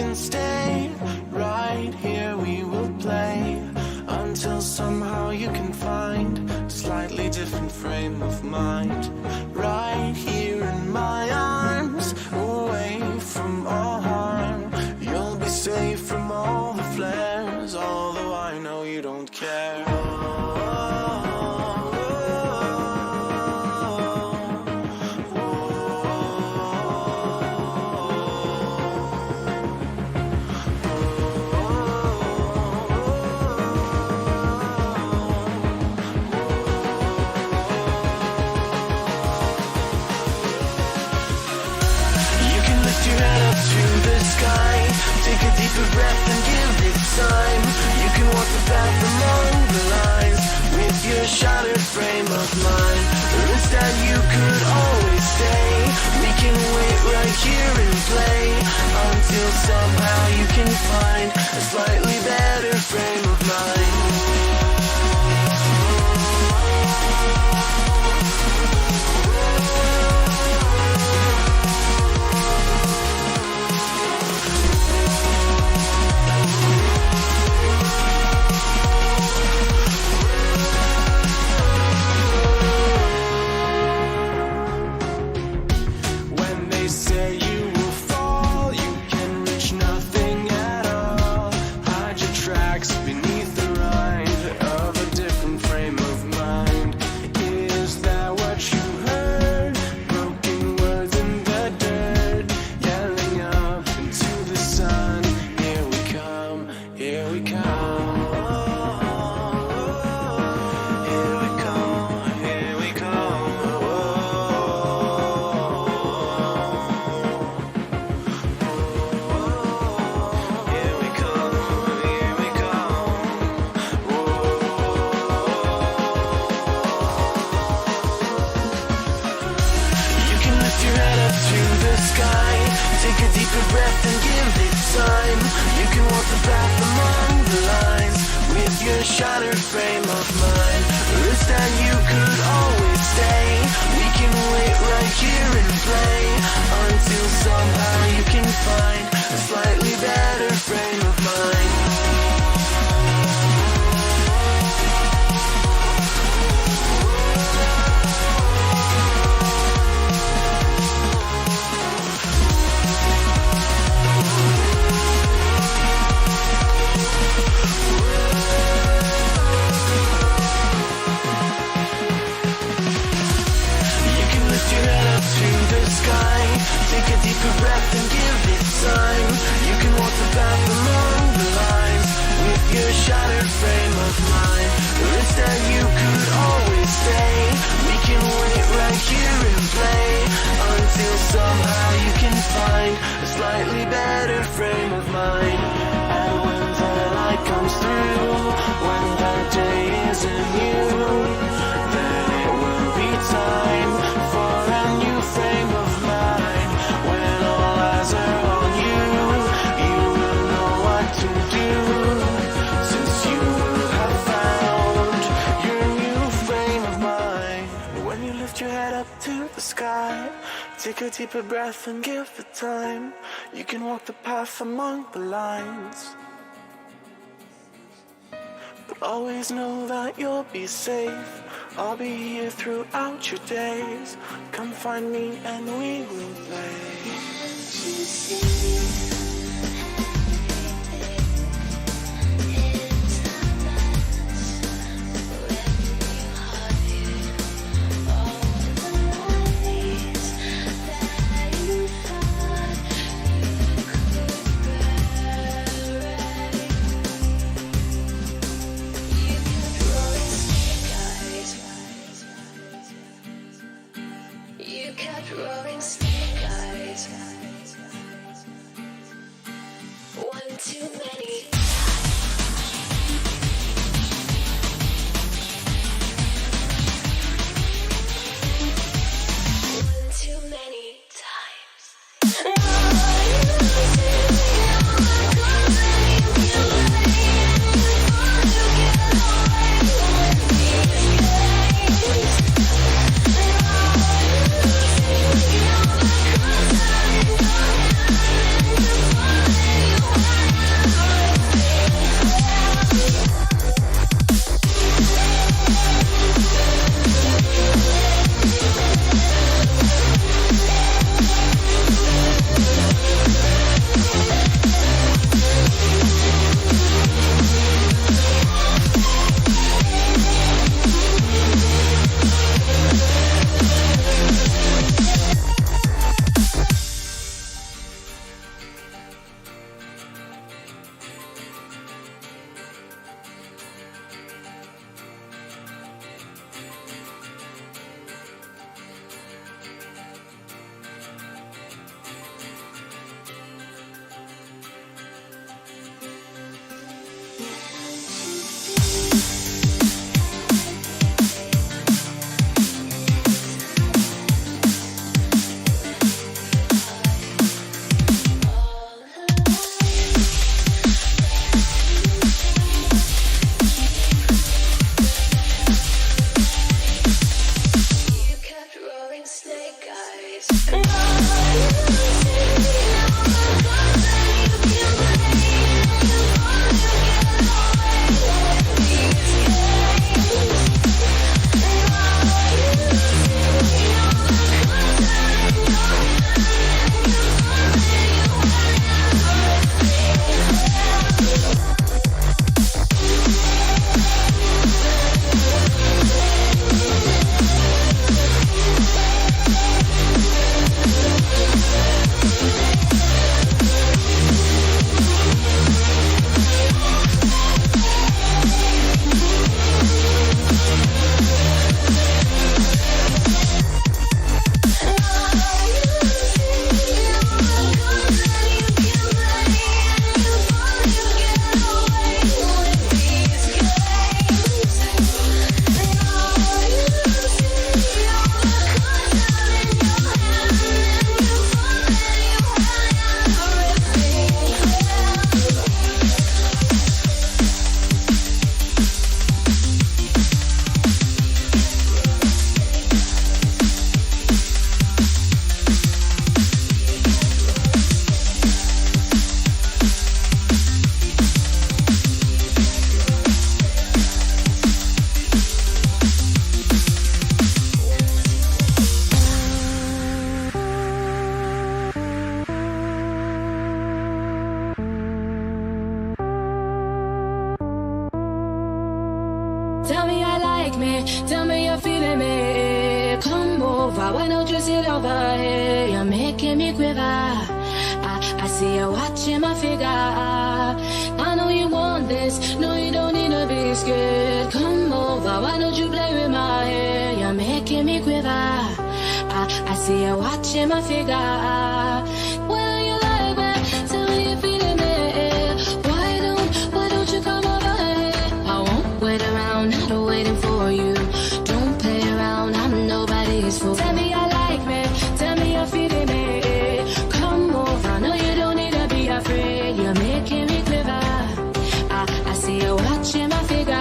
can stay. Right here we will play until somehow you can find a slightly different frame of mind. Right here in my arms, away from all harm. You'll be safe from all the flares, although I know you don't care. Take a deeper breath and give it time. You can walk the path along the lines with your shattered frame of mind. Or instead you could always stay. We can wait right here and play until somehow you can find a slightly better frame of mind. Take a deeper breath and give it time. You can walk the path among the lines with your shattered frame of mind. Or instead you could always stay. We can wait right here and play until somehow you can find a slightly better frame of mind. Take a deeper breath and give it time. You can walk the path along the lines with your shattered frame of mind. Or instead you could always stay. We can wait right here and play until somehow you can find a slightly better frame of mind. And when the light comes through, when the day isn't you, then it will be time for a new frame of mind. When all eyes are on you, you will know what to do, since you will have found your new frame of mind. When you lift your head up to the sky, take a deeper breath and give it time. You can walk the path among the lines, but always know that you'll be safe. I'll be here throughout your days. Come find me and we will play. You kept rolling snake eyes. One too many. One too many times. You over, why don't you sit over here? You're making me quiver. I see you watching my figure. I know you want this, no you don't need to be scared. Come over, why don't you play with my hair? You're making me quiver. I see you watching my figure. Well, you like me, tell me you're feeling it. Why don't you come over here? I won't wait around, not waiting for you. Don't play around, I'm nobody's fool. Tell me you like me, tell me you're feeling it. Come over, no you don't need to be afraid. You're making me quiver. I see you watching my figure.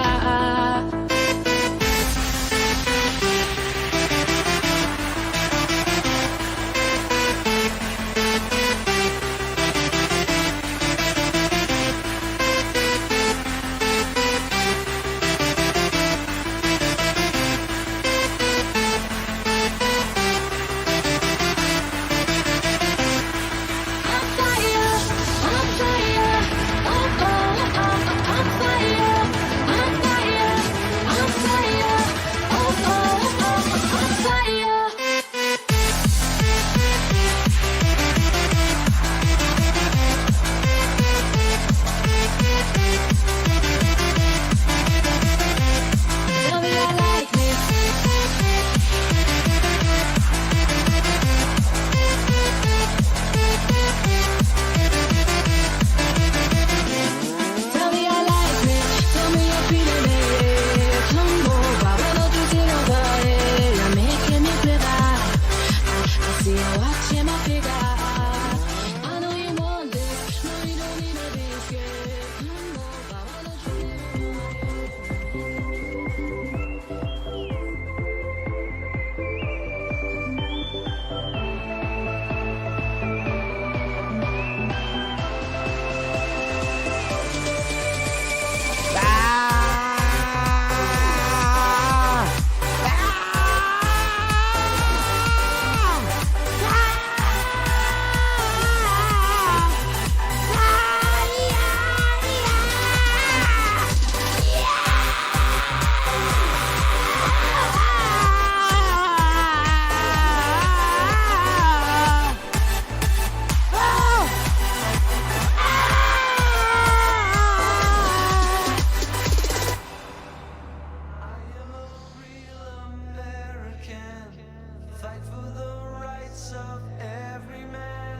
Fight for the rights of every man.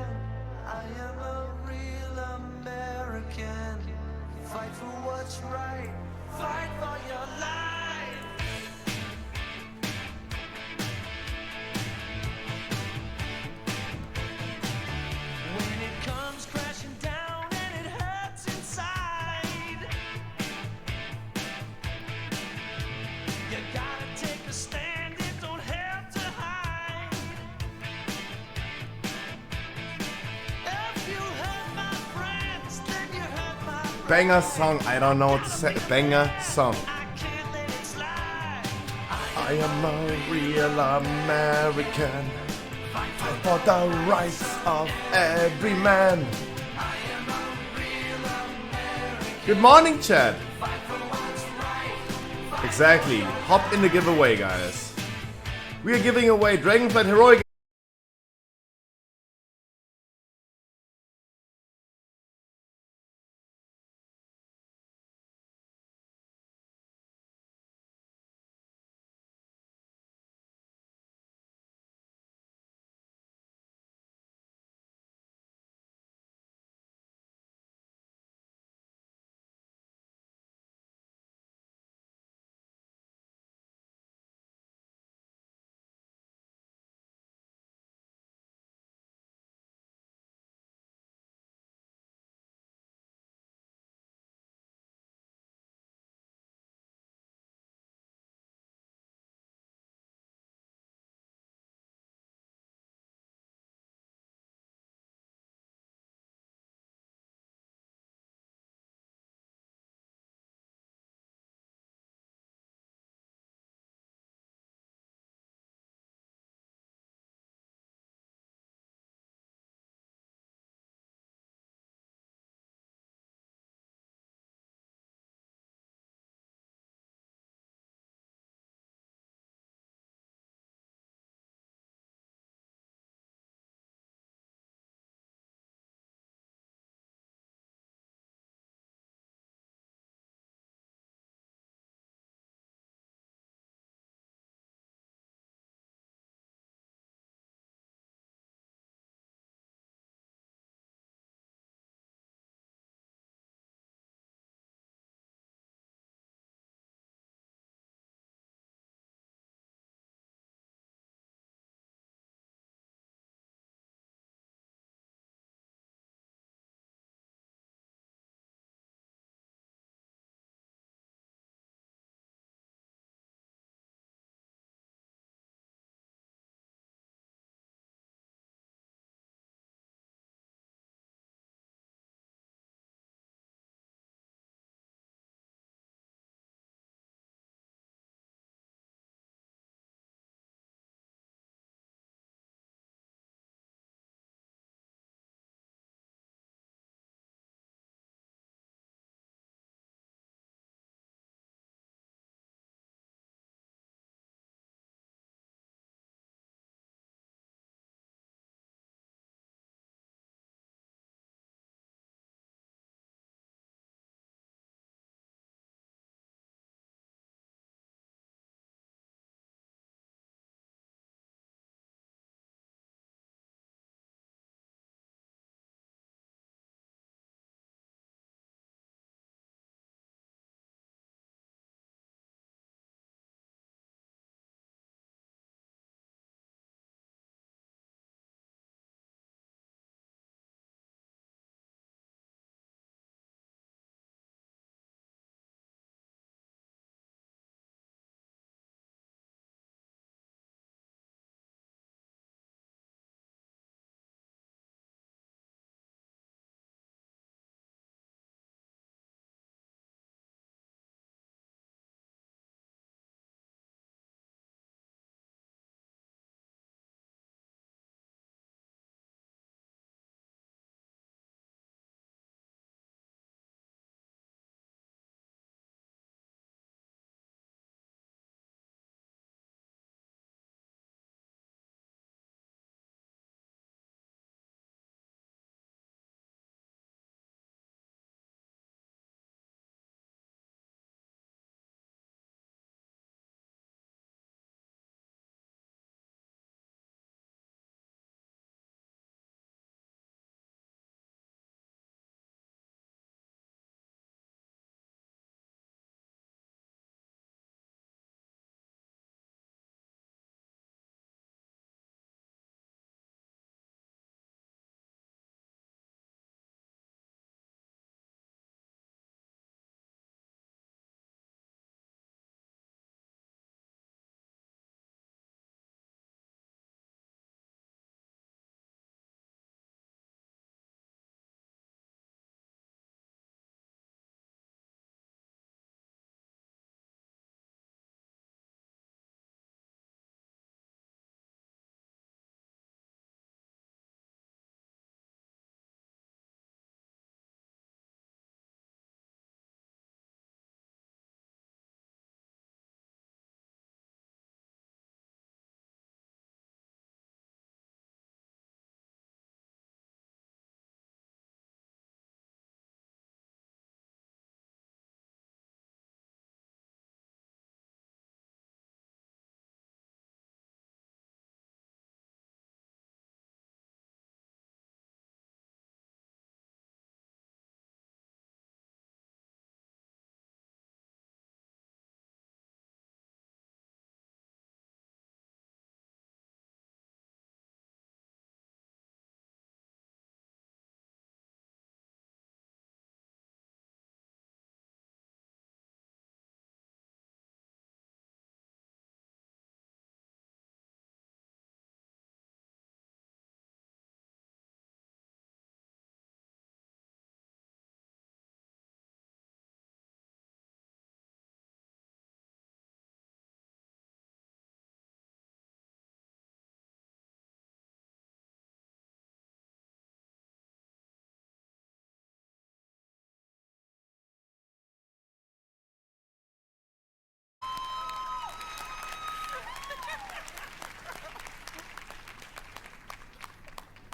I am a real American. Fight for what's right. Fight for your life. When it comes crashing down and it hurts inside, you gotta take a stand. It don't have to hide. If you hurt my friends, then you hurt my friends. Banger song, I don't know what to say. Banger song. I can't let it slide. I am a real American. Fight for the rights of every man. Good morning, Chad. Exactly. Hop in the giveaway, guys. We are giving away Dragonflight Heroic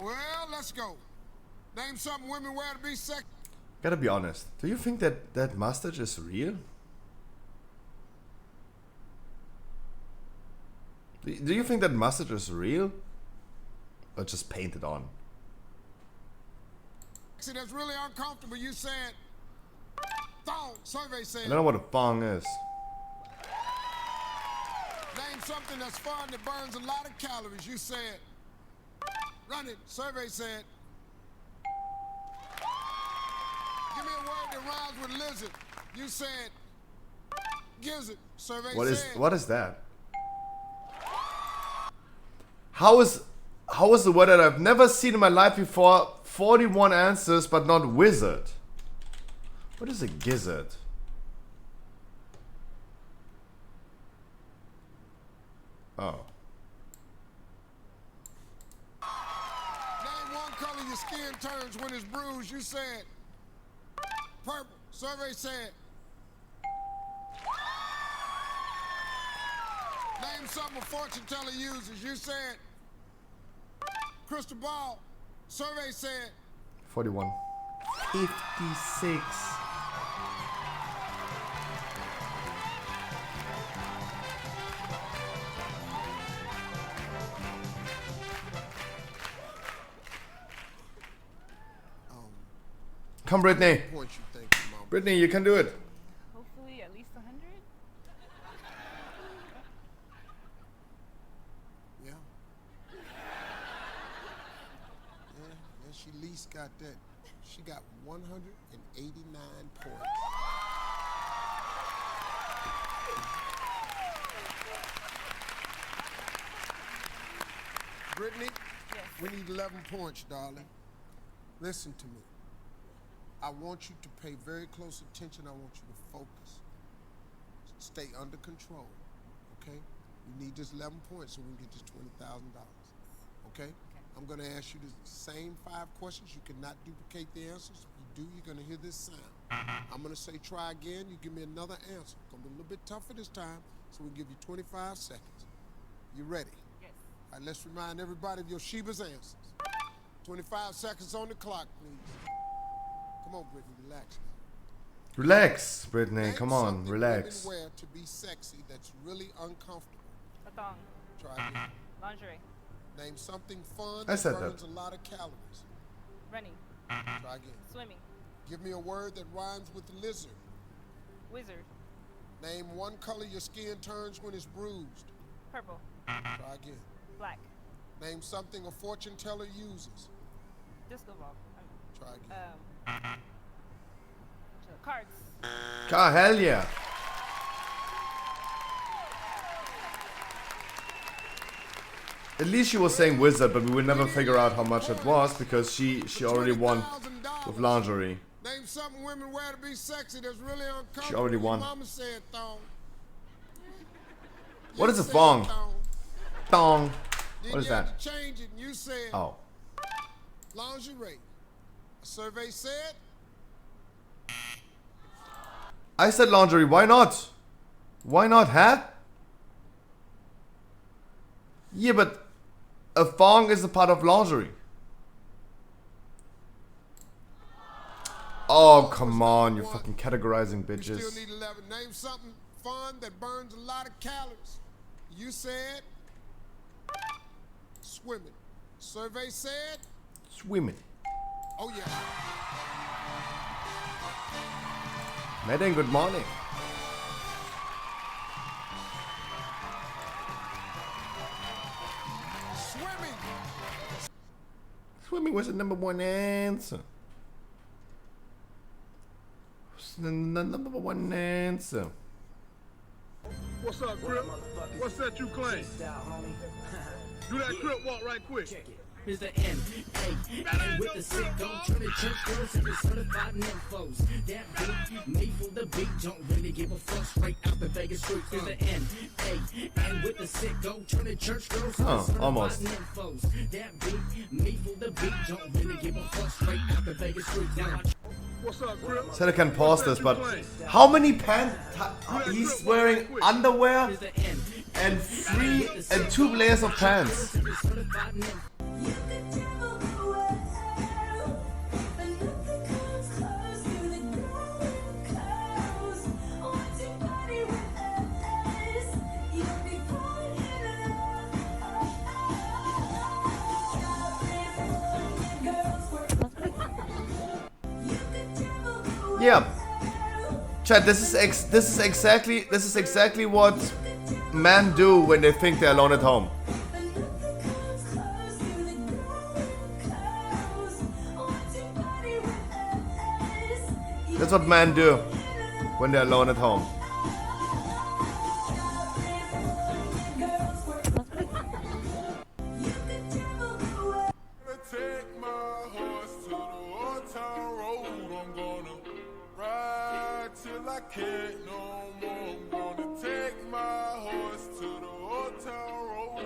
Well, let's go. Name something women wear to be sexy. Gotta be honest. Do you think that that mustache is real? Do you think that mustache is real? Or just painted on? That's really uncomfortable. You said thong. Survey said. I don't know what a thong is. Name something that's fun that burns a lot of calories. You said run it. Survey said. Give me a word that rhymes with lizard. You said gizzard. Survey said. What is that? How is the word that I've never seen in my life before? 41 answers, but not wizard. What is a gizzard? Oh. Name one color your skin turns when it's bruised. You said purple. Survey said. Name something a fortune teller uses. You said crystal ball. Survey said 41. 56. Come, Brittany. points you think, Mom? Brittany, you can do it. Hopefully at least 100. Yeah. Yeah, she at least got that. She got 189 points. Brittany, Yes. we need 11 points, darling. Listen to me. I want you to pay very close attention. I want you to focus. Stay under control, okay? We need just 11 points so we can get this $20,000, okay? I'm gonna ask you the same 5 questions. You cannot duplicate the answers. If you do, you're gonna hear this sound. I'm gonna say try again. You give me another answer. It's gonna be a little bit tougher this time, so we'll give you 25 seconds. You ready? Yes. All right, let's remind everybody of your Sheba's answers. 25 seconds on the clock, please. Come on, Brittany, relax. Relax, Brittany. Name Come on, something relax. women wear to be sexy that's really uncomfortable. A thong. Try again. Lingerie. Name something fun I that said burns that. a lot of calories. Running. Try again. Swimming. Give me a word that rhymes with lizard. Wizard. Name one color your skin turns when it's bruised. Purple. Try again. Black. Name something a fortune teller uses. Disco ball. Try again. Cards. Ah, hell yeah. At least she was saying wizard, but we will never figure out how much it was because she already won with lingerie. Name something women wear to be sexy that's really uncomfortable. She already won. Your mama said thong. What You is a said thong? Thong. Then What is you had that? to change it and you said Oh. lingerie. A survey said I said lingerie. Why not? Why not, huh? Yeah, but a thong is a part of lingerie. Oh, come on. You're fucking categorizing we still bitches. need 11. Name something fun that burns a lot of calories. You said swimming. Survey said Swimming. oh yeah. Madden, good morning. Swimming. Swimming was the number one answer. Was the number one answer. What's up, Crip? What's that you claim? Do that Crip walk right quick. Mr. M.A. with the sick go turn the church girls into certified nymphos. That beat made for the beat, don't really give a fuck, straight out the Vegas streets. Mr. M.A. with the sick go turn the church girls into certified almost. nymphos. That beat made for the beat, don't really give a fuck, straight out the Vegas streets. Now What's up, Crip? Said I can pause this, but how many pants? He's wearing underwear Mr. M. and 2 layers of pants. Certified nymphos. Yeah. Chat, this is exactly what men do when they think they're alone at home. That's what men do when they're alone at home. Take my horse to the old town road. I'm gonna ride till I can't no more. I'm gonna take my horse to the old town road.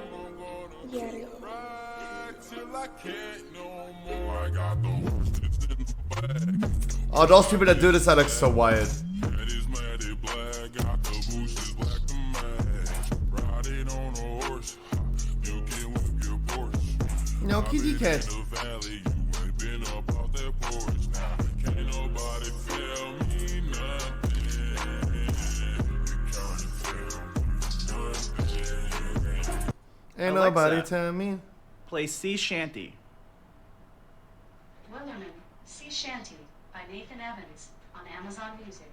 I'm gonna ride till I can't no more. I got the horses in the bag. Oh, those people that do this are like so wild. And it's mad at black, got the bushes black to mad. Riding on a horse, you can whip your Porsche. No kitty cat. The valley, you ain't been up off that porch now. Can't nobody tell me nothing. Ain't Alexa. nobody tell me. Play Sea Shanty. Willerman, Sea Shanty by Nathan Evans on Amazon Music.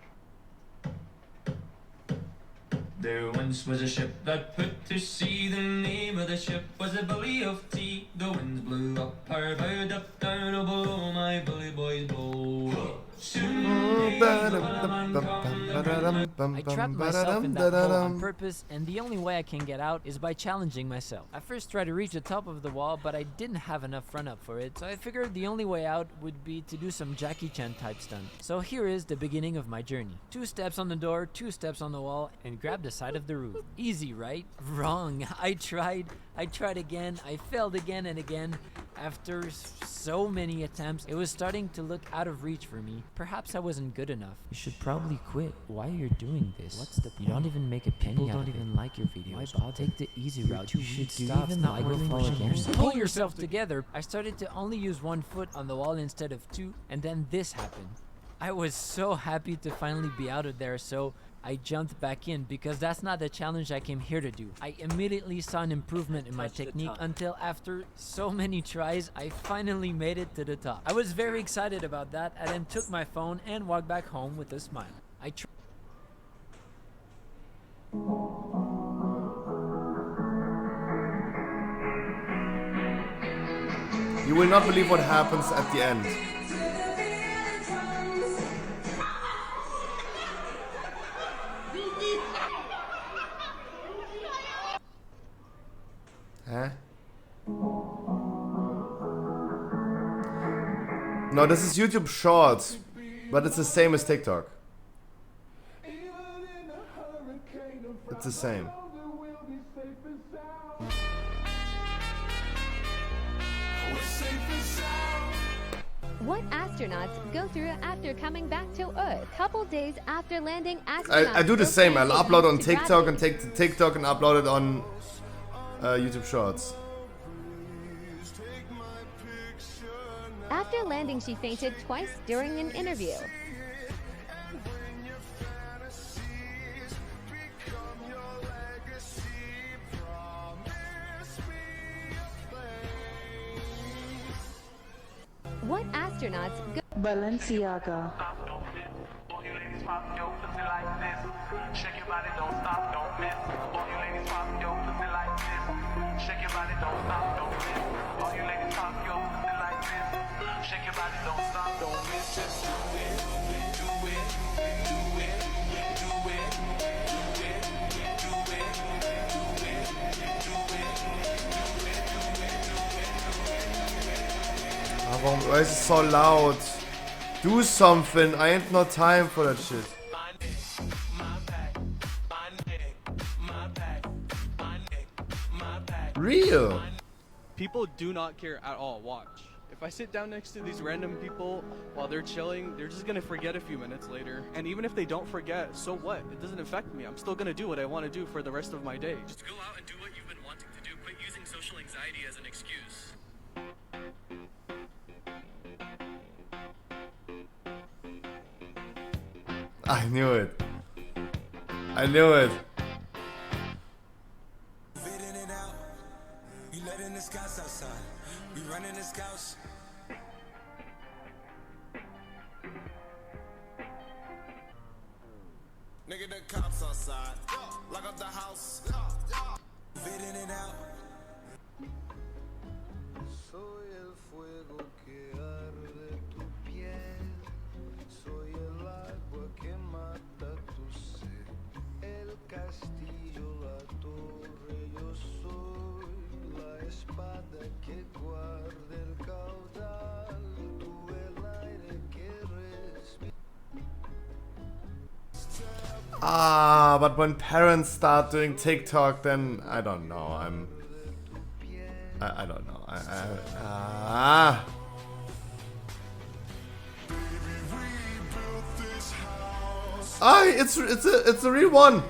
There once was a ship that put to sea. The name of the ship was a Billy of Tea. The winds blew up her bow, up down, oh blow, my bully boys blow. Soon may the wellerman come. I trapped myself in that hole on purpose, and the only way I can get out is by challenging myself. I first tried to reach the top of the wall, but I didn't have enough run up for it, so I figured the only way out would be to do some Jackie Chan type stunt. So here is the beginning of my journey. 2 steps on the door, 2 steps on the wall, and grab the side of the roof. Easy, right? Wrong. I tried again, I failed again and again. After so many attempts, it was starting to look out of reach for me. Perhaps I wasn't good enough. You should probably quit. Why are you doing this? What's the point? You don't even make a penny. People don't even like your videos. Why bother? Take the easy route. You should stop. Stop pushing yourself. Pull yourself together. I started to only use 1 foot on the wall instead of 2, and then this happened. I was so happy to finally be out of there, so I jumped back in because that's not the challenge I came here to do. I immediately saw an improvement in my technique until after so many tries, I finally made it to the top. I was very excited about that and then took my phone and walked back home with a smile. You will not believe what happens at the end. Huh? No, this is YouTube Shorts, but it's the same as TikTok. It's the same. What astronauts go through after coming back to Earth? Couple days after landing, astronauts I do the same. I'll upload on TikTok and take the TikTok and upload it on YouTube Shorts. After landing, she fainted twice during an interview. What astronauts go Balenciaga. Shake your body, don't stop, don't miss. All you ladies pop your pussy like this. Shake your body, don't stop, don't miss. All you ladies pop your pussy like this. Shake your body, don't stop, don't miss. Just do it, do it, do it, do it, do it, do it, Warum ist es so laut? Do something. I ain't no time for that shit. Real. People do not care at all. Watch. If I sit down next to these random people while they're chilling, they're just gonna forget a few minutes later. And even if they don't forget, so what? It doesn't affect me. I'm still gonna do what I want to do for the rest of my day. Just go out and do what you've been wanting to do. Quit using social anxiety as an excuse. I knew it. I knew it. We running the scouts. outside. Lock up the house. Fitting it out. Soy el fuego que arde tu piel. Soy el agua que mata tu sed. El castillo, la torre, yo soy la espada que guarda el caudal. Tú el aire que respira. But when parents start doing TikTok, then I don't know. I don't know. It's a real one.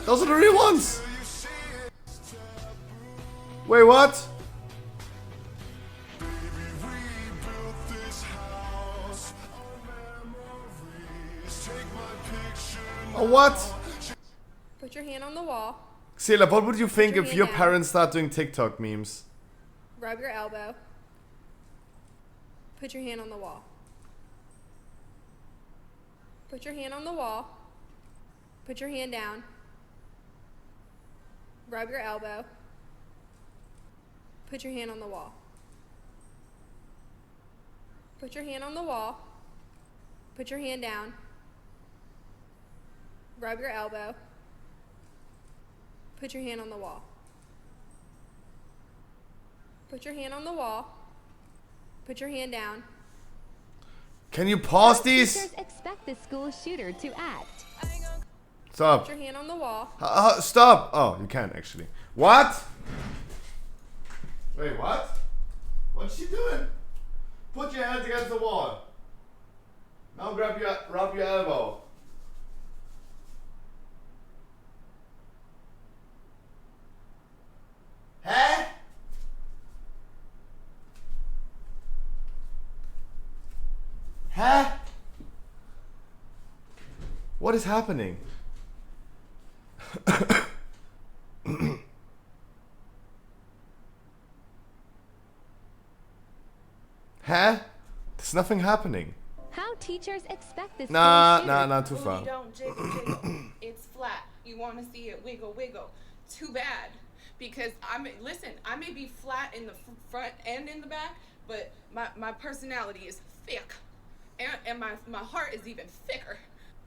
Those are the real ones. Wait, what? Oh, what? Put your hand on the wall. Xela, what would you think your if hand your down. parents start doing TikTok memes? Rub your elbow. Put your hand on the wall. Put your hand on the wall. Put your hand down. Rub your elbow. Put your hand on the wall. Put your hand on the wall. Put your hand down. Rub your elbow. Put your hand on the wall. Put your hand on the wall. Put your hand down. Can you pause these? Teachers expect the school shooter to act. Stop. Put your hand on the wall. Stop. Oh, you can actually. What? Wait, what? What's she doing? Put your hands against the wall. Now rub your elbow. Huh? Huh? What is happening? Huh? There's nothing happening. How teachers expect the school Nah, shooter. too far. Don't jiggle, jiggle. It's flat. You want to see it wiggle, wiggle. Too bad. Because I may be flat in the front and in the back, but my personality is thick. And my heart is even thicker.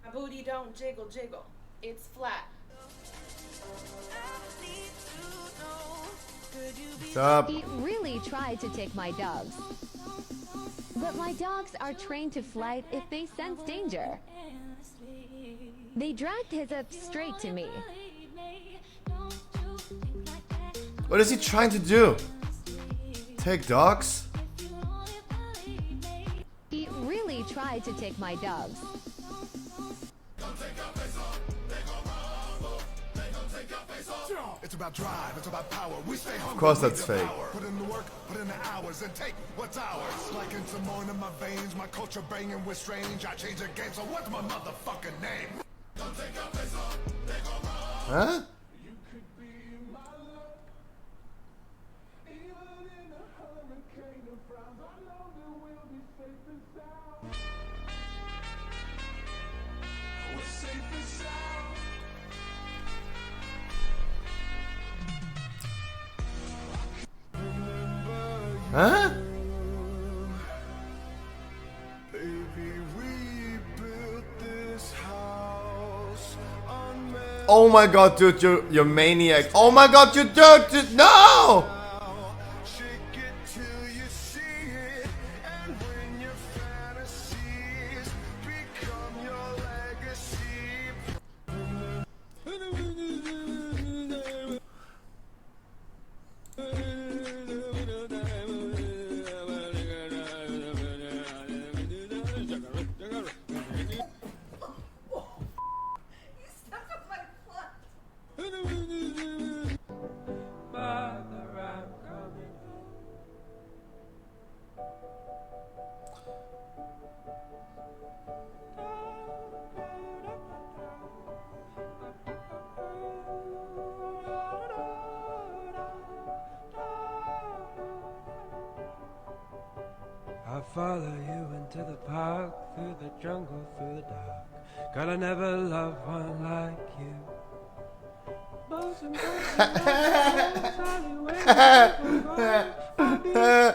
My booty don't jiggle, jiggle. It's flat. Stop. He really tried to take my dogs. But my dogs are trained to flight if they sense danger. They dragged his up straight to me. What is he trying to do? Take dogs? He really tried to take my dogs. It's about drive, it's about power. We stay hungry. Of course that's fake. Put in the work, put in the hours, and take what's ours. Like in Simone in my veins, my culture banging with strange. I change the game, so what's my motherfucking name? Huh? Huh? Oh my god, dude, you're maniac. Oh my god, you dude, no! I follow you to the park, through the jungle, through the dark. Girl, I never loved one like you. Boats and boats and boats, alleyway,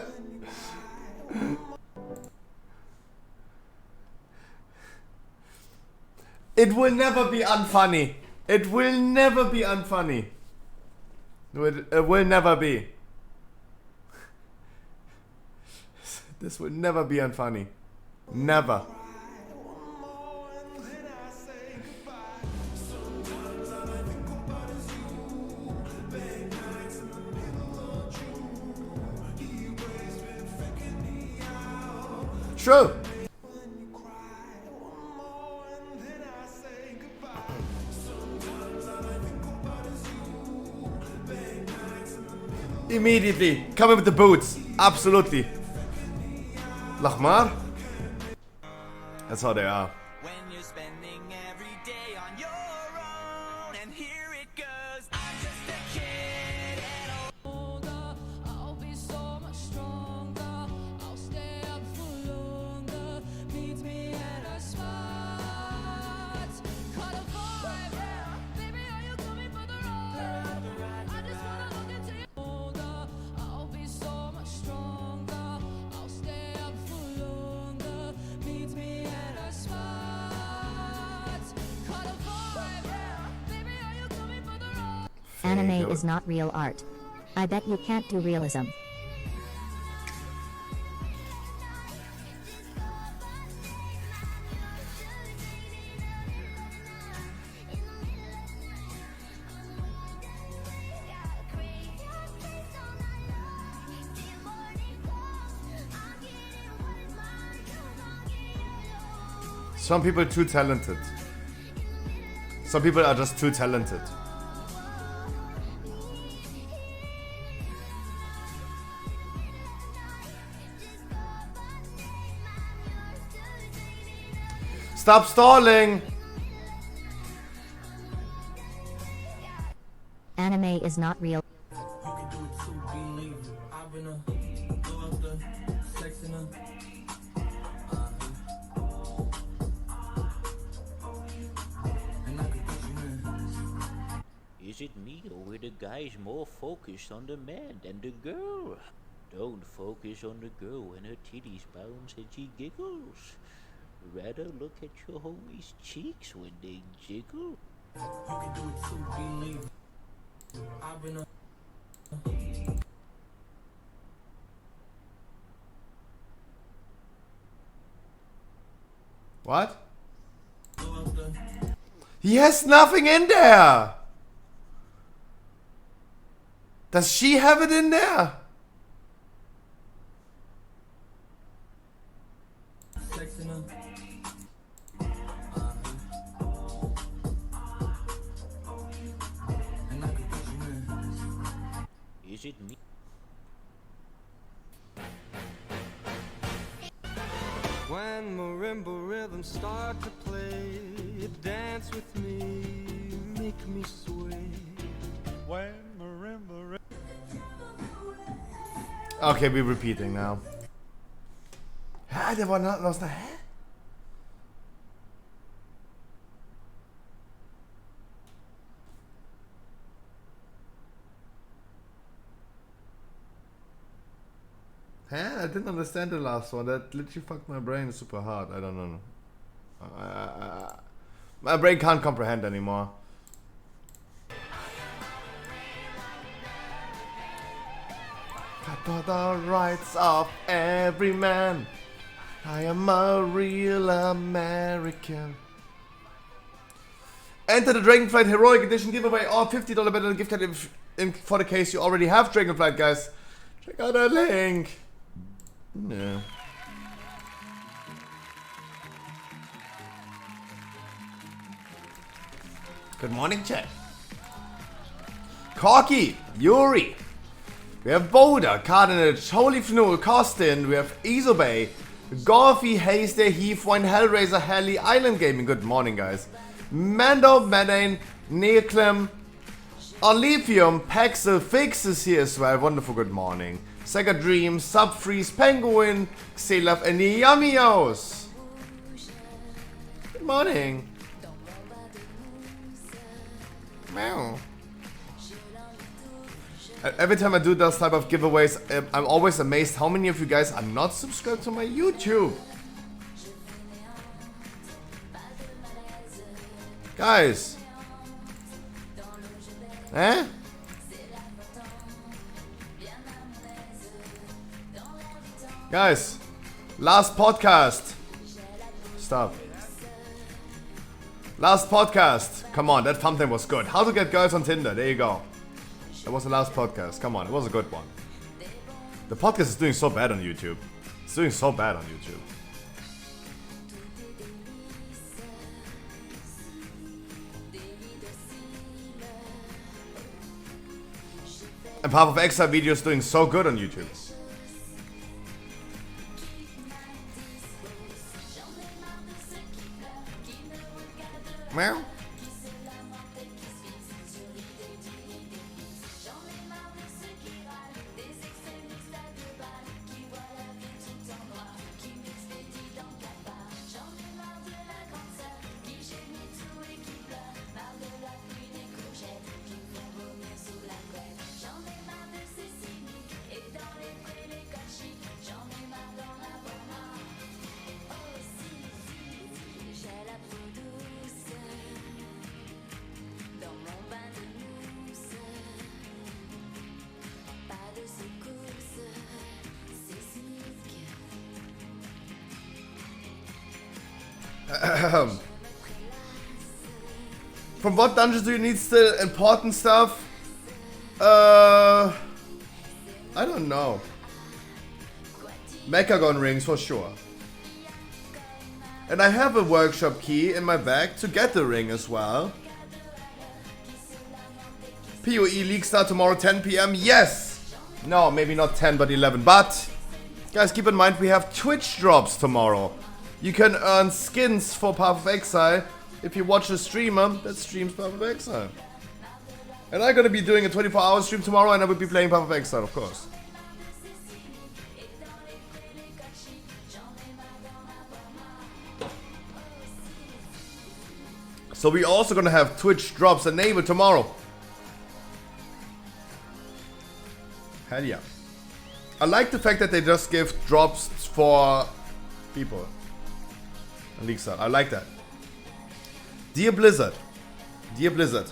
It will never be unfunny. It will never be unfunny. It will never be. This will never be unfunny. Never. True. Immediately. Coming with the boots. Absolutely. Lachmar. That's how they are. When you're spending every day on your own, and here it goes. I'm just a kid and older. I'll be so much stronger. I'll stay up for longer. Meet me at a spot. Caught a vibe, yeah. Baby, are you coming for the ride? I just wanna look into your older. I'll be so much stronger. I'll stay up for longer. Meet me at a spot. Caught a vibe, yeah. Baby, are you coming for the ride? Anime is not real art. I bet you can't do realism. Some people are too talented. Some people are just too talented. Stop stalling! Anime is not real. Is it me or were the guys more focused on the man than the girl? Don't focus on the girl when her titties bounce and she giggles. Rather look at your homie's cheeks when they jiggle. What? He has nothing in there! Does she have it in there? Is it me? When marimba rhythms start to play, dance with me, make me sway. When marimba Okay, we're repeating now. Hä, der war was da, hä? Huh? I didn't understand the last one. That literally fucked my brain super hard. I don't know. My brain can't comprehend anymore. For the rights of every man, I am a real American. Enter the Dragonflight Heroic Edition giveaway or $50 better gift card for the case you already have Dragonflight, guys. Check out the link. No. Good morning, chat. Corky, Yuri. We have Boda, Cardenage, Holy Fnul, Costin. We have Isobay, Golfy, Haystair, Heathwine, Hellraiser, Heli, Island Gaming. Good morning, guys. Mando, Madane, Neoclem, Olivium, Paxel, Fix is here as well. Wonderful good morning. Sega Dream, Subfreeze, Penguin, Xelaf, and Yamios. Good morning. Meow. Every time I do those type of giveaways, I'm always amazed how many of you guys are not subscribed to my YouTube. Guys. Eh? Guys. Last podcast. Stop. Last podcast. Come on, that thumbnail was good. How to get girls on Tinder. There you go. That was the last podcast. Come on, it was a good one. The podcast is doing so bad on YouTube. It's doing so bad on YouTube. And Path of Exile video is doing so good on YouTube. Meow. From what dungeons do you need still important stuff? I don't know. Mechagon rings for sure. And I have a workshop key in my bag to get the ring as well. PoE League start tomorrow 10 PM. Yes! No, maybe not 10 but 11. But guys, keep in mind we have Twitch drops tomorrow. You can earn skins for Path of Exile if you watch a streamer that streams Path of Exile. And I'm gonna be doing a 24-hour stream tomorrow and I will be playing Path of Exile, of course. So we're also gonna have Twitch drops enabled tomorrow. Hell yeah. I like the fact that they just give drops for people. Alexa, I like that. Dear Blizzard,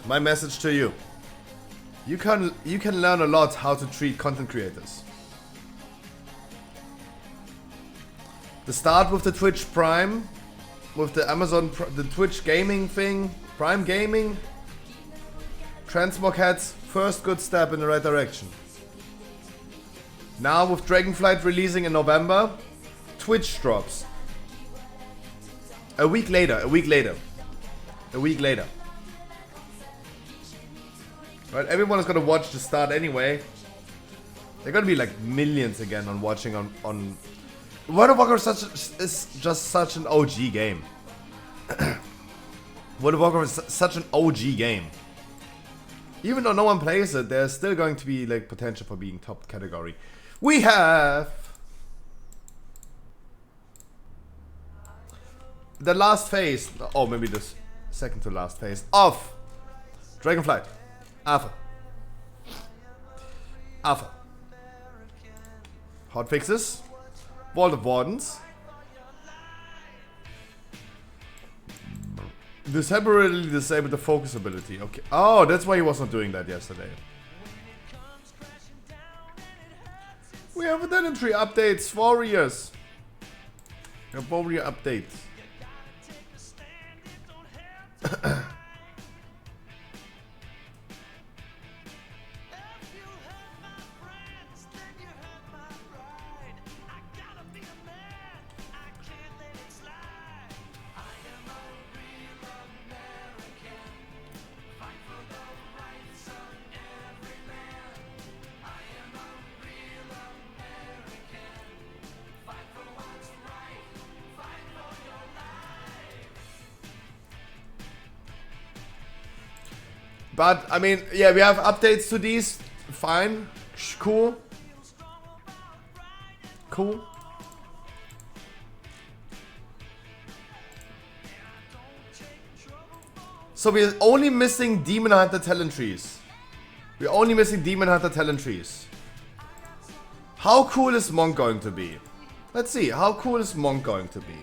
my message to you. You can learn a lot how to treat content creators. The start with the Twitch Prime, with the the Twitch gaming thing, Prime Gaming. Transmog Hats, first good step in the right direction. Now with Dragonflight releasing in November, Twitch drops. A week later. Right, everyone is gonna watch the start anyway. They're gonna be like millions again on watching on World of Warcraft is just such an OG game. World of Warcraft is such an OG game. Even though no one plays it, there's still going to be like potential for being top category. We have the last phase, oh maybe the second to last phase of Dragonflight Alpha. Hotfixes, Vault of Wardens, temporarily disable the focus ability. Okay. Oh, that's why he was not doing that yesterday. We have identity updates, warriors. We have warrior updates. But, I mean, yeah, we have updates to these. Fine. Cool. Cool. So we're only missing Demon Hunter talent trees. We're only missing Demon Hunter talent trees. How cool is Monk going to be? Let's see, how cool is Monk going to be?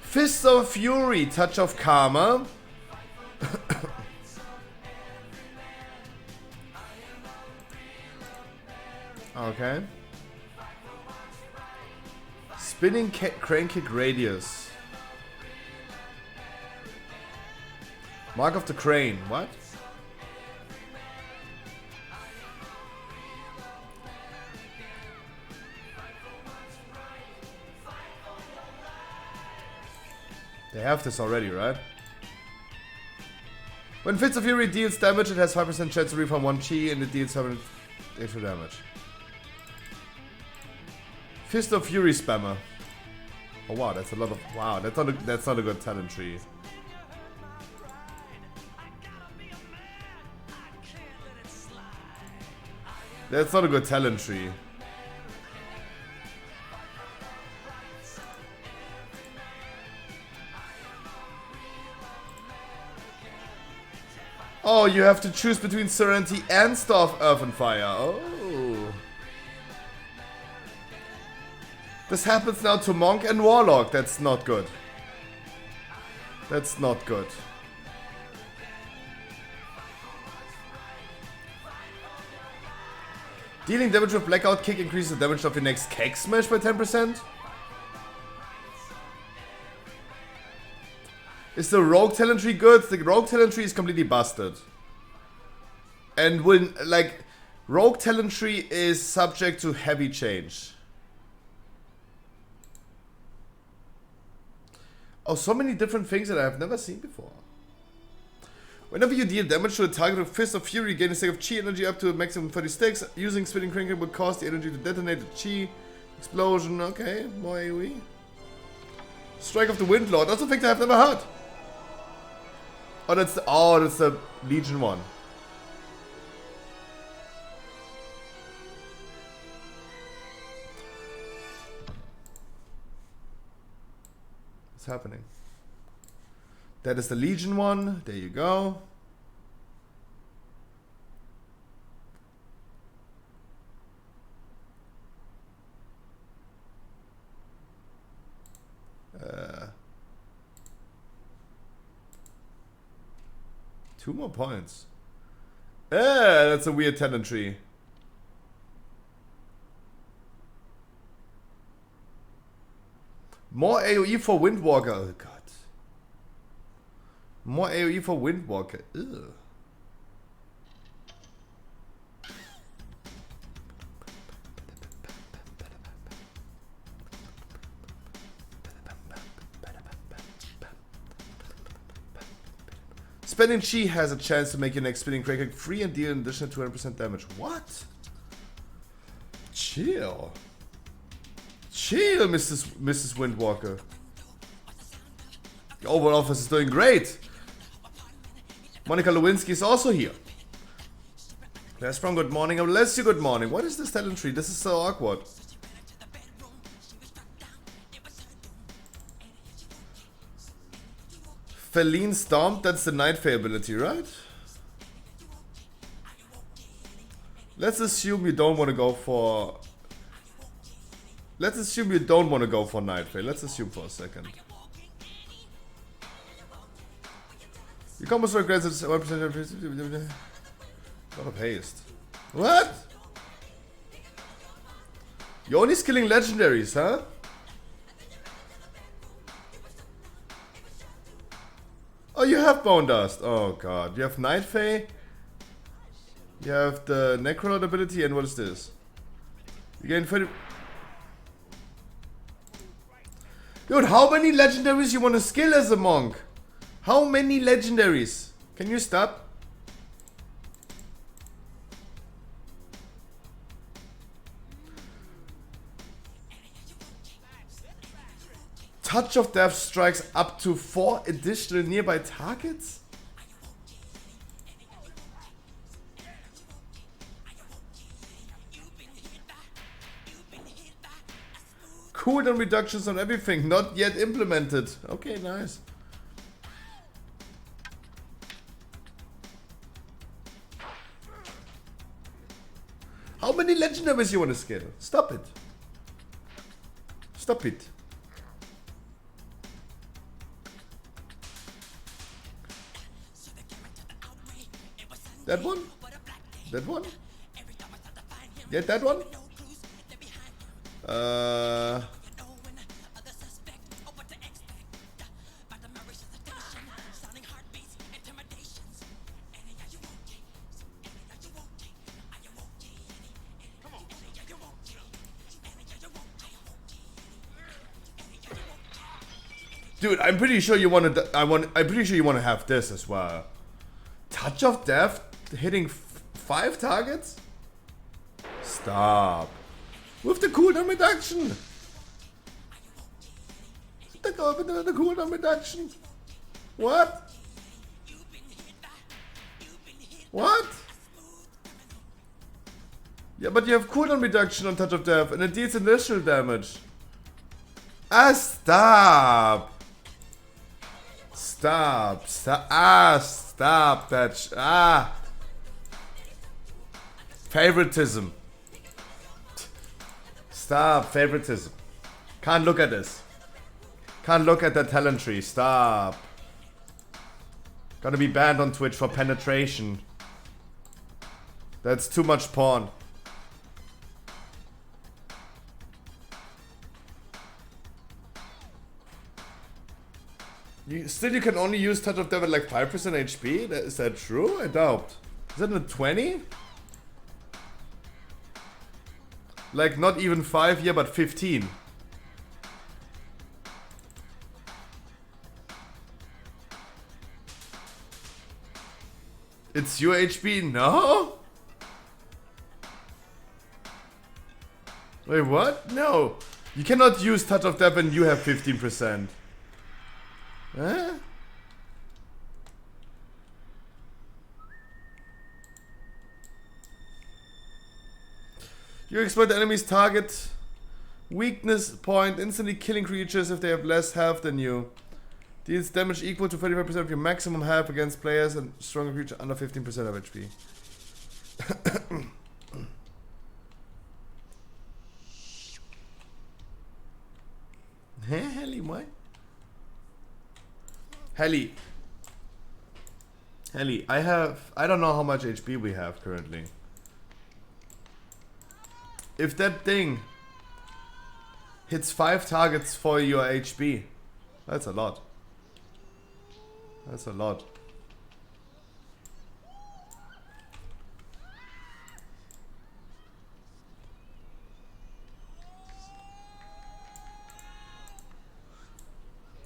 Fist of Fury, Touch of Karma. Okay. Spinning Crane Kick Radius. Mark of the Crane, what? They have this already, right? When Fist of Fury deals damage, it has 5% chance to refund 1 chi and it deals 7 extra damage. Fist of Fury spammer. Oh wow, that's a lot of wow. That's not a good talent tree. That's not a good talent tree. Oh, you have to choose between Serenity and Star of Earth and Fire. Oh. This happens now to Monk and Warlock. That's not good. That's not good. Dealing damage with Blackout Kick increases the damage of your next Keg Smash by 10%. Is the Rogue talent tree good? The Rogue talent tree is completely busted. And when, like, Rogue talent tree is subject to heavy change. Oh, so many different things that I have never seen before. Whenever you deal damage to a target with Fist of Fury, gain a stack of chi energy up to a maximum 30 stacks. Using Spinning Crank would cause the energy to detonate the chi explosion. Okay, more AoE. Strike of the Windlord. That's a thing I've never heard. Oh, that's the Legion one. What's happening? That is the Legion one. There you go. Two more points. That's a weird talent tree. More AoE for Windwalker. Oh god. More AoE for Windwalker. Ugh. Spending chi has a chance to make your next spinning crank free and deal an additional 200% damage. What? Chill. Chill, Mrs. Windwalker. The Overall Office is doing great. Monica Lewinsky is also here. Class from good morning. Bless you, good morning. What is this talent tree? This is so awkward. Feline Stomp, that's the Night Fae ability, right? Let's assume you don't want to go for... Let's assume you don't want to go for Night Fae. Let's assume for a second. You combo strike grants 1% not a haste. What? You're only skilling legendaries, huh? Oh, you have Bone Dust. Oh god. You have Night Fae. You have the Necrolord ability, and what is this? You gain 30... Dude, how many legendaries you want to skill as a monk? How many legendaries? Can you stop? Touch of Death strikes up to 4 additional nearby targets? cooldown reductions on everything, not yet implemented. Okay, nice. How many legendaries you want to skill? Stop it. Stop it. That one? That one? Get that one? Dude, I'm pretty sure you want to. I'm pretty sure you want to have this as well. Touch of Death hitting 5 targets? Stop. With the cooldown reduction. The cooldown reduction. What? What? Yeah, but you have cooldown reduction on Touch of Death and it deals initial damage. Ah, stop. Stop. Stop. Ah, stop that. Favoritism. Stop. Favoritism. Can't look at this. Can't look at that talent tree. Stop. Gonna be banned on Twitch for penetration. That's too much porn. You can only use Touch of Death at like 5% HP? Is that true? I doubt. Is that a 20? Like not even 5 here, but 15. It's your HP? No? Wait, what? No. You cannot use Touch of Death and you have 15%. Huh? You exploit the enemy's target weakness point, instantly killing creatures if they have less health than you. Deals damage equal to 35% of your maximum health against players and stronger creatures under 15% of HP. Helly, what? Helly, I don't know how much HP we have currently. If that thing hits 5 targets for your HP, that's a lot. That's a lot.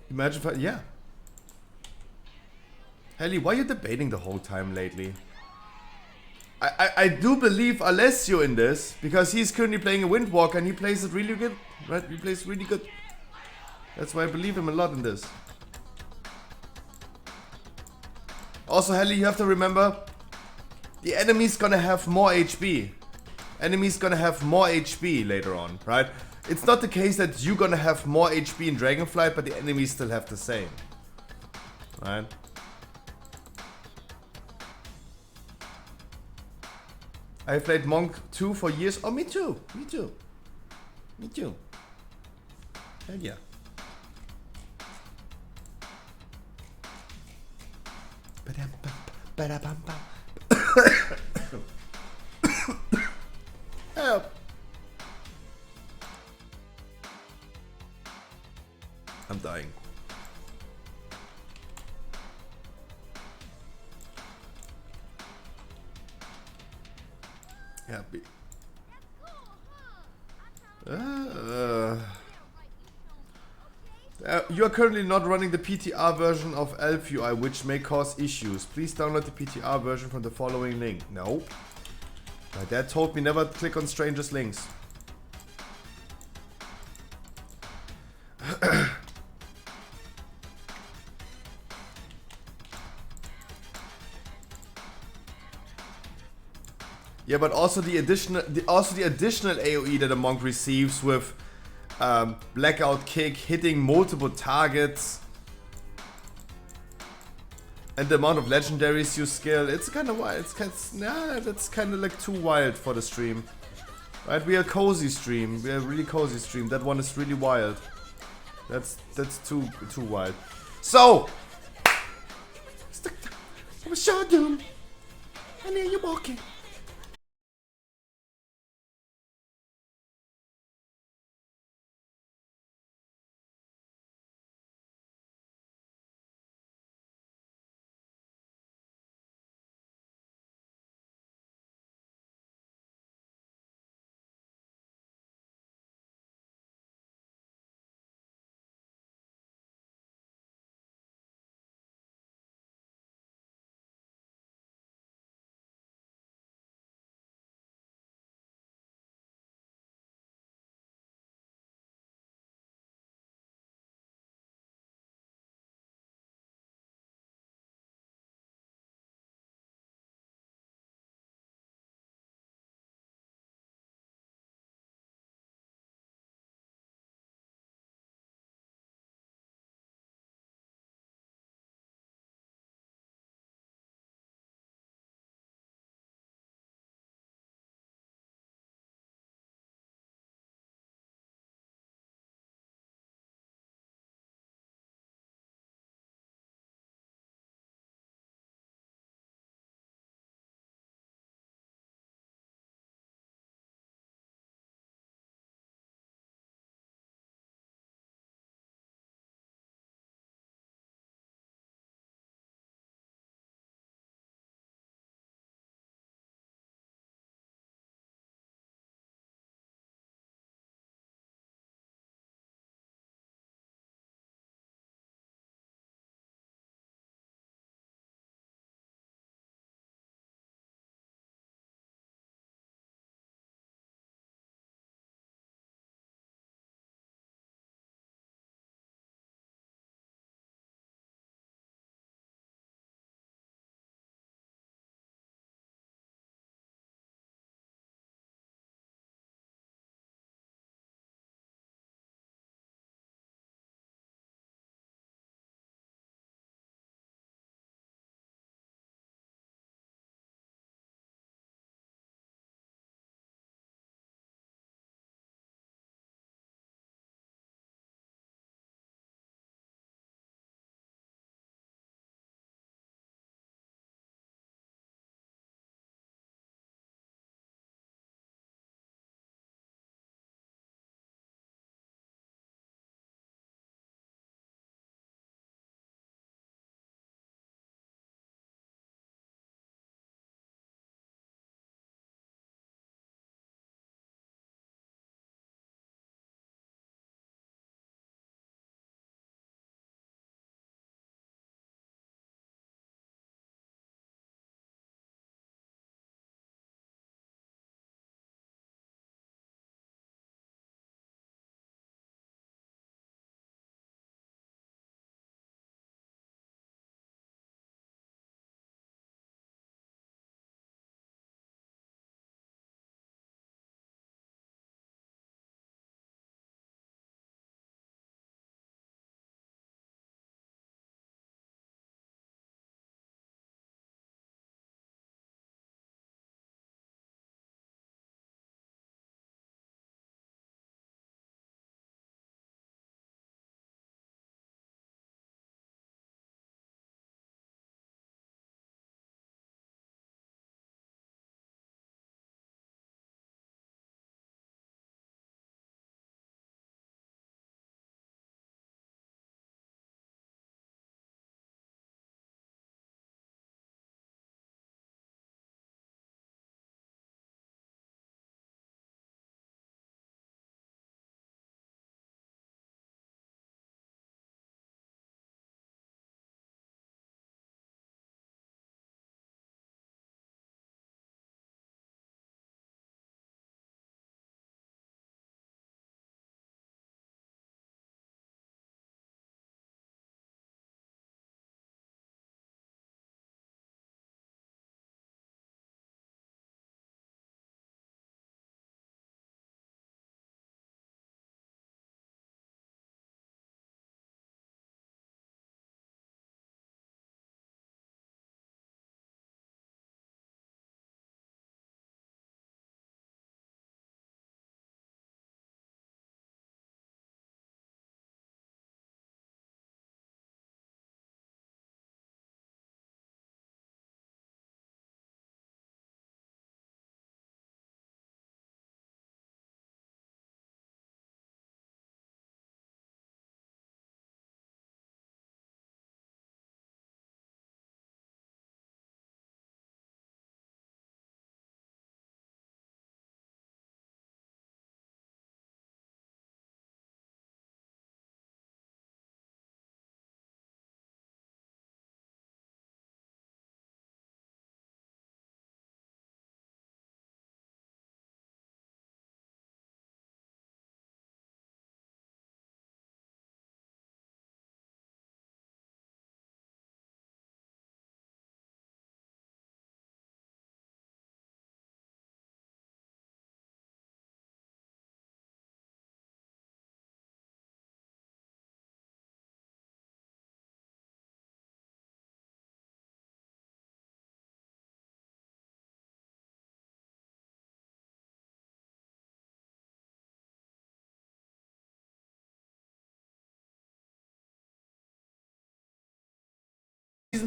Imagine if yeah. Helly, why are you debating the whole time lately? I do believe Alessio in this, because he's currently playing a Windwalker and he plays it really good. Right? He plays really good. That's why I believe him a lot in this. Also, Helly, you have to remember, the enemy's gonna have more HP. Enemy's gonna have more HP later on, right? It's not the case that you're gonna have more HP in Dragonflight, but the enemies still have the same. Right? I played Monk 2 for years. Oh, me too. Me too. Me too. Hell yeah. Help. I'm dying. Happy. You are currently not running the PTR version of Elf UI, which may cause issues. Please download the PTR version from the following link. No. My dad told me never click on strangers' links. Yeah, but also the additional AoE that a monk receives with blackout kick, hitting multiple targets. And the amount of legendaries you skill, it's kind of wild. It's kind of, nah, that's kind of like too wild for the stream. Right, we are a cozy stream. We are a really cozy stream. That one is really wild. That's too wild. So, I'm a short doom. I hear you walking.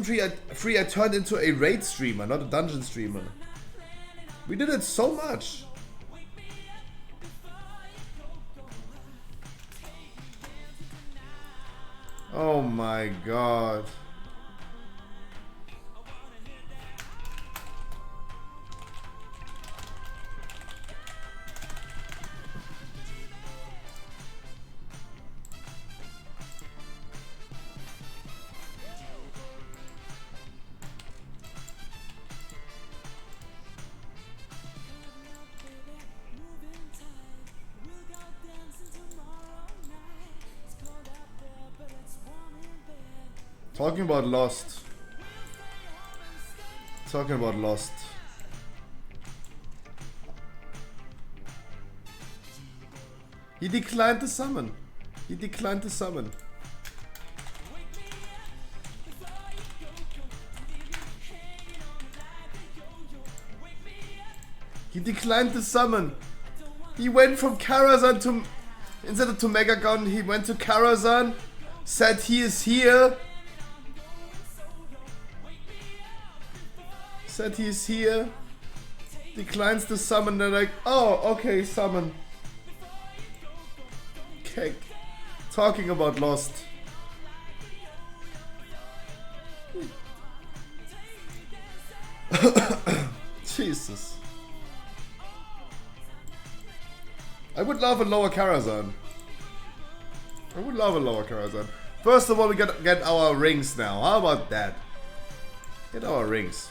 season 3 I turned into a raid streamer, not a dungeon streamer. We did it so much. Oh my god. Talking about Lost. Talking about Lost. He declined the summon. He declined the summon. He declined the summon. He went from Karazhan to... Instead of to Megagon, he went to Karazhan. Said he is here. Said he is here. Declines the summon. They're like, oh, okay, summon. Okay. Talking about Lost. Jesus. I would love a lower Karazhan. I would love a lower Karazhan. First of all, we gotta get our rings now. How about that? Get our rings.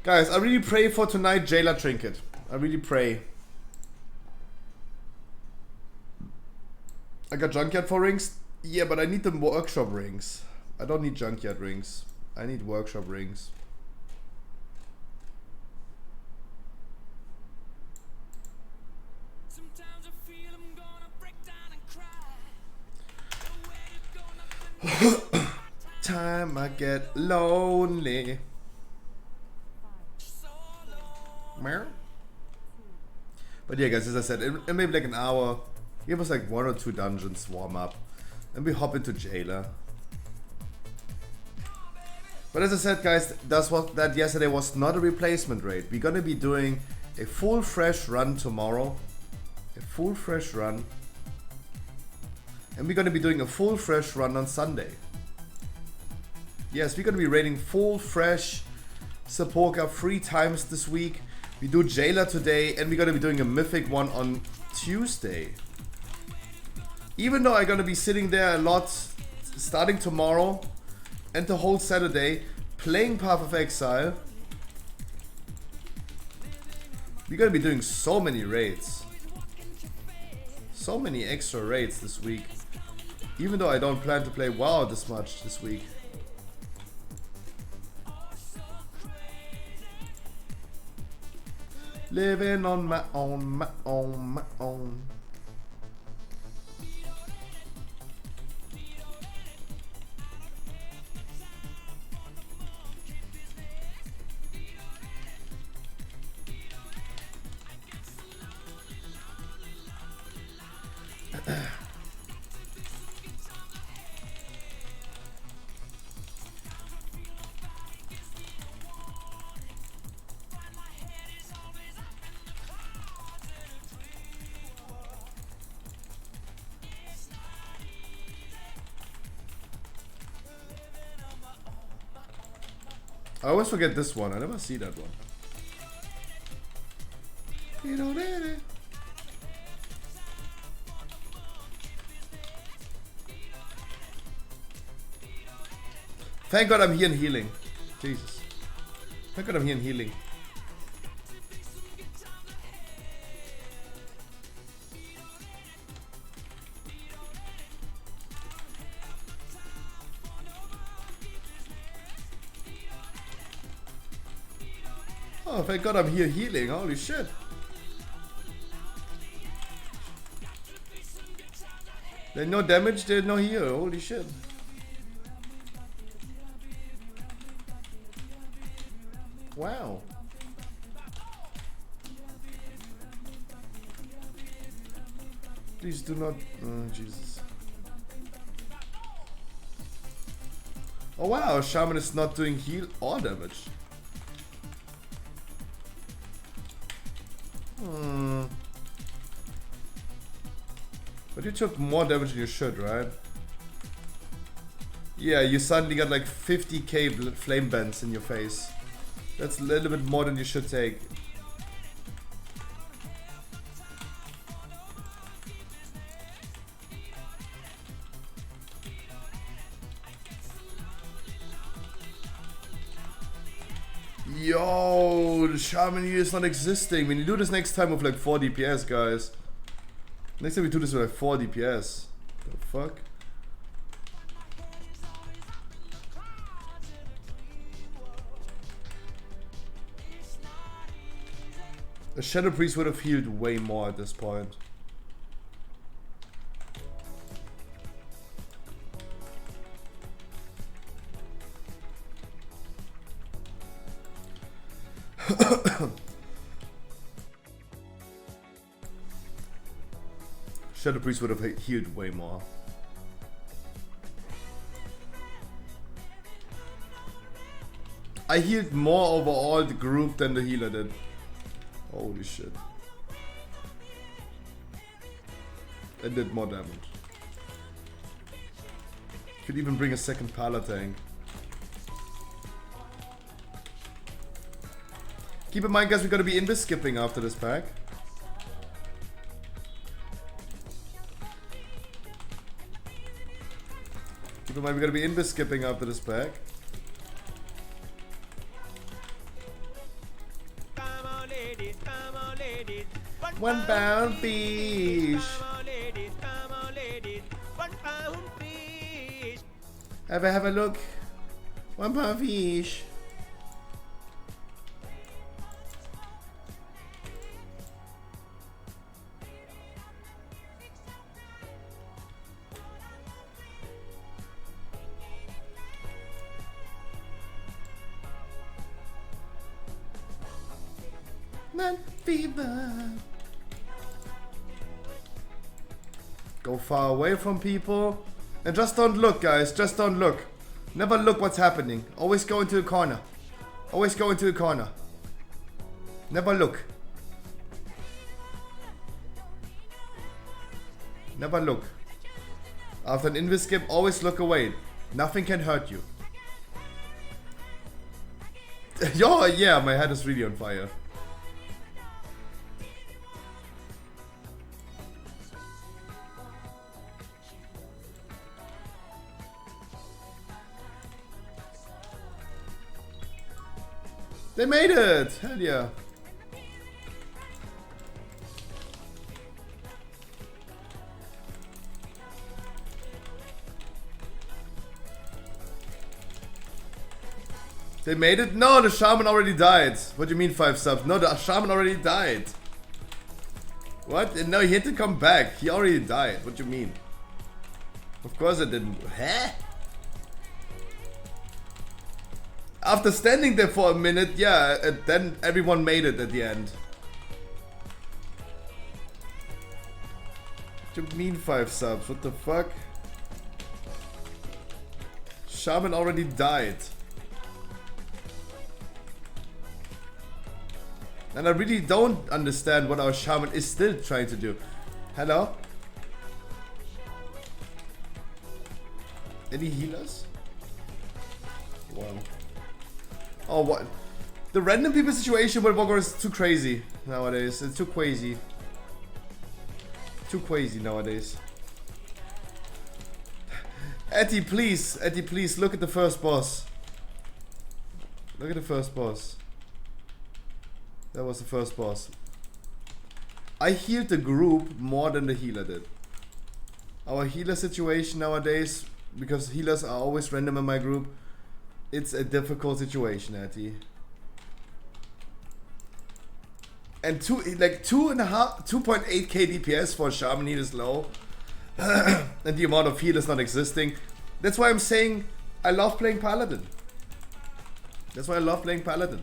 Guys, I really pray for tonight Jailer Trinket. I really pray. I got Junkyard for rings? Yeah, but I need the workshop rings. I don't need Junkyard rings. I need workshop rings. Time I get lonely. But yeah, guys, as I said, in maybe like an hour, give us like 1 or 2 dungeons warm up, and we hop into Jailer. But as I said, guys, that yesterday was not a replacement raid. We're gonna be doing a full fresh run tomorrow, a full fresh run, and we're gonna be doing a full fresh run on Sunday. Yes, we're gonna be raiding full fresh Sepulka 3 times this week. We do Jailer today, and we're gonna be doing a mythic one on Tuesday. Even though I'm gonna be sitting there a lot starting tomorrow and the whole Saturday playing Path of Exile, we're gonna be doing so many raids. So many extra raids this week. Even though I don't plan to play WoW this much this week. Living on my own, my own, my own. I always forget this one. I never see that one. Thank God I'm here in healing. Jesus. Thank God I'm here in healing. Oh, thank God I'm here healing. Holy shit. There's no damage, there's no heal. Holy shit. Wow. Please do not... Oh, Jesus. Oh wow, Shaman is not doing heal or damage. But you took more damage than you should, right? Yeah, you suddenly got like 50k flame bends in your face. That's a little bit more than you should take. Yo, the Shaman here is not existing. When you do this next time with like 4 DPS, guys. Next time we do this with like 4 DPS. The fuck? A Shadow Priest would have healed way more at this point. Shadow Priest would have healed way more. I healed more overall the group than the healer did. Holy shit. And did more damage. Could even bring a second Pala tank. Keep in mind, guys, we're gonna be invis skipping after this pack. Keep in mind, we're gonna be invis skipping after this pack. One pound fish. Have a look. 1 pound fish. Man fever. Go far away from people. And just don't look, guys. Just don't look. Never look what's happening. Always go into a corner. Always go into a corner. Never look. Never look. After an invis skip, always look away. Nothing can hurt you. Yo, yeah, my head is really on fire. They made it! Hell yeah. They made it? No, the Shaman already died. What do you mean 5 subs? No, the Shaman already died. What? No, he had to come back. He already died. What do you mean? Of course I didn't. Huh? After standing there for a minute, yeah, then everyone made it at the end. What do you mean 5 subs? What the fuck? Shaman already died. And I really don't understand what our Shaman is still trying to do. Hello? Any healers? Wow. Oh, what? The random people situation with Walker is too crazy nowadays. It's too crazy. Too crazy nowadays. Etty, please, look at the first boss. Look at the first boss. That was the first boss. I healed the group more than the healer did. Our healer situation nowadays, because healers are always random in my group, it's a difficult situation, Etty. And 2.8k DPS for Shaman heal is low. And the amount of heal is not existing. That's why I'm saying I love playing Paladin. That's why I love playing Paladin.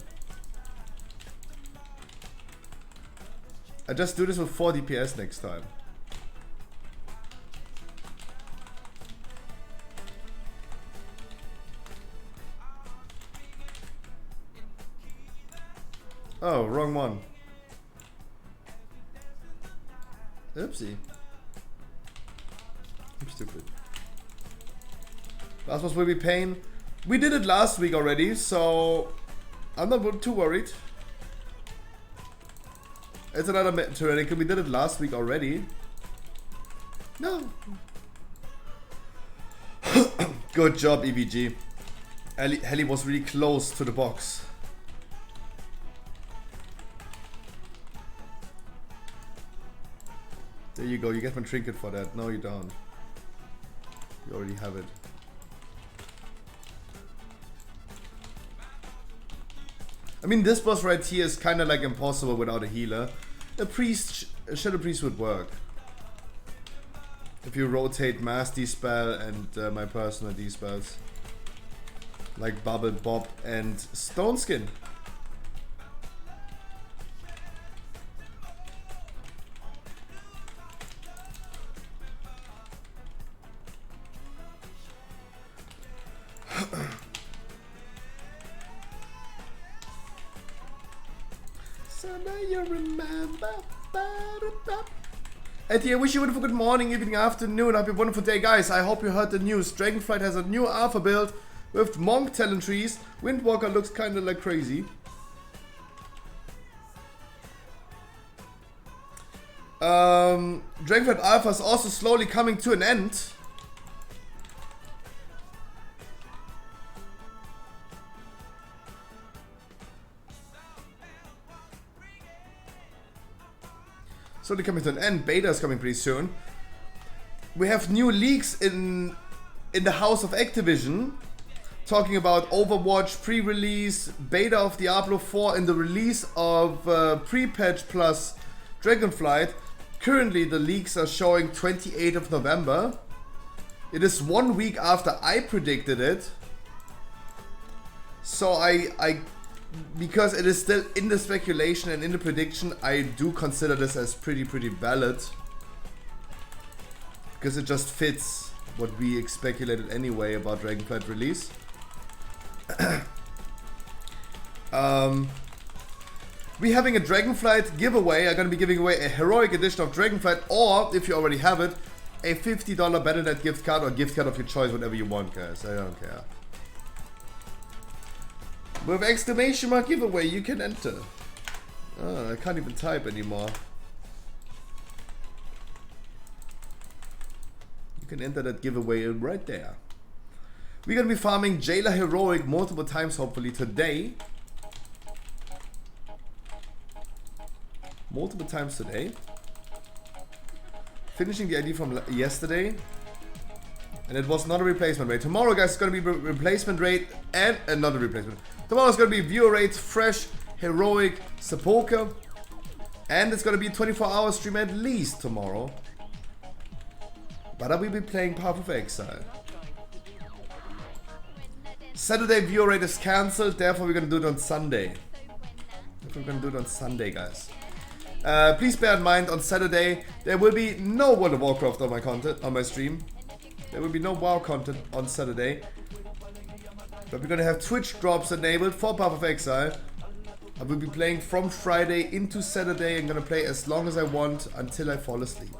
I just do this with 4 DPS next time. Oh, wrong one. Oopsie. I'm stupid. Last boss will be pain. We did it last week already, so I'm not too worried. It's another tyrannical. We did it last week already. No. Good job, EVG. Heli was really close to the box. There you go. You get my trinket for that. No, you don't. You already have it. I mean, this boss right here is kind of like impossible without a healer. A priest, a shadow priest would work. If you rotate mass dispel and my personal dispels. Like Bubble Bob and Stone Skin. So now you remember. Eddie, I wish you a wonderful good morning, evening, afternoon. Have a wonderful day, guys. I hope you heard the news. Dragonflight has a new alpha build with Monk talent trees. Windwalker looks kind of like crazy. Dragonflight Alpha is also slowly coming to an end. Slowly coming to an end. Beta is coming pretty soon. We have new leaks in the house of Activision. Talking about Overwatch pre-release, beta of Diablo 4 and the release of pre-patch plus Dragonflight. Currently the leaks are showing 28th of November. It is 1 week after I predicted it. So because it is still in the speculation and in the prediction, I do consider this as pretty valid. Because it just fits what we speculated anyway about Dragonflight release. We're having a Dragonflight giveaway. I'm going to be giving away a heroic edition of Dragonflight, or if you already have it, a $50 Battle.net gift card or gift card of your choice, whatever you want, guys. I don't care. With exclamation mark giveaway, you can enter. Oh, I can't even type anymore. You can enter that giveaway right there. We're gonna be farming Jailer Heroic multiple times, hopefully today. Multiple times today. Finishing the ID from yesterday. And it was not a replacement rate. Tomorrow, guys, it's gonna be replacement rate and not a replacement. Tomorrow it's gonna be viewer rates, fresh, heroic, Sepulchre. And it's gonna be a 24-hour stream at least tomorrow. But I will be playing Path of Exile. Saturday viewer rate is cancelled, therefore we're gonna do it on Sunday. Guys. Please bear in mind, on Saturday there will be no World of Warcraft on my content, on my stream. There will be no WoW content on Saturday. But we're gonna have Twitch drops enabled for Path of Exile. I will be playing from Friday into Saturday. I'm gonna play as long as I want until I fall asleep.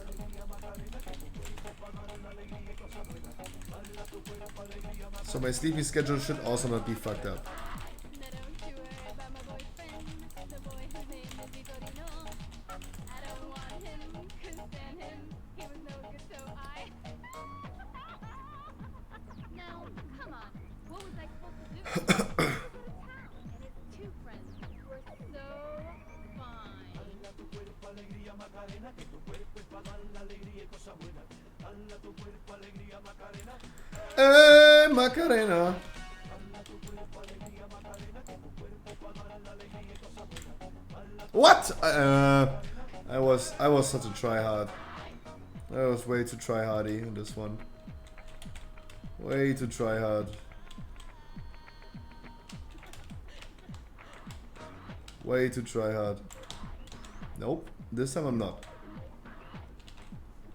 So my sleeping schedule should also not be fucked up. Macarena. What? I was such a tryhard. I was way too tryhardy in this one. Way too tryhard. Way too tryhard. Nope. This time I'm not.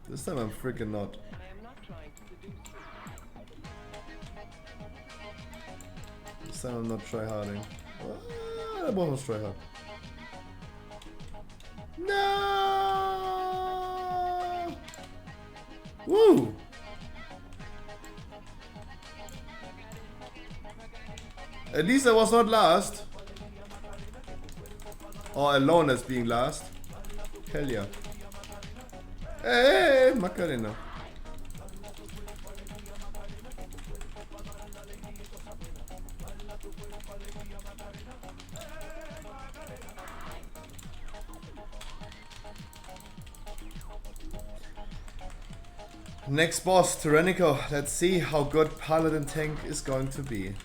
This time I'm freaking not. This time I'm not tryharding. I almost tryhard. No! Woo! At least I was not last. Or alone as being last. Hell yeah. Hey, Macarena. Next boss, Tyrannico. Let's see how good Paladin Tank is going to be.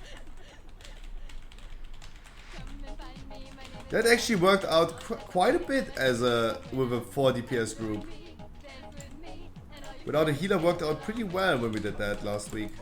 That actually worked out quite a bit as with a 4 DPS group. Without a healer worked out pretty well when we did that last week.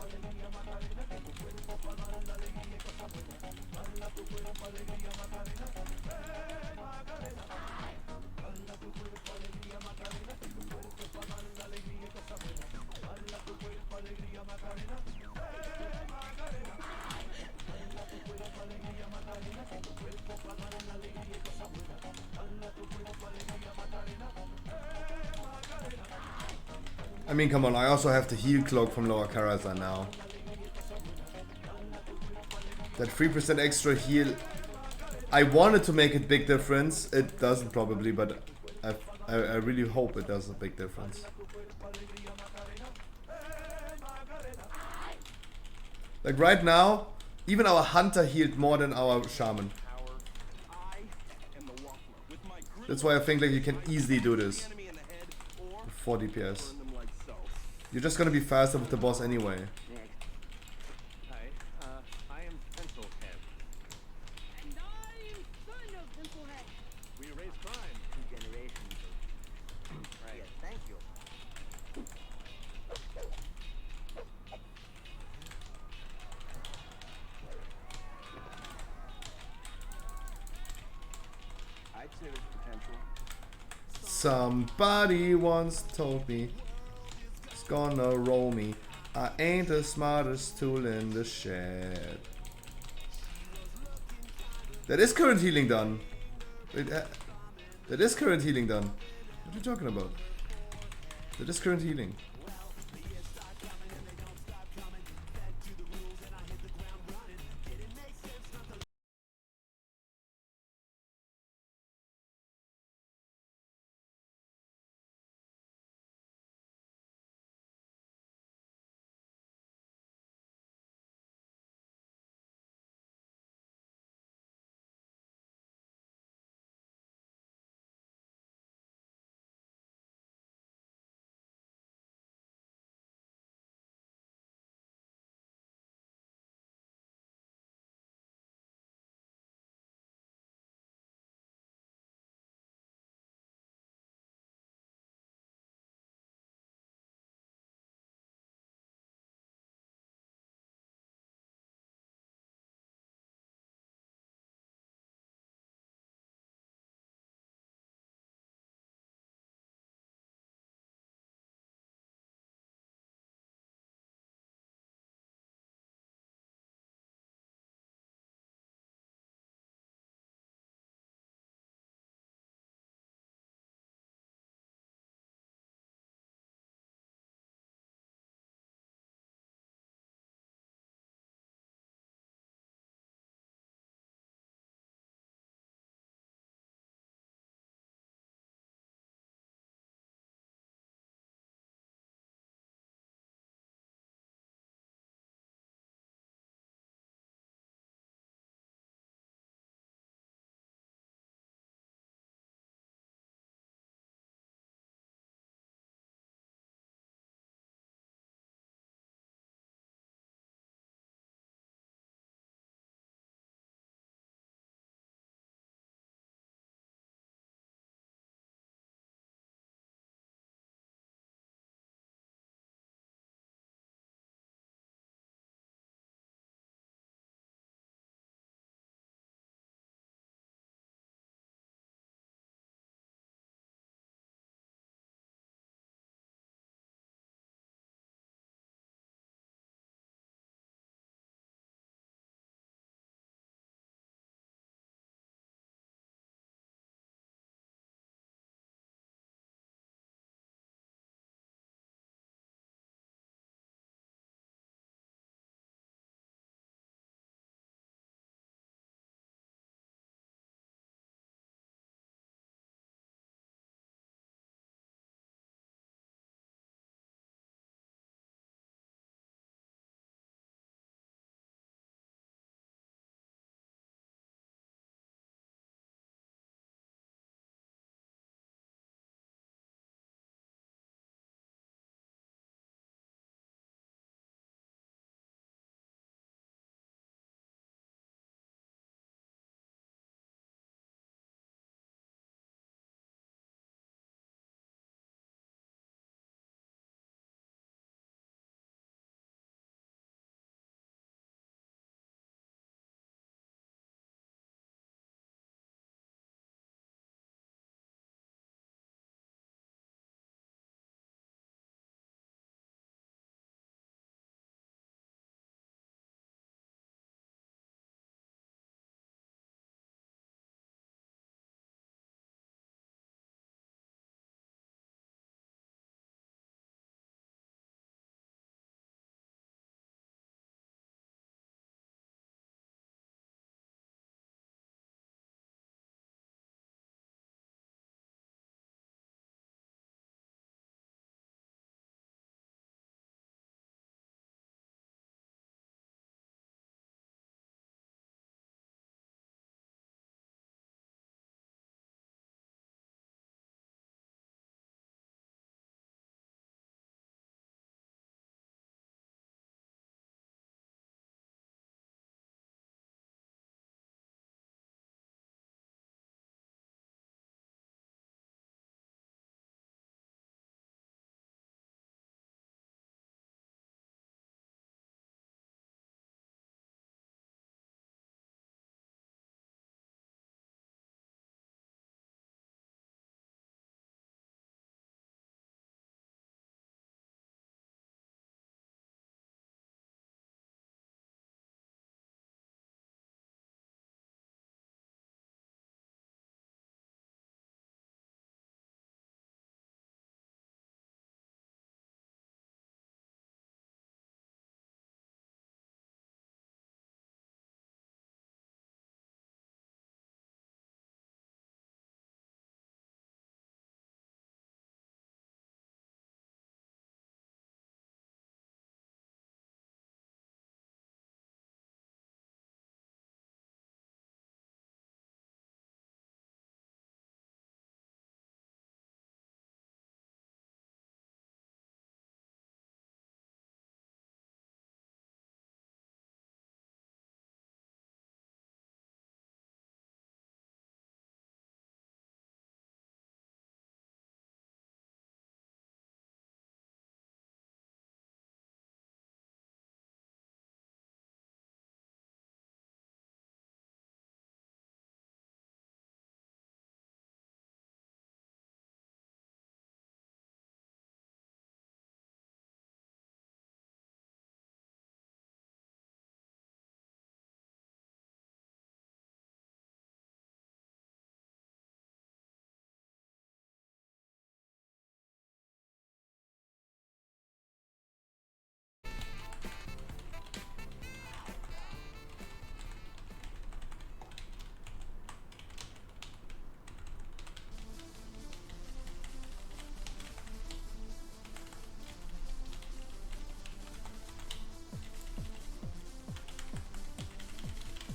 I mean, come on, I also have the heal cloak from Lower Karaza now. That 3% extra heal, I wanted to make a big difference. It doesn't probably, but I really hope it does a big difference. Like right now, even our hunter healed more than our shaman. That's why I think like you can easily do this. With 4 DPS. You're just gonna be faster with the boss anyway. I am Pencilhead. And I'm son of Pencilhead. We erase crime. 2 generations. Right. Yes, thank you. I'd say there's potential. Somebody once told me it's gonna roll me. I ain't the smartest tool in the shed. That is current healing done. Wait, that is current healing done. What are you talking about? That is current healing.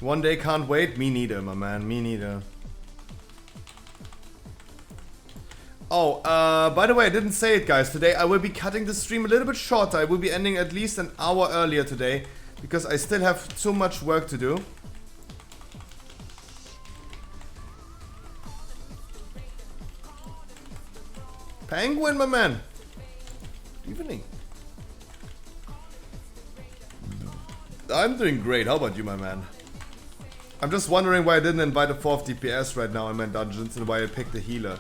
One day can't wait. Me neither, my man. Me neither. Oh, by the way, I didn't say it, guys. Today I will be cutting the stream a little bit shorter. I will be ending at least an hour earlier today because I still have too much work to do. Penguin, my man. Evening. I'm doing great. How about you, my man? I'm just wondering why I didn't invite a 4th DPS right now in my dungeons and why I picked a healer.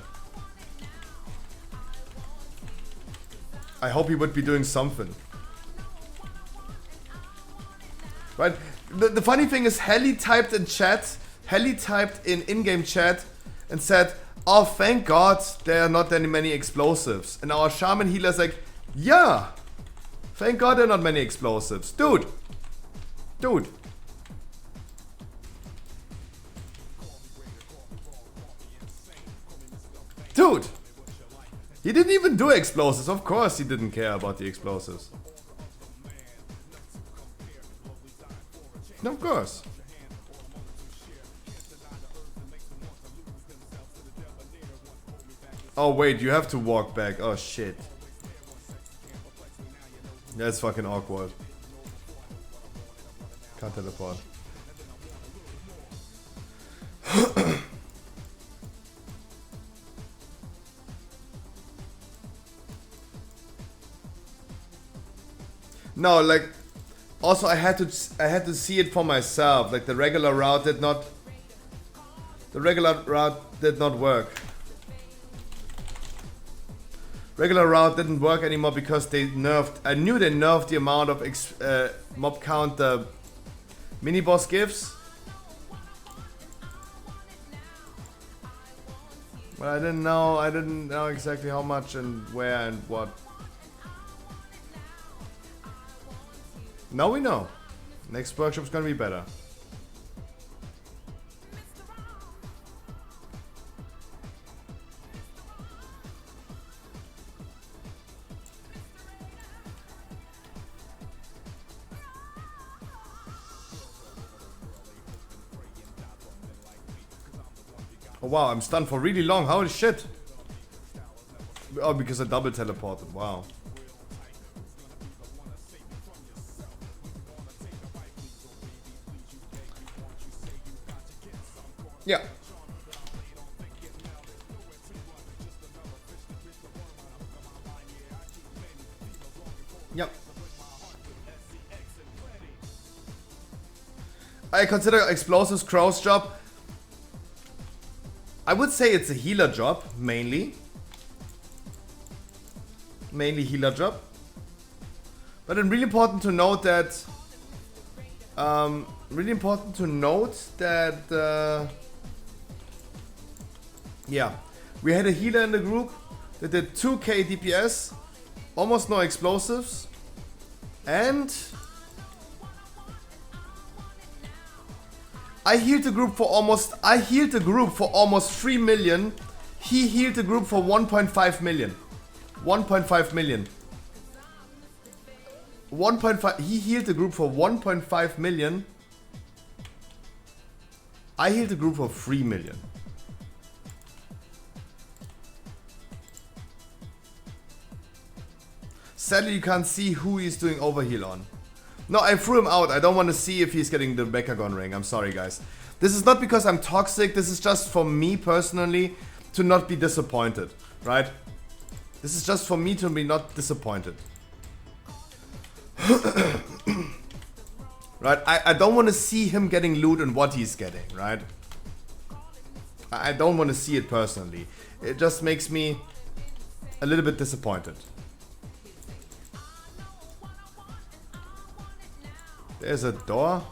I hope he would be doing something. Right? The funny thing is, Helly typed in chat, Helly typed in in-game chat and said, oh, thank God there are not that many explosives. And our shaman healer's like, yeah, thank God there are not many explosives. Dude. Dude. Dude. He didn't even do explosives. Of course he didn't care about the explosives. Of course. Oh wait, you have to walk back. Oh shit. That's fucking awkward. Can't teleport. No, like, also I had to see it for myself. Like the regular route did not work. Regular route didn't work anymore because they nerfed. I knew they nerfed the amount of mob count the mini boss gives, but I didn't know exactly how much and where and what. Now we know. Next workshop's gonna be better. Oh wow, I'm stunned for really long. Holy shit. Oh, because I double teleported. Wow. Yeah. Yep. I consider explosives Crow's job. I would say it's a healer job, mainly. Mainly healer job. But it's really important to note that yeah, we had a healer in the group that did 2k DPS, almost no explosives, and I healed the group for almost 3 million. He healed the group for 1.5 million. 1.5 million. 1.5. He healed the group for 1.5 million. I healed the group for 3 million. Sadly, you can't see who he's doing overheal on. No, I threw him out. I don't want to see if he's getting the Mechagon ring. I'm sorry, guys. This is not because I'm toxic. This is just for me personally to not be disappointed, right? This is just for me to be not disappointed. Right? I don't want to see him getting loot and what he's getting, right? I don't want to see it personally. It just makes me a little bit disappointed. There's a door.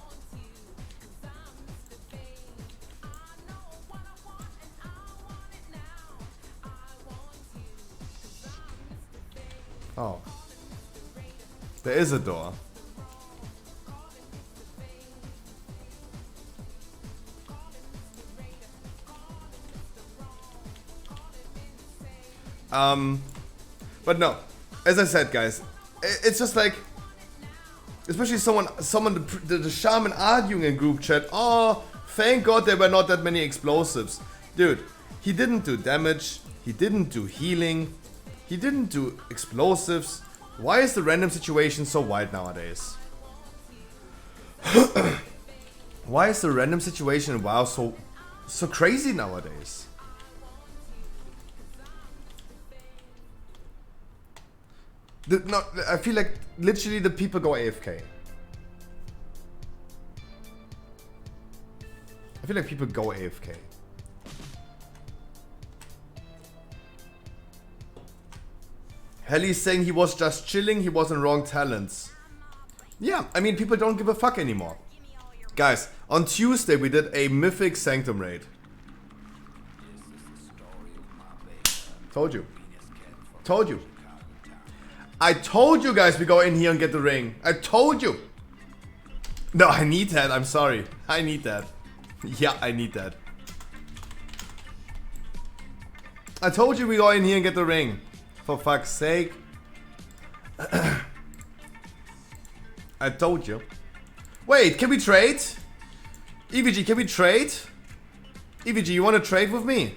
Oh. There is a door. But no. As I said, guys, it's just like Especially the shaman arguing in group chat. Oh, thank God there were not that many explosives. Dude, he didn't do damage. He didn't do healing. He didn't do explosives. Why is the random situation so wide nowadays? Why is the random situation in WoW so crazy nowadays? No, I feel like literally the people go AFK. I feel like people go AFK. Helly's saying he was just chilling, he was in wrong talents. Yeah, I mean, people don't give a fuck anymore. Guys, on Tuesday we did a Mythic Sanctum raid. Told you. Told you. I told you guys we go in here and get the ring. I told you. No, I need that. I'm sorry. I need that. Yeah, I need that. I told you we go in here and get the ring. For fuck's sake. I told you. Wait, can we trade? EVG, can we trade? EVG, you want to trade with me?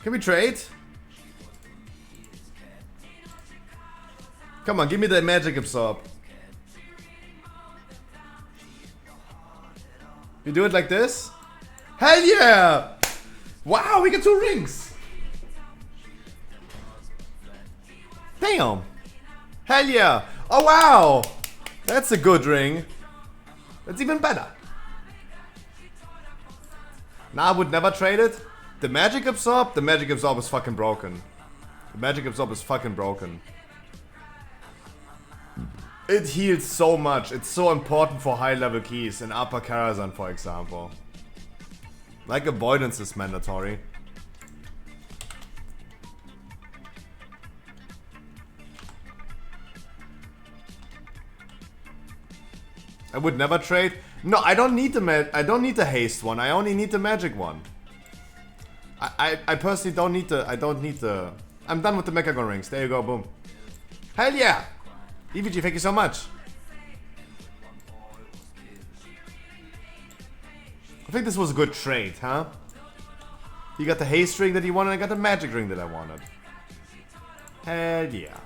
Can we trade? Come on, give me the magic absorb. You do it like this? Hell yeah! Wow, we got 2 rings! Damn! Hell yeah! Oh wow! That's a good ring. That's even better. Nah, I would never trade it. The magic absorb is fucking broken. The magic absorb is fucking broken. It heals so much. It's so important for high level keys in Upper Karazhan, for example. Like avoidance is mandatory. I would never trade. No, I don't need the haste one. I only need the magic one. I personally don't need the. I'm done with the Mechagon rings. There you go, boom. Hell yeah! EVG, thank you so much. I think this was a good trade, huh? He got the haste ring that he wanted, and I got the magic ring that I wanted. Hell yeah.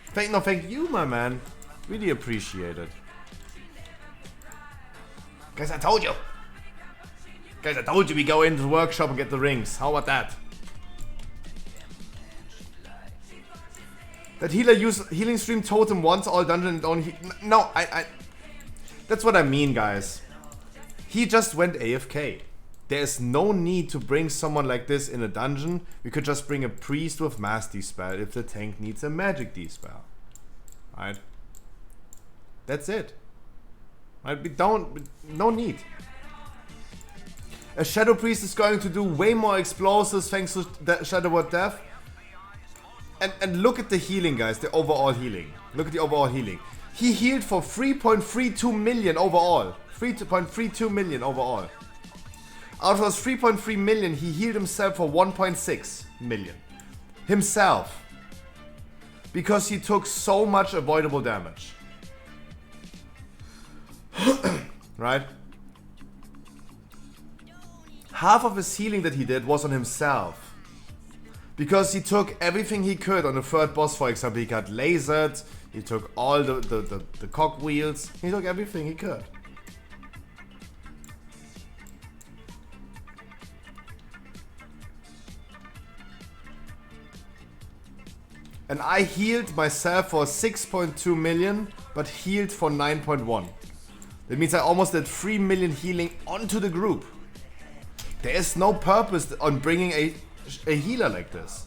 Thank you, my man. Really appreciate it. Guys, I told you. Guys, I told you we go into the workshop and get the rings. How about that? That healer use healing stream totem once all dungeon and only no, I that's what I mean, guys. He just went AFK. There is no need to bring someone like this in a dungeon. We could just bring a priest with mass dispel if the tank needs a magic dispel. Right? That's it. Right? No need. A Shadow Priest is going to do way more explosives thanks to Shadow Word Death. And look at the healing, guys, the overall healing. Look at the overall healing. He healed for 3.32 million overall. 3.32 million overall. Out of those 3.3 million, he healed himself for 1.6 million. Himself. Because he took so much avoidable damage. Right? Half of his healing that he did was on himself. Because he took everything he could on the third boss, for example. He got lasered, he took all the cogwheels, he took everything he could. And I healed myself for 6.2 million, but healed for 9.1. That means I almost did 3 million healing onto the group. There is no purpose on bringing a healer like this.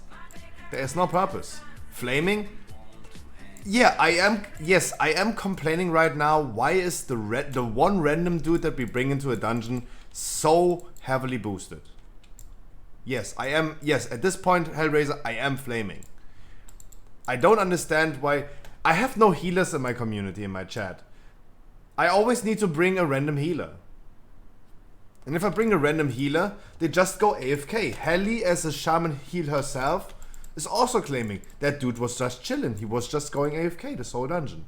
There is no purpose. Flaming? Yeah, I am complaining right now. Why is the one random dude that we bring into a dungeon so heavily boosted? Yes, I am. Yes, at this point, Hellraiser, I am flaming. I don't understand why. I have no healers in my community, in my chat. I always need to bring a random healer. And if I bring a random healer, they just go AFK. Helly as a shaman heal herself is also claiming that dude was just chilling. He was just going AFK this whole dungeon.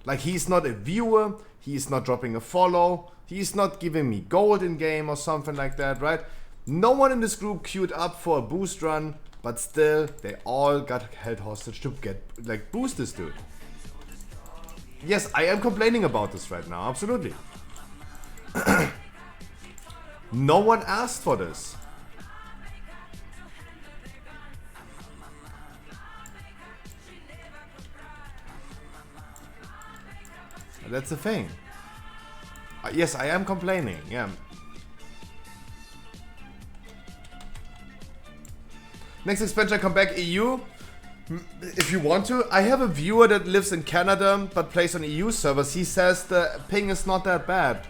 Like, he's not a viewer, he's not dropping a follow, he's not giving me gold in game or something like that, right? No one in this group queued up for a boost run, but still, they all got held hostage to get, like, boost this dude. Yes, I am complaining about this right now, absolutely. No one asked for this. That's the thing. Yes, I am complaining, yeah. Next expansion, come back EU. If you want to. I have a viewer that lives in Canada but plays on EU servers. He says the ping is not that bad.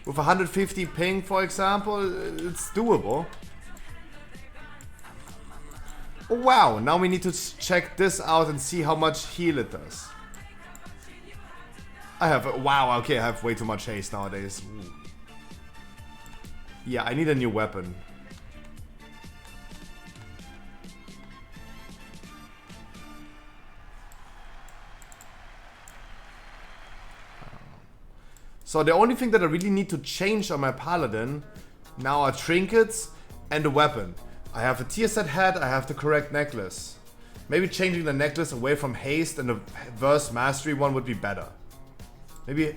With 150 ping, for example, it's doable. Oh wow, now we need to check this out and see how much heal it does. I have, wow, okay, I have way too much haste nowadays. Ooh. Yeah, I need a new weapon. So the only thing that I really need to change on my paladin now are trinkets and a weapon. I have a tier set hat, I have the correct necklace. Maybe changing the necklace away from haste and the verse mastery one would be better. Maybe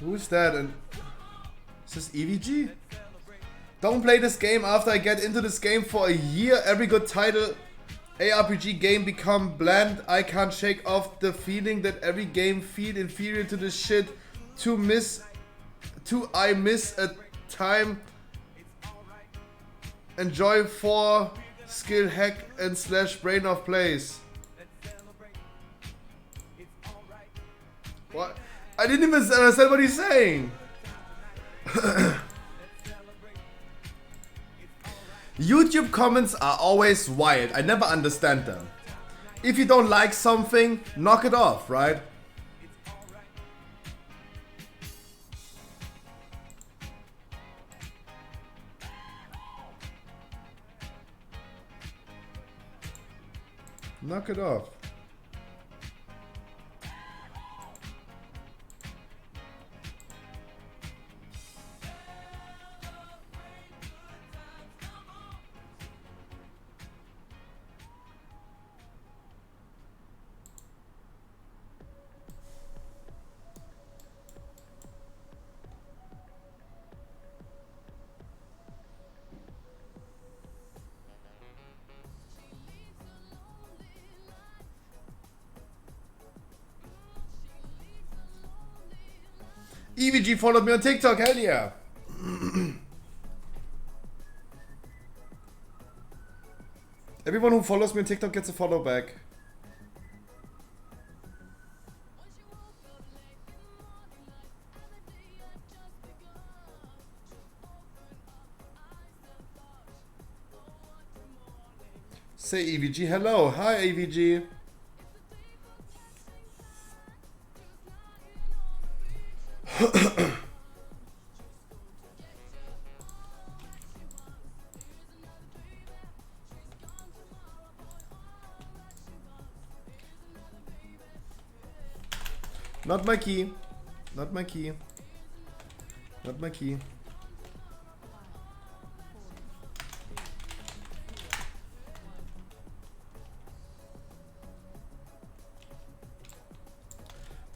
Who's that? And is this EVG? Don't play this game after I get into this game for a year. Every good title ARPG game become bland. I can't shake off the feeling that every game feel inferior to this shit. I miss a time. Enjoy 4 skill hack and slash brain of plays. What? I didn't even understand what he's saying. YouTube comments are always wild. I never understand them. If you don't like something, knock it off, right? Knock it off. EVG followed me on TikTok, hell yeah. Everyone who follows me on TikTok gets a follow back. Say EVG hello. Hi EVG. Not my key. Not my key. Not my key.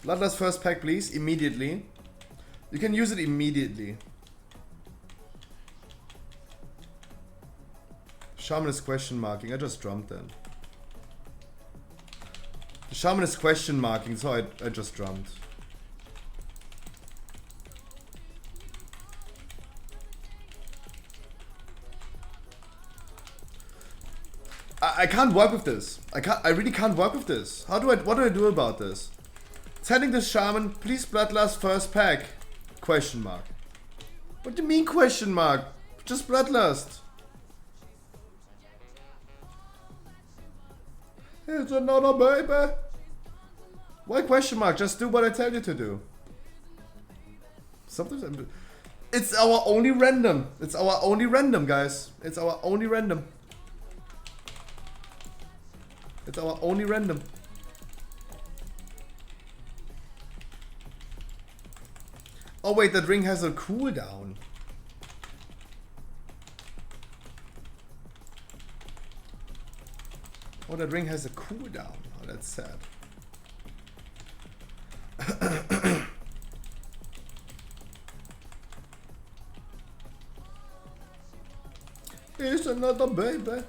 Bloodlust first pack, please. Immediately. You can use it immediately. Shaman is question marking. I just drummed then. The Shaman is question marking, so I just drummed. I can't work with this. I really can't work with this. What do I do about this? Telling the Shaman, please Bloodlust first pack. Question mark. What do you mean question mark? Just Bloodlust. It's another baby. Why question mark? Just do what I tell you to do. Sometimes it's our only random. It's our only random, guys. It's our only random. It's our only random. Oh wait, that ring has a cooldown. Oh, that ring has a cooldown. Oh, that's sad. It's another baby.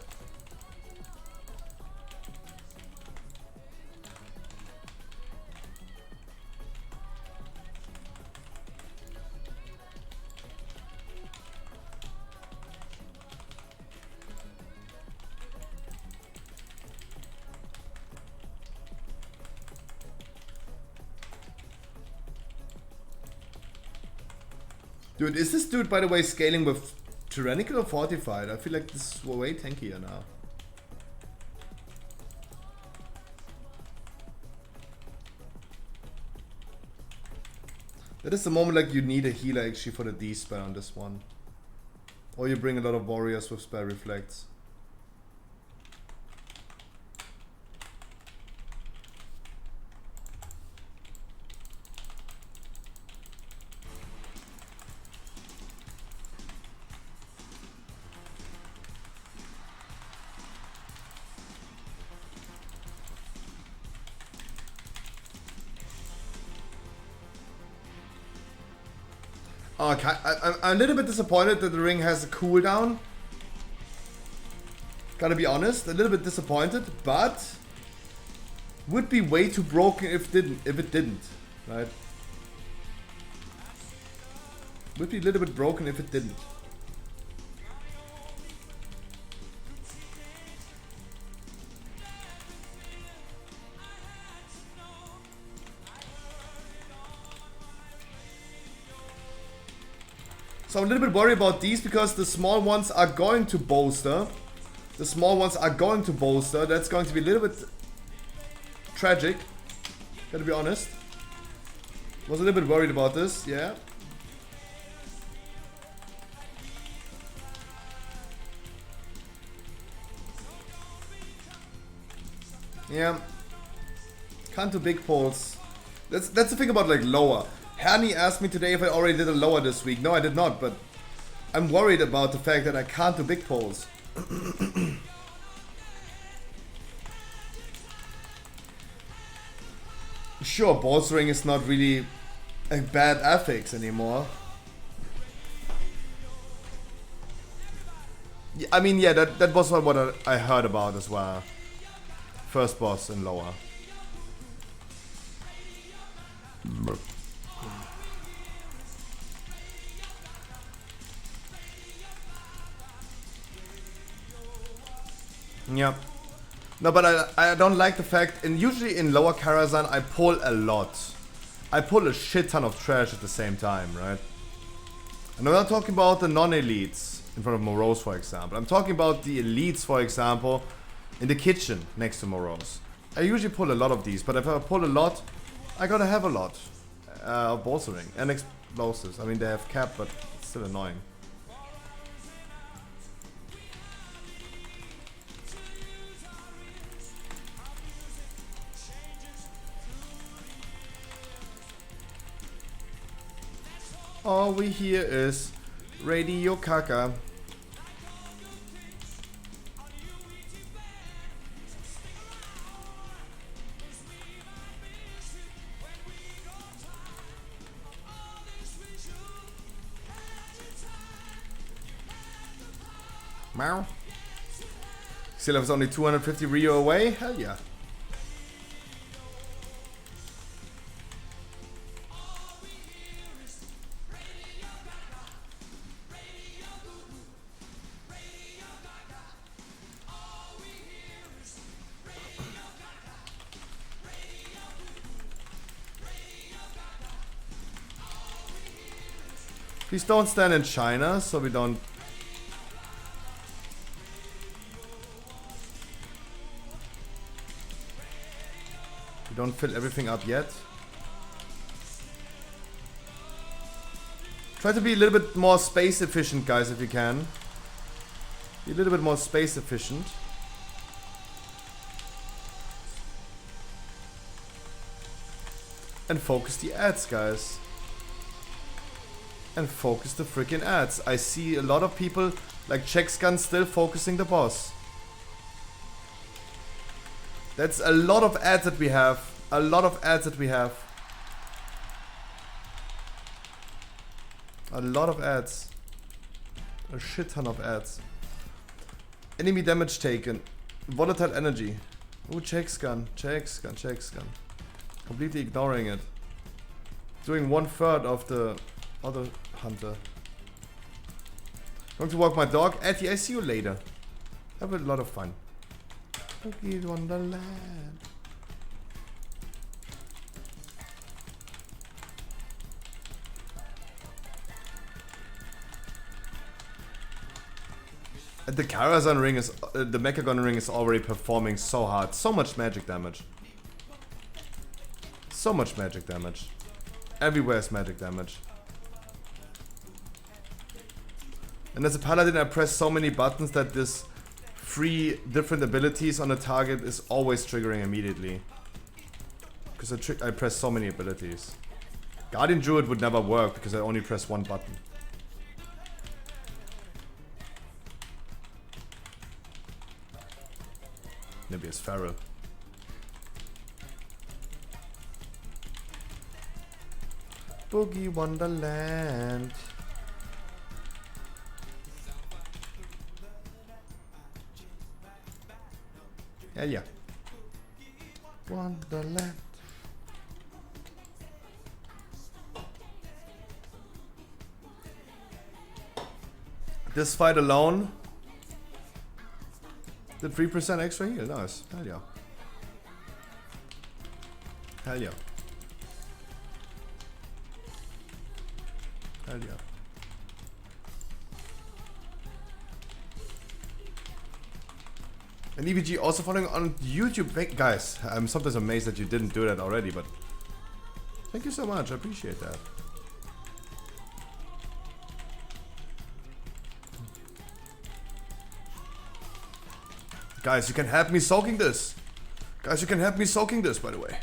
Dude, is this dude, by the way, scaling with Tyrannical or Fortified? I feel like this is way tankier now. That is the moment like you need a healer actually for the D spell on this one. Or you bring a lot of warriors with spell reflects. Okay, I'm a little bit disappointed that the ring has a cooldown. Gotta be honest, a little bit disappointed, but would be way too broken if it didn't, right? Would be a little bit broken if it didn't. So I'm a little bit worried about these because the small ones are going to bolster. The small ones are going to bolster. That's going to be a little bit tragic. Gotta be honest. Was a little bit worried about this, yeah. Yeah. Can't do big pulls. That's the thing about like lower. Hernie asked me today if I already did a lower this week. No, I did not, but I'm worried about the fact that I can't do big pulls. Sure, bolstering is not really a bad affix anymore. Yeah, I mean, yeah, that was what I heard about as well. First boss and lower. Yeah. No, but I don't like the fact, and usually in lower Karazhan I pull a lot. I pull a shit ton of trash at the same time, right? And I'm not talking about the non-elites in front of Morose, for example. I'm talking about the elites, for example, in the kitchen next to Morose. I usually pull a lot of these, but if I pull a lot, I gotta have a lot of bolstering and explosives. I mean, they have cap, but it's still annoying. All we hear is Radio Kaka. Meow. Still have only 250 Rio away? Hell yeah. Please don't stand in China, so we don't... We don't fill everything up yet. Try to be a little bit more space efficient, guys, if you can. Be a little bit more space efficient. And focus the ads, guys. And focus the freaking ads. I see a lot of people like Checkscan still focusing the boss. That's a lot of ads that we have. A lot of ads that we have. A lot of ads. A shit ton of ads. Enemy damage taken. Volatile energy. Oh, Checkscan. Checkscan. Checkscan. Completely ignoring it. Doing 1/3 of the other hunter. Going to walk my dog. Etty, I see you later. Have a lot of fun. Cookie Wonderland. The Karazhan ring is, the Mechagon ring is already performing so hard. So much magic damage. So much magic damage. Everywhere is magic damage. And as a paladin I press so many buttons that this 3 different abilities on a target is always triggering immediately. Because I press so many abilities. Guardian Druid would never work because I only press 1 button. Maybe it's Feral. Boogie Wonderland. Hell yeah. Wonderland. This fight alone did 3% extra heal. Nice. Hell yeah. Hell yeah. Hell yeah. And EVG also following on YouTube. Guys, I'm sometimes amazed that you didn't do that already, but thank you so much. I appreciate that. Guys, you can help me soaking this. Guys, you can help me soaking this, by the way.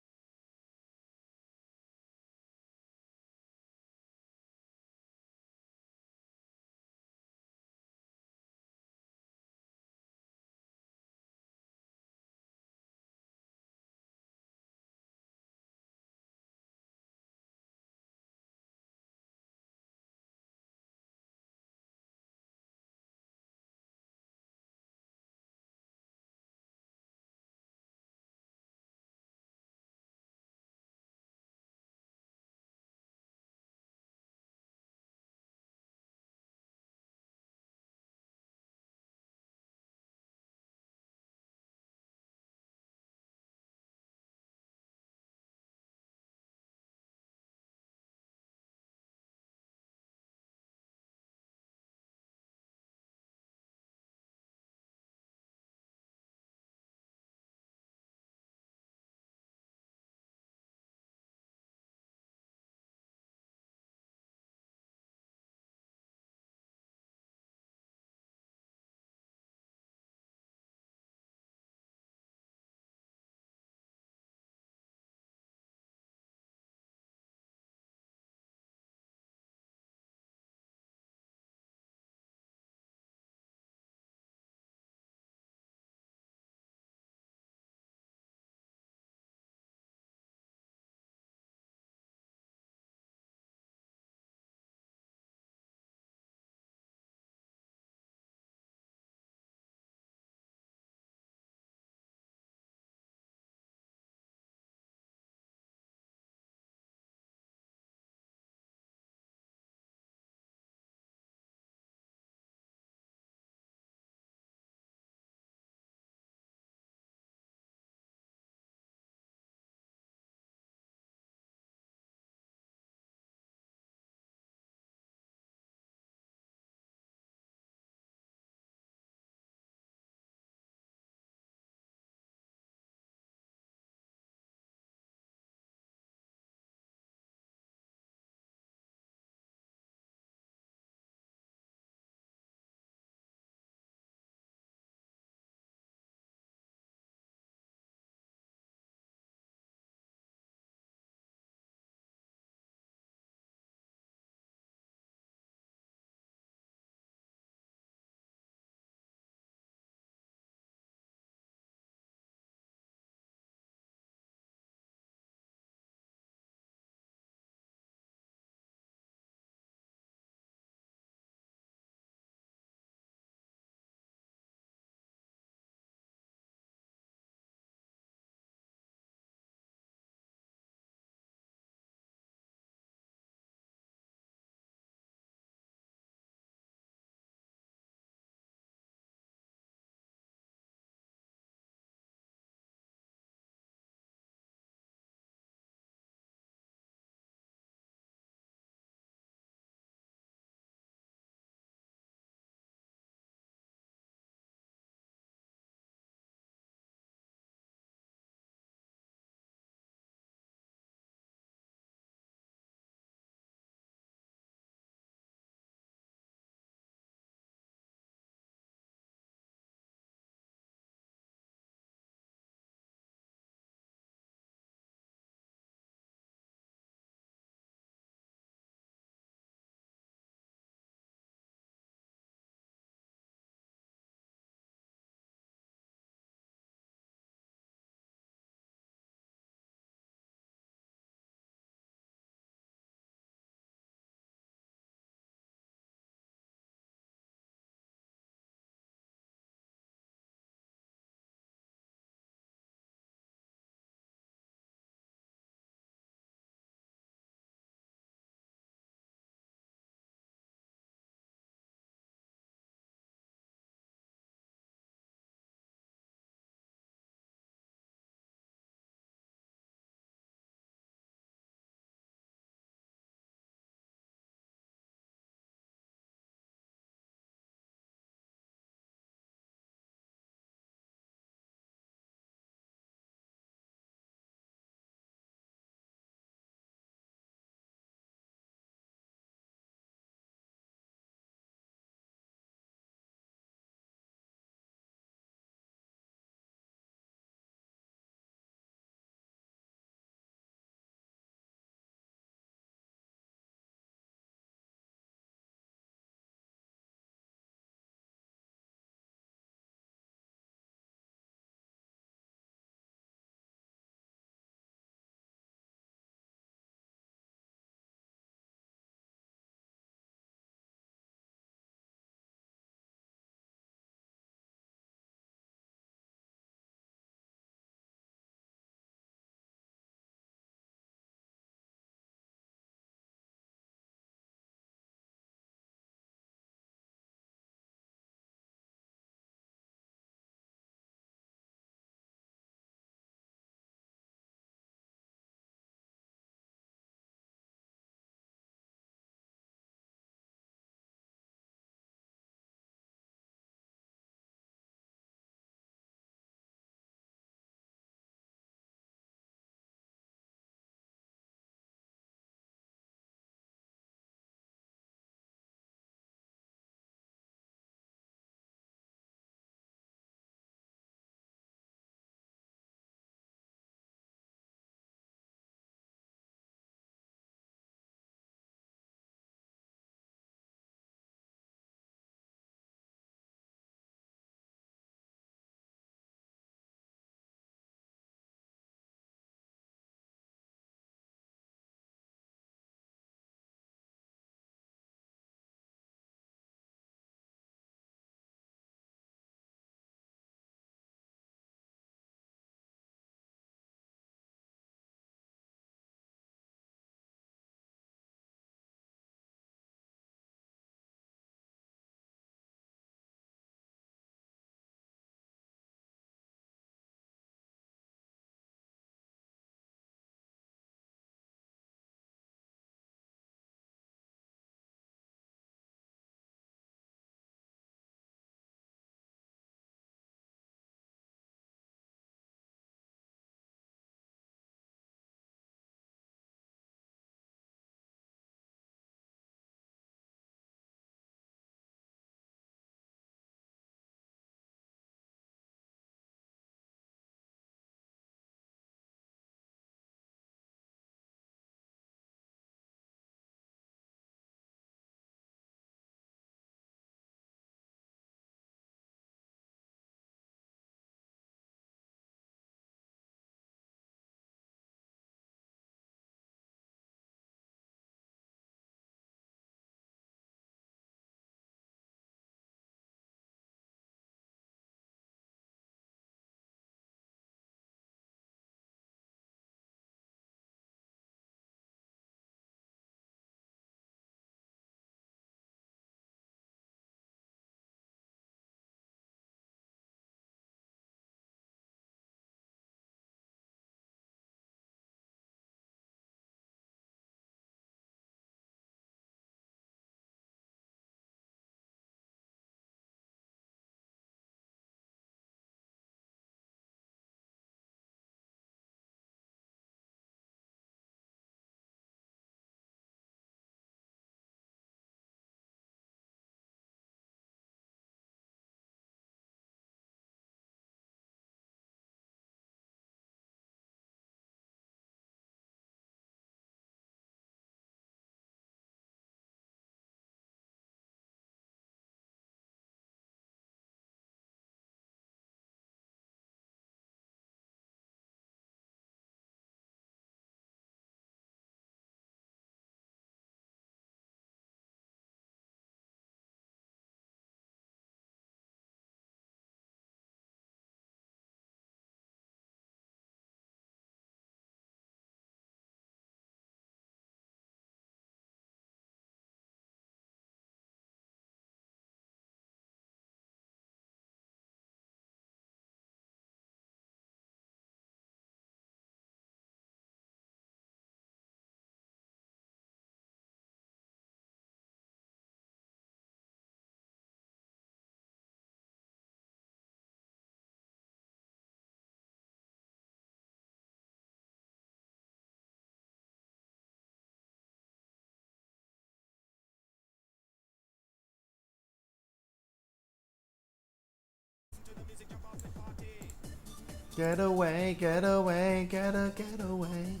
Get away, get away, get away.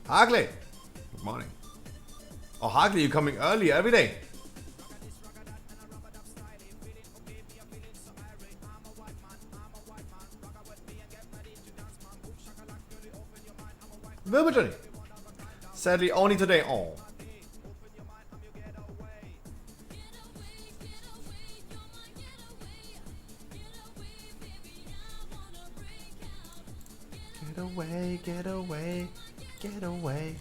Harkley! Good morning. Oh, Harkley, you're coming early every day. Wilbur Johnny. Sadly, only today. Oh. Get away, get away, get away.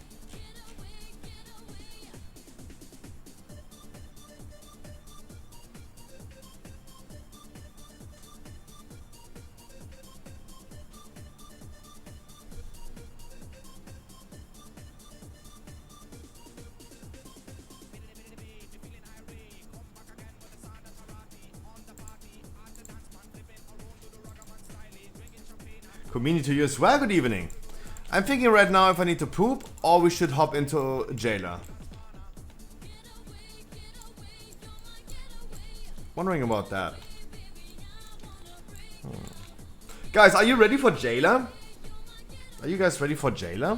Community to you as well, good evening. I'm thinking right now if I need to poop or we should hop into jailer. Wondering about that. Guys, are you ready for jailer? Are you guys ready for jailer?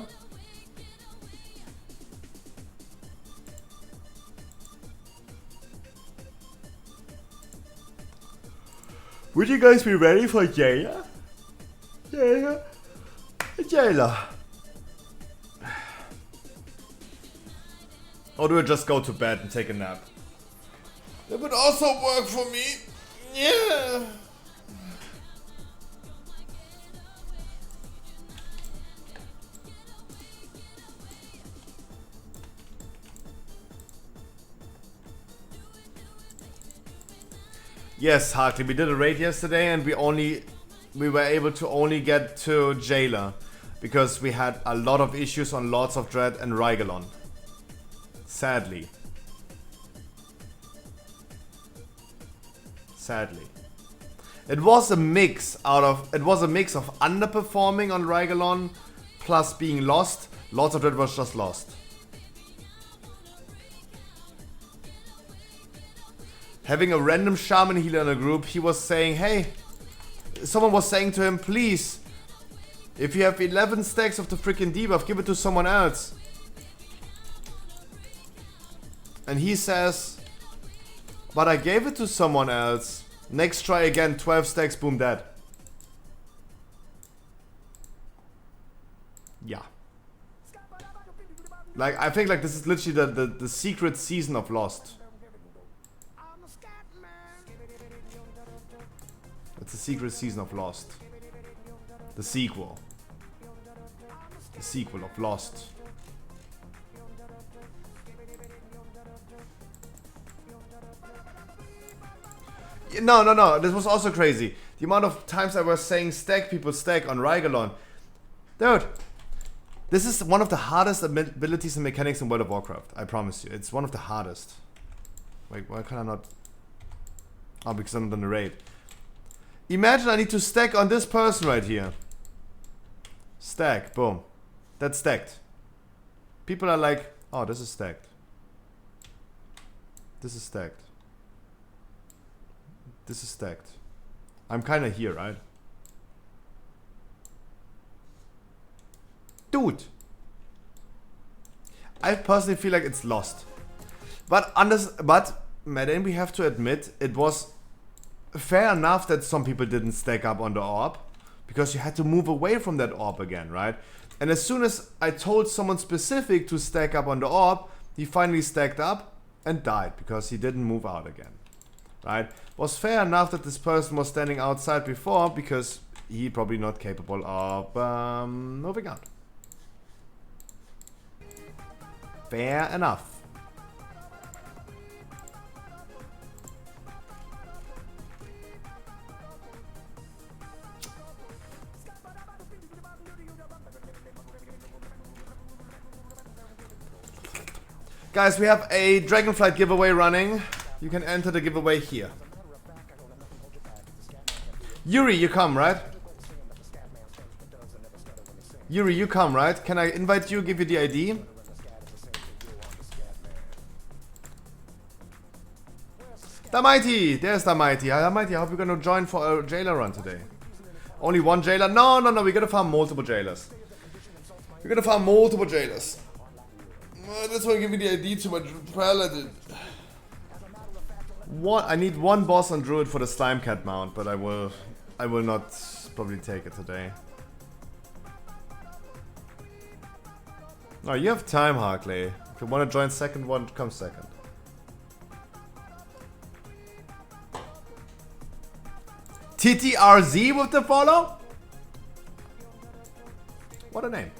Would you guys be ready for jailer? Jailer. Jailer. Or do I just go to bed and take a nap? That would also work for me. Yeah. Yes, Hartley, we did a raid yesterday and we were able to only get to jailer because we had a lot of issues on Lords of Dread and Rygalon. Sadly. Sadly. It was a mix of underperforming on Rygalon plus being lost. Lords of Dread was just lost. Having a random shaman healer in a group, he was saying, hey, someone was saying to him, please, if you have 11 stacks of the freaking debuff, give it to someone else. And he says, but I gave it to someone else. Next try again, 12 stacks, boom, dead. Yeah. Like, I think like this is literally the secret season of Lost. It's the secret season of Lost. The sequel. The sequel of Lost. No. This was also crazy. The amount of times I was saying stack people stack on Rygalon. Dude. This is one of the hardest abilities and mechanics in World of Warcraft. I promise you. It's one of the hardest. Wait, why can I not? Oh, because I'm not on the raid. Imagine I need to stack on this person right here. Stack, boom. That's stacked. People are like, oh, this is stacked. This is stacked. This is stacked. I'm kinda here, right? Dude! I personally feel like it's lost. But Madden, we have to admit, it was fair enough that some people didn't stack up on the orb, because you had to move away from that orb again, right? And as soon as I told someone specific to stack up on the orb, he finally stacked up and died because he didn't move out again, right? It was fair enough that this person was standing outside before because he probably not capable of moving out. Fair enough. Guys, we have a Dragonflight giveaway running. You can enter the giveaway here. Yuri, you come, right? Yuri, you come, right? Can I invite you, give you the ID? The Mighty! There's the Mighty. The Mighty, I hope you're gonna join for a jailer run today. Only one jailer? No, no, no, we're gonna farm multiple jailers. We're gonna farm multiple jailers. This one give me the ID to my paladin. I need one boss on druid for the slime cat mount, but I will not probably take it today. No, you have time, Harkley. If you want to join second one, come second. TTRZ with the follow? What a name.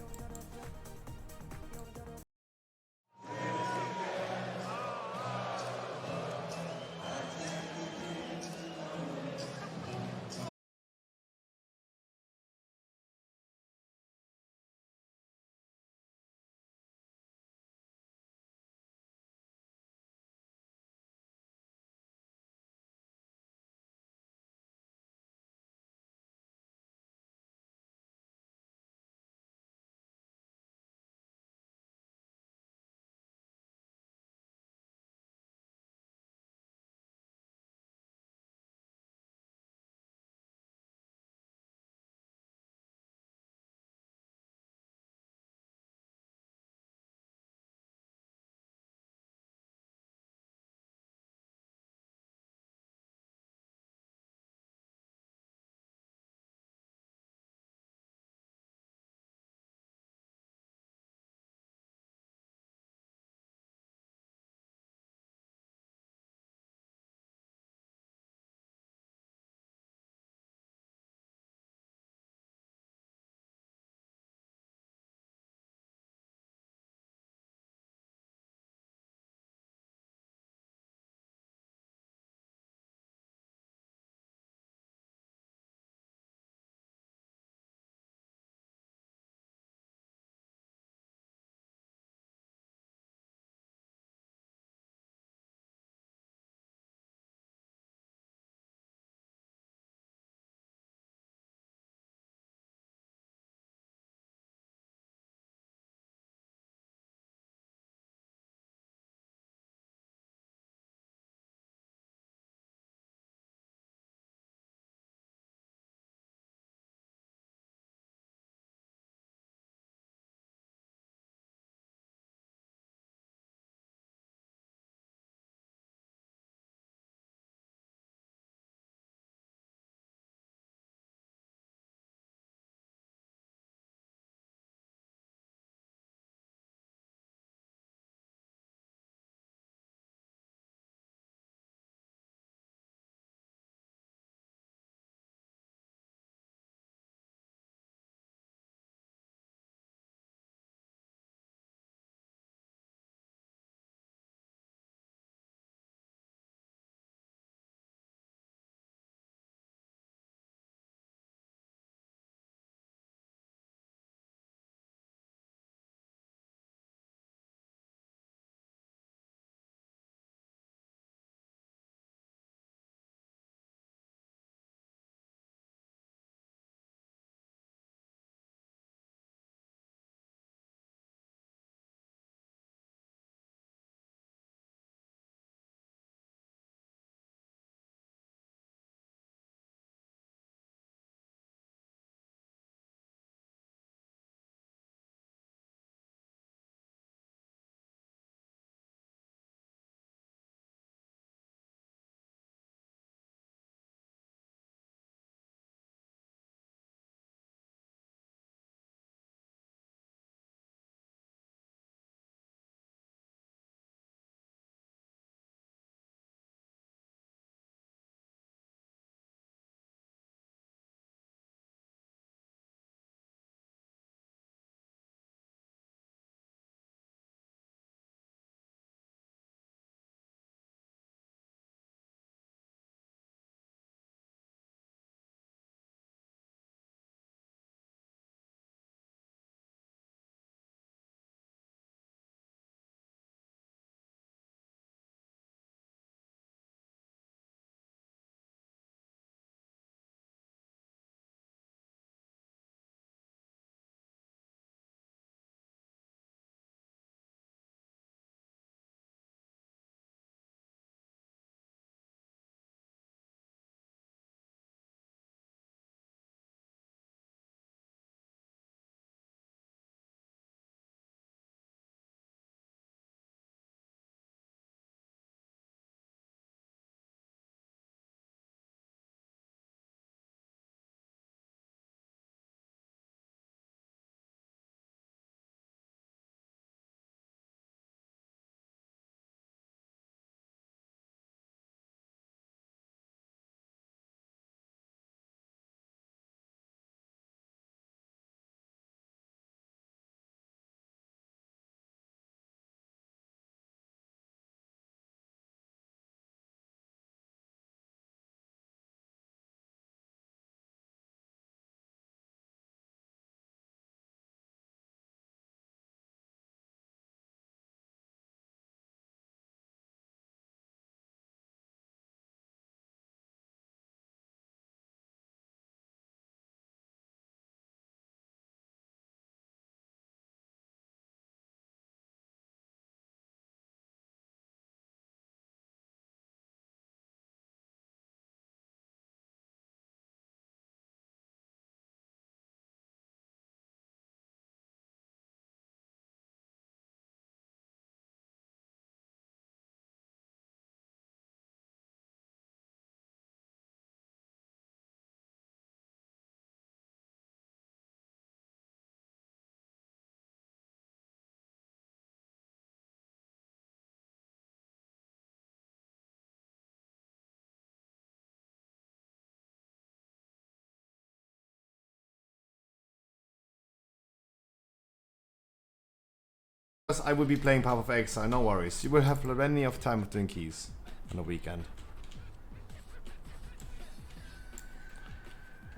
I will be playing Path of Exile, no worries. You will have plenty of time doing keys on the weekend.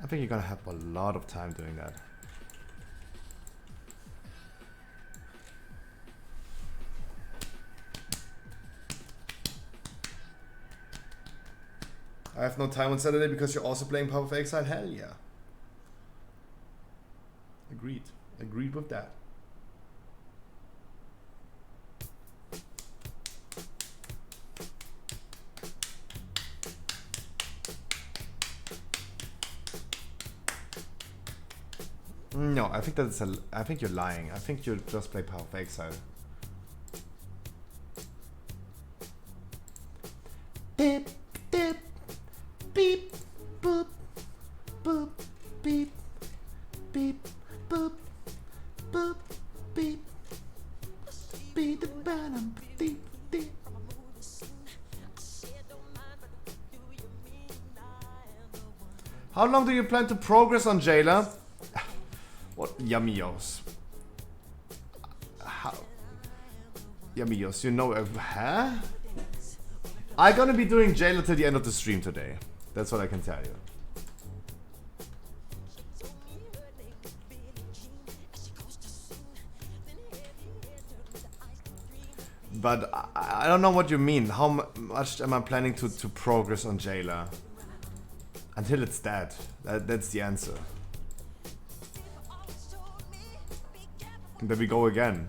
I think you're gonna have a lot of time doing that. I have no time on Saturday because you're also playing Path of Exile? Hell yeah. Agreed. Agreed with that. No, I think that's a. I think you're lying. I think you just play Path of Exile. Beep, beep, beep, boop, boop, beep, beep, boop, boop, beep, beep, the bottom, beep, beep. How long do you plan to progress on Jailer? What yummios? How? Yummios, you know, huh? I'm gonna be doing Jailer till the end of the stream today. That's what I can tell you. But I don't know what you mean. How much am I planning to progress on Jailer? Until it's dead. That's the answer. And there we go again.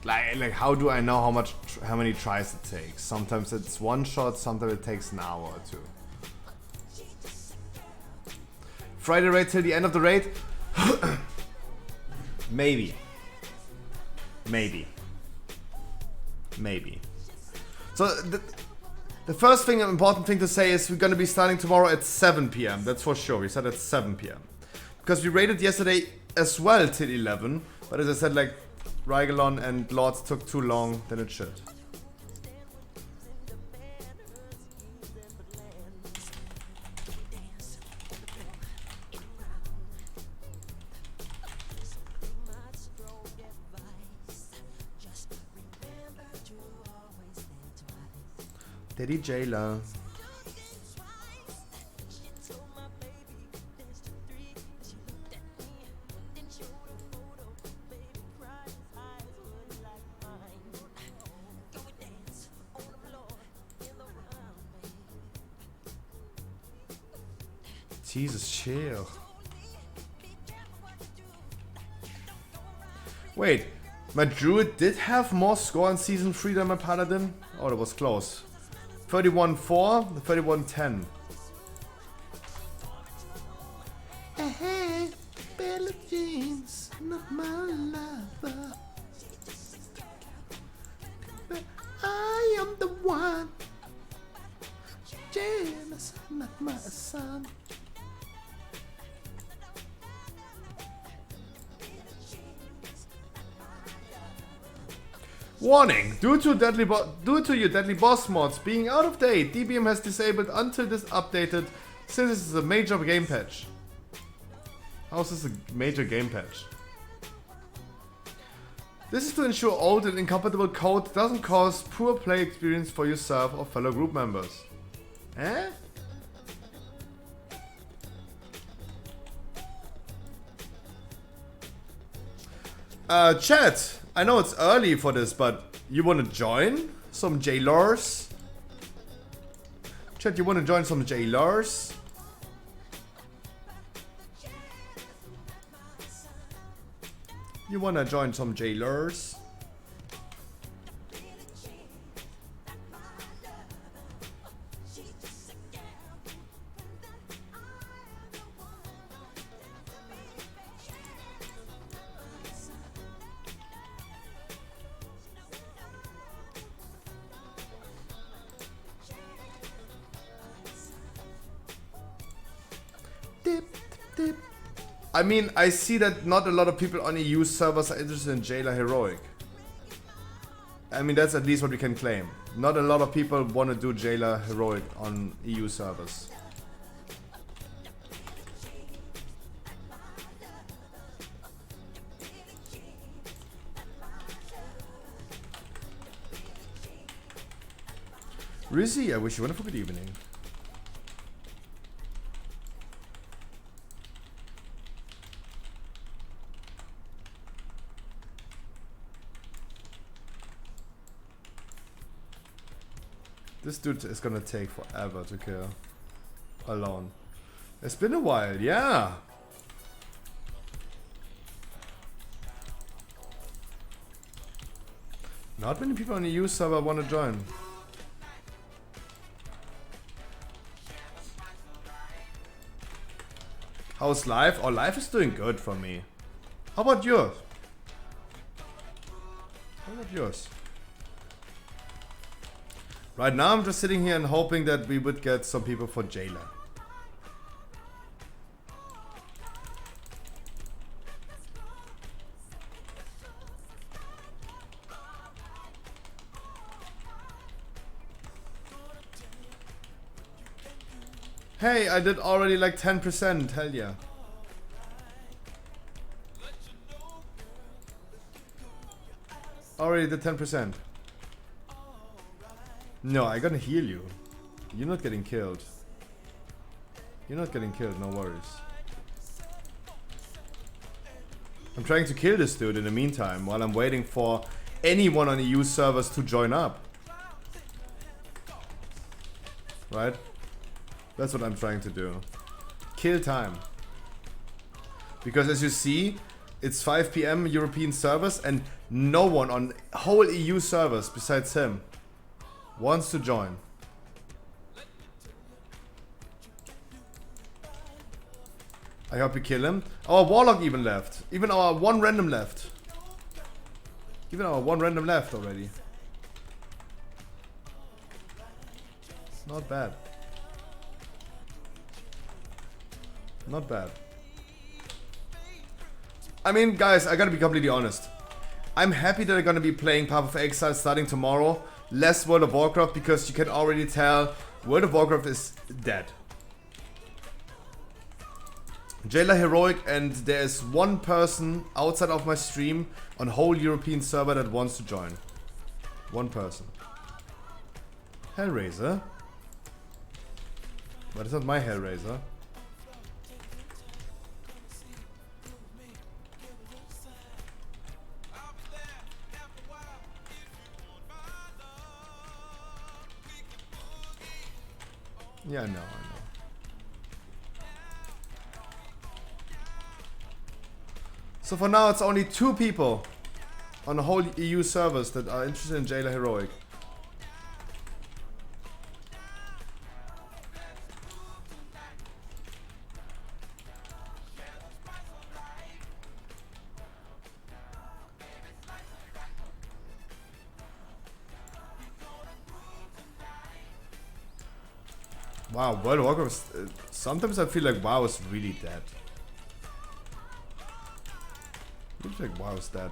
Like how do I know how many tries it takes? Sometimes it's one shot, sometimes it takes an hour or two. Friday raid till the end of the raid? Maybe. Maybe. Maybe. So the first thing, important thing to say is we're gonna be starting tomorrow at 7 PM. That's for sure. We said at 7 PM. Because we raided yesterday as well till 11. But as I said, like Rygalon and Lords took too long than it should. Daddy Jailer. Jesus, chill. Wait, my druid did have more score in season 3 than my paladin? Oh, that was close. 31-4, 31-10. Hey, Bella Jeans, not my lover. But I am the one. Jealous, not my son. Warning! Due to your deadly boss mods being out of date, DBM has disabled until this updated, since this is a major game patch. How is this a major game patch? This is to ensure old and incompatible code doesn't cause poor play experience for yourself or fellow group members. Eh? Chat! I know it's early for this, but you wanna join some jailers? Chat, you wanna join some jailers? You wanna join some jailers? I mean, I see that not a lot of people on EU servers are interested in Jailer Heroic. I mean, that's at least what we can claim. Not a lot of people want to do Jailer Heroic on EU servers. Rizzy, I wish you a wonderful good evening. This dude is gonna take forever to kill. Alone. It's been a while, yeah. Not many people on the EU server want to join. How's life? Oh, life is doing good for me. How about yours? How about yours? Right now I'm just sitting here and hoping that we would get some people for Jailer. Hey, I did already like 10%, hell yeah. Already did 10%. No, I'm gonna heal you. You're not getting killed. You're not getting killed, no worries. I'm trying to kill this dude in the meantime while I'm waiting for anyone on EU servers to join up. Right? That's what I'm trying to do. Kill time. Because as you see, it's 5 PM European servers and no one on whole EU servers besides him wants to join. I hope you kill him. Our warlock even left. Even our one random left. Even our one random left already. Not bad. Not bad. I mean, guys, I gotta be completely honest. I'm happy that I'm gonna be playing Path of Exile starting tomorrow. Less World of Warcraft because you can already tell World of Warcraft is dead. Jailer Heroic, and there is one person outside of my stream on whole European server that wants to join. One person. Hellraiser. But it's not my Hellraiser. Yeah, I know. So for now, it's only 2 people on the whole EU servers that are interested in Jailer Heroic. Wow, World of Warcraft. Sometimes I feel like WoW is really dead. I feel like WoW is dead.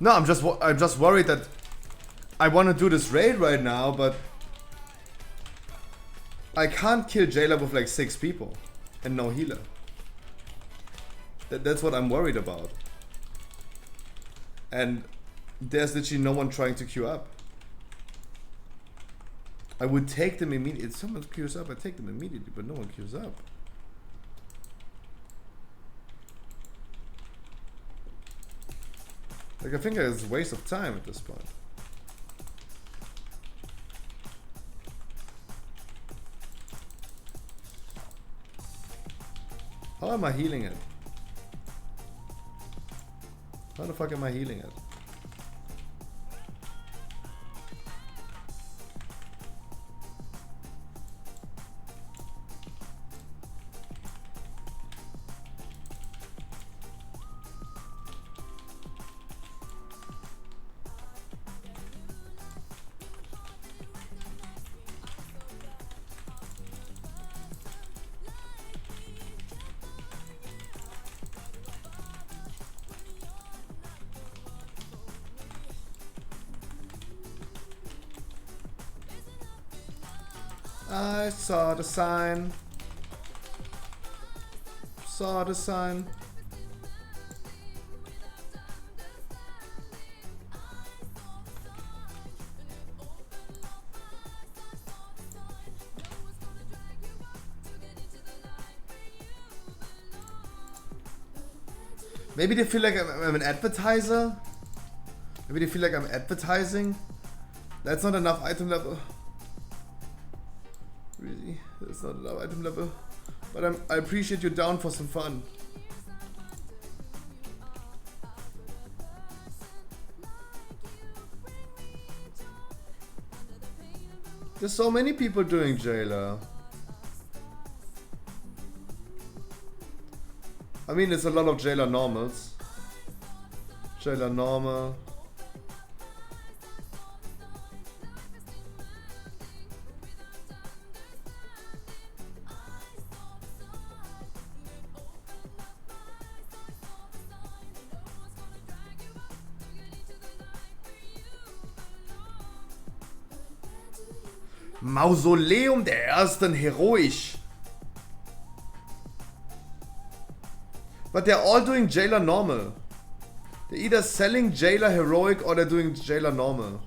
No, I'm just worried that I want to do this raid right now, but I can't kill Jailer with like 6 people and no healer. That's what I'm worried about. And there's literally no one trying to queue up. I would take them immediately. If someone queues up, I take them immediately, but no one queues up. Like, I think it's a waste of time at this point. How am I healing it? How the fuck am I healing it? I saw the sign. Saw the sign. Maybe they feel like I'm an advertiser. Maybe they feel like I'm advertising. That's not enough item level. Really? That's not enough item level. But I appreciate you're down for some fun. There's so many people doing Jailer. I mean, it's a lot of Jailer normals. Jailer normal. Mausoleum der Ersten heroisch. But they're all doing Jailer normal. They're either selling Jailer heroic or they're doing Jailer normal.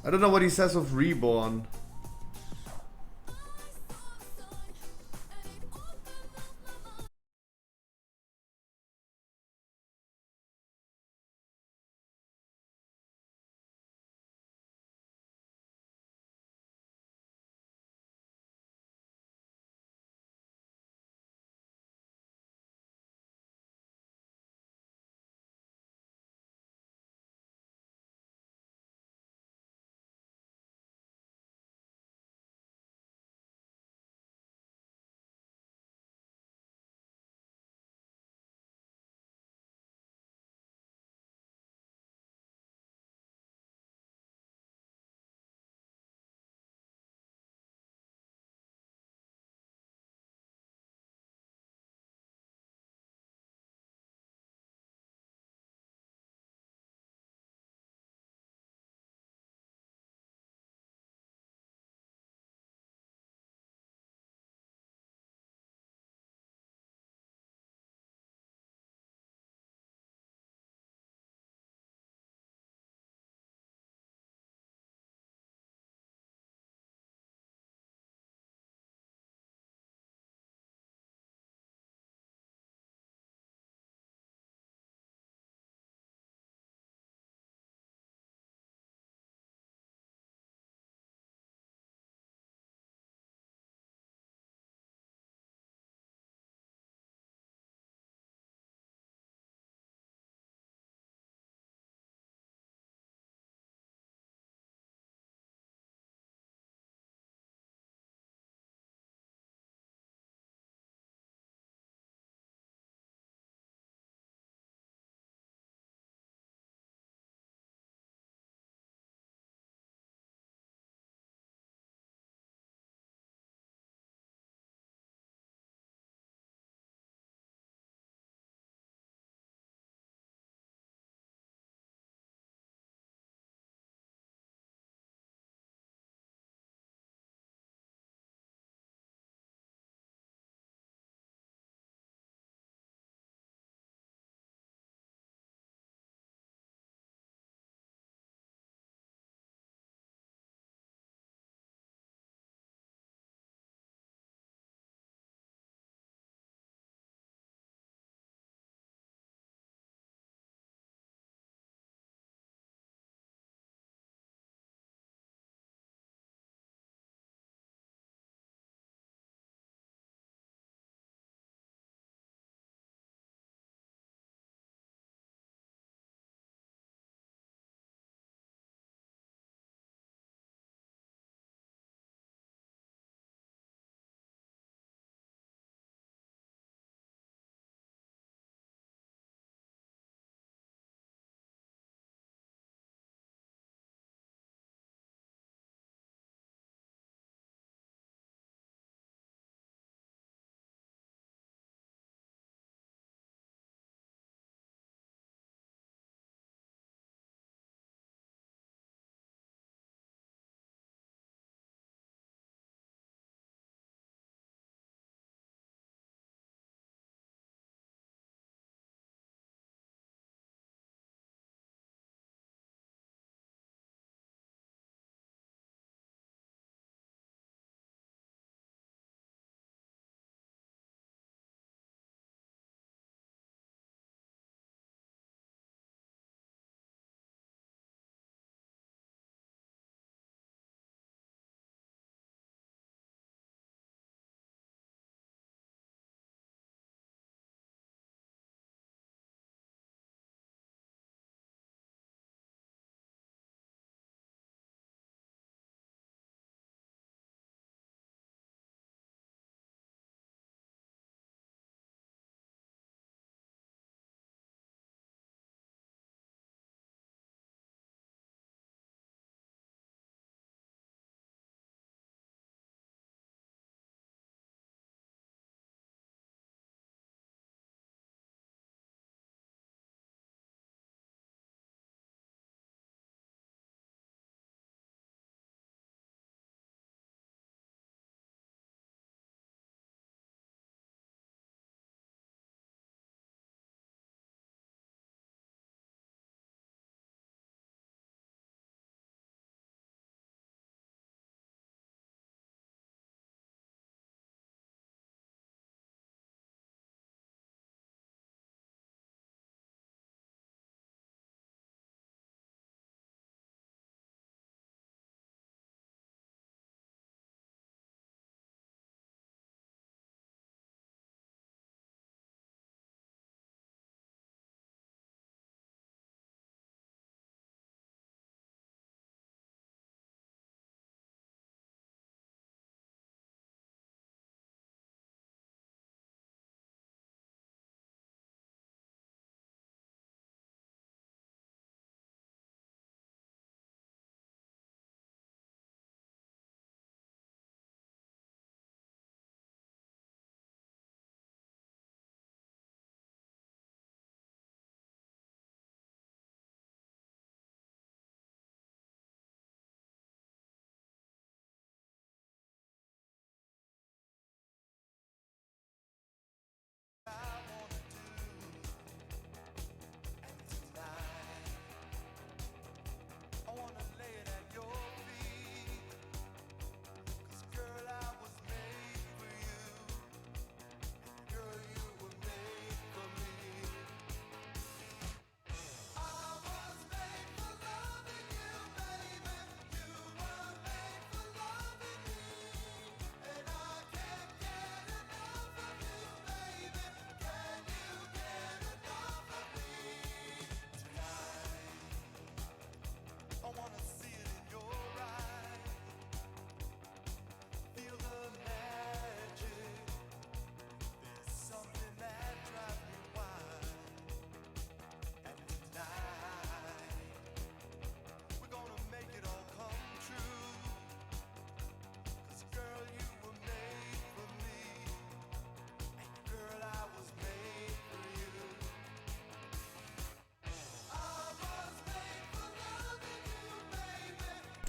I don't know what he says of Reborn.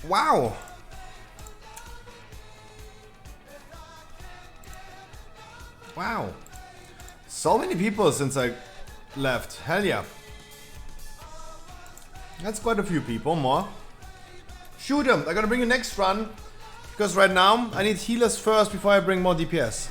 Wow. Wow. So many people since I left. Hell yeah. That's quite a few people more. Shoot them. I'm gonna bring you next run. Because right now I need healers first before I bring more DPS.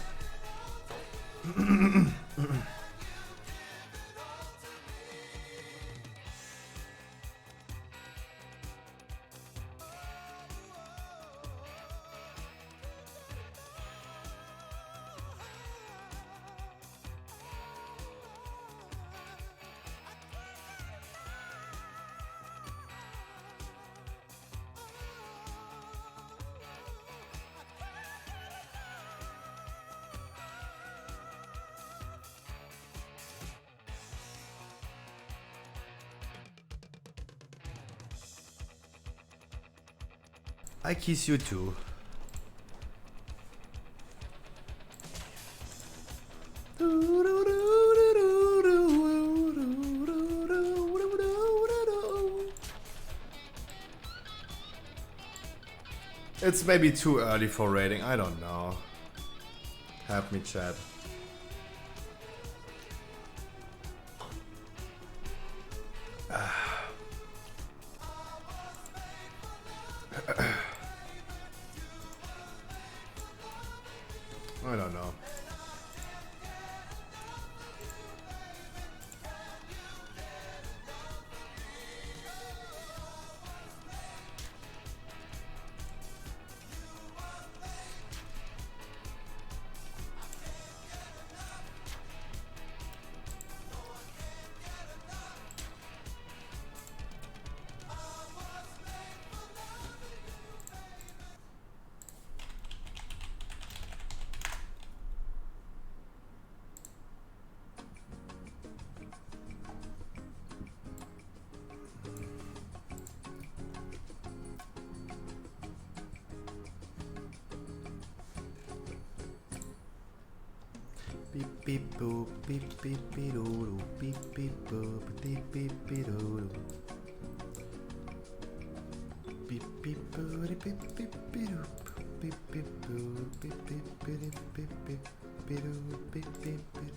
I kiss you too. It's maybe too early for raiding, I don't know. Help me, chat. I don't know. Beep beep boop beep beep beep doo beep beep boop beep beep beep doo beep beep boop beep beep beep doo beep beep boop beep beep beep beep beep beep beep beep.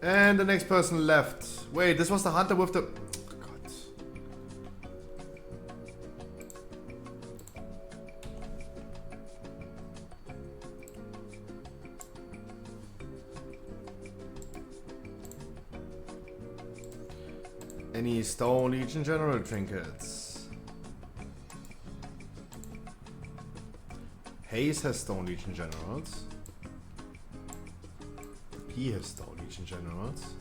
And the next person left. Wait, this was the hunter with the God. Any Stone Legion General trinkets? Hayes has Stone Legion Generals. He has Stone Legion Generals.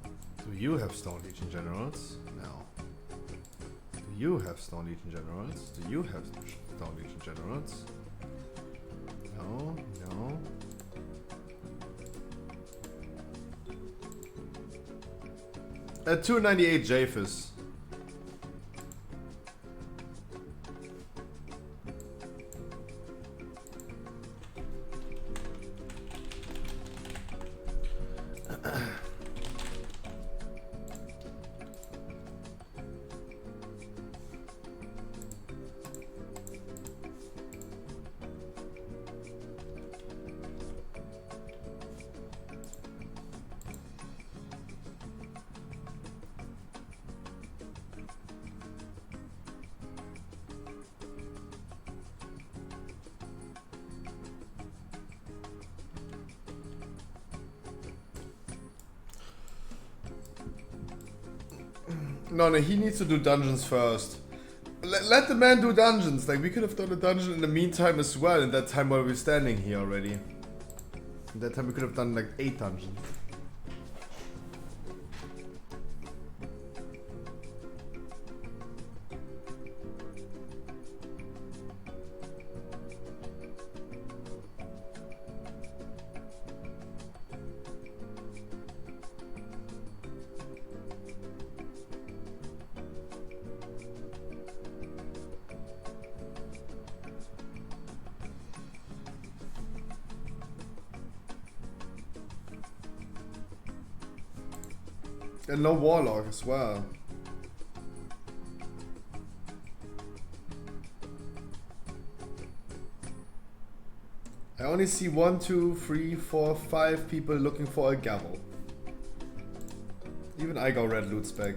Do you have Stone Legion Generals? No. Do you have Stone Legion Generals? Do you have Stone Legion Generals? No, no. At 298 Japhis. No, he needs to do dungeons first. Let the man do dungeons. Like, we could have done a dungeon in the meantime as well, in that time while we were standing here already. In that time we could have done like 8 dungeons. And no warlock as well. I only see 1, 2, 3, 4, 5 people looking for a gavel. Even I got red loot spec.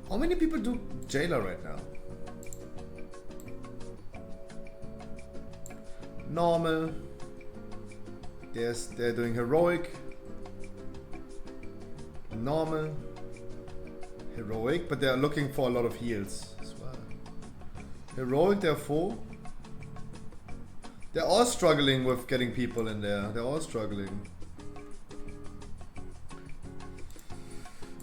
How many people do jailer right now? Normal. Yes, they're doing heroic. Normal. Heroic, but they're looking for a lot of heals as well. Heroic, they're full. They're all struggling with getting people in there. They're all struggling.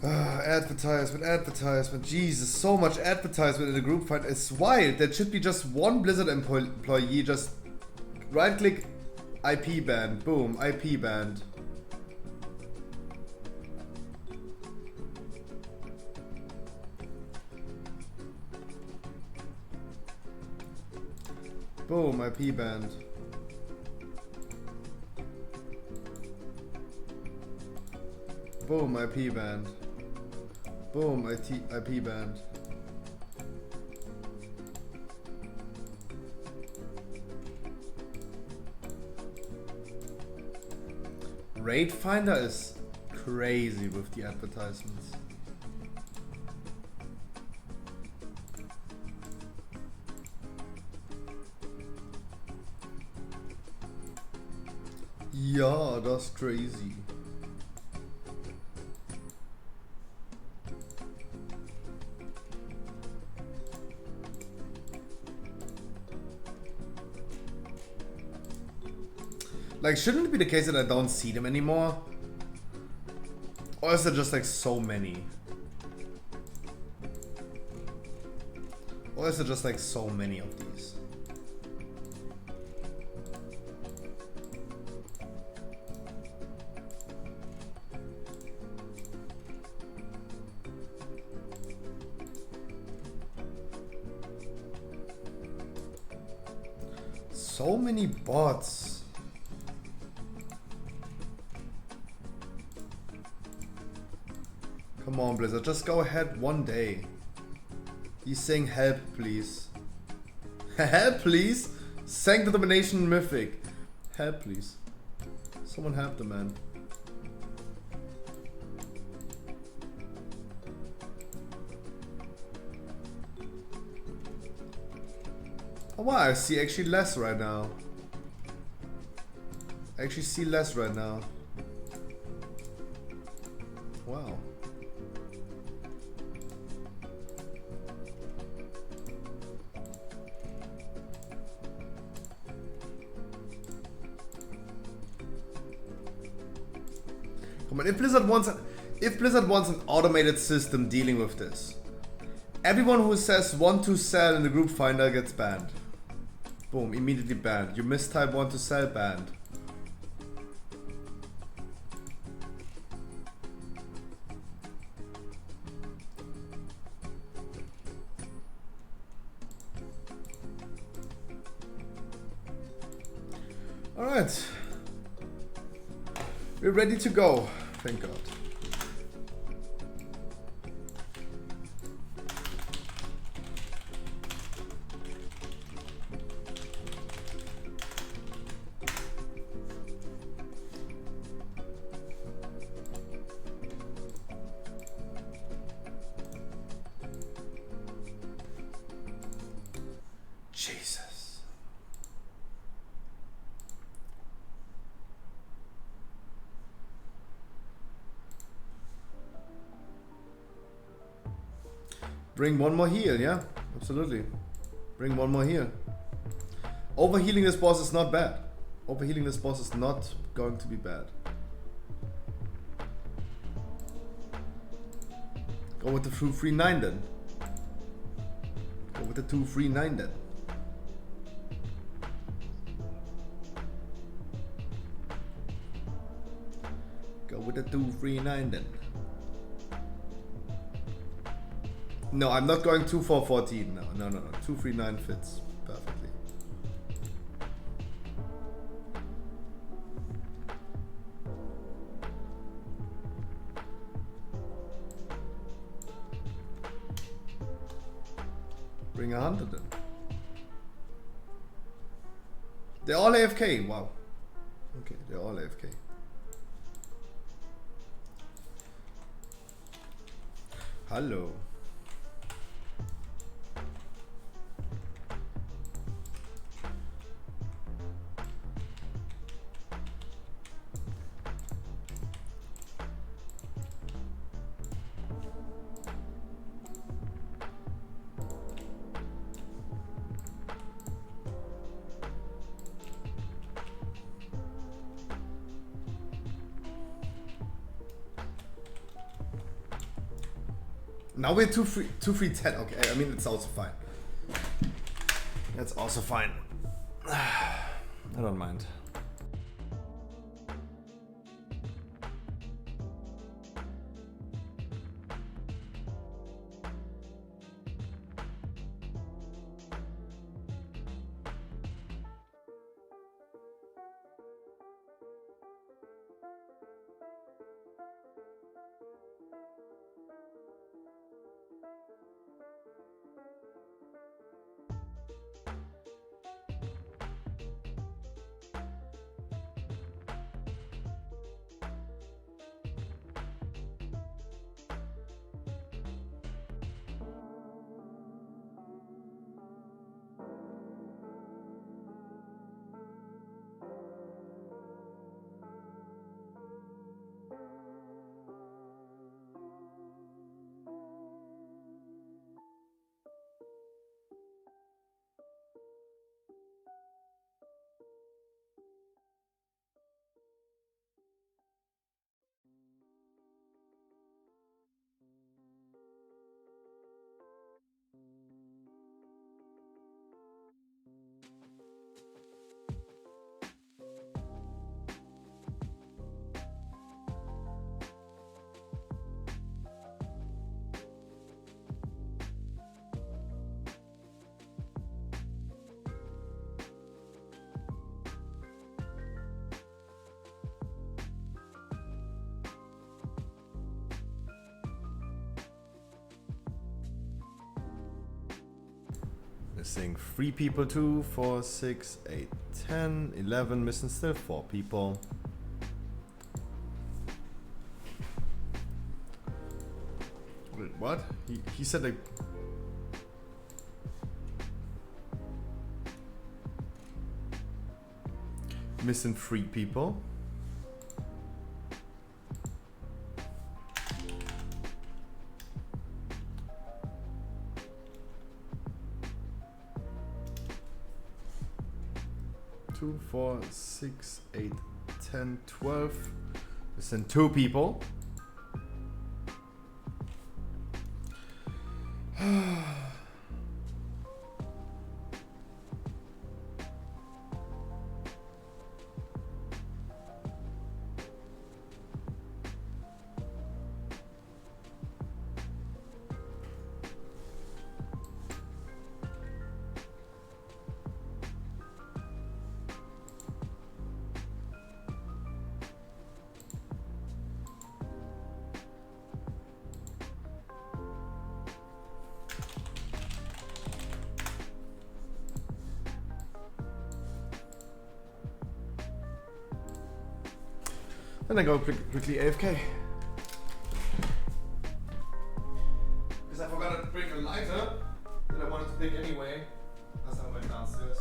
Advertisement, advertisement. Jesus, so much advertisement in the group fight. It's wild. There should be just one Blizzard employee. Just right click, IP banned. Boom, IP banned. Boom, IP banned. Boom, IP banned. Boom, IP banned. Raid Finder is crazy with the advertisements. Yeah, that's crazy. Like, shouldn't it be the case that I don't see them anymore? Or is there just like so many? Or is there just like so many of these? So many bots. Come on, Blizzard, just go ahead one day. He's saying help, please. Help, please? Sank the domination mythic. Help, please. Someone help the man. Oh wow, I see actually less right now. I actually see less right now. Wow. Come on, if Blizzard wants an automated system dealing with this, everyone who says want to sell in the group finder gets banned. Boom, immediately banned. You mistype want to sell, banned. Alright. We're ready to go. Thank God. Jesus. Bring one more heal, yeah? Absolutely. Bring one more heal. Overhealing this boss is not bad. Overhealing this boss is not going to be bad. Go with the 239 then. Go with the 239 then. Go with the 239 then. No, I'm not going 2-4-14. No. 239 fits perfectly. Bring 100 then. They're all AFK. Wow. Okay, they're all AFK. Hello. Now we're 2-3-10. Okay, I mean it's also fine. That's also fine. I don't mind. Missing 3 people, 2, 4, 6, 8, 10, 11, missing still 4 people. Wait, what? He said like... Missing 3 people. Two, 4, 6, 8, 10, 12. Missing 2 people. Then I go quickly AFK. Because I forgot to bring a lighter that I wanted to pick anyway as I went downstairs.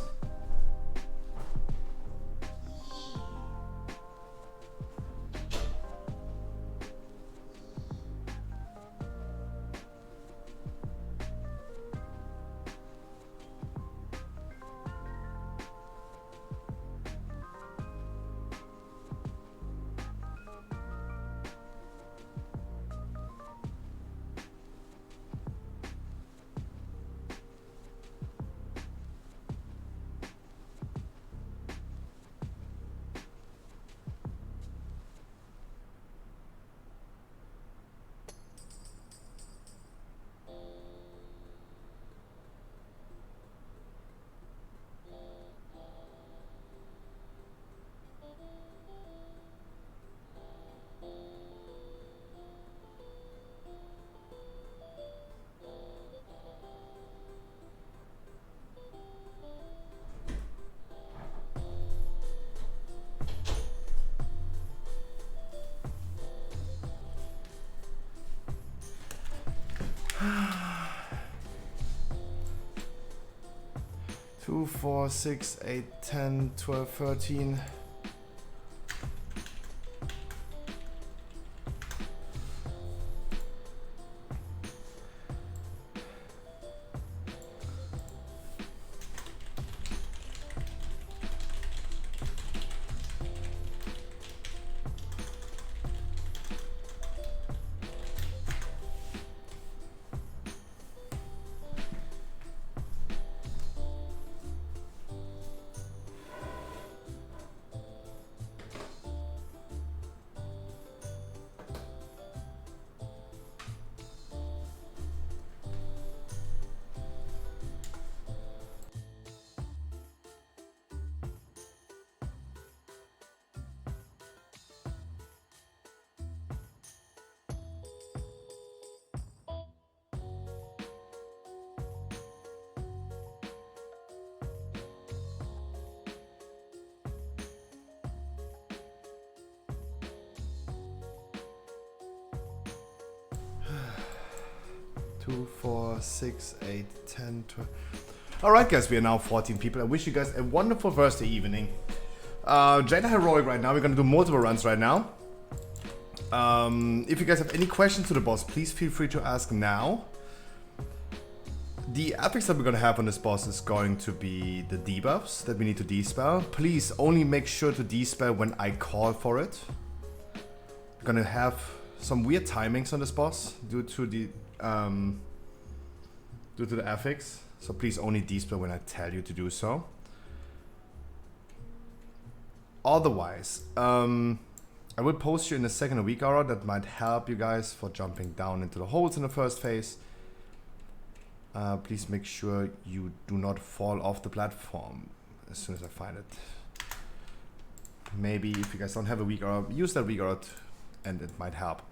2, 4, 6, 8, 10, 12, 13. Two, 4, 6, 8, 10, 12. Alright guys, we are now 14 people. I wish you guys a wonderful Thursday evening. Jada Heroic right now, we're gonna do multiple runs right now. If you guys have any questions to the boss, please feel free to ask now. The affix that we're gonna have on this boss is going to be the debuffs that we need to dispel. Please only make sure to dispel when I call for it. We're gonna have some weird timings on this boss due to the affix, so please only dispel when I tell you to do so. Otherwise, I will post you in a second a weak aura that might help you guys for jumping down into the holes in the first phase. Please make sure you do not fall off the platform as soon as I find it. Maybe if you guys don't have a weak aura, use that weak aura and it might help.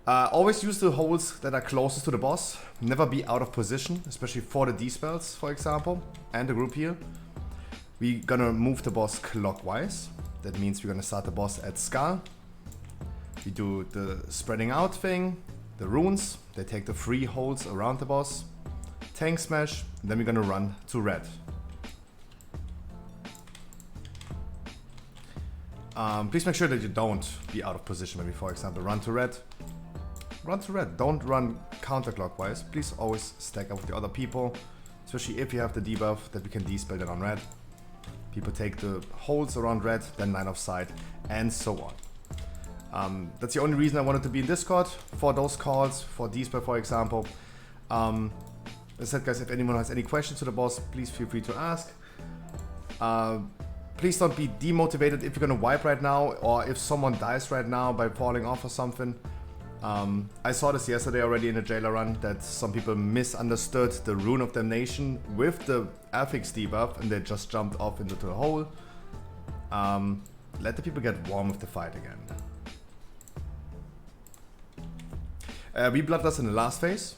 Always use the holes that are closest to the boss. Never be out of position, especially for the D-spells, for example, and the group heal. We're gonna move the boss clockwise. That means we're gonna start the boss at Skull. We do the spreading out thing, the runes, they take the 3 holes around the boss. Tank smash, and then we're gonna run to red. Please make sure that you don't be out of position when we, for example, run to red. Run to red, don't run counterclockwise. Please always stack up with the other people, especially if you have the debuff that we can dispel it on red. People take the holes around red, then line of sight, and so on. That's the only reason I wanted to be in Discord, for those calls, for dispel for example. As I said guys, if anyone has any questions to the boss, please feel free to ask. Please don't be demotivated if you're gonna wipe right now, or if someone dies right now by falling off or something. I saw this yesterday already in a jailer run, that some people misunderstood the Rune of Damnation with the affix debuff and they just jumped off into the hole. Let the people get warm with the fight again. We bloodlust in the last phase.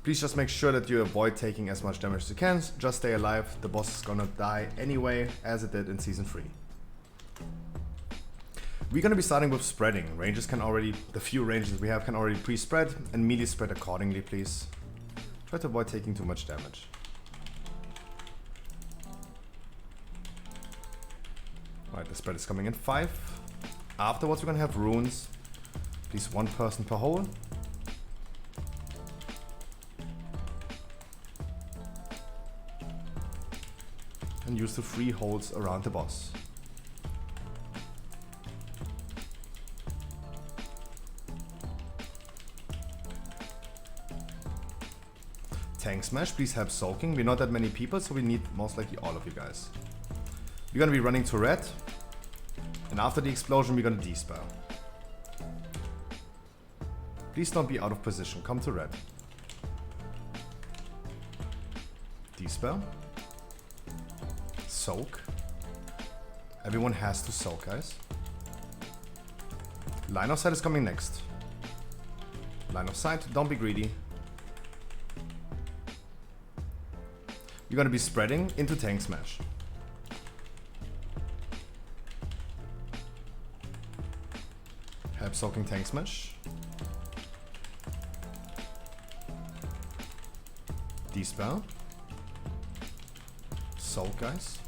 Please just make sure that you avoid taking as much damage as you can. Just stay alive. The boss is gonna die anyway, as it did in Season 3. We're gonna be starting with spreading. Ranges can already, the few ranges we have can already pre-spread, and melee spread accordingly, please. Try to avoid taking too much damage. Alright, the spread is coming in 5. Afterwards we're gonna have runes. Please 1 person per hole. And use the 3 holes around the boss. Tank smash, please help soaking. We're not that many people, so we need most likely all of you guys. We're gonna be running to red, and after the explosion we're gonna dispel. Please don't be out of position, come to red. Dispel. Soak. Everyone has to soak, guys. Line of sight is coming next. Line of sight, don't be greedy. You're gonna be spreading into tank smash. Help soaking tank smash. Dispel. soak, guys.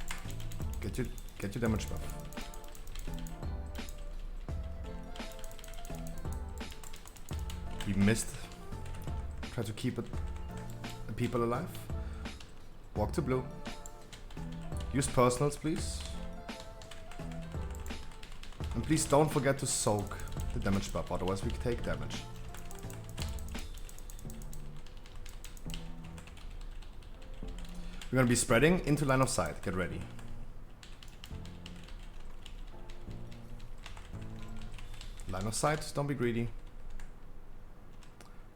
Get your damage buff. He missed. Try to keep the people alive. Walk to blue. Use personals, please. And please don't forget to soak the damage buff, otherwise we take damage. We're gonna be spreading into line of sight. Get ready. Line of sight, don't be greedy.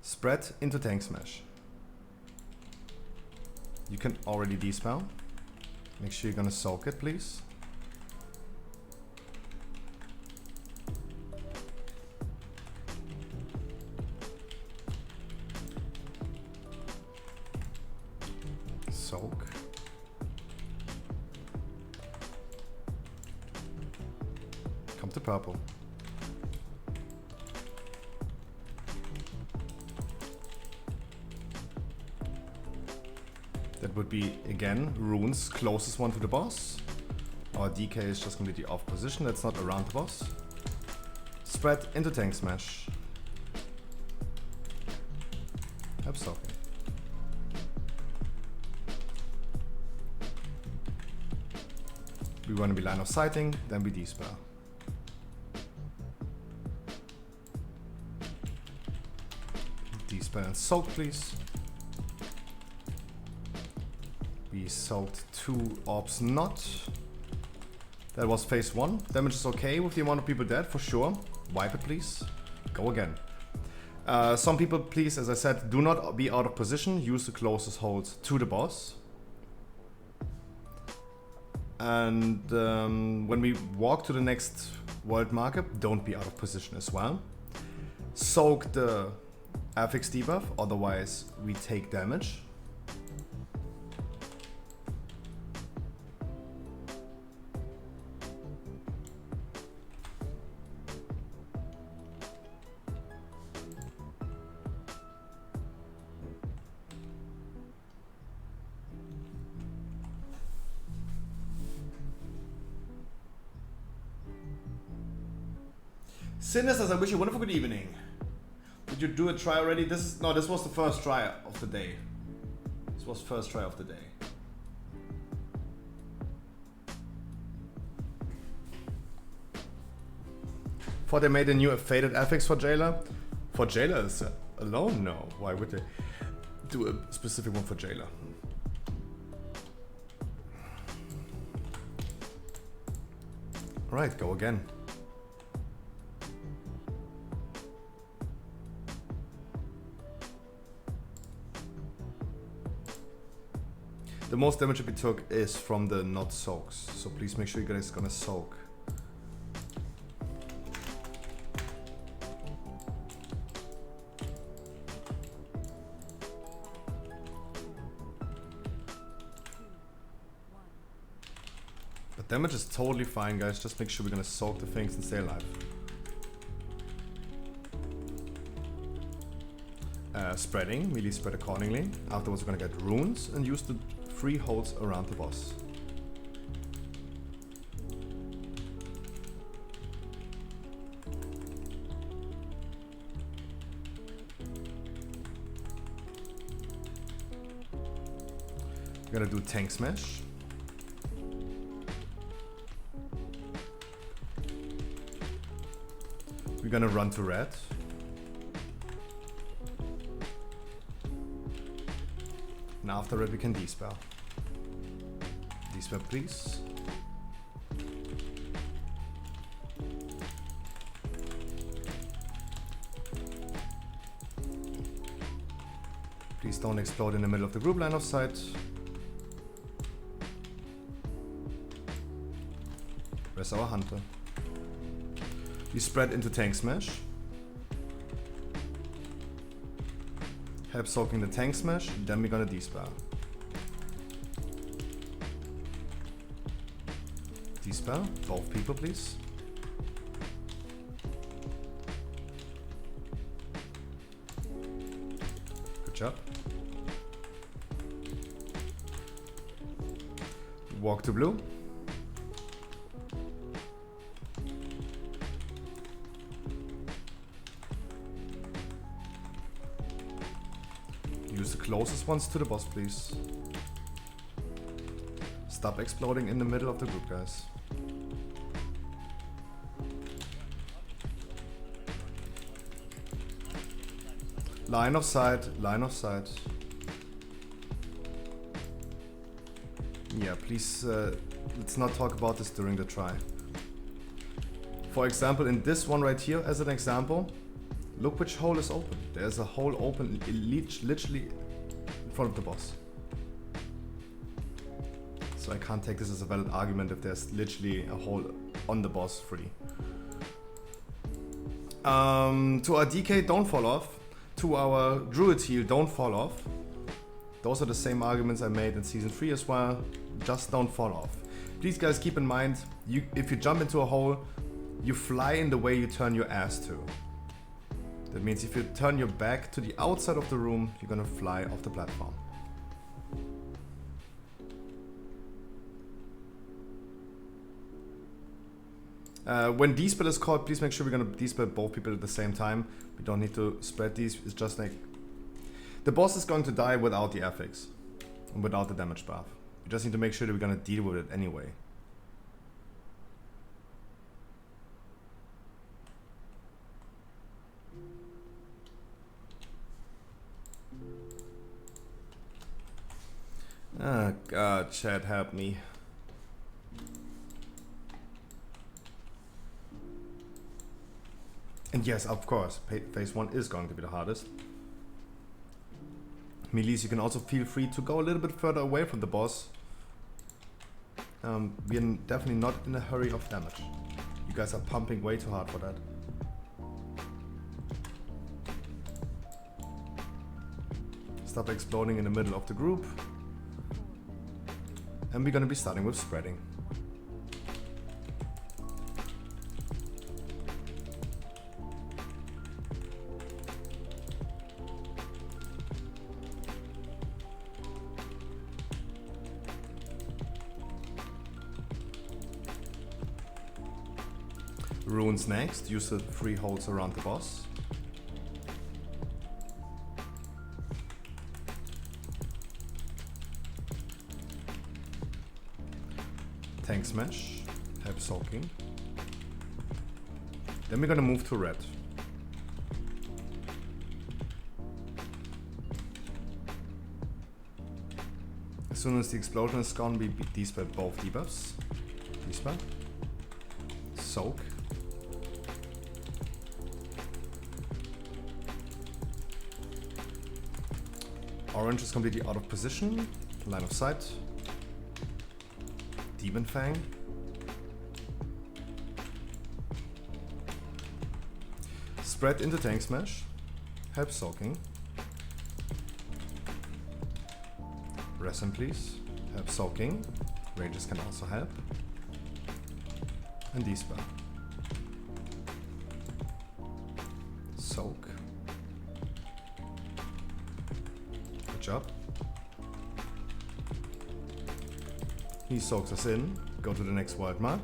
Spread into tank smash. You can already dispel. Make sure you're gonna soak it, please. Soak. Come to purple. That would be, again, runes closest one to the boss. Our DK is just completely off position, that's not around the boss. Spread into tank smash. Help soaking. We want to be line of sighting, then we dispel. Dispel and soak, please. We soaked 2 orbs not. That was phase 1. Damage is okay with the amount of people dead, for sure. Wipe it, please. Go again. Some people, please, as I said, do not be out of position. Use the closest holds to the boss. And when we walk to the next world marker, don't be out of position as well. Soak the affix debuff, otherwise we take damage. Sinisters, I wish you a wonderful good evening. Did you do a try already? This was the first try of the day. This was first try of the day. Thought they made a new faded affix for Jailer. For Jailer alone? No. Why would they do a specific one for Jailer? Alright, go again. The most damage we took is from the not soaks, so please make sure you guys gonna soak. But damage is totally fine, guys. Just make sure we're gonna soak the things and stay alive. Spreading, melee spread accordingly. Afterwards we're gonna get runes and use the 3 holds around the boss. We're gonna do tank smash. We're gonna run to red. And after red we can dispel. Dispel, please. Please don't explode in the middle of the group line of sight. Where's our hunter? We spread into tank smash. Help soaking the tank smash, then we're gonna dispel. Dispel, both people please. Good job. Walk to blue. Use the closest ones to the boss, please. Stop exploding in the middle of the group, guys. Line of sight, line of sight. Yeah, please, let's not talk about this during the try. For example, in this one right here, as an example, look which hole is open. There's a hole open literally in front of the boss. So I can't take this as a valid argument if there's literally a hole on the boss free. To our DK, don't fall off. To our Druid heal, don't fall off. Those are the same arguments I made in Season 3 as well. Just don't fall off. Please guys, keep in mind, if you jump into a hole, you fly in the way you turn your ass to. That means if you turn your back to the outside of the room, you're gonna fly off the platform. When D-spell is called, please make sure we're gonna D-spell both people at the same time. We don't need to spread these, it's just like... The boss is going to die without the affix, and without the damage buff. We just need to make sure that we're gonna deal with it anyway. Oh god, chat, help me. And yes, of course, phase 1 is going to be the hardest. Melees, you can also feel free to go a little bit further away from the boss. We're definitely not in a hurry of damage. You guys are pumping way too hard for that. Stop exploding in the middle of the group. And we're gonna be starting with spreading. Runes next, use the 3 holes around the boss. Tank smash, help soaking. Then we're gonna move to red. As soon as the explosion is gone, we dispel both debuffs. Dispel. Soak. Orange is completely out of position. Line of sight. Demon Fang. Spread into Tank Smash. Help soaking. Resin please. Help soaking. Ranges can also help. And Dispel. Soak. Good job. He soaks us in. Go to the next wild mark.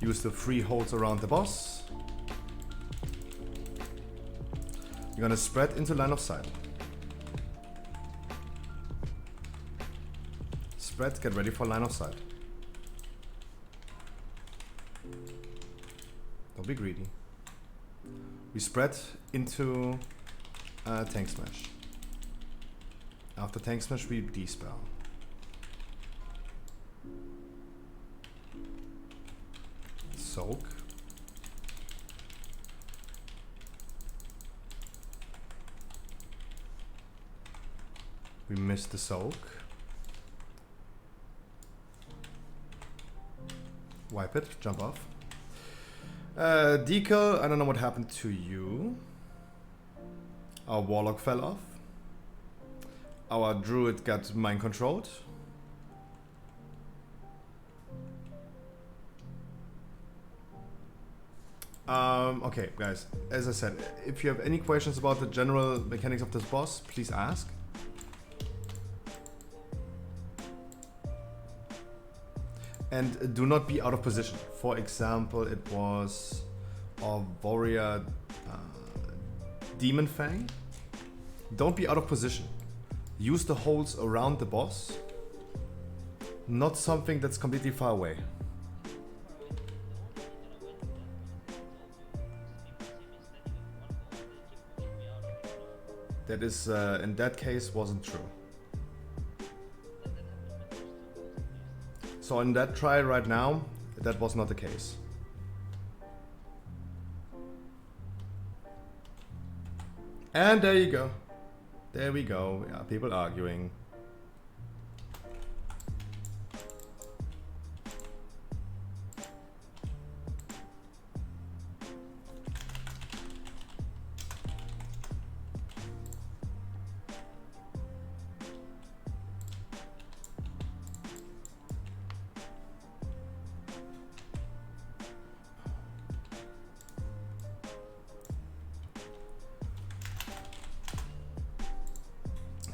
Use the 3 holes around the boss. You're gonna spread into line of sight. Spread, get ready for line of sight. Don't be greedy. We spread into Tank Smash. After Tank Smash, we Dispel. Soak. We missed the soak. Wipe it, jump off. Decal, I don't know what happened to you. Our Warlock fell off. Our Druid got mind controlled. Okay, guys, as I said, if you have any questions about the general mechanics of this boss, please ask. And do not be out of position. For example, it was a warrior demon fang. Don't be out of position. Use the holes around the boss, not something that's completely far away. That is, in that case, wasn't true. So in that try right now, that was not the case. And there you go. There we go. Yeah, people arguing.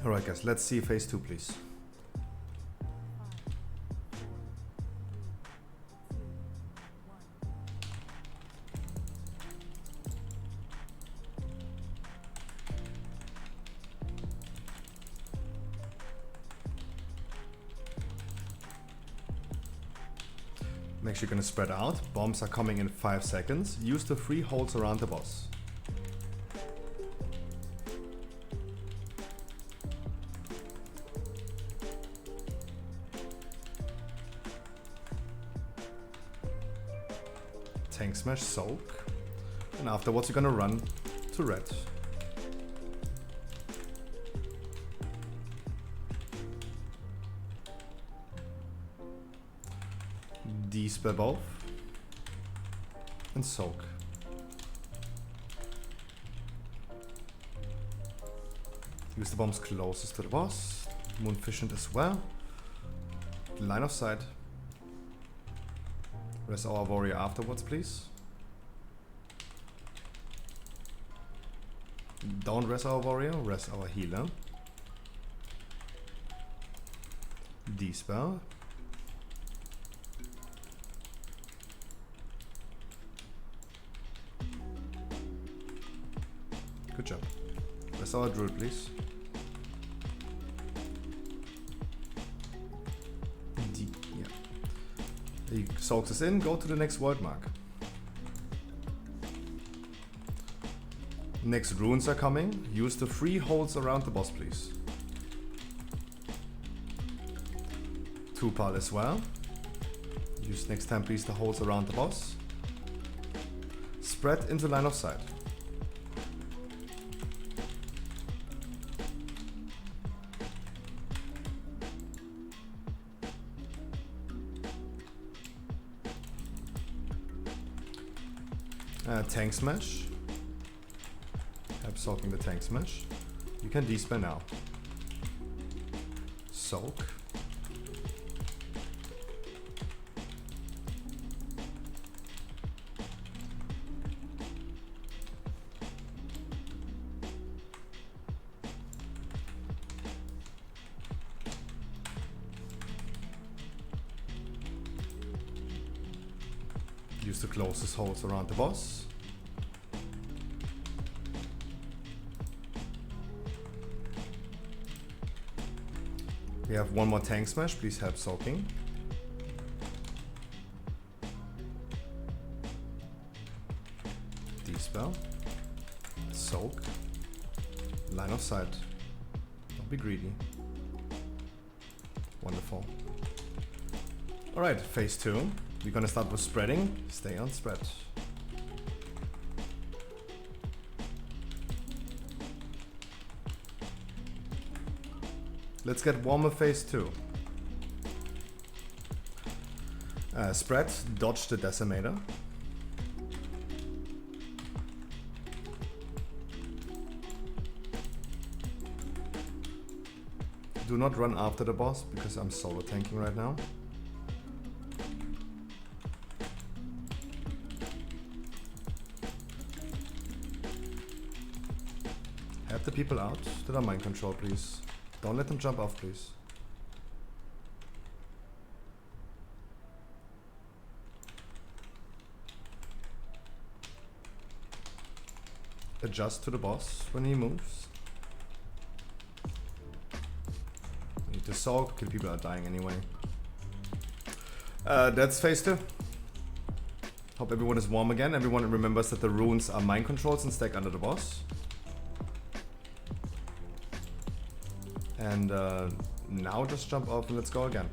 Alright guys, let's see phase 2 please. Make sure you're gonna spread out. Bombs are coming in 5 seconds. Use the 3 holes around the boss. Tank smash, soak, and afterwards you're gonna run to red. D-spell both and soak. Use the bombs closest to the boss. Moon efficient as well. Line of sight. Rest our warrior afterwards, please. Don't rest our warrior, rest our healer. D-spell. Good job. Rest our druid, please. He soaks us in, go to the next world mark. Next runes are coming. Use the 3 holes around the boss, please. 2 pal as well. Use next time, please, the holes around the boss. Spread into line of sight. Tank smash. Help soaking the tank smash. You can D-spell now. Soak. Use the closest holes around the boss. We have one more tank smash, please help soaking. D-spell. Soak. Line of sight. Don't be greedy. Wonderful. Alright, phase 2. We're gonna start with spreading. Stay on spread. Let's get warmer phase 2. Spread, dodge the decimator. Do not run after the boss because I'm solo tanking right now. Help the people out that are mind control, please. Don't let them jump off, please. Adjust to the boss when he moves. Need to soak, kill people are dying anyway. That's phase 2. Hope everyone is warm again. Everyone remembers that the runes are mind controls and stack under the boss. And now just jump off and let's go again.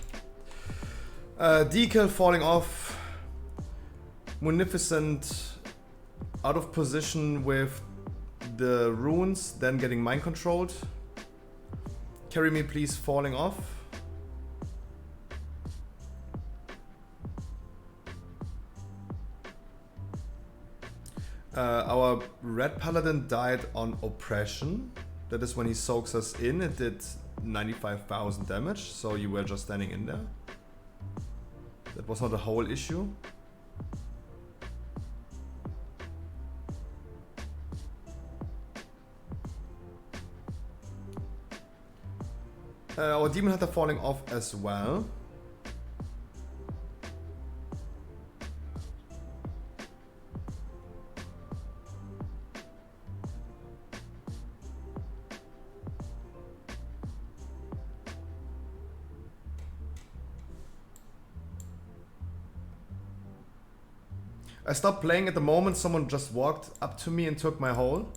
Decal falling off. Munificent out of position with the runes, then getting mind controlled. Carry me please falling off. Our red paladin died on oppression. That is when he soaks us in. It did 95,000 damage, so you were just standing in there. That was not a whole issue. Our demon hunter falling off as well. I stopped playing at the moment someone just walked up to me and took my hole.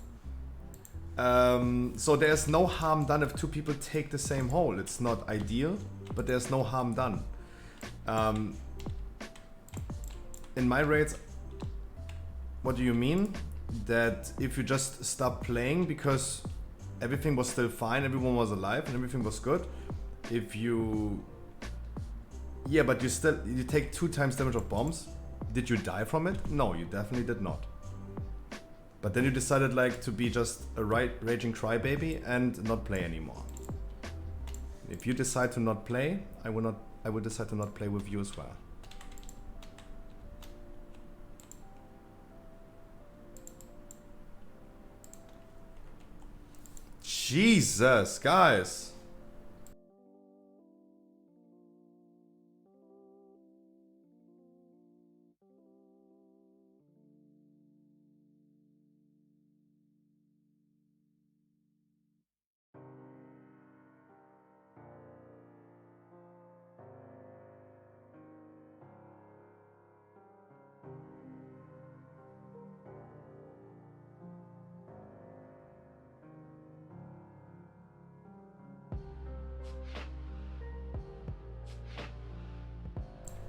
So there's no harm done if two people take the same hole. It's not ideal, but there's no harm done. In my raids, what do you mean? That if you just stop playing because everything was still fine, everyone was alive and everything was good. If you... Yeah, but you take 2 times damage of bombs. Did you die from it? No, you definitely did not. But then you decided like to be just a raging crybaby and not play anymore. If you decide to not play, I will decide to not play with you as well. Jesus, guys.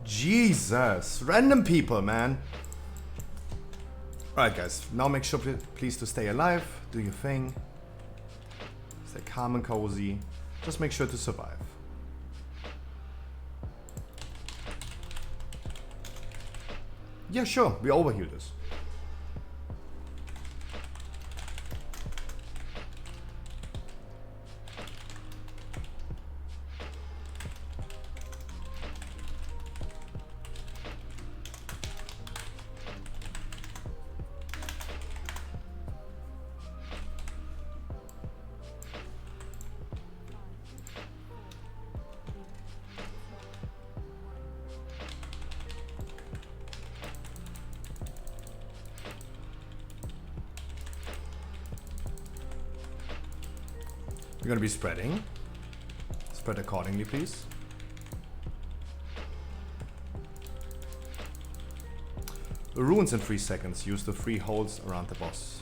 Jesus, random people, man. Alright guys, now make sure please to stay alive, do your thing. Stay calm and cozy. Just make sure to survive. Yeah, sure, we overheal this. We're gonna be spreading. Spread accordingly, please. The runes in 3 seconds. Use the 3 holes around the boss.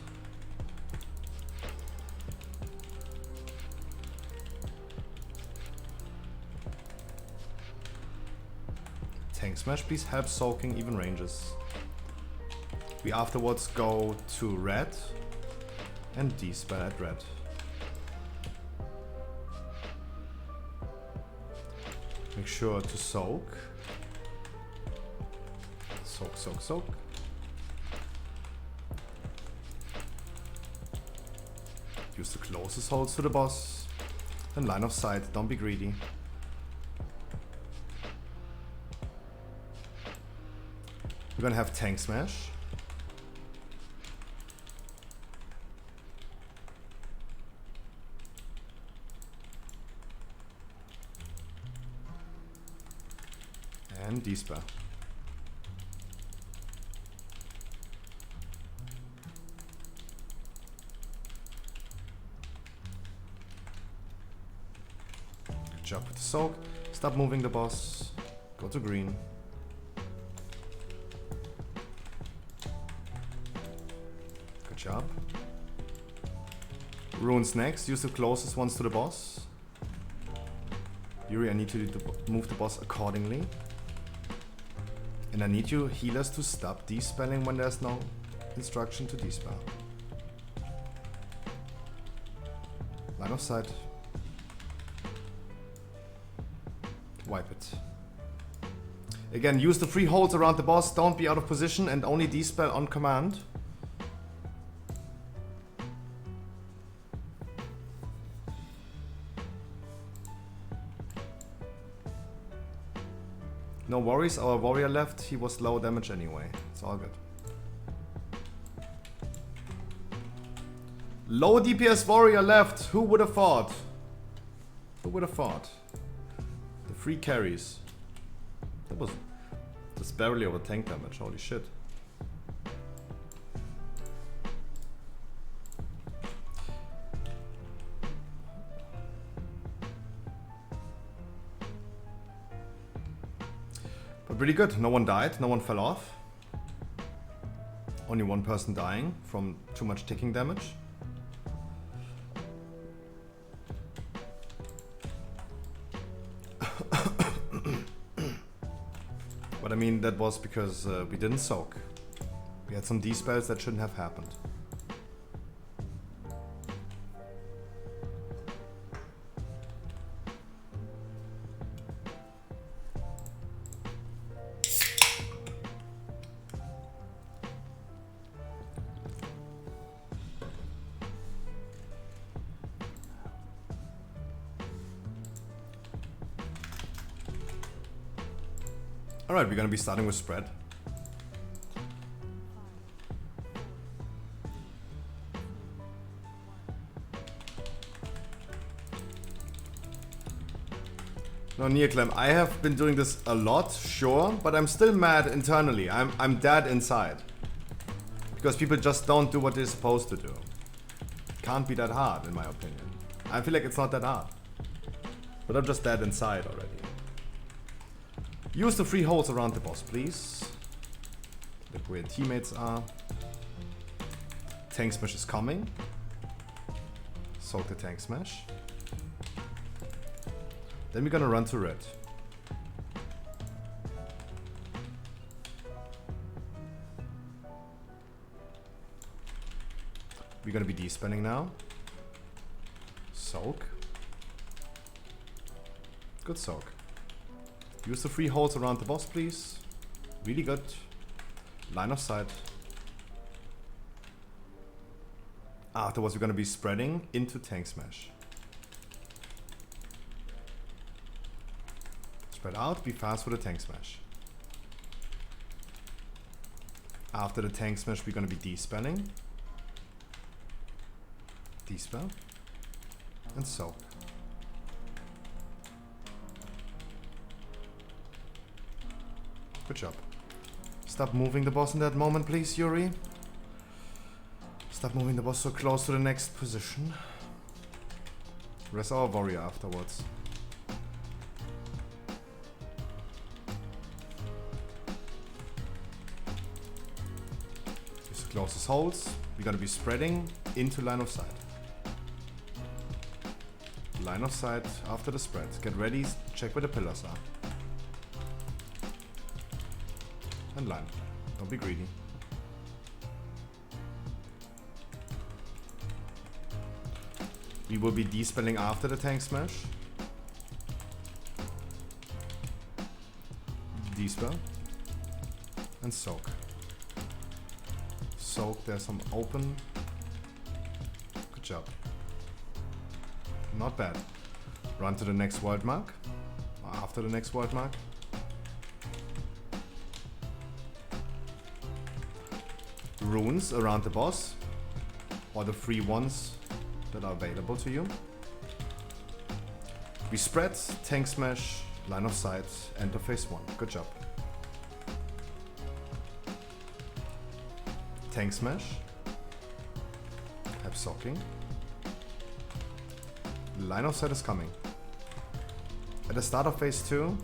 Tank smash, please help soaking even ranges. We afterwards go to red and D-spell at red. Make sure to soak. Soak, soak, soak. Use the closest holes to the boss. Then line of sight, don't be greedy. We're gonna have tank smash. And Dispel. Good job with the soak. Stop moving the boss. Go to green. Good job. Runes next. Use the closest ones to the boss. Yuri, I need to move the boss accordingly. And I need you healers to stop despelling when there's no instruction to despell. Line of sight. Wipe it. Again, use the free holds around the boss, don't be out of position, and only despel on command. No worries, our warrior left, he was low damage anyway. It's all good. Low DPS warrior left, who would have thought? Who would have thought? The free carries. That was just barely over tank damage, holy shit. But pretty good, no one died, no one fell off. Only one person dying from too much ticking damage. But I mean, that was because we didn't soak. We had some D-spells that shouldn't have happened. Alright, we're gonna be starting with spread. No, Neoclem, I have been doing this a lot, sure, but I'm still mad internally. I'm dead inside. Because people just don't do what they're supposed to do. Can't be that hard, in my opinion. I feel like it's not that hard. But I'm just dead inside already. Use the free holds around the boss, please. Look where your teammates are. Tank smash is coming. Soak the tank smash. Then we're gonna run to red. We're gonna be de-spelling now. Soak. Good soak. Use the free holds around the boss, please. Really good. Line of sight. Afterwards, we're gonna be spreading into tank smash. Spread out, be fast for the tank smash. After the tank smash, we're gonna be de-spelling. De-spell. And soak. Good job. Stop moving the boss in that moment, please, Yuri. Stop moving the boss so close to the next position. Rest our warrior afterwards. Use the closest holds. We're gonna be spreading into line of sight. Line of sight after the spread. Get ready, check where the pillars are. And line. Don't be greedy. We will be de-spelling after the tank smash. De-spell. And soak. Soak, there's some open. Good job. Not bad. Run to the next world mark. Or after the next world mark. Runes around the boss, or the free ones that are available to you. We spread, tank smash, Line of sight, enter phase 1. Good job. Tank smash. Have socking. Line of sight is coming. At the start of phase 2.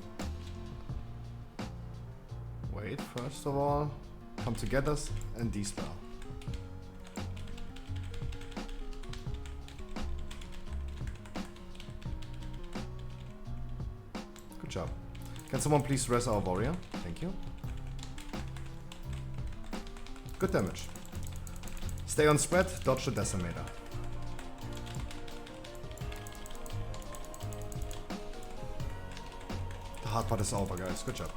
Wait, first of all, come together and dispel. Good job. Can someone please res our warrior? Thank you. Good damage. Stay on spread, dodge the decimator. The hard part is over, guys. Good job.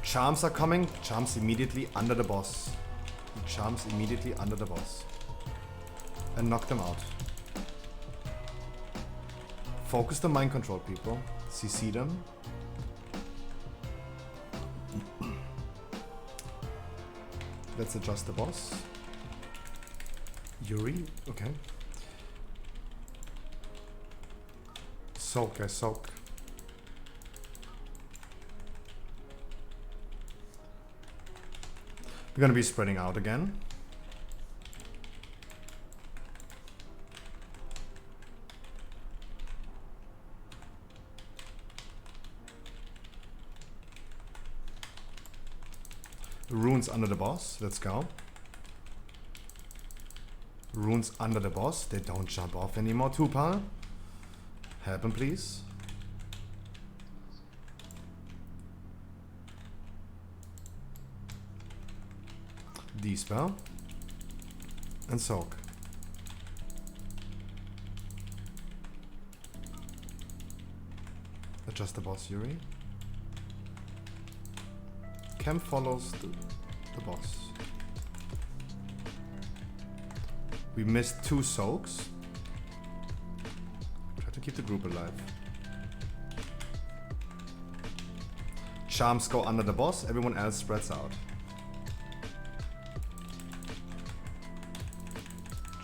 Charms are coming. Charms immediately under the boss. Charms immediately under the boss. And knock them out. Focus the mind control, people. CC them. Let's adjust the boss. Yuri, okay. Soak, guys, soak. We're gonna be spreading out again. Runes under the boss, let's go. Runes under the boss, they don't jump off anymore. Tupal, help him please. Dispel and soak. Adjust the boss, Yuri. Cam follows the boss. We missed 2 soaks. Try to keep the group alive. Charms go under the boss, everyone else spreads out.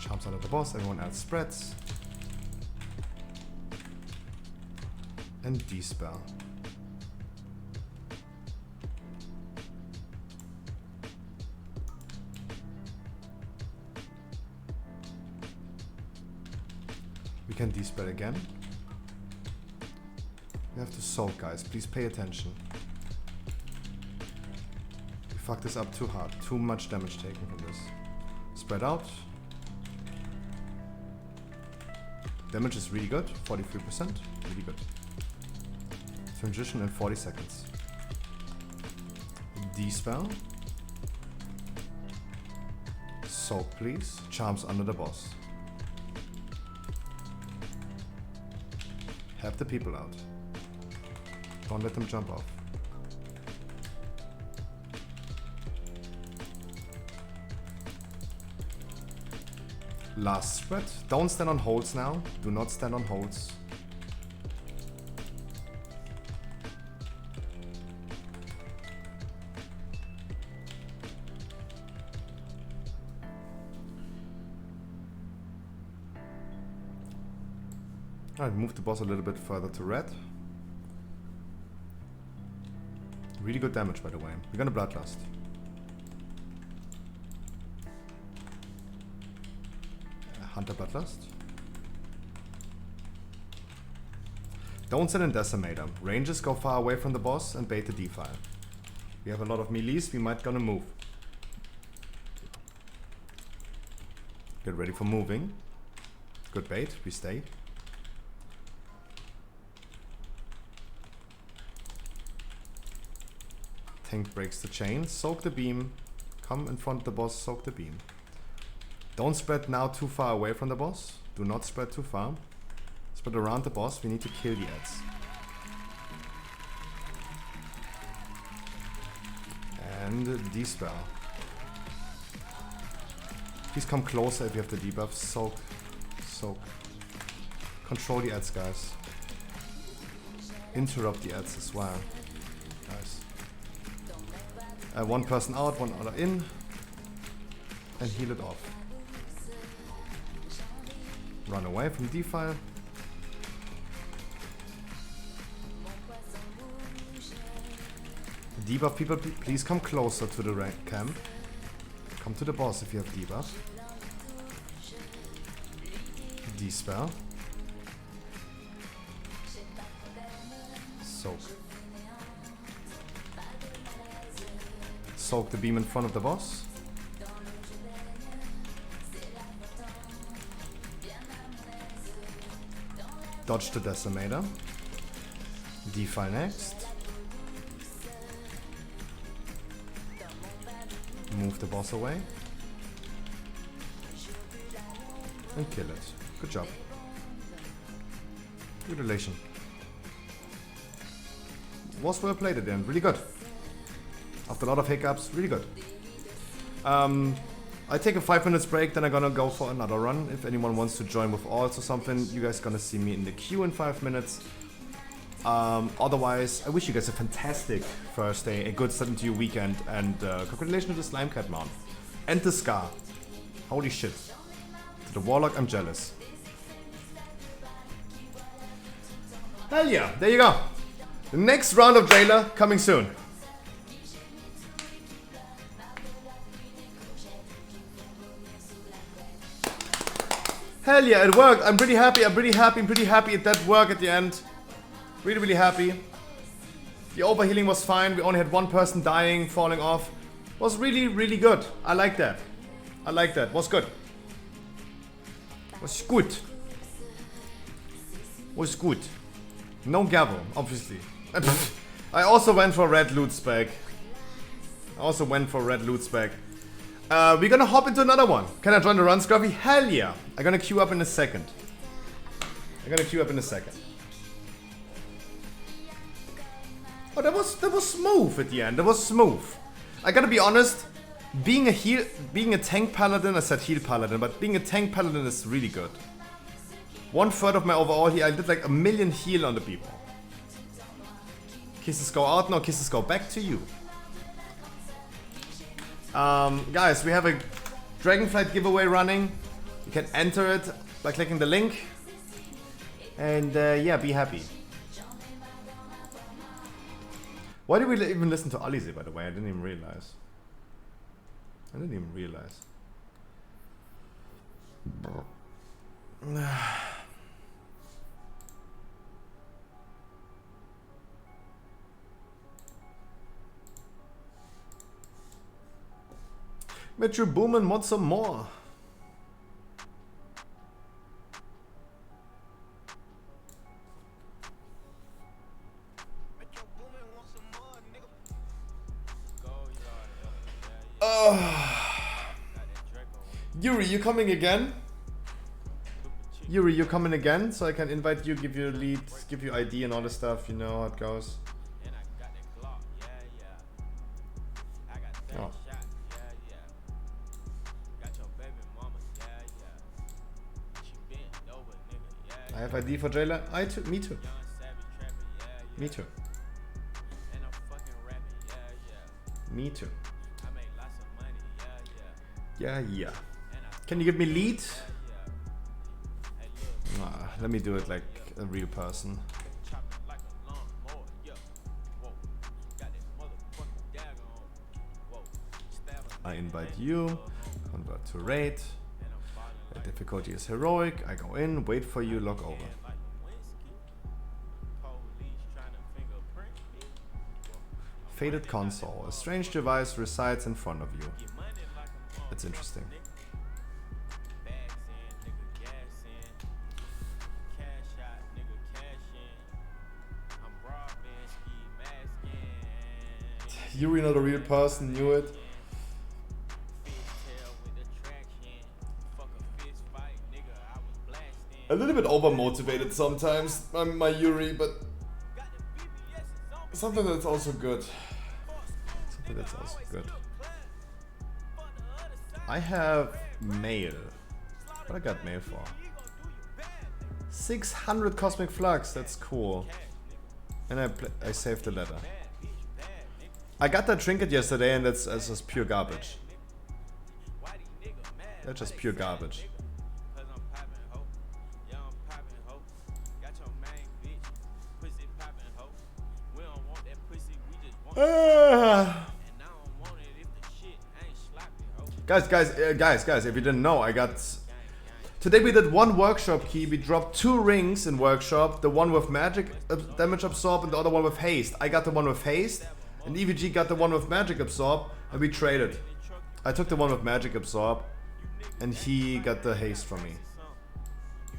Charms under the boss, everyone else spreads. And dispel. We can dispel again. We have to soak, guys. Please pay attention. We fucked this up too hard. Too much damage taken from this. Spread out. Damage is really good. 43%. Really good. Transition in 40 seconds. Dispel. Soak, please. Charms under the boss. Help the people out. Don't let them jump off. Last spread. Don't stand on holds now. Do not stand on holds. Alright, move the boss a little bit further to red. Really good damage, by the way. We're gonna Bloodlust. Hunter Bloodlust. Don't sit in Decimator. Rangers go far away from the boss and bait the defile. We have a lot of melees, we might gonna move. Get ready for moving. Good bait, we stay. Tank breaks the chain, soak the beam, come in front of the boss, soak the beam. Don't spread now too far away from the boss. Do not spread too far. Spread around the boss, we need to kill the ads. And dispel. Please come closer if you have the debuff. Soak. Soak. Control the ads, guys. Interrupt the ads as well. Nice. One person out, one other in. And heal it off. run away from defile. Debuff people, please come closer to the rank camp. Come to the boss if you have debuff. Dispel. Soak. Soak the beam in front of the boss. Dodge the decimator. Defile next. Move the boss away. And kill it. Good job. Good relation. Was well played at the end. Really good. After a lot of hiccups, really good. I take a 5 minutes break, then I'm gonna go for another run. If anyone wants to join with alts or something, you guys gonna see me in the queue in 5 minutes. Otherwise, I wish you guys a fantastic first day, a good start into your weekend, and congratulations to the Slime Cat mount. And the Scar. Holy shit. To the Warlock, I'm jealous. Hell yeah, there you go. The next round of Jailer coming soon. Hell yeah, it worked. I'm pretty happy. I'm pretty happy it did work at the end. Really, really happy. The overhealing was fine. We only had one person dying, falling off. Was really, really good. I like that. I like that. Was good. Was good. Was good. No gavel, obviously. I also went for red loot spec. We're gonna hop into another one. Can I join the run, Scruffy? Hell yeah. I'm gonna queue up in a second. Oh, that was smooth at the end. That was smooth. I gotta be honest. Being a tank paladin, I said heal paladin, but being a tank paladin is really good. 1/3 of my overall heal, I did like 1,000,000 heal on the people. Kisses go out now, kisses go back to you. Guys, we have a Dragonflight giveaway running. You can enter it by clicking the link. And yeah, be happy. Why did we even listen to Alize, by the way? I didn't even realize. Metro Boomin wants some more. Yuri, you coming again? Yuri, you coming again? So I can invite you, give you a lead, give you ID and all this stuff. You know how it goes. Oh. I have ID for Jailer. I too. Me too. Me too. Me too. Yeah, yeah. Can you give me lead? Let me do it like a real person. I invite you. Convert to raid. The difficulty is heroic. I go in, wait for you, log over. Faded console. A strange device resides in front of you. That's interesting. Yuri not a real person, knew it. A little bit over-motivated sometimes, my Yuri, but something that's also good. I have mail. What I got mail for? 600 Cosmic Flux, that's cool. And I saved the letter. I got that trinket yesterday and that's just pure garbage. That's just pure garbage. Guys, if you didn't know, I got... Today we did one workshop key, we dropped 2 rings in workshop, the one with magic damage absorb and the other one with haste. I got the one with haste, and EVG got the one with magic absorb, and we traded. I took the one with magic absorb, and he got the haste from me.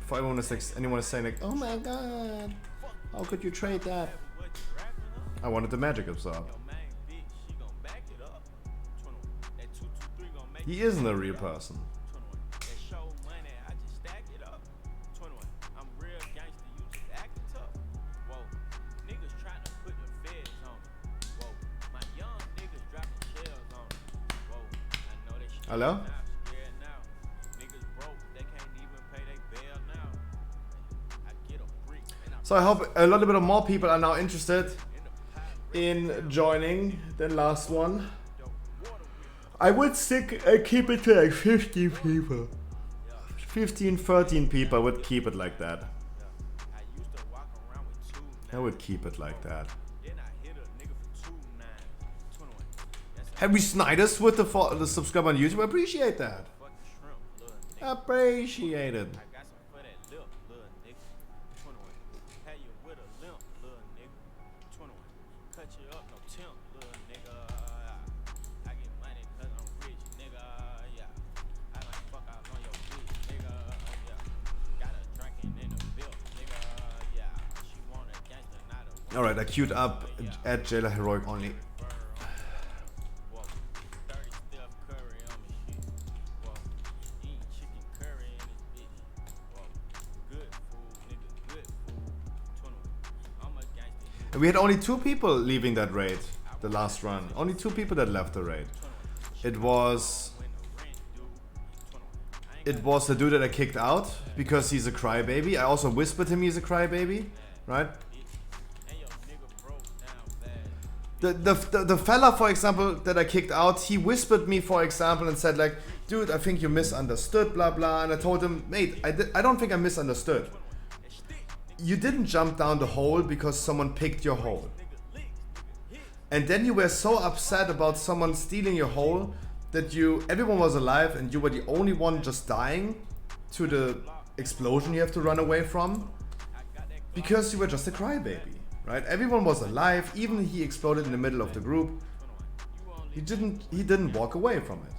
If anyone is saying like, oh my god, how could you trade that? I wanted the magic absorb. He isn't a real person. Hello? So I hope a little bit of more people are now interested in joining the last one. I would keep it to like 15 people. 15, 13 people, I would keep it like that. I would keep it like that. Harry Snyder's with the subscriber on YouTube. I appreciate that. Appreciate it. Alright, I queued up at Jailer Heroic only. And we had only 2 people leaving that raid, the last run. Only 2 people that left the raid. It was the dude that I kicked out because he's a crybaby. I also whispered him he's a crybaby, right? The fella, for example, that I kicked out, he whispered me, for example, and said like, dude, I think you misunderstood, blah blah. And I told him, mate, I don't think I misunderstood. You didn't jump down the hole because someone picked your hole. And then you were so upset about someone stealing your hole that everyone was alive and you were the only one just dying to the explosion you have to run away from because you were just a crybaby, right? Everyone was alive, even he exploded in the middle of the group. He didn't walk away from it.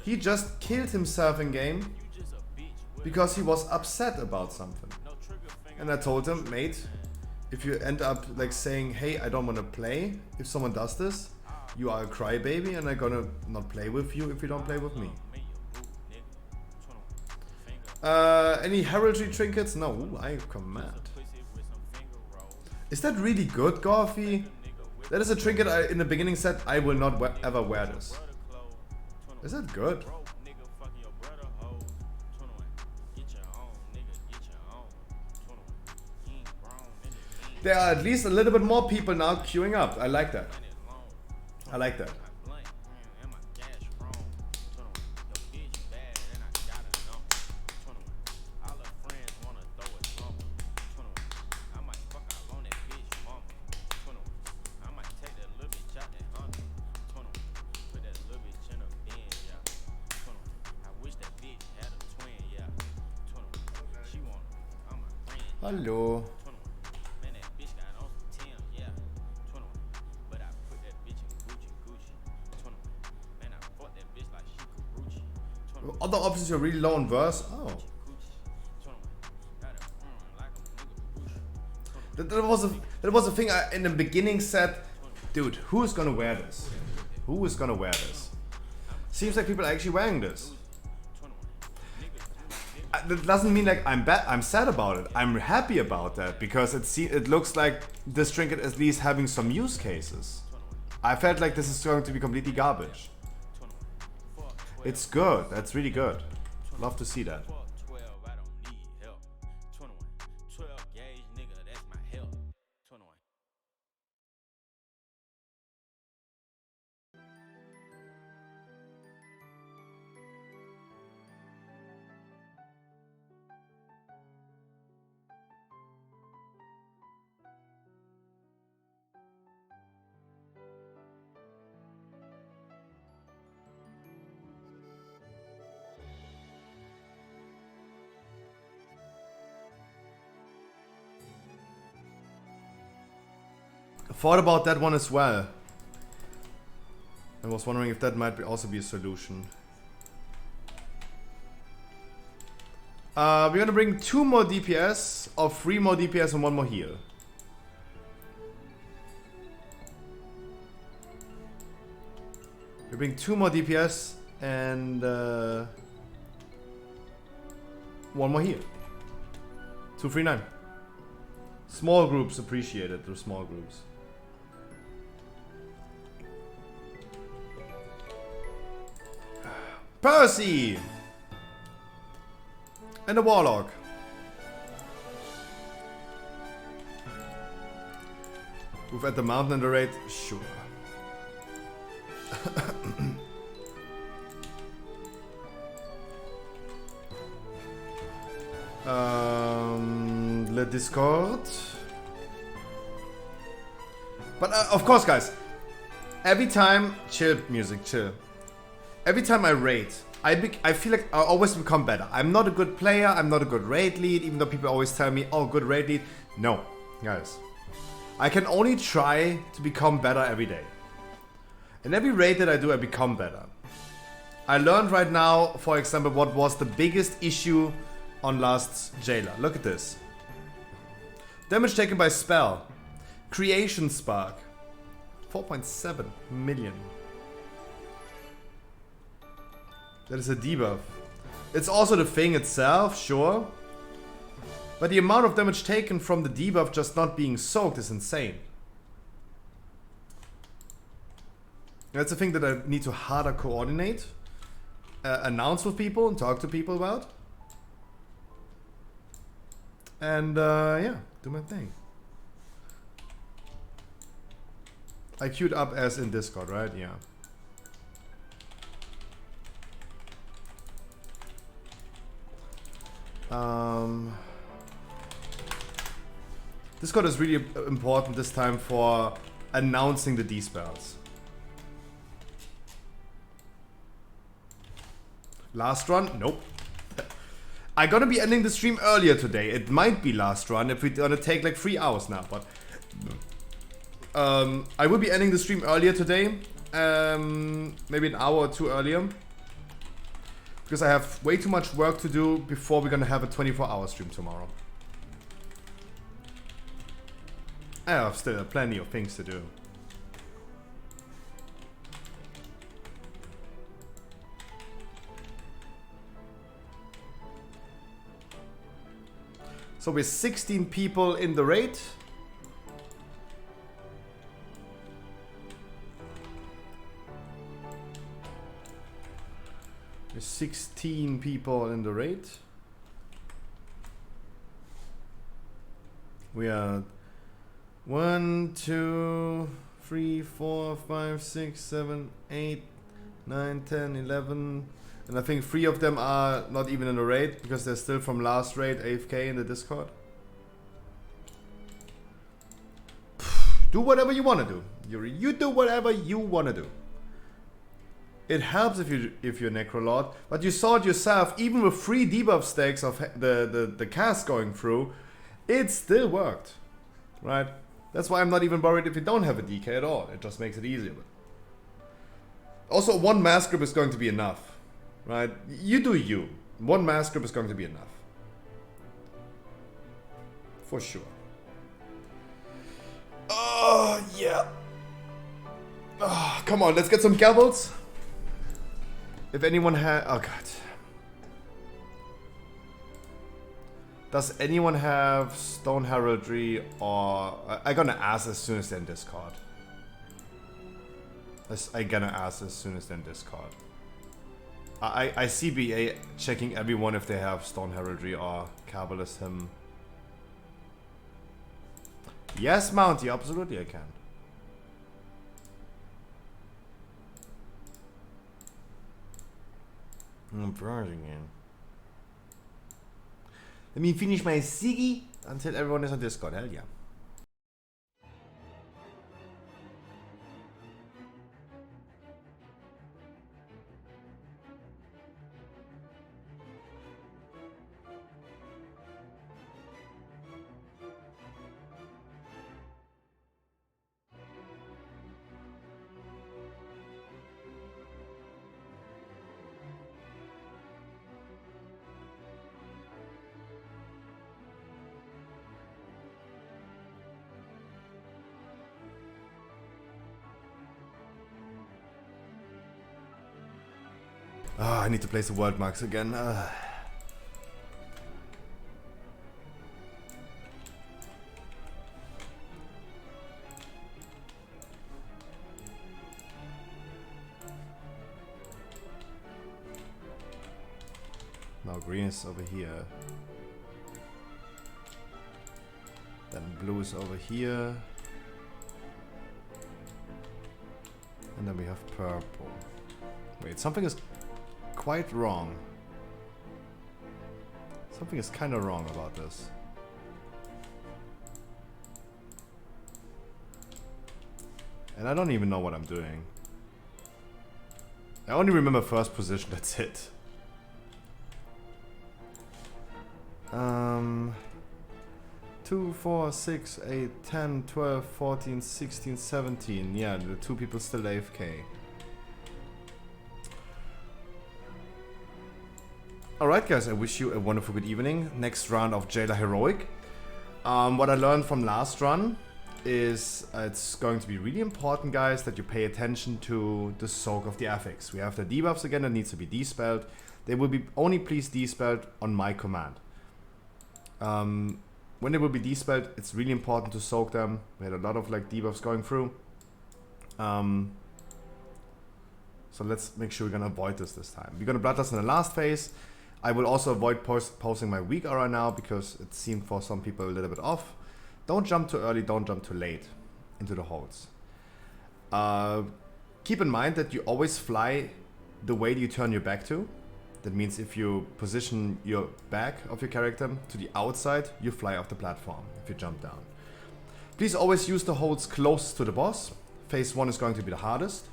He just killed himself in game because he was upset about something. And I told him, mate, if you end up like saying, hey, I don't want to play if someone does this, you are a crybaby and I'm gonna not play with you if you don't play with me. Any heraldry trinkets? No, ooh, I command. Is that really good, Gorfy? That is a trinket I in the beginning said I will not ever wear this. Is that good? There are at least a little bit more people now queuing up. I like that. I like that. Hallo. Other options, you're really low on verse. Oh. That was a thing I in the beginning said, dude, who's gonna wear this? Who is gonna wear this? Seems like people are actually wearing this. That doesn't mean like I'm sad about it. I'm happy about that because it looks like this trinket at least having some use cases. I felt like this is going to be completely garbage. It's good. That's really good. Love to see that. Thought about that one as well. I was wondering if that might also be a solution. We're gonna bring 2 more DPS, or 3 more DPS and 1 more heal. We bring 2 more DPS and 1 more heal. 239. Small groups appreciated through small groups. Percy! And a warlock. Move at the mountain and the raid? Sure. Le Discord. But of course, guys, every time, chill music, chill. Every time I raid, I feel like I always become better. I'm not a good player, I'm not a good raid lead, even though people always tell me, oh, good raid lead. No, guys. I can only try to become better every day. In every raid that I do, I become better. I learned right now, for example, what was the biggest issue on last Jailer. Look at this. Damage taken by spell. Creation spark. 4.7 million. That is a debuff. It's also the thing itself, sure. But the amount of damage taken from the debuff just not being soaked is insane. That's a thing that I need to harder coordinate, announce with people and talk to people about. And yeah, do my thing. I queued up as in Discord, right? Yeah. Discord is really important this time for announcing the D-spells. Last run? Nope. I'm gonna be ending the stream earlier today. It might be last run if we're gonna take like 3 hours now, but I will be ending the stream earlier today. Maybe an hour or 2 earlier. Because I have way too much work to do before we're gonna have a 24-hour stream tomorrow. I have still plenty of things to do. So we're 16 people in the raid. There's 16 people in the raid. We are 1, 2, 3, 4, 5, 6, 7, 8, 9, 10, 11. And I think 3 of them are not even in the raid because they're still from last raid AFK in the Discord. Do whatever you want to do. You do whatever you want to do. It helps if you're Necrolord, but you saw it yourself, even with 3 debuff stacks of the cast going through, it still worked, right? That's why I'm not even worried if you don't have a DK at all. It just makes it easier. Also, 1 mass grip is going to be enough, right? You do you. 1 mass grip is going to be enough. For sure. Oh, yeah. Oh, come on, let's get some gavels. If anyone has... Oh, God. Does anyone have Stone Heraldry or... I'm gonna ask as soon as they're in Discord. I'm gonna ask as soon as they're in Discord. I see BA checking everyone if they have Stone Heraldry or Kabbalist Hymn. Yes, Mounty, absolutely I can. I'm frozen again. Let me finish my Siggy until everyone is on Discord. Hell yeah. Ah, I need to place the world marks again. Now green is over here. Then blue is over here. And then we have purple. Wait, something is quite wrong. Something is kind of wrong about this. And I don't even know what I'm doing. I only remember first position, that's it. 2, 4, 6, 8, 10, 12, 14, 16, 17. Yeah, the 2 people still AFK. Alright guys, I wish you a wonderful good evening. Next round of Jailer Heroic. What I learned from last run is it's going to be really important, guys, that you pay attention to the soak of the affix. We have the debuffs again that needs to be dispelled. They will be only please dispelled on my command. When they will be dispelled, it's really important to soak them. We had a lot of like debuffs going through. So let's make sure we're gonna avoid this time. We're gonna Bloodlust in the last phase. I will also avoid posting my weak aura now because it seemed for some people a little bit off. Don't jump too early, don't jump too late into the holds. Keep in mind that you always fly the way you turn your back to. That means if you position your back of your character to the outside, you fly off the platform if you jump down. Please always use the holds close to the boss. Phase 1 is going to be the hardest.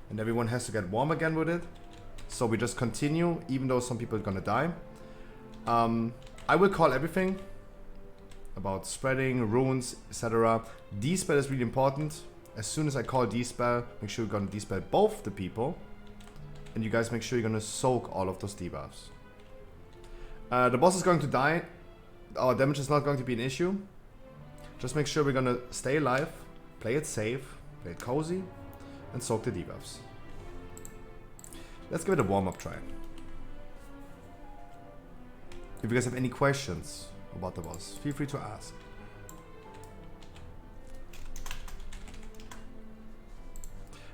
And everyone has to get warm again with it. So we just continue, even though some people are gonna die. I will call everything about spreading, runes, etc. Dispel is really important. As soon as I call Dispel, make sure you're gonna Dispel both the people. And you guys make sure you're gonna soak all of those debuffs. The boss is going to die. Our damage is not going to be an issue. Just make sure we're gonna stay alive, play it safe, play it cozy, and soak the debuffs. Let's give it a warm-up try. If you guys have any questions about the boss, feel free to ask.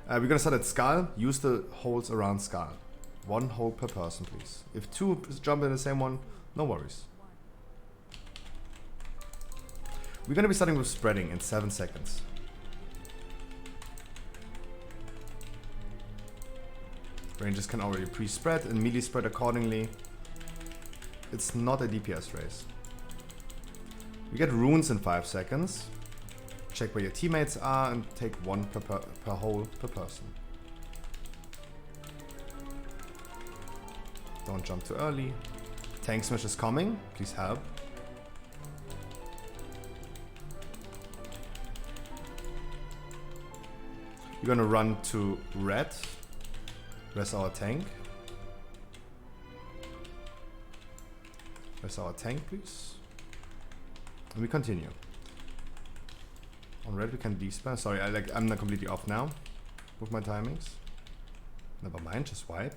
We're gonna start at Skull. Use the holes around Skull. 1 hole per person, please. If 2 jump in the same one, no worries. We're gonna be starting with spreading in 7 seconds. Rangers can already pre-spread and melee spread accordingly. It's not a DPS race. We get runes in 5 seconds. Check where your teammates are and take 1 per hole per person. Don't jump too early. Tank Smash is coming. Please help. You're gonna run to red. Where's our tank? Where's our tank, please? And we continue. On red we can dispel. Sorry, I'm not completely off now with my timings. Never mind, just wipe.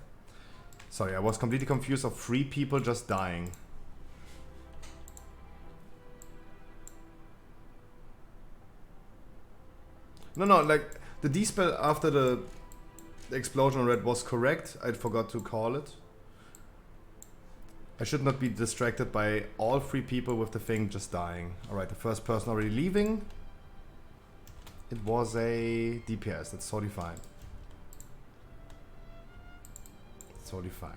Sorry, I was completely confused of 3 people just dying. No, like the dispel after the explosion on red was correct. I forgot to call it. I should not be distracted by all 3 people with the thing just dying. Alright, the first person already leaving. It was a DPS, that's totally fine. It's totally fine.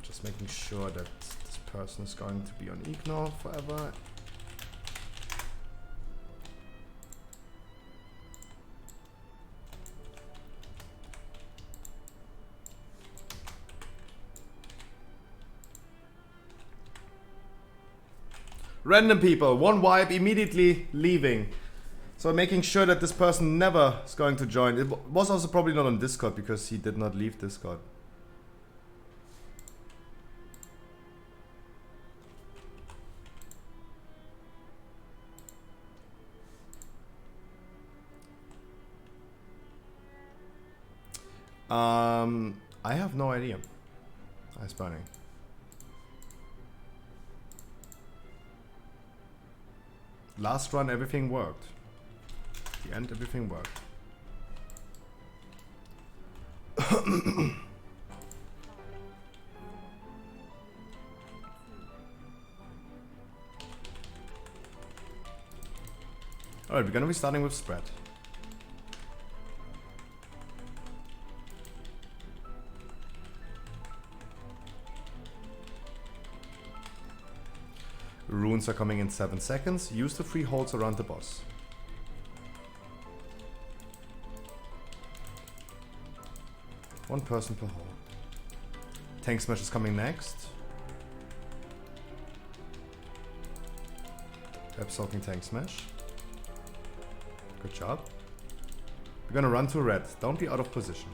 Just making sure that this person is going to be on ignore forever. Random people, 1 wipe, immediately leaving. So making sure that this person never is going to join. It was also probably not on Discord because he did not leave Discord. I have no idea. Ice burning. Last run, everything worked. The end, everything worked. Alright, we're gonna be starting with spread. Runes are coming in 7 seconds. Use the 3 holds around the boss. One person per hole. Tank Smash is coming next. Absorbing Tank Smash. Good job. We're gonna run to red. Don't be out of position.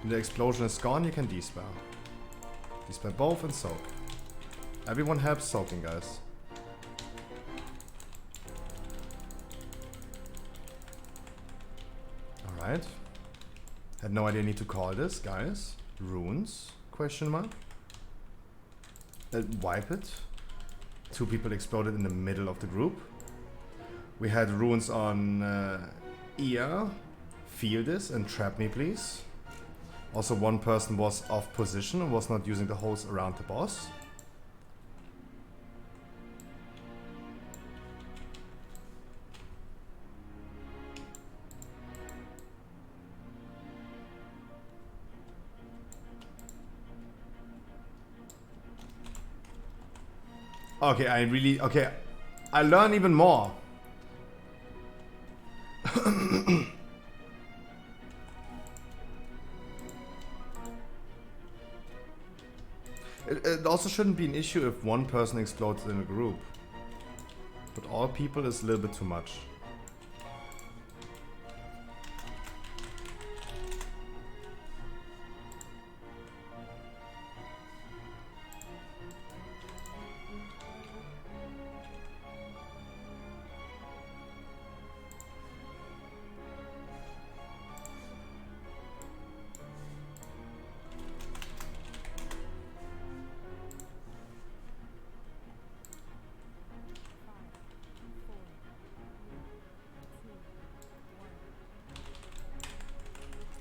When the explosion is gone, you can despair. Despair both and soak. Everyone helps soaking, guys. Alright. Had no idea I need to call this, guys. Runes? Question mark. Wipe it. 2 people exploded in the middle of the group. We had runes on ear. Feel this and trap me, please. Also, 1 person was off position and was not using the holes around the boss. Okay, I learn even more. It also shouldn't be an issue if 1 person explodes in a group. But all people is a little bit too much.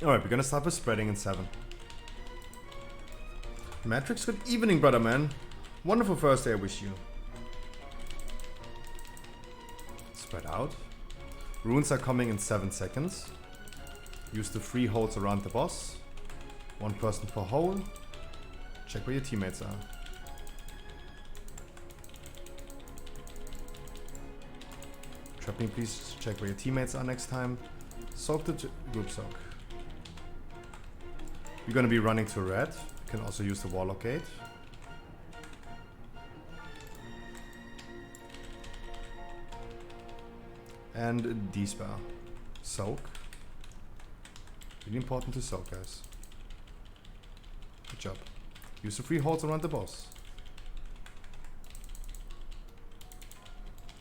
Alright, we're gonna start with spreading in 7. Matrix, good evening, brother man. Wonderful first day, I wish you. Spread out. Runes are coming in 7 seconds. Use the 3 holds around the boss. 1 person per hole. Check where your teammates are. Trapping, please check where your teammates are next time. Soak the group soak. We're gonna be running to red. You can also use the Warlock Gate. And despair. Soak. Really important to soak, guys. Good job. Use the 3 holds around the boss.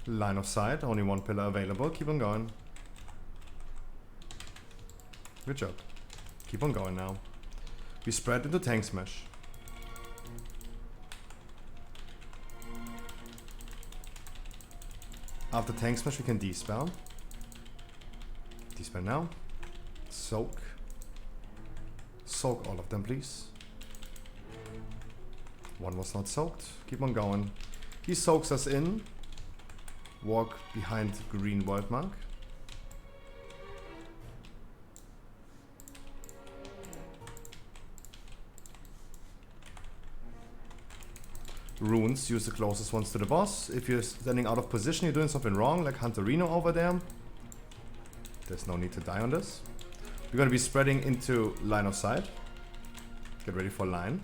Line of sight, only 1 pillar available. Keep on going. Good job. Keep on going now. We spread into Tank Smash. After Tank Smash we can Dispel. Dispel now. Soak. Soak all of them, please. 1 was not soaked. Keep on going. He soaks us in. Walk behind green world mark. Runes, use the closest ones to the boss. If you're standing out of position, you're doing something wrong, like Hunterino over there. There's no need to die on this. We're gonna be spreading into line of sight. Get ready for line.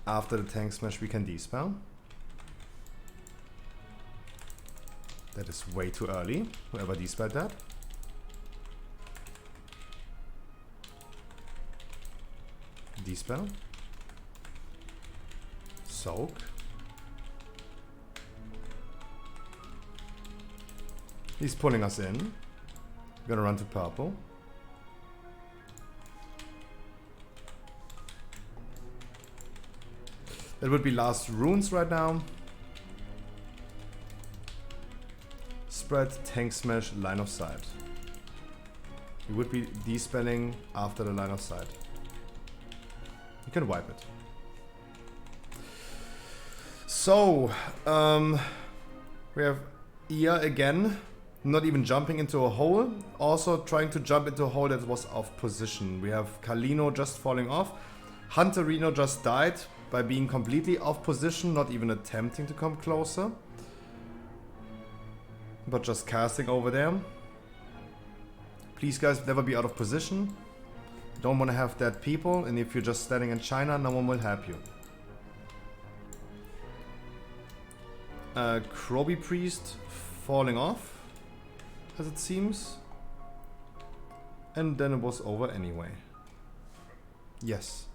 After the Tank Smash, we can Dispel. That is way too early. Whoever Dispelled that. Dispel. Soak. He's pulling us in. We're gonna run to purple. That would be last runes right now. Spread, tank smash, line of sight. We would be dispelling after the line of sight. You can wipe it. So, we have Ia again, not even jumping into a hole. Also trying to jump into a hole that was off position. We have Kalino just falling off. Hunterino just died by being completely off position, not even attempting to come closer. But just casting over there. Please guys, never be out of position. Don't want to have dead people, and if you're just standing in China, no one will help you. Krobi Priest falling off, as it seems. And then it was over anyway. Yes.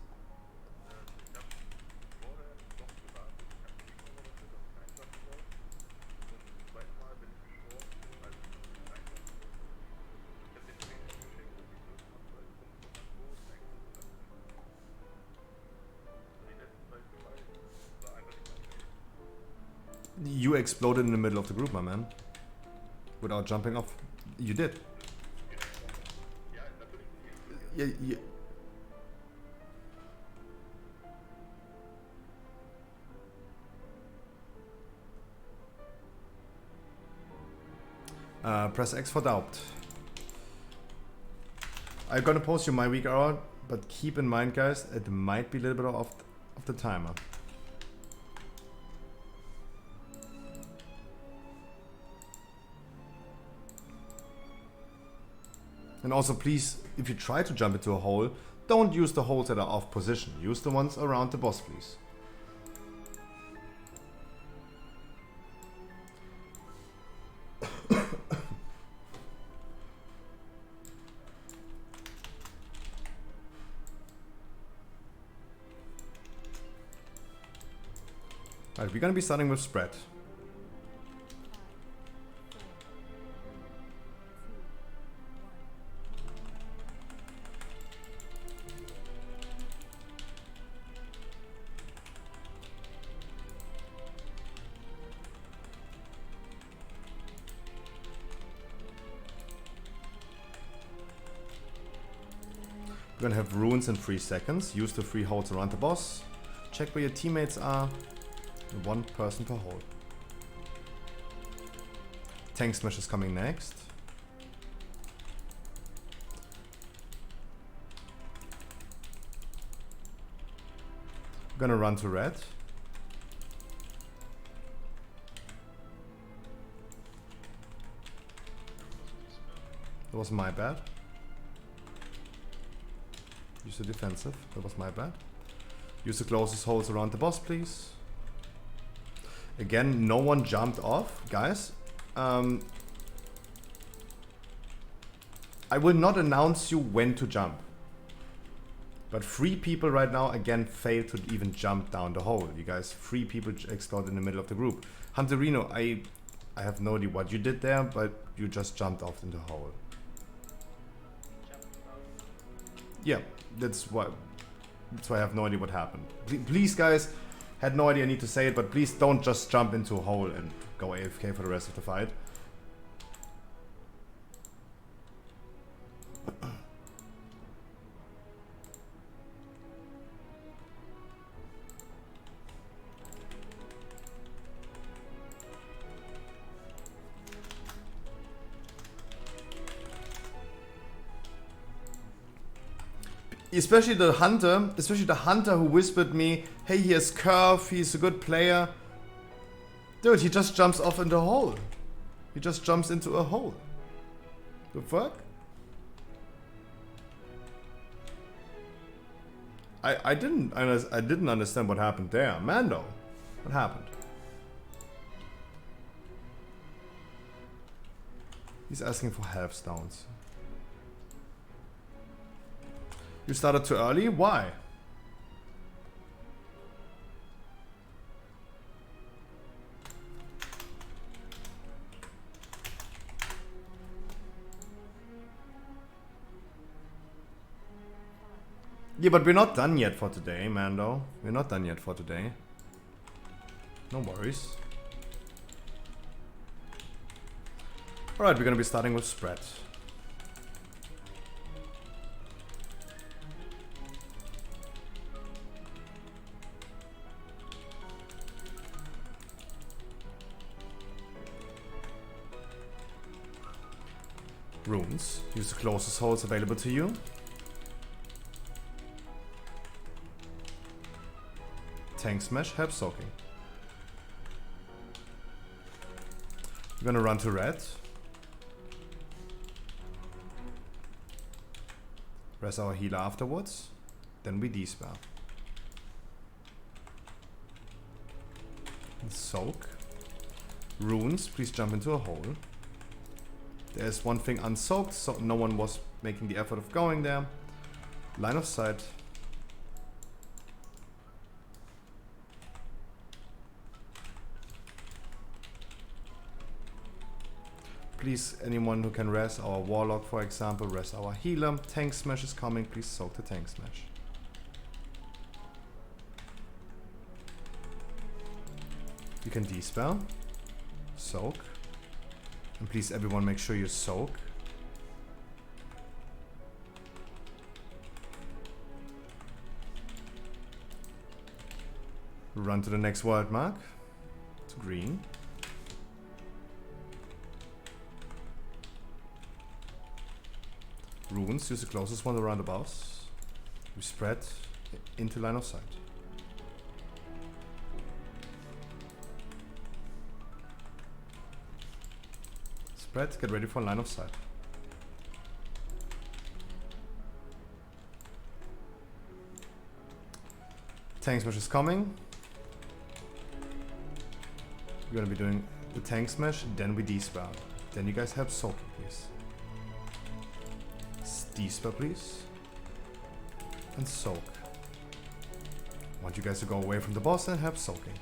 You exploded in the middle of the group, my man. Without jumping off. You did. Yeah. Press X for doubt. I'm gonna post you my week hour, but keep in mind, guys, it might be a little bit off the timer. And also, please, if you try to jump into a hole, don't use the holes that are off position. Use the ones around the boss, please. Alright, we're gonna be starting with spread. We're gonna have runes in 3 seconds. Use the 3 holds around the boss. Check where your teammates are. 1 person per hole. Tank smash is coming next. We're gonna run to red. That was my bad. Use the defensive. That was my bad. Use the closest holes around the boss, please. Again, no one jumped off, guys. I will not announce you when to jump. But 3 people right now, again, failed to even jump down the hole. You guys, 3 people exploded in the middle of the group. Hunterino, I have no idea what you did there, but you just jumped off in the hole. Yeah, that's why I have no idea what happened. Please, guys, had no idea I need to say it, but please don't just jump into a hole and go AFK for the rest of the fight. Especially the hunter who whispered me, hey, here's Curve, he's a good player. Dude, he just jumps off in the hole. He just jumps into a hole. The fuck? I didn't understand what happened there. Mando, what happened? He's asking for health stones. You started too early? Why? Yeah, but we're not done yet for today, Mando. We're not done yet for today. No worries. Alright, we're gonna be starting with spread. Runes. Use the closest holes available to you. Tank Smash, help soaking. We're gonna run to red. Press our healer afterwards. Then we dispel. And soak. Runes, please jump into a hole. There's one thing unsoaked, so no one was making the effort of going there. Line of sight. Please, anyone who can res our warlock, for example, res our healer. Tank Smash is coming, please soak the Tank Smash. You can dispel, soak, and please everyone make sure you soak. Run to the next world mark, to green. Runes, use the closest one around the boss. We spread into line of sight. Spread, get ready for line of sight. Tank Smash is coming. We're gonna be doing the Tank Smash, then we dispel. Then you guys help soak, please. Dispel, please. And soak. I want you guys to go away from the boss and help soaking.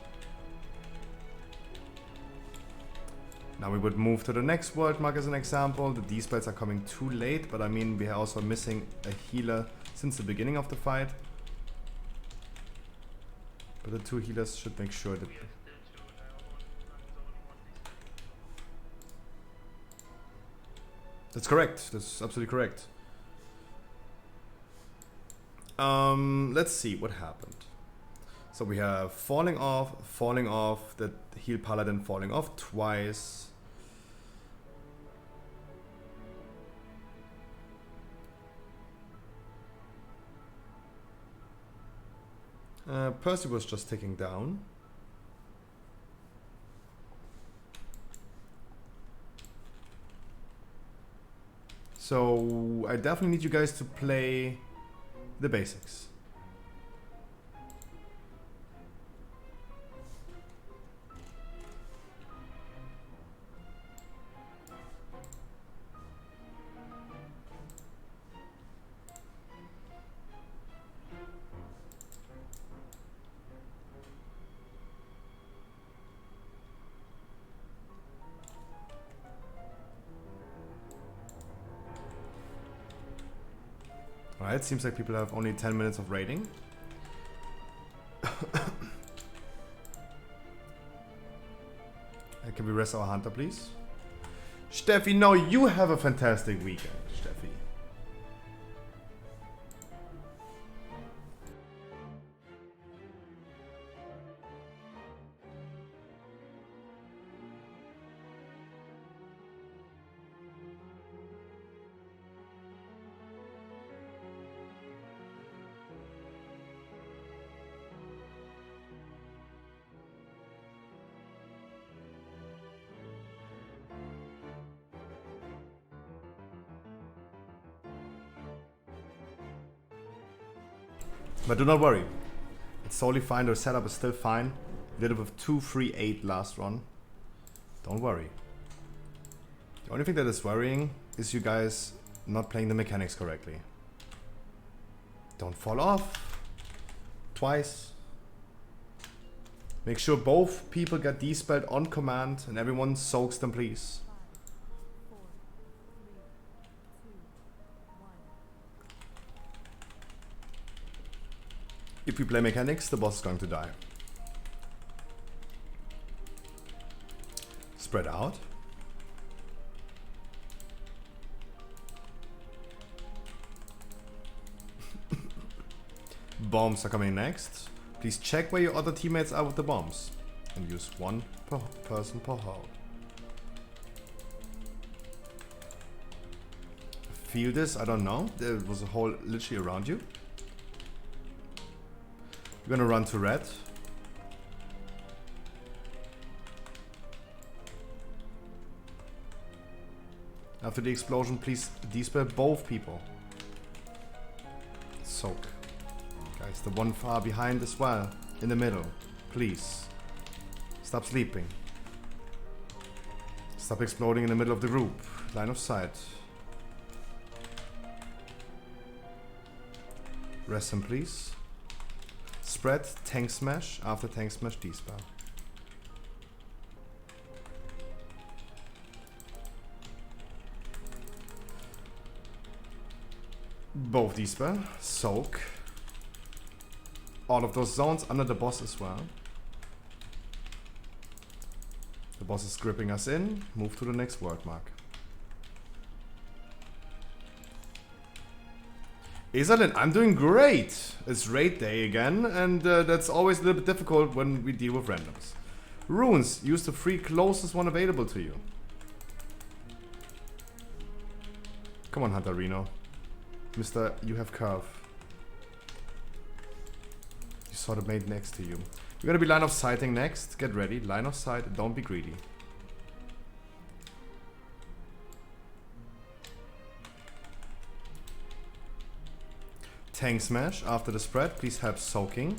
Now we would move to the next world mark as an example. The dispels are coming too late, but I mean we are also missing a healer since the beginning of the fight. But the two healers should make sure that... That's correct. That's absolutely correct. Let's see what happened. So we have falling off, the heal paladin falling off twice. Percy was just ticking down. So I definitely need you guys to play the basics. Alright, seems like people have only 10 minutes of raiding. Can we rest our hunter, please? Steffi, no, you have a fantastic weekend, Steffi. But do not worry, it's totally fine, the setup is still fine. We did it with 2-3-8 last run. Don't worry. The only thing that is worrying is you guys not playing the mechanics correctly. Don't fall off twice. Make sure both people get dispelled on command and everyone soaks them, please. If we play mechanics, the boss is going to die. Spread out. Bombs are coming next. Please check where your other teammates are with the bombs. And use one per person per hole. Feel this? I don't know. There was a hole literally around you. You're gonna run to red. After the explosion, please dispel both people. Soak. Guys, the one far behind as well. In the middle. Please. Stop sleeping. Stop exploding in the middle of the group. Line of sight. Rest him, please. Spread, tank smash. After tank smash, dispel. Both dispel. Soak. All of those zones under the boss as well. The boss is gripping us in. Move to the next word mark. Isalin, I'm doing great! It's raid day again, and that's always a little bit difficult when we deal with randoms. Runes, use the 3 closest one available to you. Come on, Hunter Reno. Mister, you have curve. You saw the mate next to you. You're gonna be line of sighting next. Get ready. Line of sight. Don't be greedy. Tank smash after the spread. Please help soaking.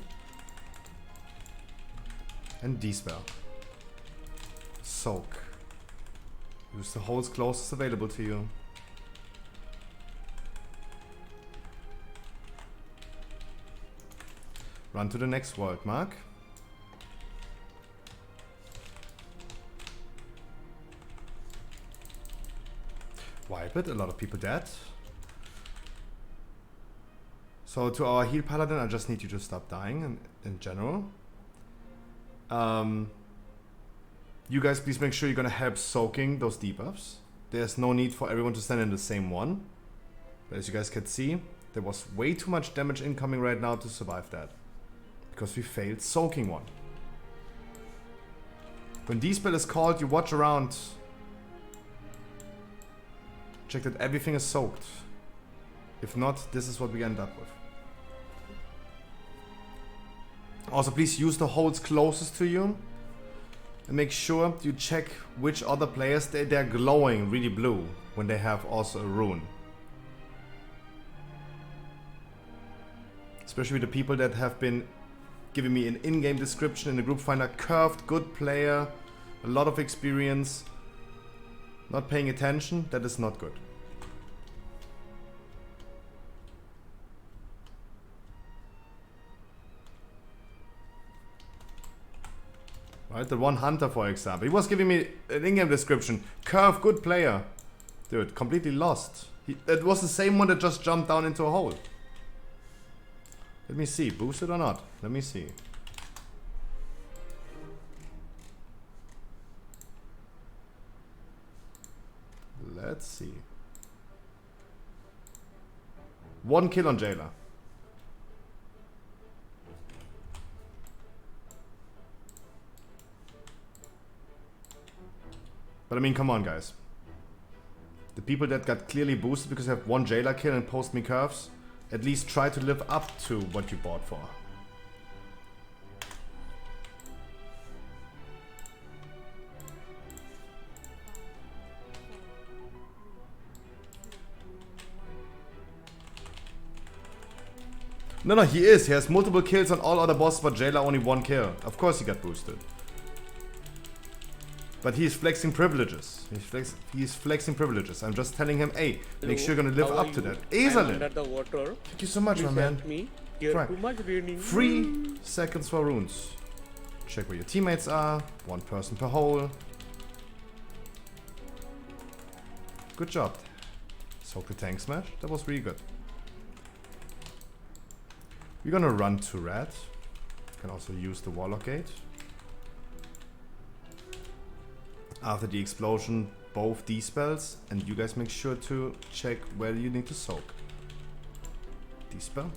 And dispel. Soak. Use the holes closest available to you. Run to the next world mark. Wipe it, a lot of people dead. So to our heal paladin, I just need you to stop dying in general. You guys please make sure you're gonna help soaking those debuffs. There's no need for everyone to stand in the same one. But as you guys can see, there was way too much damage incoming right now to survive that. Because we failed soaking one. When dispel is called, you watch around. Check that everything is soaked. If not, this is what we end up with. Also, please use the holes closest to you. And make sure you check which other players, they're glowing really blue when they have also a rune. Especially the people that have been giving me an in-game description in the group finder. Curved, good player, a lot of experience. Not paying attention, that is not good. Right, the one hunter, for example. He was giving me an in-game description. Curve, good player. Dude, completely lost. It was the same one that just jumped down into a hole. Let me see, boosted or not? Let me see. Let's see. 1 kill on Jailer. But I mean, come on, guys. The people that got clearly boosted because they have 1 Jailer kill and post me curves, at least try to live up to what you bought for. No, he is. He has multiple kills on all other bosses, but Jailer only 1 kill. Of course he got boosted. But he is flexing privileges. He's flexing privileges. I'm just telling him, hey, make sure you're gonna live up to that. Easily. Thank you so much, my man. Try. 3 seconds for runes. Check where your teammates are. 1 person per hole. Good job. Soak the tank smash. That was really good. We're gonna run to red. Can also use the Warlock Gate. After the explosion, both these spells, and you guys make sure to check where you need to soak. Dispel.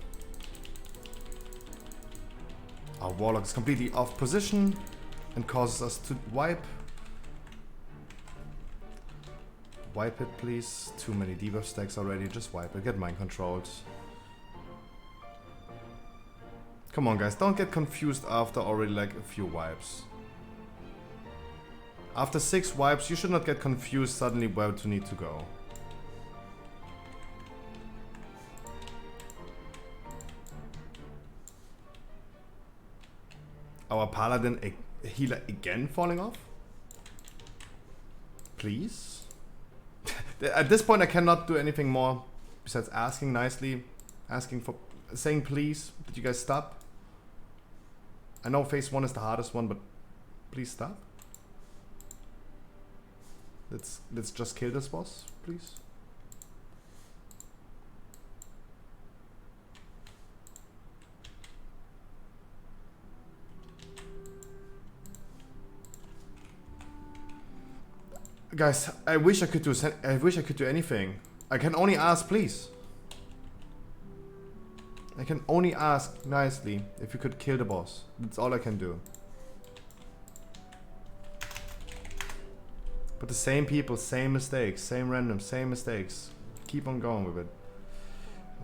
Our Warlock is completely off position and causes us to wipe. Wipe it, please. Too many debuff stacks already. Just wipe it. Get mind controlled. Come on, guys. Don't get confused after already like a few wipes. After 6 wipes, you should not get confused suddenly where to need to go. Our Paladin healer again falling off? Please? At this point I cannot do anything more besides asking nicely, saying please, did you guys stop? I know phase 1 is the hardest one, but please stop. Let's just kill this boss, please. Guys, I wish I could do anything. I can only ask, please. I can only ask nicely if you could kill the boss. That's all I can do. But the same people, same mistakes, same random, same mistakes. Keep on going with it.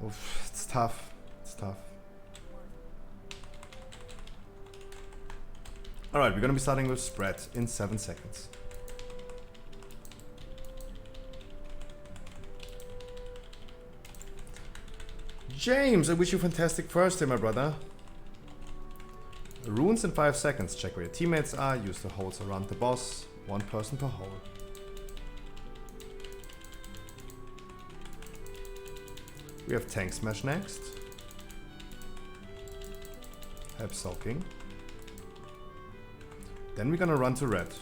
Oof, it's tough. It's tough. Alright, we're gonna be starting with spread in 7 seconds. James, I wish you a fantastic first day, my brother. Runes in 5 seconds. Check where your teammates are. Use the holes around the boss. 1 person per hole. We have Tank Smash next. Help soaking. Then we're gonna run to red.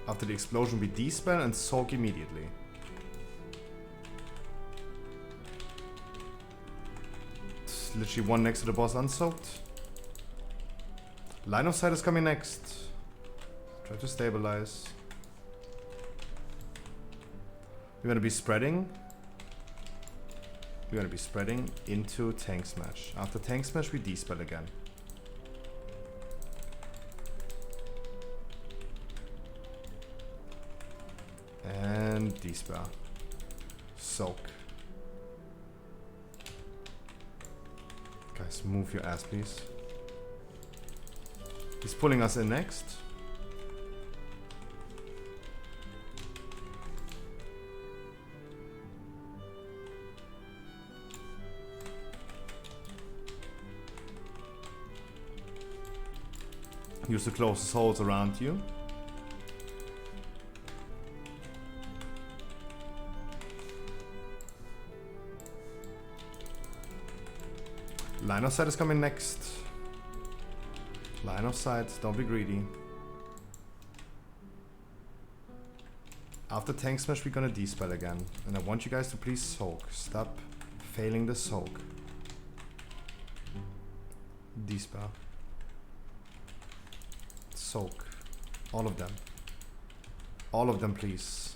After the explosion, we dispel and soak immediately. It's literally 1 next to the boss unsoaked. Line of sight is coming next. Try to stabilize. We're gonna be spreading. We're gonna be spreading into Tank Smash. After Tank Smash, we dispel again. And dispel. Soak. Guys, move your ass, please. He's pulling us in next. Use the closest holes around you. Line of sight is coming next. Line of sight, don't be greedy. After Tank Smash, we're gonna dispel again. And I want you guys to please soak. Stop failing the soak. Dispel. Soak. All of them. All of them, please.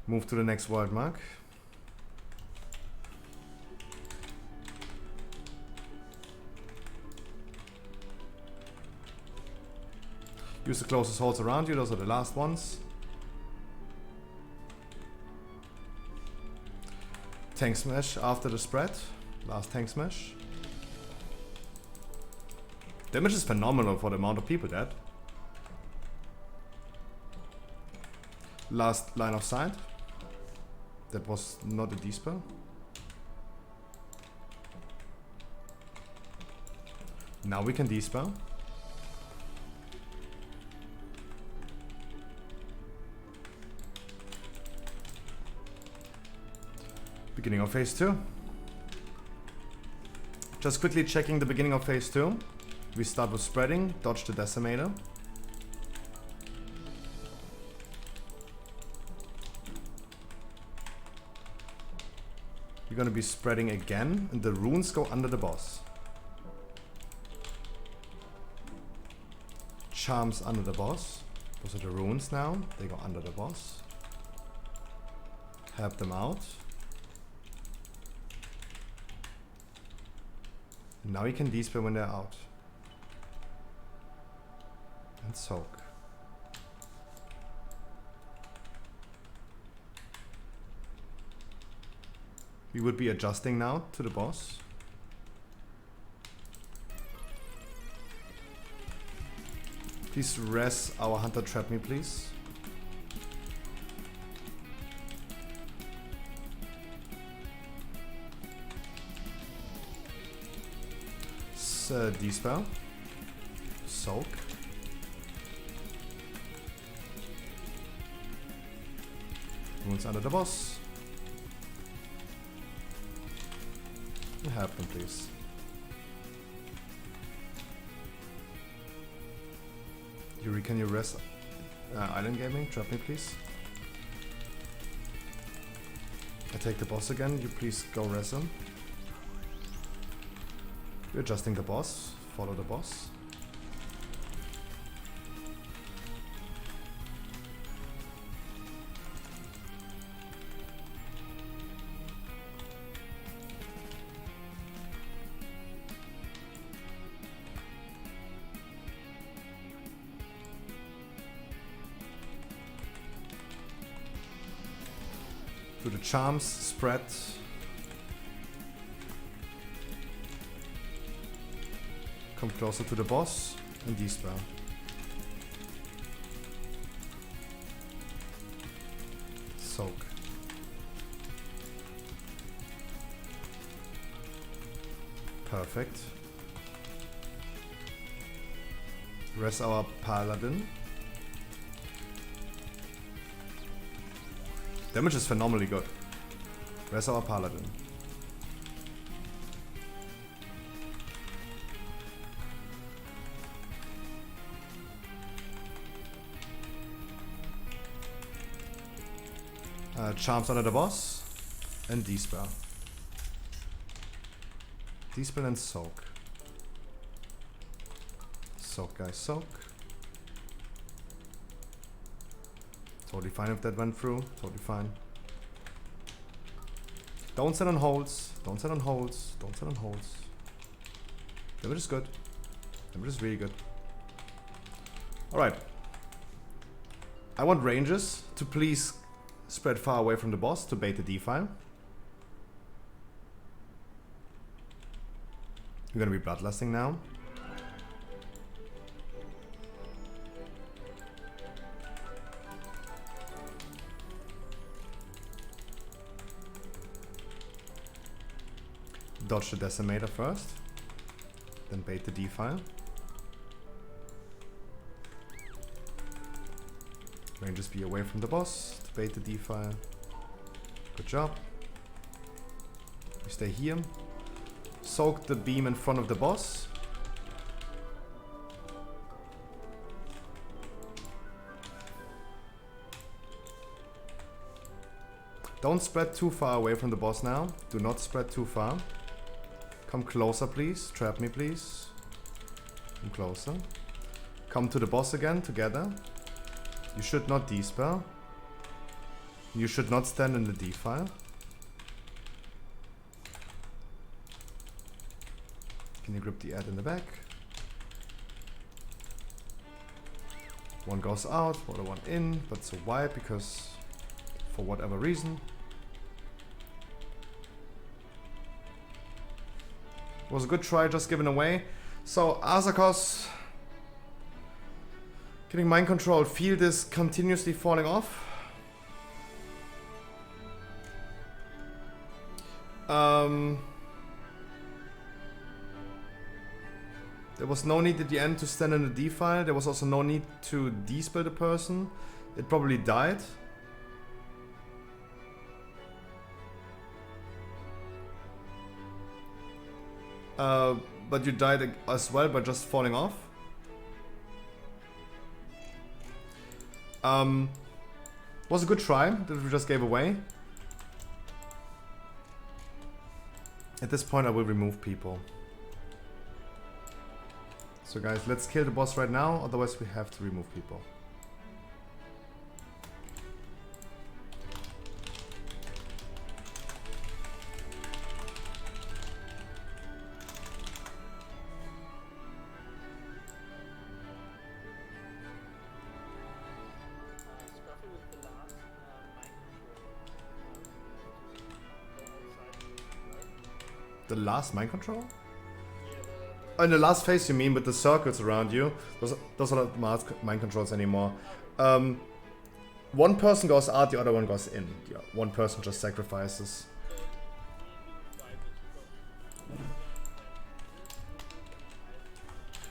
Move to the next world mark. Use the closest holes around you, those are the last ones. Tank Smash after the spread. Last Tank Smash. Damage is phenomenal for the amount of people dead. Last line of sight. That was not a dispel. Now we can dispel. Beginning of phase 2. Just quickly checking the beginning of phase 2. We start with spreading, dodge the decimator. We're gonna be spreading again, and the runes go under the boss. Charms under the boss. Those are the runes now. They go under the boss. Help them out. And now you can de-spell when they're out. And soak. We would be adjusting now to the boss. Please res our hunter trap me, please. De-spell. Soak. Runes under the boss. Help them, please. Yuri, can you rest? Island Gaming, trap me, please. I take the boss again. You please go rest him. We're adjusting the boss. Follow the boss. Do the charms, spread. Come closer to the boss and de-spell. Soak. Perfect. Rest our paladin. Damage is phenomenally good. Where's our paladin? Charms under the boss and de-spell. De-spell and soak. Soak, guys, soak. Totally fine if that went through. Totally fine. Don't set on holds. Don't set on holds. Don't set on holds. Damage is good. Damage is really good. Alright. I want ranges to please spread far away from the boss to bait the defile. We're gonna be bloodlusting now. Dodge the decimator first, then bait the defile. Ranges be away from the boss to bait the defile. Good job. We stay here. Soak the beam in front of the boss. Don't spread too far away from the boss now. Do not spread too far. Come closer, please. Trap me, please. Come closer. Come to the boss again, together. You should not de-spell. You should not stand in the defile. Can you grip the ad in the back? One goes out, other one in, but so wide because for whatever reason. Was a good try, just given away. So Azakos getting mind control. Field is continuously falling off. There was no need at the end to stand in the defile. There was also no need to de-spell the person. It probably died. But you died as well by just falling off. Was a good try that we just gave away. At this point I will remove people. So guys, let's kill the boss right now, otherwise we have to remove people. The last mind control? Oh, in the last phase you mean, with the circles around you? Those are not mind controls anymore. One person goes out, the other one goes in. Yeah, one person just sacrifices.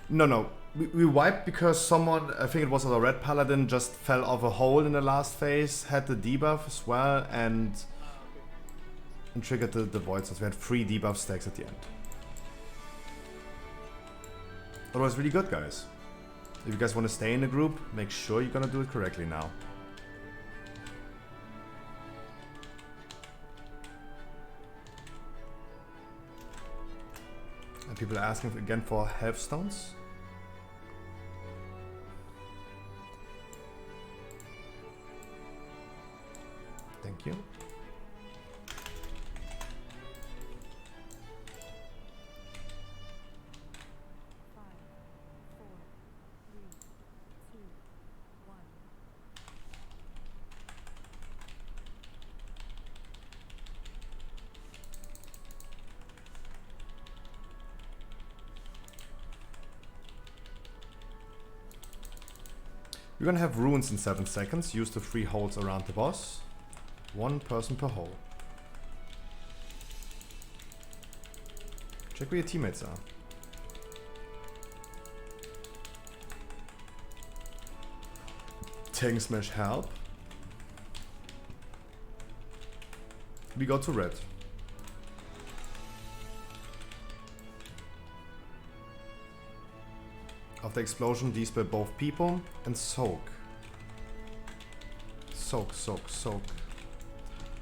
No. We wiped because someone, I think it was a red paladin, just fell off a hole in the last phase, had the debuff as well, and triggered the void, so we had 3 debuff stacks at the end. That was really good, guys. If you guys want to stay in the group, make sure you're gonna do it correctly now. And people are asking again for health stones. Thank you. We're gonna have runes in 7 seconds. Use the 3 holes around the boss. 1 person per hole. Check where your teammates are. Tank smash help. We go to red. After explosion, despair both people and soak. Soak.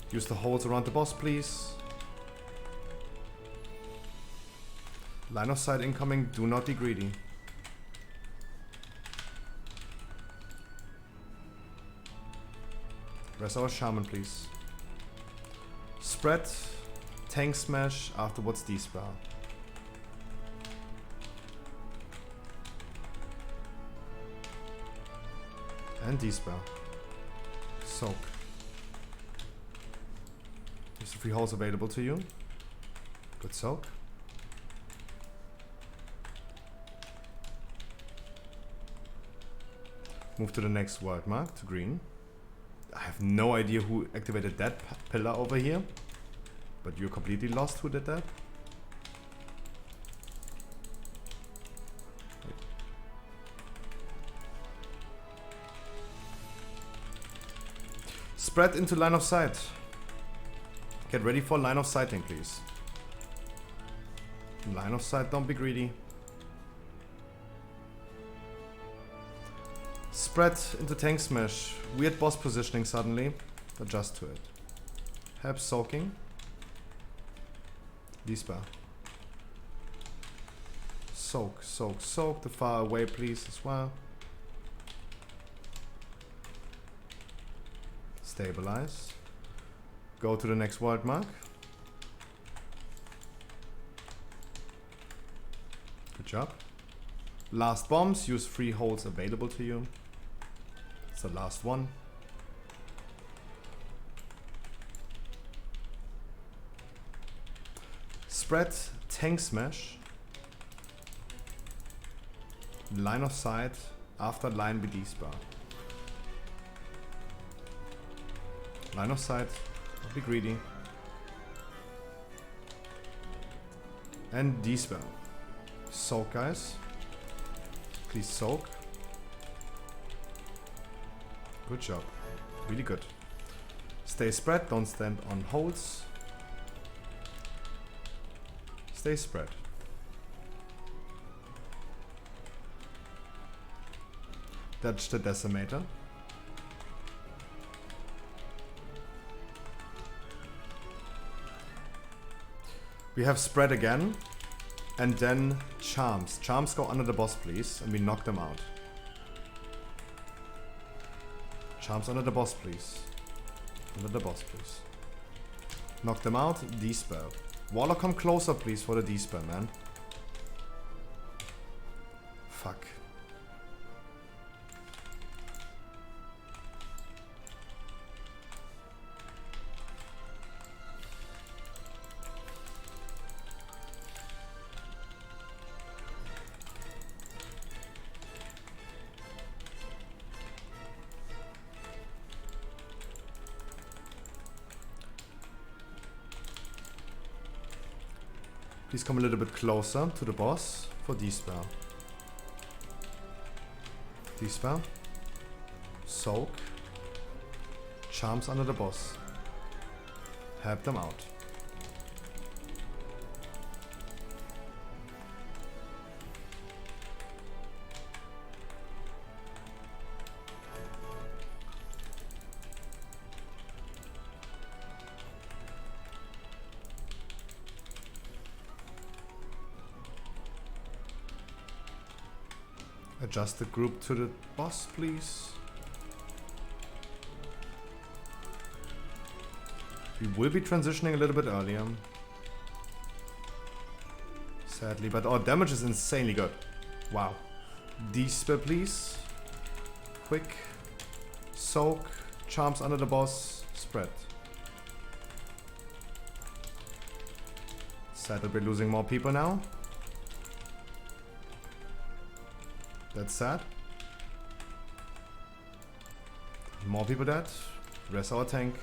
Use the holes around the boss, please. Line of sight incoming, do not be greedy. Rest our shaman, please. Spread, tank smash, afterwards despair. And despair. Soak. There's 3 holes available to you. Good soak. Move to the next world mark, to green. I have no idea who activated that pillar over here. But you're completely lost who did that. Spread into line of sight. Get ready for line of sighting, please. Line of sight, don't be greedy. Spread into tank smash. Weird boss positioning suddenly. Adjust to it. Help soaking. Despair. Soak. The far away, please, as well. Stabilize. Go to the next world mark. Good job. Last bombs, use 3 holes available to you. It's the last one. Spread, tank smash. Line of sight, after line be despair. Line of sight, don't be greedy. And despair. Soak, guys. Please soak. Good job. Really good. Stay spread, don't stand on holes. Stay spread. Dodge the decimator. We have spread again. And then charms. Charms go under the boss, please. And we knock them out. Charms under the boss, please. Under the boss, please. Knock them out. D-spell. Warlock, come closer, please, for the D-spell, man. Fuck. Please come a little bit closer to the boss for D-spell. D-spell. Soak. Charms under the boss. Help them out. Adjust the group to the boss, please. We will be transitioning a little bit earlier. Sadly, but our damage is insanely good. Wow. D-spell, please. Quick. Soak. Charms under the boss. Spread. Sad that we're losing more people now. That's sad. More people dead. Rest our tank.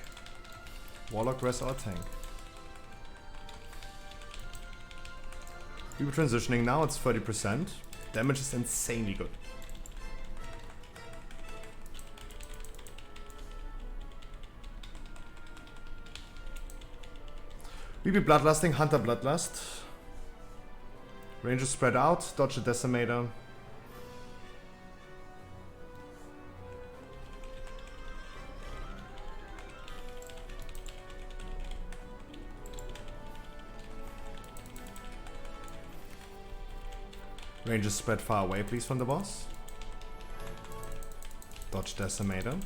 Warlock, rest our tank. We were transitioning now, it's 30%. Damage is insanely good. We be bloodlusting, Hunter Bloodlust. Rangers spread out, dodge a Decimator. Rangers spread far away, please, from the boss. Dodge Decimator.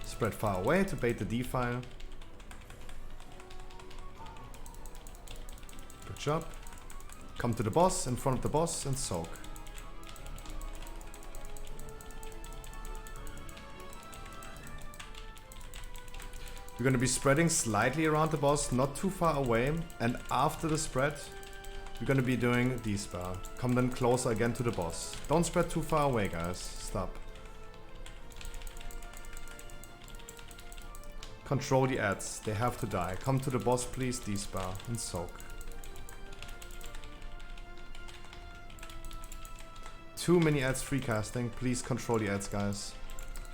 Spread far away to bait the D-file. Good job. Come to the boss, in front of the boss, and soak. We're going to be spreading slightly around the boss, not too far away, and after the spread, we're gonna be doing D-spell. Come then closer again to the boss. Don't spread too far away, guys. Stop. Control the ads. They have to die. Come to the boss, please. D-spell and soak. Too many ads free casting. Please control the ads, guys.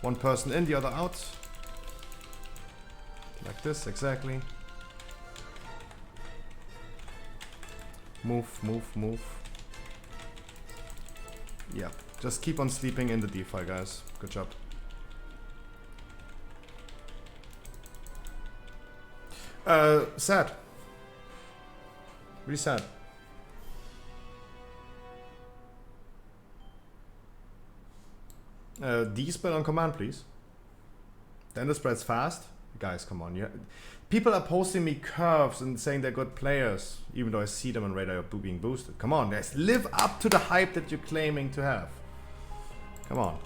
One person in, the other out. Like this, exactly. Move, move, move. Yeah, just keep on sleeping in the D-file, guys. Good job. Sad. Really sad. D-spell on command, please. Then the spread's fast. Guys, come on. People are posting me curves and saying they're good players, even though I see them on radar being boosted. Come on, guys. Live up to the hype that you're claiming to have. Come on.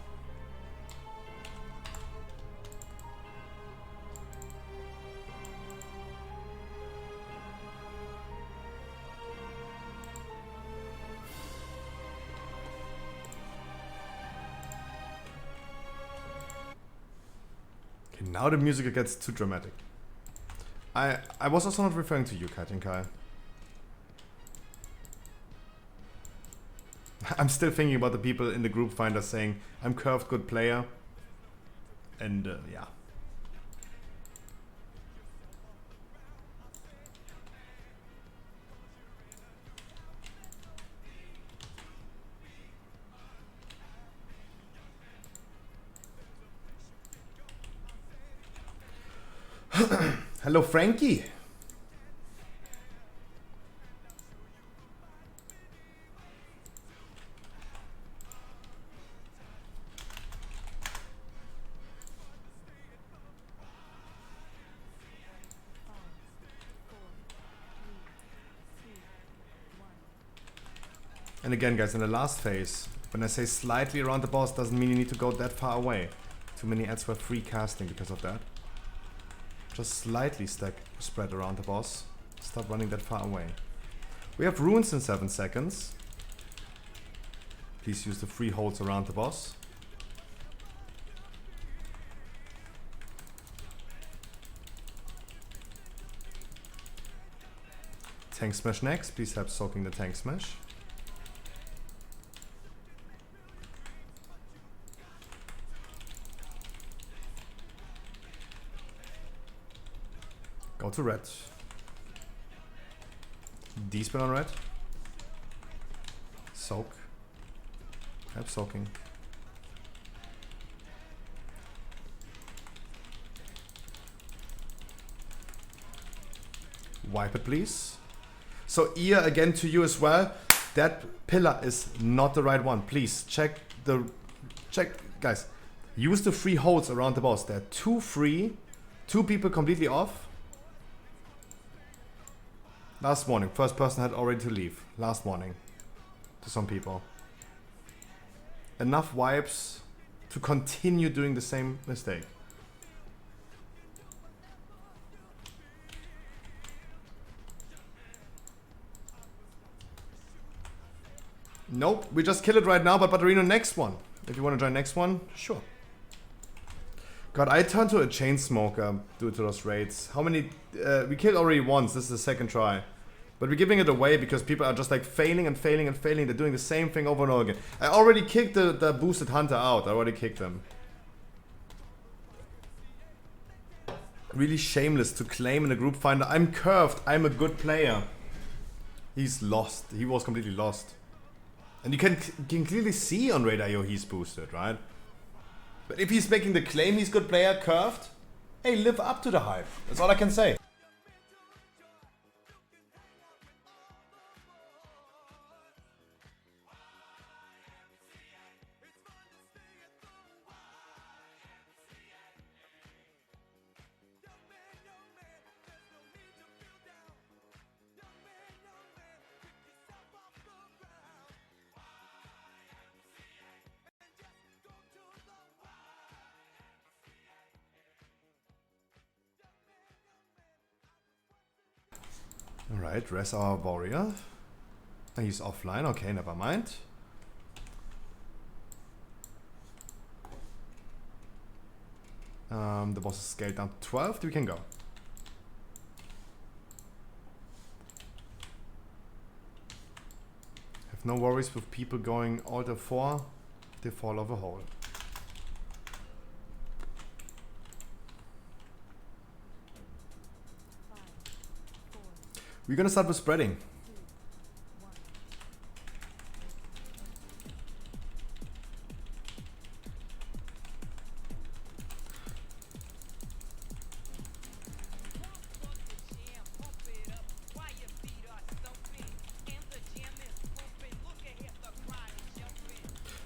Okay, now the music gets too dramatic. I was also not referring to you, Kai. I'm still thinking about the people in the group finder saying I'm curved good player. And yeah. Hello, Frankie. And again, guys, in the last phase, when I say slightly around the boss, doesn't mean you need to go that far away. Too many ads were free casting because of that. Just slightly spread around the boss. Stop running that far away. We have runes in 7 seconds. Please use the free holds around the boss. Tank smash next. Please help soaking the tank smash. Go to red. D-spell on red. Soak. Help soaking. Wipe it, please. So ear again to you as well. That pillar is not the right one. Please check guys. Use the free holds around the boss. There are 2 free, 2 people completely off. Last warning, first person had already to leave. Last warning to some people. Enough wipes to continue doing the same mistake. Nope, we just kill it right now, but Batterino next one. If you want to join next one, sure. God, I turned to a chain smoker due to those raids. How many? We killed already once, this is the second try. But we're giving it away because people are just like failing and failing and failing. They're doing the same thing over and over again. I already kicked the boosted hunter out. I already kicked him. Really shameless to claim in a group finder. I'm curved. I'm a good player. He's lost. He was completely lost. And you can clearly see on Raid.io he's boosted, right? But if he's making the claim he's good player, curved, hey, live up to the hype. That's all I can say. Alright, rest our warrior. He's offline, okay, never mind. The boss is scaled down to 12, we can go. Have no worries with people going Alter 4, they fall off a hole. We're gonna start with spreading.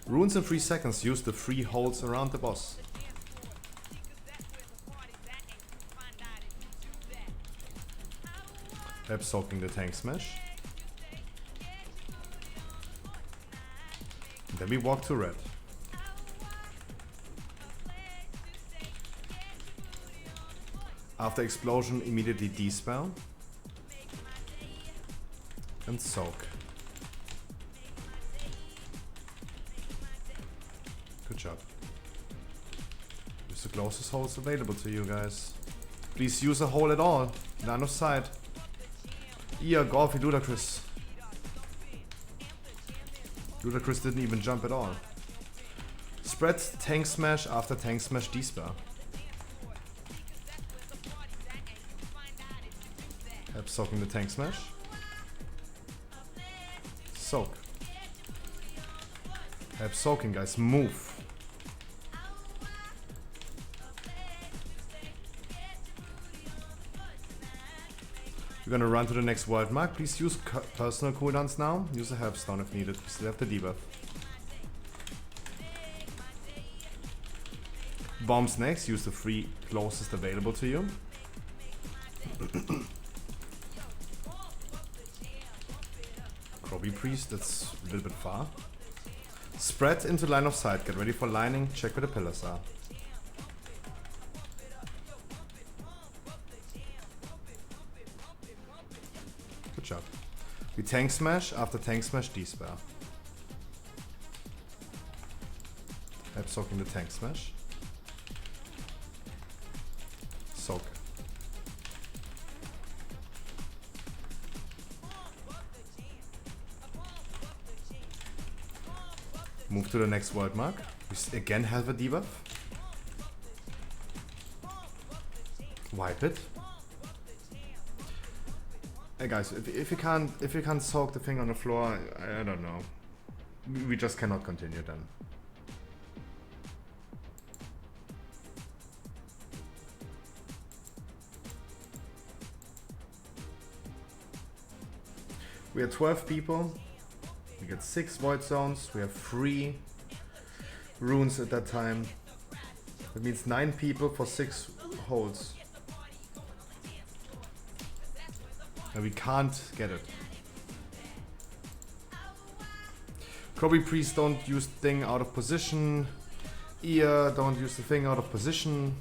Runes in 3 seconds. Use the free holds around the boss. Help soaking the tank smash. Then we walk to red. After explosion, immediately dispel. And soak. Good job. Use the closest holes available to you guys. Please use a hole at all. Line of sight. Yeah, Golfy Ludacris. Ludacris didn't even jump at all. Spread tank smash after tank smash dispel. Help soaking the tank smash. Soak. Help soaking, guys. Move. We're gonna run to the next world mark. Please use personal cooldowns now. Use a help stone if needed. We still have the debuff. Bombs next. Use the free closest available to you. Groby Priest, that's a little bit far. Spread into line of sight. Get ready for lining. Check where the pillars are. Good job. We tank smash. After tank smash, D-spell. I'm soaking the tank smash. Soak. Move to the next world mark. We again have a debuff. Wipe it. Hey guys, if you can't soak the thing on the floor, I don't know. We just cannot continue then. We are 12 people. We get 6 void zones. We have 3 runes at that time. That means 9 people for 6 holes. And we can't get it. Groby Priest, don't use the thing out of position. Ear, don't use the thing out of position.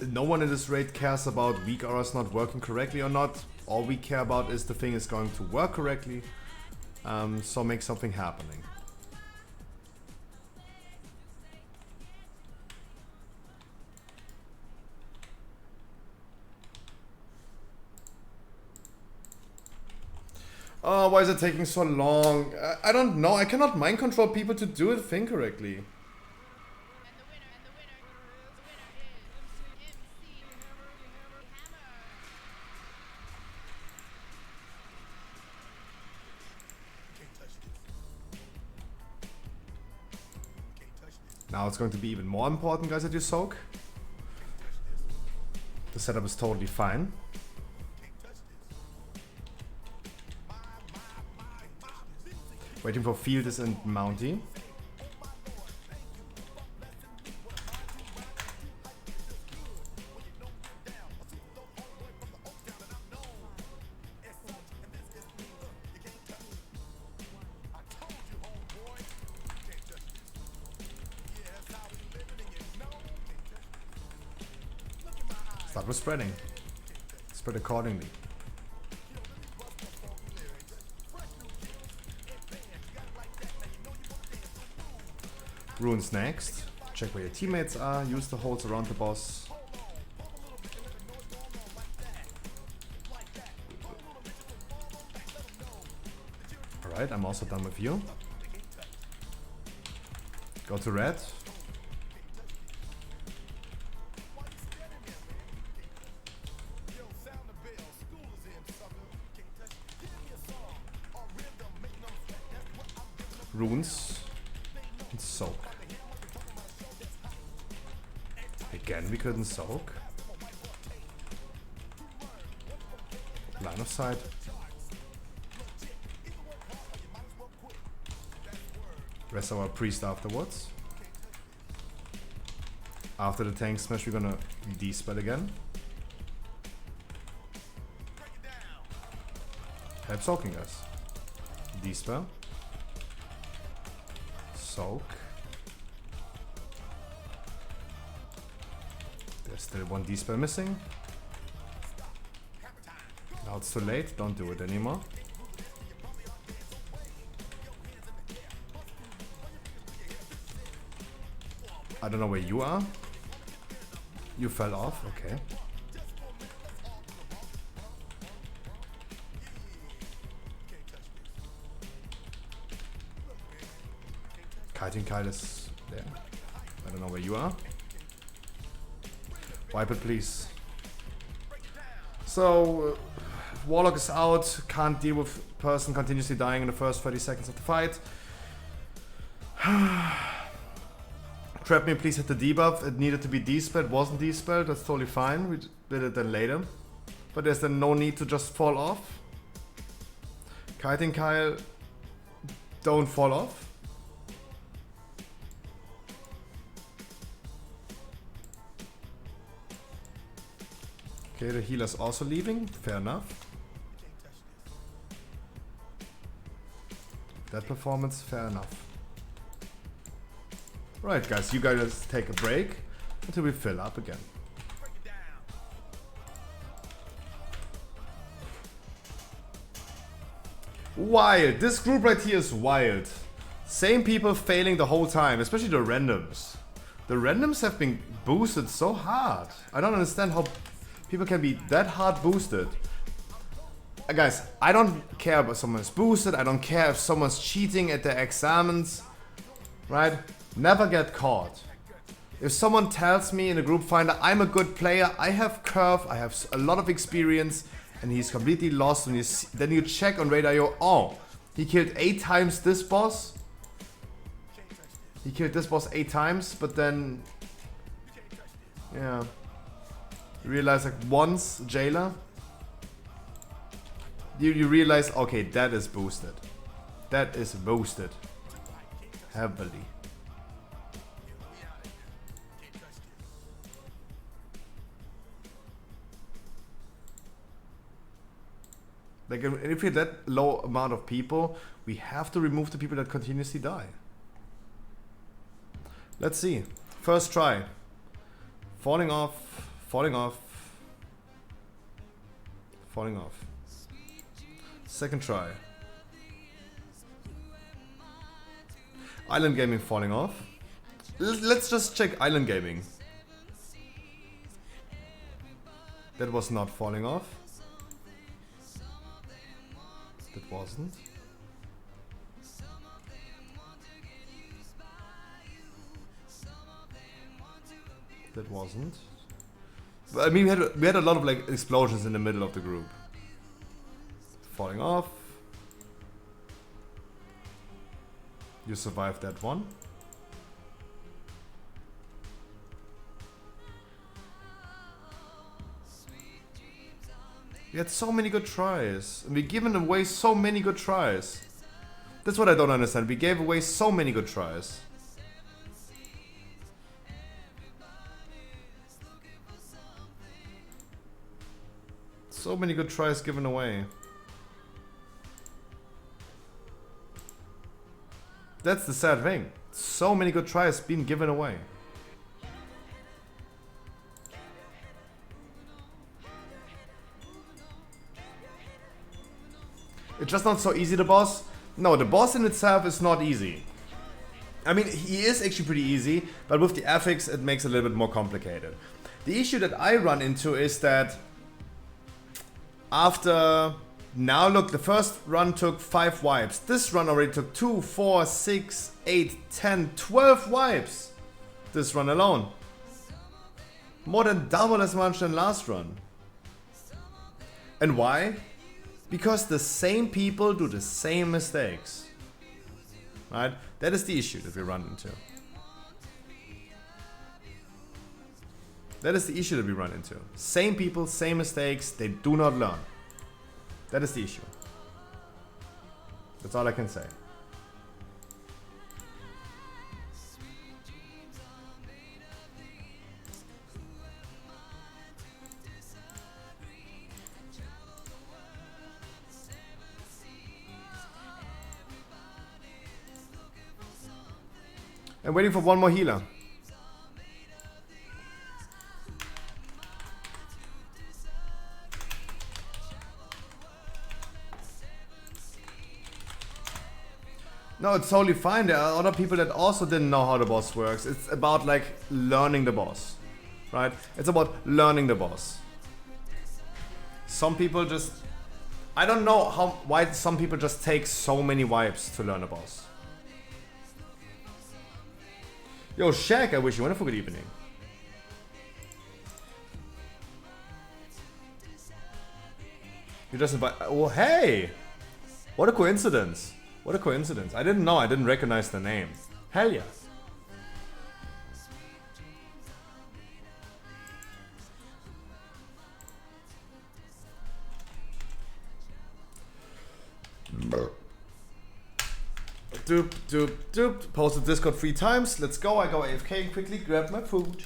No one in this raid cares about weak auras not working correctly or not. All we care about is the thing is going to work correctly. So make something happening. Oh, why is it taking so long? I don't know. I cannot mind control people to do the thing correctly. Now it's going to be even more important, guys, that you soak. The setup is totally fine. Waiting for Fielders and Mounty. Start with spreading. Spread accordingly. Runes next. Check where your teammates are. Use the holes around the boss. Alright, I'm also done with you. Go to red. Runes and soak. Again, we couldn't soak. Line of sight. Rest our priest afterwards. After the tank smash, we're gonna D-spell again. Help soaking us. D-spell. Soak. There's still one D-spell missing. Now it's too late, don't do it anymore. I don't know where you are. You fell off, okay. Kiting Kyle is there. I don't know where you are. Wipe it, please. So, Warlock is out. Can't deal with person continuously dying in the first 30 seconds of the fight. Trap me, please hit the debuff. It needed to be D-spelled, wasn't D-spelled. That's totally fine. We did it then later. But there's then no need to just fall off. Kiting Kyle, don't fall off. Okay, the healer's also leaving. Fair enough. That performance, fair enough. Right, guys, you guys take a break until we fill up again. Wild. This group right here is wild. Same people failing the whole time, especially the randoms. The randoms have been boosted so hard. I don't understand how people can be that hard boosted. Guys, I don't care if someone's boosted. I don't care if someone's cheating at their exams. Right? Never get caught. If someone tells me in a group finder, I'm a good player, I have curve, I have a lot of experience, and he's completely lost, and then you check on radar, oh, he killed 8 times this boss. He killed this boss 8 times, but then, yeah, you realize like once jailer, you realize, okay, that is boosted. That is boosted heavily. Like, if we're that low amount of people, we have to remove the people that continuously die. Let's see. First try. Falling off. Falling off. Falling off. Second try. Island gaming falling off. Let's just check island gaming. That was not falling off. That wasn't. That wasn't. I mean, we had a lot of like explosions in the middle of the group. Falling off. You survived that one. We had so many good tries. And we've given away so many good tries. That's what I don't understand. We gave away so many good tries. So many good tries given away. That's the sad thing. So many good tries being given away. It's just not so easy, the boss. No, the boss in itself is not easy. I mean, he is actually pretty easy, but with the ethics it makes it a little bit more complicated. The issue that I run into is that after... Now look, the first run took 5 wipes. This run already took 2, 4, 6, 8, 10, 12 wipes. This run alone. More than double as much than last run. And why? Because the same people do the same mistakes. Right? That is the issue that we run into. That is the issue that we run into. Same people, same mistakes, they do not learn. That is the issue. That's all I can say. I'm waiting for one more healer. No, it's totally fine. There are other people that also didn't know how the boss works. It's about like learning the boss, right? It's about learning the boss. Some people just... I don't know why some people just take so many wipes to learn a boss. Yo, Shaq, I wish you a wonderful good evening. You just invite... Oh, hey! What a coincidence. What a coincidence. I didn't know. I didn't recognize the name. Hell yeah. Doop, doop, doop. Posted Discord 3 times. Let's go. I go AFK and quickly grab my food.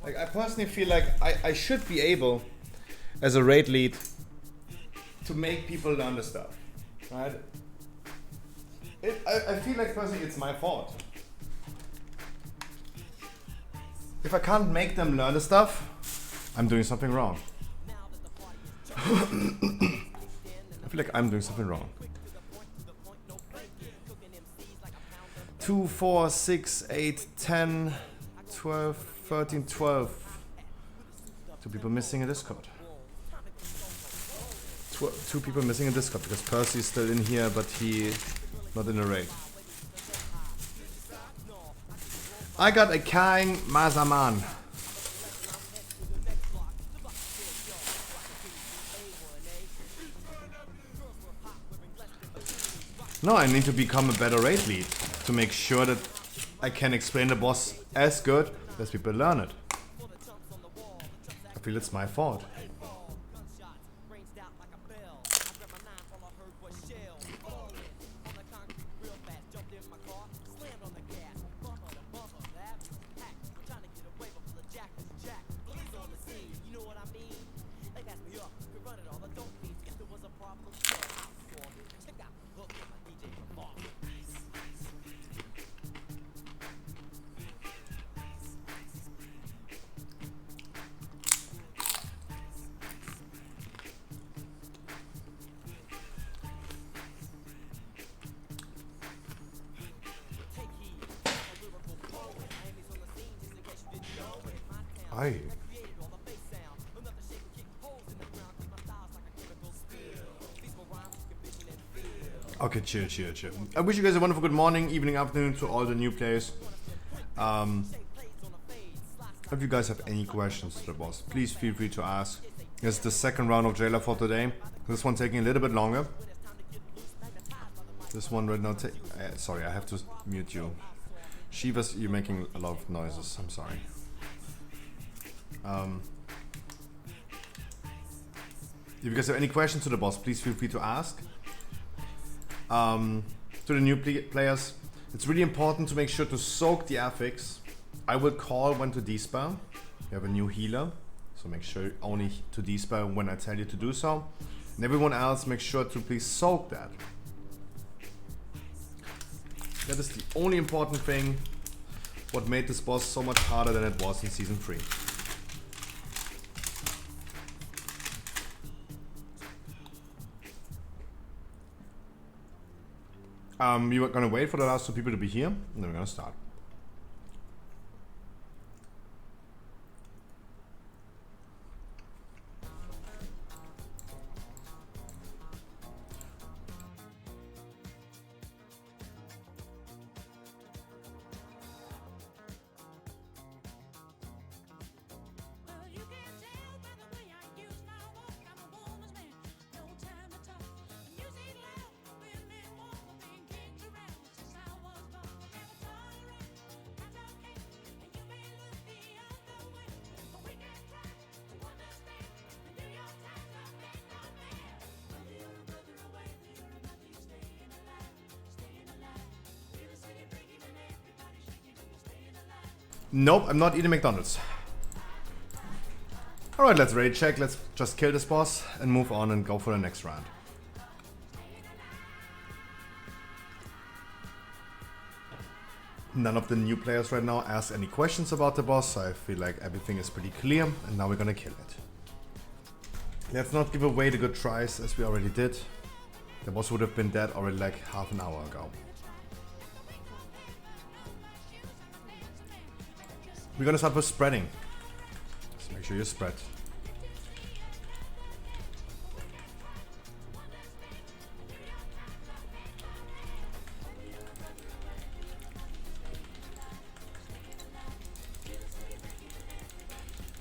Like, I personally feel like I should be able, as a raid lead, to make people learn the stuff, right? I feel like personally it's my fault. If I can't make them learn the stuff, I'm doing something wrong. I feel like I'm doing something wrong. 2, 4, 6, 8, 10, 12, 13, 12. 2 people missing in Discord. 2 people missing in Discord because Percy's still in here, but he not in a raid. I got a Kaing Mazaman. No, I need to become a better raid lead to make sure that I can explain the boss as good as people learn it. I feel it's my fault. Aye. Okay, chill. I wish you guys a wonderful good morning, evening, afternoon to all the new players. If you guys have any questions to the boss, please feel free to ask. It's the second round of Jailer for today. This one taking a little bit longer. This one right now sorry, I have to mute you. Shivas, you're making a lot of noises, I'm sorry. If you guys have any questions to the boss, please feel free to ask. To the new players, it's really important to make sure to soak the affix. I will call when to despell. You have a new healer, so make sure only to despell when I tell you to do so. And everyone else, make sure to please soak that. That is the only important thing, what made this boss so much harder than it was in Season 3. We were gonna wait for the last 2 people to be here, and then we're gonna start. Nope, I'm not eating McDonald's. Alright, let's raid check. Let's just kill this boss and move on and go for the next round. None of the new players right now ask any questions about the boss, so I feel like everything is pretty clear, and now we're gonna kill it. Let's not give away the good tries as we already did. The boss would have been dead already like half an hour ago. We're gonna start with spreading. So make sure you spread.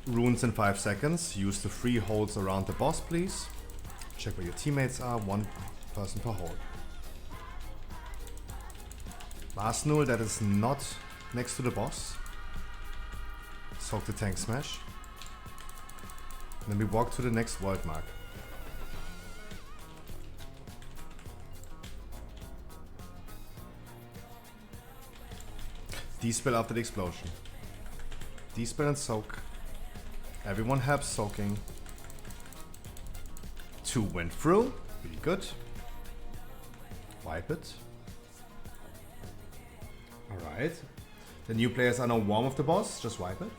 Runes in 5 seconds. Use the 3 holds around the boss, please. Check where your teammates are. 1 person per hold. Last null that is not next to the boss. Soak the tank smash. Then we walk to the next world mark. Dispel after the explosion. Dispel and soak. Everyone helps soaking. 2 went through. Really good. Wipe it. Alright. The new players are now warm of the boss. Just wipe it.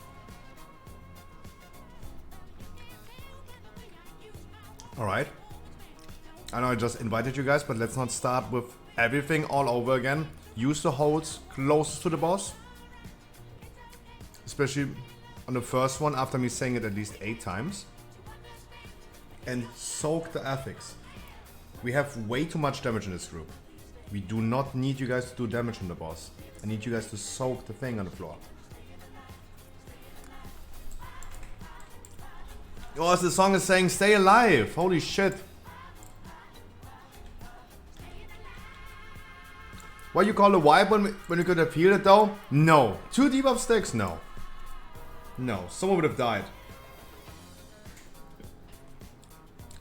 Alright. I know I just invited you guys, but let's not start with everything all over again. Use the holds closest to the boss. Especially on the first one after me saying it at least 8 times. And soak the affix. We have way too much damage in this group. We do not need you guys to do damage on the boss. I need you guys to soak the thing on the floor. Oh, the song is saying stay alive. Holy shit. What you call a wipe when you could have healed it though? No. 2 debuff sticks? No. No. Someone would have died.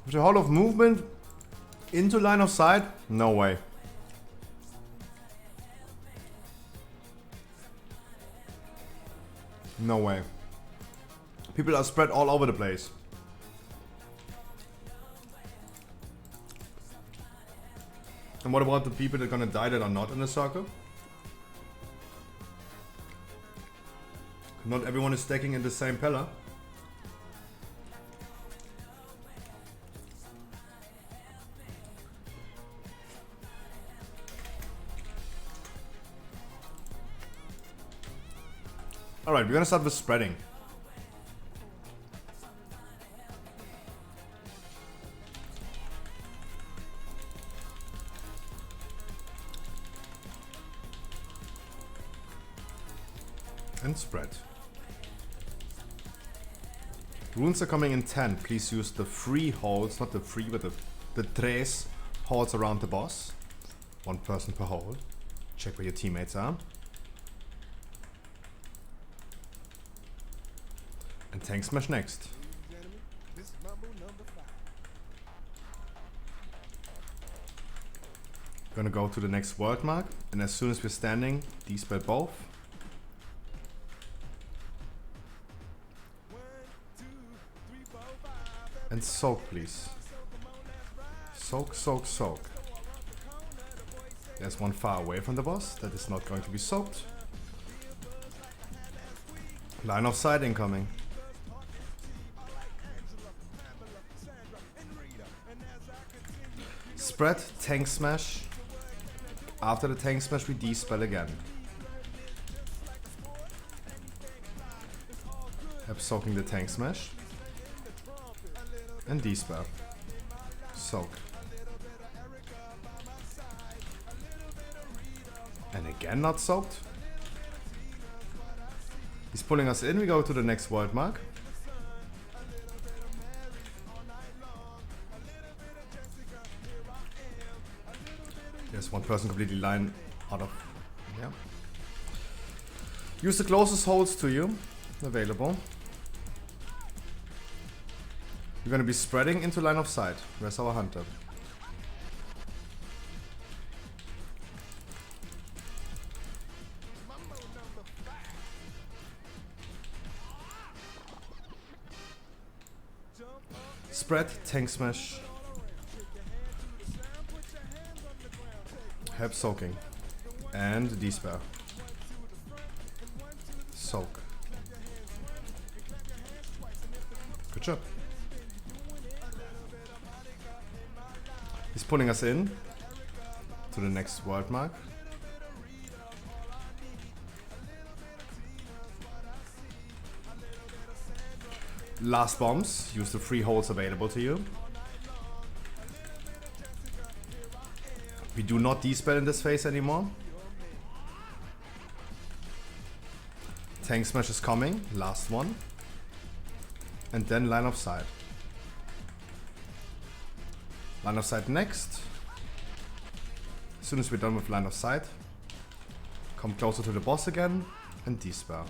With the whole of movement into line of sight? No way. No way. People are spread all over the place. And what about the people that are gonna die that are not in the circle? Not everyone is stacking in the same pillar. Alright, we're gonna start with spreading. And spread. Runes are coming in 10. Please use the 3 holds, not the 3, but the 3 holds around the boss. 1 person per hold. Check where your teammates are. And tank smash next. Gonna go to the next world mark, and as soon as we're standing, dispel both. And soak, please. Soak, soak, soak. There's one far away from the boss that is not going to be soaked. Line of sight incoming. Spread, tank smash. After the tank smash, we dispel again. Have soaking the tank smash. And dispel. Soak. And again not soaked. He's pulling us in, we go to the next world mark. There's one person completely line out of... yeah. Use the closest holds to you. Available. We're gonna be spreading into line of sight. Where's our hunter? Spread, tank smash. Help soaking. And dispel. Soak. Good job. He's pulling us in to the next world mark. Last bombs. Use the 3 holds available to you. We do not dispel in this phase anymore. Tank smash is coming. Last one. And then line of sight. Line of sight next. As soon as we're done with line of sight, come closer to the boss again and dispel.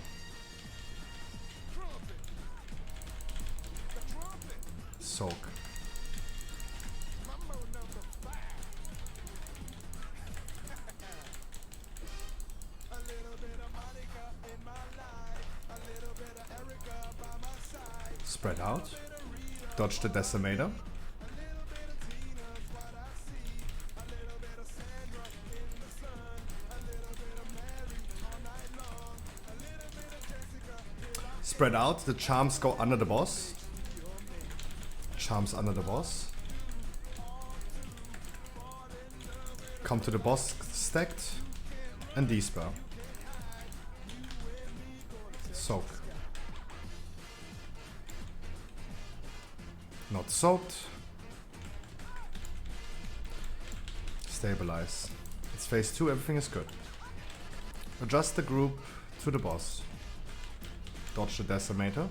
Soak. Spread out. Dodge the Decimator. Spread out. The charms go under the boss. Charms under the boss. Come to the boss stacked. And D-spell. Soak. Not soaked. Stabilize. It's phase 2, everything is good. Adjust the group to the boss. Dodge the Decimator.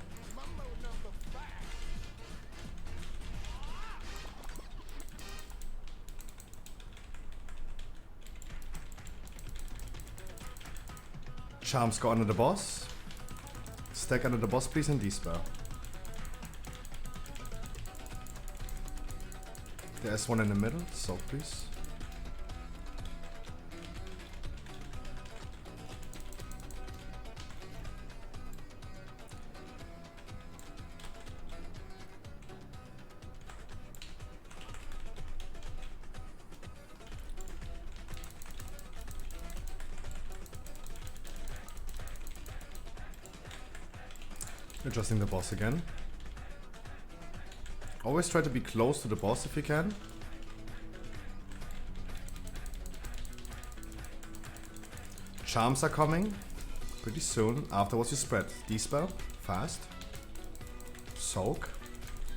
Charms go under the boss. Stack under the boss, please, and D-spell. There's one in the middle, soak, please. Adjusting the boss again. Always try to be close to the boss if you can. Charms are coming pretty soon. Afterwards you spread. D-spell, fast. Soak.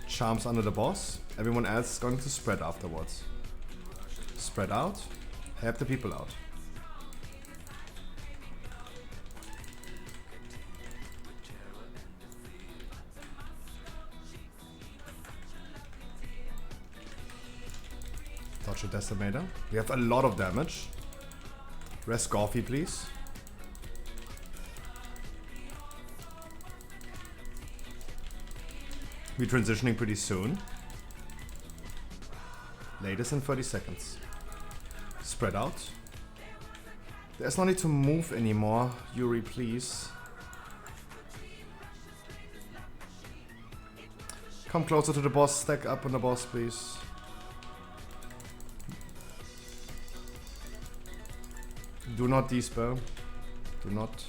Charms under the boss. Everyone else is going to spread afterwards. Spread out. Help the people out. Dodge a Decimator. We have a lot of damage. Rest Golfy, please. We're transitioning pretty soon. Latest in 30 seconds. Spread out. There's no need to move anymore. Yuri, please. Come closer to the boss. Stack up on the boss, please. Do not dispel. Do not.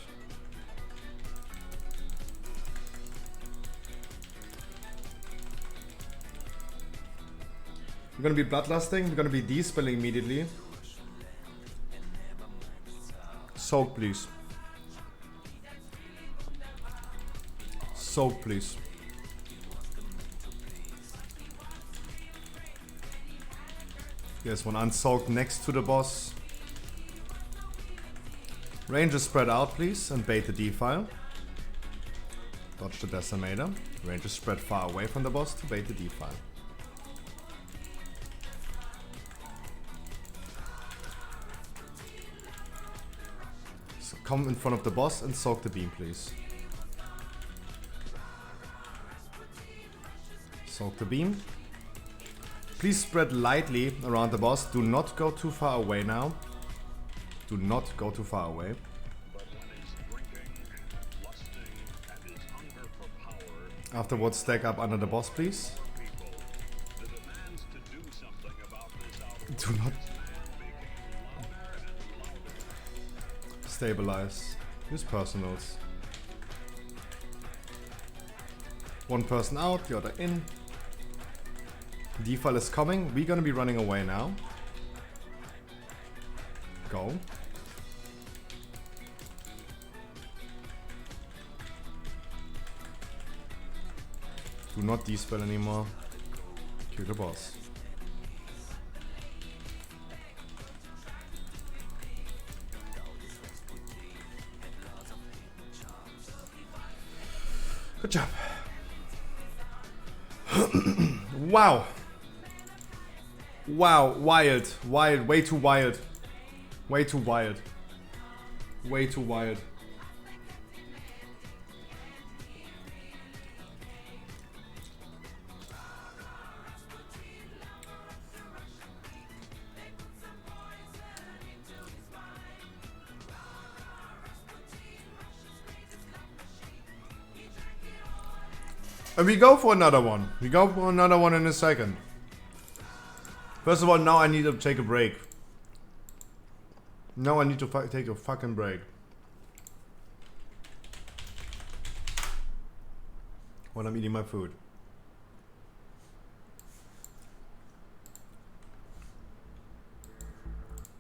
We're gonna be bloodlusting. We're gonna be dispelling immediately. Soak, please. Soak, please. There's one unsoaked next to the boss. Ranger spread out, please, and bait the D-file. Dodge the Decimator. Ranger spread far away from the boss to bait the D-file. So come in front of the boss and soak the beam, please. Soak the beam. Please spread lightly around the boss. Do not go too far away now. Do not go too far away. Afterwards, stack up under the boss, please. Do not stabilize. Use personals. One person out, the other in. D-file is coming. We're gonna be running away now. Go. Do not dispel anymore. Kill the boss. Good job. Wow. Wow, wild. Wild, way too wild. Way too wild. Way too wild. And we go for another one. We go for another one in a second. First of all, now I need to take a break. Now I need to take a fucking break. When I'm eating my food.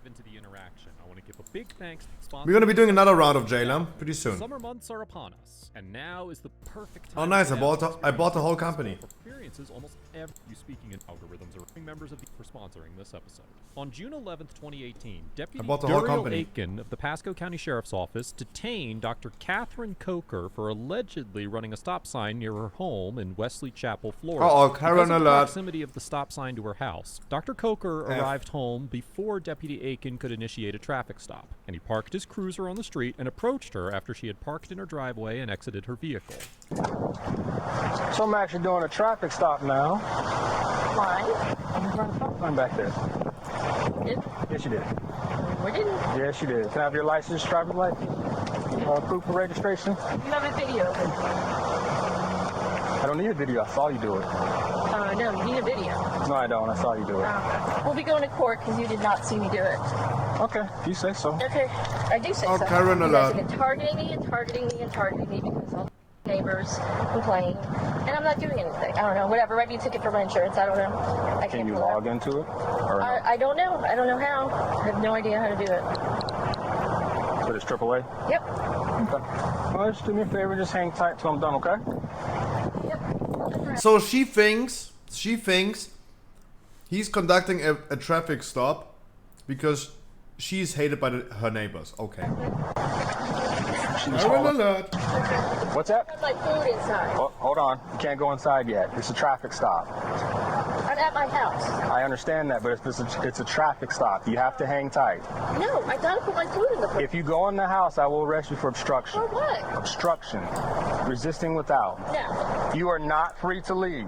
Into the interaction, I want to give a big thanks to the sponsor. We're gonna be doing another round of Jailer pretty soon. Summer months are upon us, and now is the perfect time. Oh nice, to I bought the whole company. Experiences almost every you speaking in algorithms are members of the for sponsoring this episode. On June 11th, 2018, Deputy Daryl Aiken of the Pasco County Sheriff's Office detained Dr. Catherine Coker for allegedly running a stop sign near her home in Wesley Chapel, Florida. Uh-oh, Karen because of the alert. proximity of the stop sign to her house, Dr. Coker arrived home before Deputy Aiken could initiate a traffic stop, and he parked his cruiser on the street and approached her after she had parked in her driveway and exited her vehicle. So I'm actually doing a traffic stop now. Why? I'm trying to stop sign back there. Did? Yes, you did. We didn't. Yes, you did. Can I have your license, driver's license? Proof of registration? You have a video. I don't need a video. I saw you do it. No, you need a video. No, I don't. I saw you do it. We'll be going to court because you did not see me do it. Okay, if you say so. Okay, I do say so. Karen You guys alert. have been targeting me and targeting me and targeting me because all the neighbors complain, and I'm not doing anything. I don't know, whatever. Write me a ticket for my insurance. I don't know. I can't Can you do log into it? Or no? I don't know. I don't know how. I have no idea how to do it. So it's AAA? Yep. Okay. Well, just do me a favor. Just hang tight till I'm done, okay? So she thinks he's conducting a traffic stop because she's hated by her neighbors. Okay. Alert. What's that? My food inside. Oh, hold on. You can't go inside yet. It's a traffic stop. I'm at my house. I understand that, but it's a traffic stop. You have to hang tight. No, I gotta put my food in the fridge. If you go in the house, I will arrest you for obstruction. For what? Obstruction. Resisting without. No. You are not free to leave.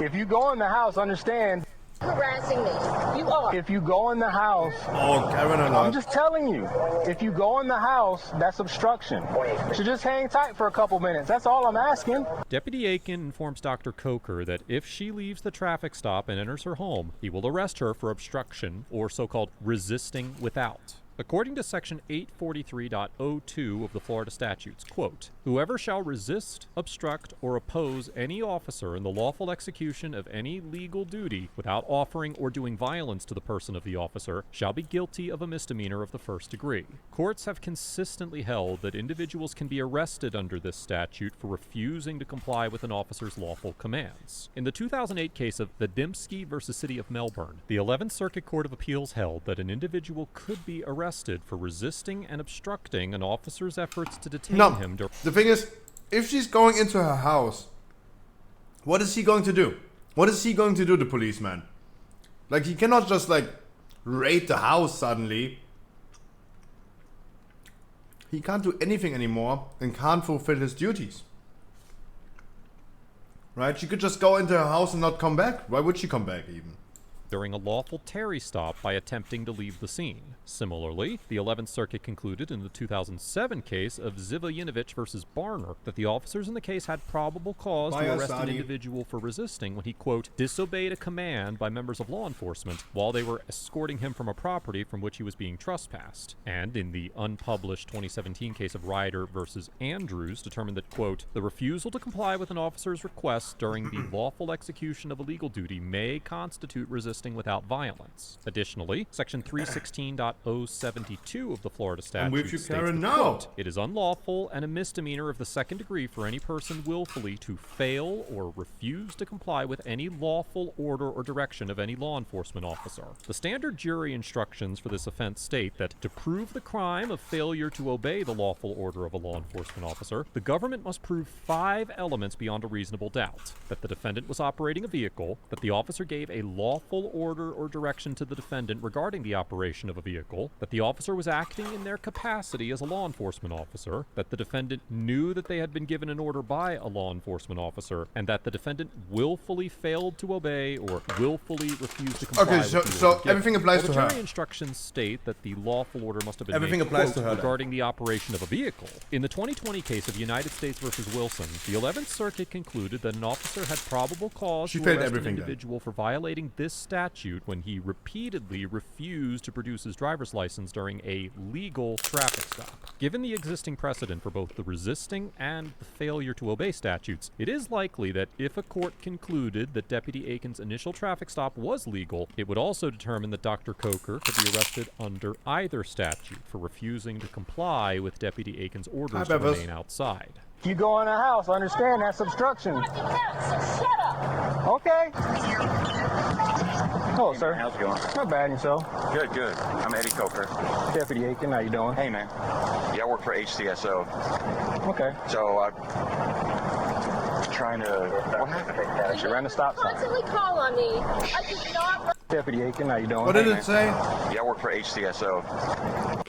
If you go in the house, understand. Harassing me. You are. If you go in the house. Oh, Karen alert. I'm just telling you. If you go in the house, that's obstruction. So just hang tight for a couple minutes. That's all I'm asking. Deputy Aiken informs Dr. Coker that if she leaves the traffic stop and enters her home, he will arrest her for obstruction, or so-called resisting without. According to Section 843.02 of the Florida statutes, quote, whoever shall resist, obstruct, or oppose any officer in the lawful execution of any legal duty without offering or doing violence to the person of the officer shall be guilty of a misdemeanor of the first degree. Courts have consistently held that individuals can be arrested under this statute for refusing to comply with an officer's lawful commands. In the 2008 case of Vadimski versus City of Melbourne, the 11th Circuit Court of Appeals held that an individual could be arrested for resisting and obstructing an officer's efforts to detain him. The thing is, if she's going into her house, what is he going to do? What is he going to do, the policeman? Like, he cannot just, like, raid the house suddenly. He can't do anything anymore and can't fulfill his duties. Right? She could just go into her house and not come back. Why would she come back, even? During a lawful Terry stop by attempting to leave the scene. Similarly, the 11th Circuit concluded in the 2007 case of Zivojinovich versus Barner that the officers in the case had probable cause to arrest an individual for resisting when he, quote, disobeyed a command by members of law enforcement while they were escorting him from a property from which he was being trespassed. And in the unpublished 2017 case of Ryder versus Andrews determined that, quote, the refusal to comply with an officer's request during the lawful execution of a legal duty may constitute resistance without violence. Additionally, Section 316.072 of the Florida statute I'm with you, states Karen, that, now. quote, it is unlawful and a misdemeanor of the second degree for any person willfully to fail or refuse to comply with any lawful order or direction of any law enforcement officer. The standard jury instructions for this offense state that to prove the crime of failure to obey the lawful order of a law enforcement officer, the government must prove 5 elements beyond a reasonable doubt: that the defendant was operating a vehicle, that the officer gave a lawful lawful order or direction to the defendant regarding the operation of a vehicle, that the officer was acting in their capacity as a law enforcement officer, that the defendant knew that they had been given an order by a law enforcement officer, and that the defendant willfully failed to obey or willfully refused to comply Okay, with the order so given. everything applies to The her. jury instructions state that the lawful order must have been Everything made, applies quote, to her then. regarding the operation of a vehicle. In the 2020 case of United States versus Wilson, the 11th Circuit concluded that an officer had probable cause She to failed arrest an everything then. individual for violating this statute when he repeatedly refused to produce his driver's license during a legal traffic stop. Given the existing precedent for both the resisting and the failure to obey statutes, it is likely that if a court concluded that Deputy Aiken's initial traffic stop was legal, it would also determine that Dr. Coker could be arrested under either statute for refusing to comply with Deputy Aiken's orders to remain outside. You go in the house, understand that's obstruction. Shut up. Okay. Hello, sir. How's it going? Not bad, yourself? Good, good. I'm Eddie Coker. Deputy Aiken, how you doing? Hey, man. Yeah, I work for HCSO. Okay. So, I'm trying to... What happened? You ran the stop sign. Constantly call on me. I did not. Deputy Aiken, how you doing? What did Hey, it man. say? Yeah, I work for HCSO.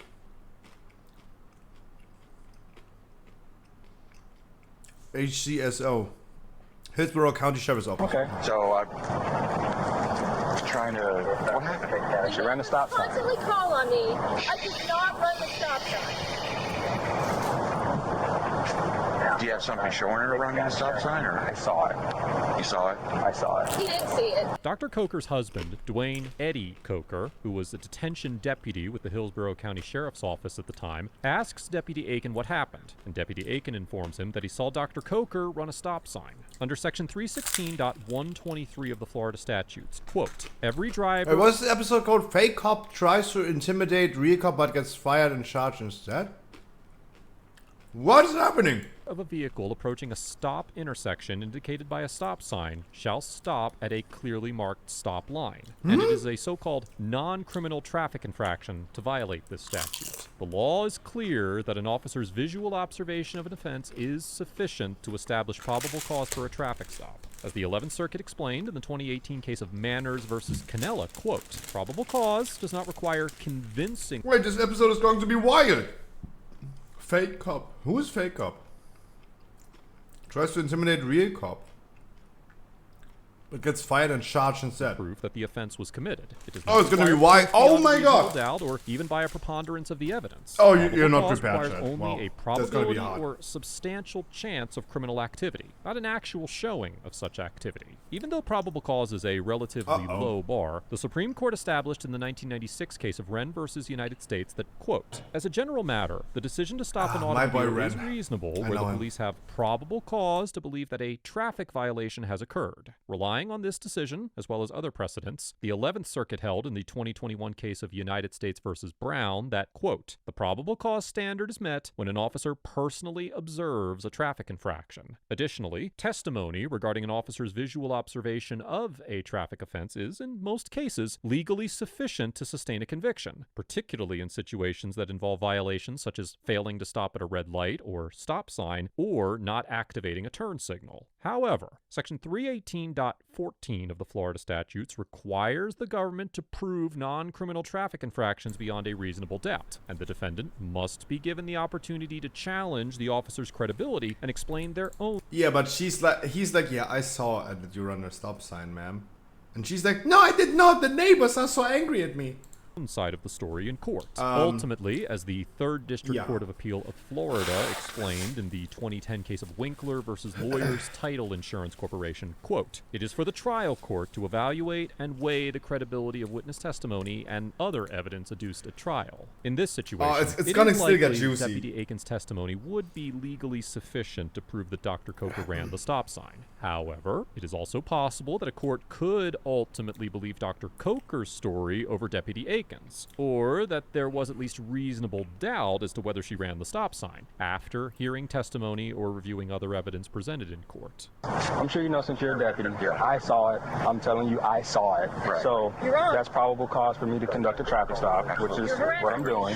HCSO. Hillsborough County Sheriff's Office. Okay. So, I'm trying to... What happened? You ran the stop sign. Constantly call on me. I did not run the stop sign. Do you have something showing her running the stop sign, or...? I saw it. You saw it? I saw it. He didn't see it. Dr. Coker's husband, Dwayne Eddie Coker, who was the detention deputy with the Hillsborough County Sheriff's Office at the time, asks Deputy Aiken what happened, and Deputy Aiken informs him that he saw Dr. Coker run a stop sign. Under Section 316.123 of the Florida statutes, quote, every driver... What's the episode called? Fake cop tries to intimidate real cop but gets fired and charged instead? What is happening? Of a vehicle approaching a stop intersection indicated by a stop sign shall stop at a clearly marked stop line. And it is a so-called non-criminal traffic infraction to violate this statute. The law is clear that an officer's visual observation of an offense is sufficient to establish probable cause for a traffic stop. As the 11th Circuit explained in the 2018 case of Manners versus Canella, quote, probable cause does not require convincing... Wait, this episode is going to be wild. Fake cop. Who is fake cop? Tries to intimidate real cop, but gets fired and charged instead. Proof that the offense was committed. It does Oh, it's gonna be require why? proof beyond Oh my a reasonable God. doubt, or even by a preponderance of the evidence. Oh, Probable you're not cause prepared, requires Chad. only Wow. a That's gonna be probability hard. or substantial chance of criminal activity, not an actual showing of such activity. Even though probable cause is a relatively low bar, the Supreme Court established in the 1996 case of Wren versus United States that, quote, as a general matter, the decision to stop an my boy automobile is Wren. reasonable I where the know him. police have probable cause to believe that a traffic violation has occurred. Relying on this decision, as well as other precedents, the 11th Circuit held in the 2021 case of United States versus Brown that, quote, the probable cause standard is met when an officer personally observes a traffic infraction. Additionally, testimony regarding an officer's visual observation of a traffic offense is, in most cases, legally sufficient to sustain a conviction, particularly in situations that involve violations such as failing to stop at a red light or stop sign or not activating a turn signal. However, Section 318.14 of the Florida statutes requires the government to prove non-criminal traffic infractions beyond a reasonable doubt, and the defendant must be given the opportunity to challenge the officer's credibility and explain their own. Yeah, but he's like, yeah, I saw that you run a stop sign, ma'am. And she's like, no, I did not. The neighbors are so angry at me. Side of the story in court. Ultimately, as the 3rd District Court of Appeal of Florida explained in the 2010 case of Winkler versus Lawyers Title Insurance Corporation, quote, it is for the trial court to evaluate and weigh the credibility of witness testimony and other evidence adduced at trial. In this situation, it's gonna still get likely juicy. Deputy Aiken's testimony would be legally sufficient to prove that Dr. Coker ran the stop sign. However, it is also possible that a court could ultimately believe Dr. Coker's story over Deputy Aiken's, or that there was at least reasonable doubt as to whether she ran the stop sign, after hearing testimony or reviewing other evidence presented in court. I'm sure you know since you're a deputy. I saw it. I'm telling you, I saw it. Right. So that's probable cause for me to conduct a trappic stop, which is what I'm doing.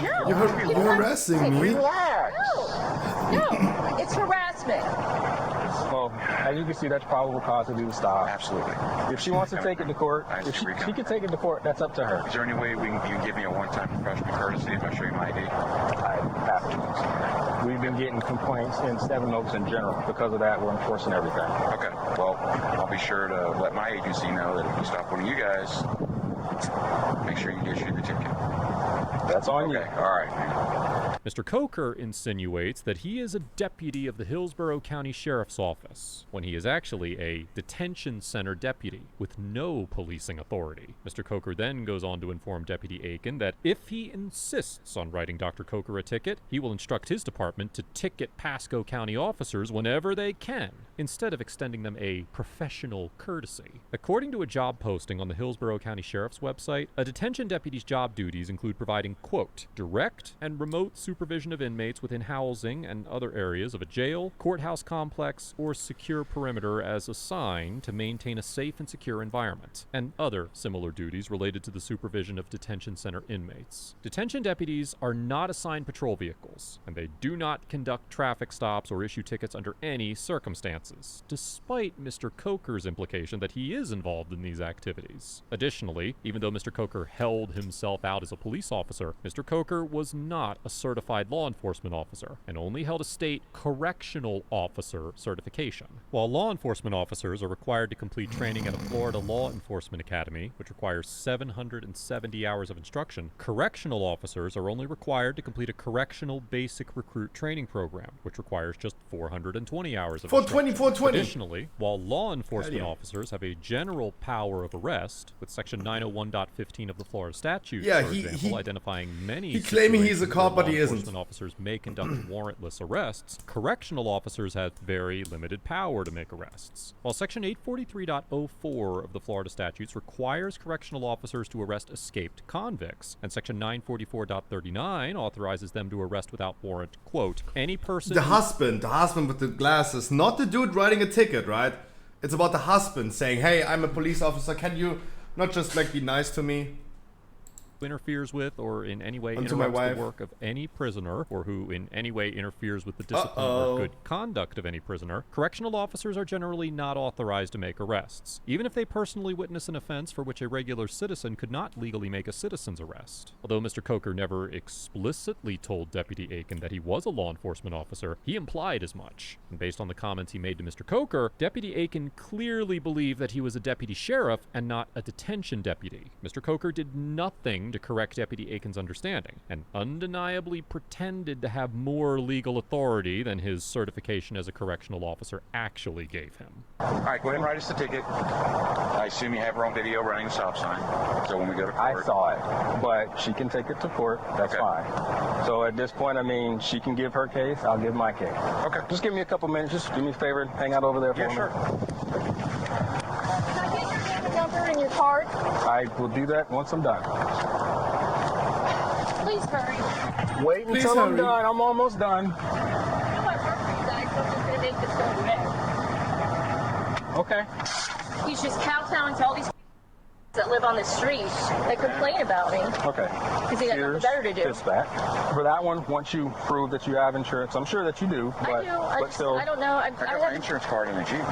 You're harassing me. Relax. No, it's harassment. Well, as you can see, that's probable cause to do the stop. Absolutely. If she wants to take it to court, I if see she, where you're she can take it to court, that's up to her. Is there any way you can give me a one-time professional courtesy if I show you my ID? I have to. We've been getting complaints in Seven Oaks in general. Because of that, we're enforcing everything. Okay. Well, I'll be sure to let my agency know that if we stop one of you guys, make sure you issue the ticket. That's on you. All right, man. Mr. Coker insinuates that he is a deputy of the Hillsborough County Sheriff's Office, when he is actually a detention center deputy with no policing authority. Mr. Coker then goes on to inform Deputy Aiken that if he insists on writing Dr. Coker a ticket, he will instruct his department to ticket Pasco County officers whenever they can, instead of extending them a professional courtesy. According to a job posting on the Hillsborough County Sheriff's website, a detention deputy's job duties include providing, quote, direct and remote supervision of inmates within housing and other areas of a jail, courthouse complex, or secure perimeter as assigned to maintain a safe and secure environment, and other similar duties related to the supervision of detention center inmates. Detention deputies are not assigned patrol vehicles, and they do not conduct traffic stops or issue tickets under any circumstances, despite Mr. Coker's implication that he is involved in these activities. Additionally, even though Mr. Coker held himself out as a police officer, Mr. Coker was not a certified law enforcement officer and only held a state correctional officer certification. While law enforcement officers are required to complete training at a Florida Law Enforcement Academy, which requires 770 hours of instruction, correctional officers are only required to complete a correctional basic recruit training program, which requires just 420 hours of instruction. 420. Additionally, while law enforcement officers have a general power of arrest, with section 901.15 of the Florida statute, for example, identifying many he claiming he's a cop, but he isn't. Enforcement officers may conduct warrantless arrests. Correctional officers have very limited power to make arrests. While section 843.04 of the Florida statutes requires correctional officers to arrest escaped convicts, and section 944.39 authorizes them to arrest without warrant, quote, any person... The husband with the glasses, not the dude writing a ticket, right? It's about the husband saying, hey, I'm a police officer, can you not just like be nice to me? interferes with or in any way Unto interrupts my the wife. work of any prisoner, or who in any way interferes with the discipline or good conduct of any prisoner, correctional officers are generally not authorized to make arrests, even if they personally witness an offense for which a regular citizen could not legally make a citizen's arrest. Although Mr. Coker never explicitly told Deputy Aiken that he was a law enforcement officer, he implied as much. And based on the comments he made to Mr. Coker, Deputy Aiken clearly believed that he was a deputy sheriff and not a detention deputy. Mr. Coker did nothing to correct Deputy Aiken's understanding, and undeniably pretended to have more legal authority than his certification as a correctional officer actually gave him. All right, go ahead and write us the ticket. I assume you have her on video running a stop sign, so when we go to court... I saw it, but she can take it to court. That's fine. So at this point, I mean, she can give her case, I'll give my case. Okay. Just give me a couple minutes. Just do me a favor and hang out over there for me. Sure. Can I get your name and number and your card? I will do that once I'm done. Please hurry. Wait until I'm done. I'm almost done. I might work for you guys, so I'm just going to make this go away. Okay. He's just kowtowing to all these that live on the street that complain about me. Okay. Because he got nothing better to do. Here's back. For that one, once you prove that you have insurance, I'm sure that you do. But, I do. But still, I don't know. I got my insurance card in the Jeep.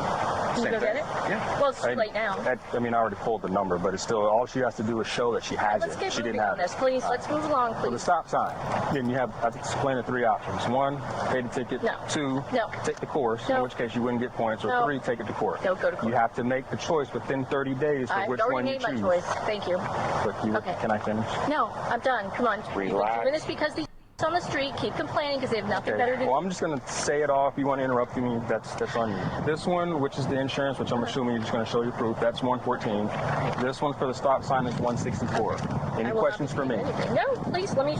Can you go get it? Yeah. Well, it's too late now. I mean, I already pulled the number, but it's still, all she has to do is show that she has Let's it. get She moving didn't have on this, it. please. Let's move along, For the please. stop sign, then you have, I've explained the three options. One, pay the ticket. No. Two, No. take the course, in which case you wouldn't get points. Or No. three, take it to court. No, go to court. You have to make the choice within 30 days for I've which already one you made my choose. choice. Thank you. But you, Okay. Can I finish? No, I'm done. Come on. You've been Relax. doing this because these on the street keep complaining because they have nothing better to do. Well, I'm just going to say it off. If you want to interrupt me, that's on you. This one, which is the insurance, which I'm assuming you're just going to show your proof, that's 114. This one for the stop sign is 164. Any I will questions not for be me? doing anything. No, please, let me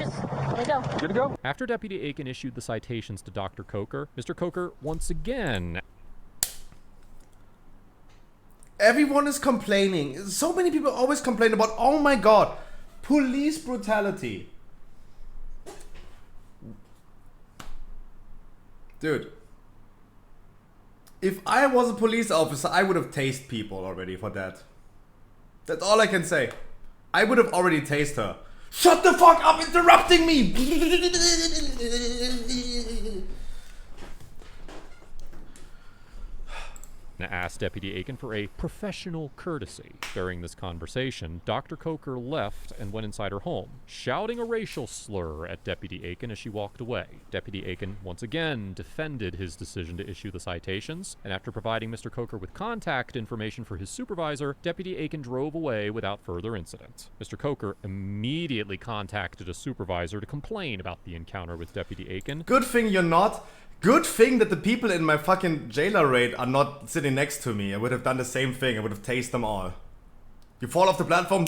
go. Good to go. After Deputy Aiken issued the citations to Dr. Coker, Mr. Coker once again... Everyone is complaining. So many people always complain about, oh my god, police brutality. Dude. If I was a police officer, I would have tased people already for that. That's all I can say. I would have already tased her. Shut the fuck up interrupting me! and asked Deputy Aiken for a professional courtesy. During this conversation, Dr. Coker left and went inside her home, shouting a racial slur at Deputy Aiken as she walked away. Deputy Aiken once again defended his decision to issue the citations, and after providing Mr. Coker with contact information for his supervisor, Deputy Aiken drove away without further incident. Mr. Coker immediately contacted a supervisor to complain about the encounter with Deputy Aiken. Good thing you're not. Good thing that the people in my fucking jailer raid are not sitting next to me. I would have done the same thing. I would have tased them all. You fall off the platform.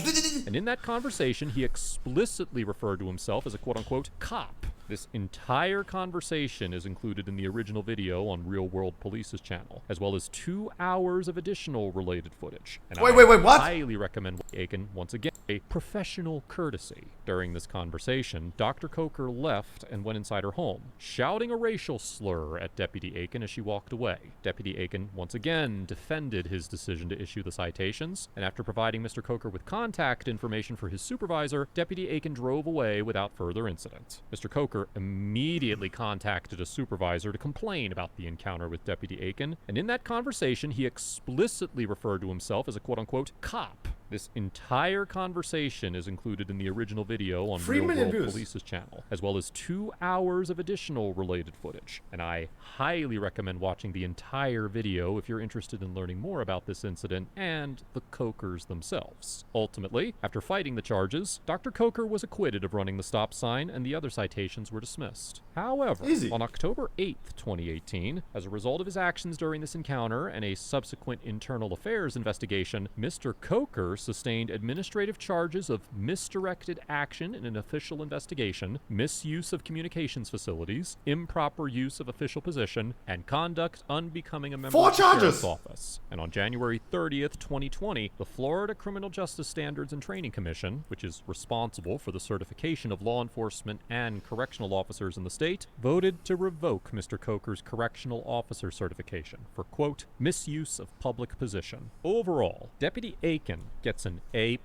And in that conversation, he explicitly referred to himself as a quote-unquote cop. This entire conversation is included in the original video on Real World Police's channel, as well as 2 hours of additional related footage. And wait, what? I highly recommend Aiken, once again, a professional courtesy. During this conversation, Dr. Coker left and went inside her home, shouting a racial slur at Deputy Aiken as she walked away. Deputy Aiken once again defended his decision to issue the citations, and after providing Mr. Coker with contact information for his supervisor, Deputy Aiken drove away without further incident. Mr. Coker immediately contacted a supervisor to complain about the encounter with Deputy Aiken, and in that conversation, he explicitly referred to himself as a quote-unquote cop. This entire conversation is included in the original video on Real World Police's channel, as well as 2 hours of additional related footage. And I highly recommend watching the entire video if you're interested in learning more about this incident and the Cokers themselves. Ultimately, after fighting the charges, Dr. Coker was acquitted of running the stop sign and the other citations were dismissed. However, on October 8th, 2018, as a result of his actions during this encounter and a subsequent internal affairs investigation, Mr. Coker sustained administrative charges of misdirected action in an official investigation, misuse of communications facilities, improper use of official position, and conduct unbecoming a member of the Sheriff's Office. And on January 30th, 2020, the Florida Criminal Justice Standards and Training Commission, which is responsible for the certification of law enforcement and correctional officers in the state, voted to revoke Mr. Coker's correctional officer certification for, quote, misuse of public position. Overall, Deputy Aiken gets an A+.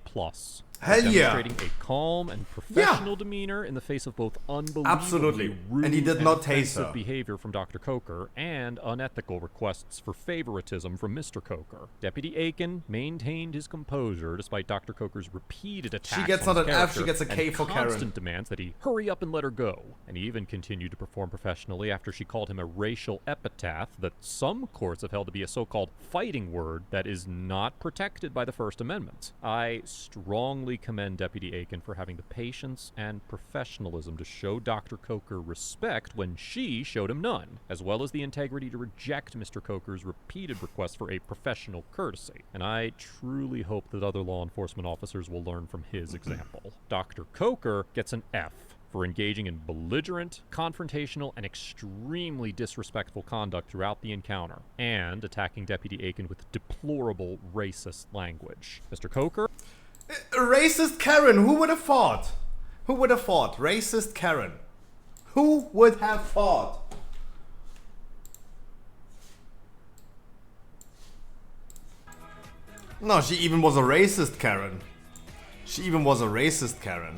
Hell yeah. Demonstrating a calm and professional demeanor in the face of both unbelievably rude and he did not tase offensive her. behavior from Dr. Coker and unethical requests for favoritism from Mr. Coker. Deputy Aiken maintained his composure despite Dr. Coker's repeated attacks She gets on not his an F, she character gets a K and for Karen. constant demands that he hurry up and let her go. And he even continued to perform professionally after she called him a racial epithet that some courts have held to be a so-called fighting word that is not protected by the First Amendment. I strongly commend Deputy Aiken for having the patience and professionalism to show Dr. Coker respect when she showed him none, as well as the integrity to reject Mr. Coker's repeated requests for a professional courtesy. And I truly hope that other law enforcement officers will learn from his example. Dr. Coker gets an F for engaging in belligerent, confrontational, and extremely disrespectful conduct throughout the encounter, and attacking Deputy Aiken with deplorable racist language. Mr. Coker? Racist Karen, who would have thought? Who would have thought? Racist Karen. Who would have thought? No, she even was a racist Karen. She even was a racist Karen.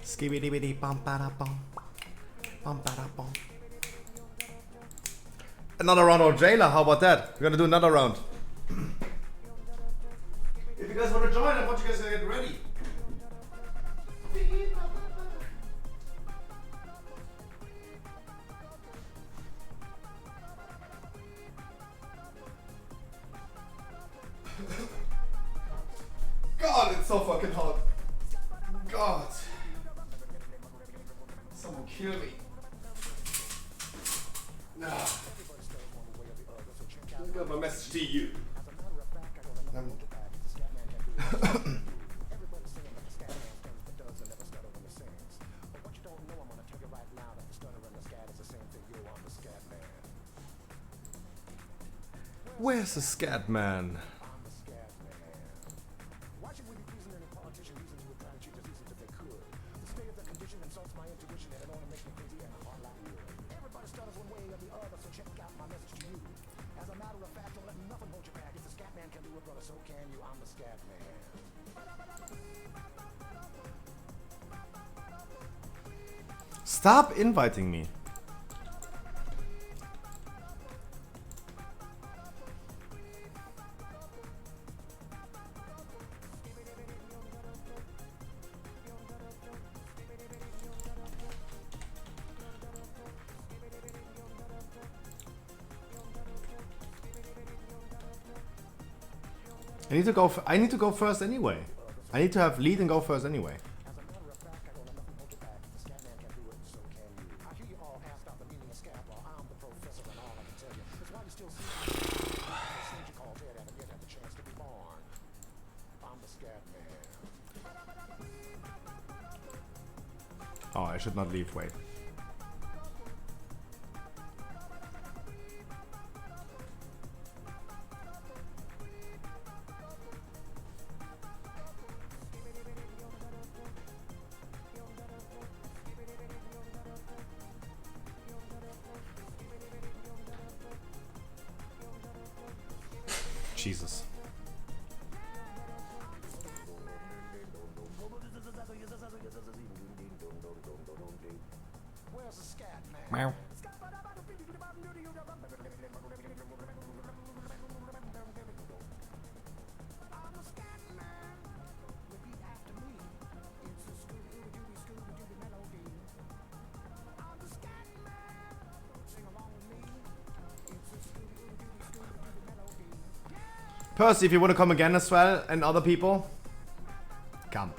Skibidi bum bada bum. Bum bada bum. Another round of Jailer, how about that? We're gonna do another round. If you guys wanna join, I want you guys to get ready. God, it's so fucking hot. God. Someone kill me. Nah. I got my message to you. Where's the scat man? Stop inviting me. I need to go. I need to go first anyway. I need to have lead and go first anyway. Oh, I should not leave. Wait. Jesus. Meow. Percy, if you want to come again as well, and other people, come.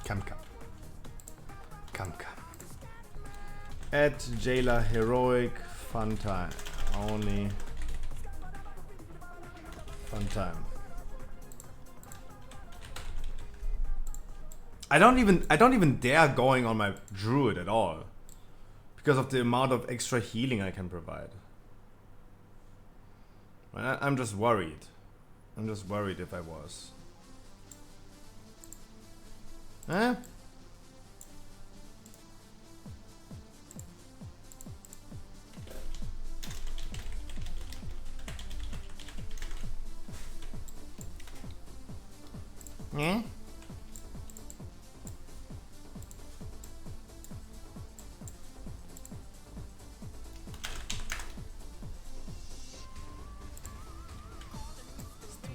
Come. At Jailer Heroic, fun time. Only fun time. I don't even dare going on my druid at all. Because of the amount of extra healing I can provide. I'm just worried. I'm just worried if I was. Eh? Eh?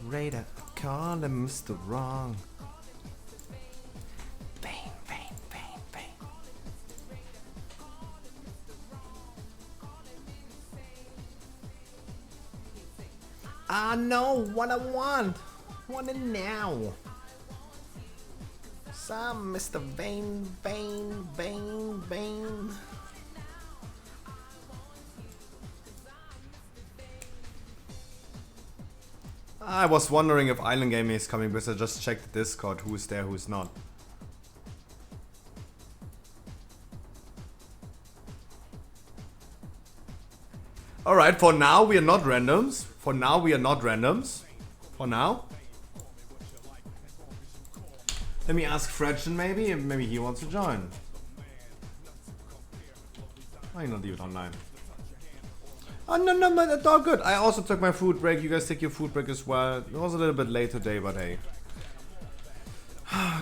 Raider, call him Mr. Wrong. Bane. I know what I want. Want it now. Some Mr. Bane. I was wondering if Island Gaming is coming because I just checked the Discord, who's there, who's not. Alright, for now we are not randoms. For now. Let me ask Fredgen maybe he wants to join. Why not do it online? Oh no, but it's all good. I also took my food break. You guys take your food break as well. It was a little bit late today, but hey.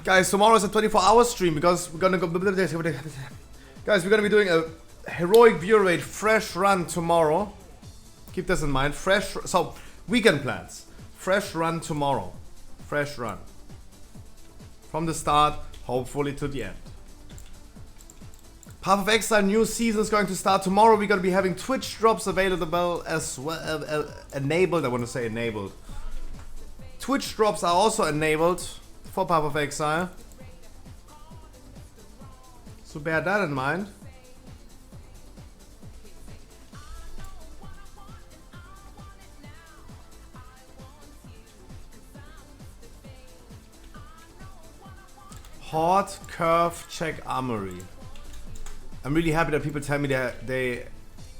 Guys, tomorrow is a 24-hour stream because we're gonna go. Guys, we're gonna be doing a heroic viewer rate fresh run tomorrow. Keep this in mind. So weekend plans. Fresh run tomorrow. Fresh run. From the start, hopefully to the end. Path of Exile new season is going to start tomorrow. We're going to be having Twitch drops available as well. Enabled, I want to say enabled. Twitch drops are also enabled for Path of Exile. So bear that in mind. Hard curve check armory. I'm really happy that people tell me that they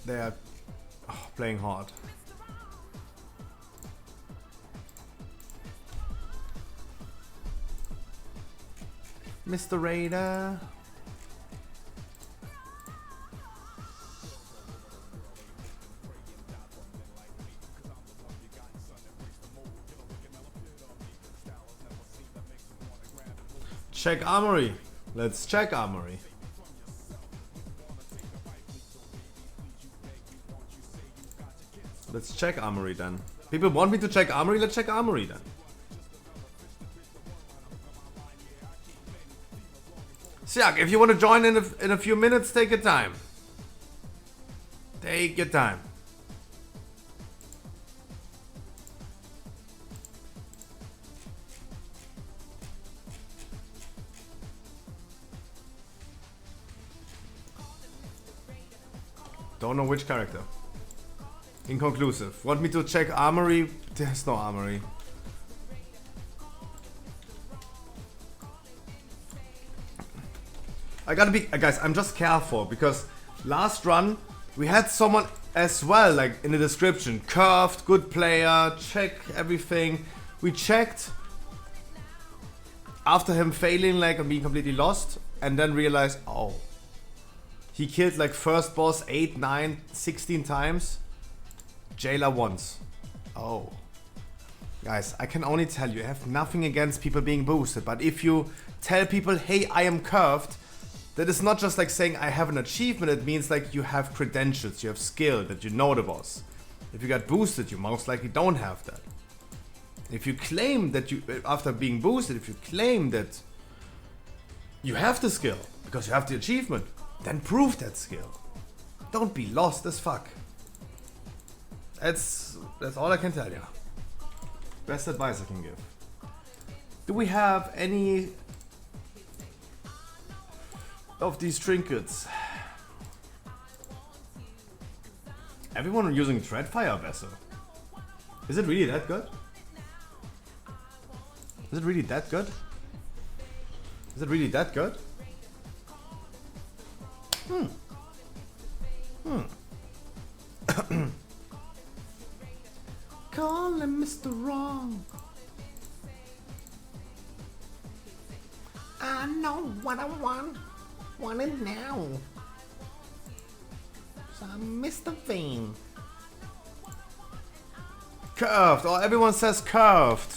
are playing hard. Mr. Raider. Check Armory. Let's check Armory. Let's check Armory then. People want me to check Armory, let's check Armory then. Siak, if you want to join in a few minutes, take your time. Take your time. Don't know which character. Inconclusive. Want me to check Armory? There's no Armory. I gotta be, guys, I'm just careful because last run we had someone as well, like in the description, curved, good player, check everything. We checked after him failing, like, and being completely lost, and then realized, oh, he killed like first boss 8, 9, 16 times. Jailer once. Oh. Guys, I can only tell you, I have nothing against people being boosted, but if you tell people, hey, I am curved, that is not just like saying I have an achievement, it means like you have credentials, you have skill, that you know the boss. If you got boosted, you most likely don't have that. If you claim that you, after being boosted, if you claim that you have the skill, because you have the achievement, then prove that skill. Don't be lost as fuck. That's all I can tell you. Best advice I can give. Do we have any of these trinkets? Everyone using Dreadfire Vessel. Is it really that good? Is it really that good? Is it really that good? Call him Mr. Wrong. I know what I want. Want it now. So I'm Mr. Vane. Curved. Oh, everyone says curved.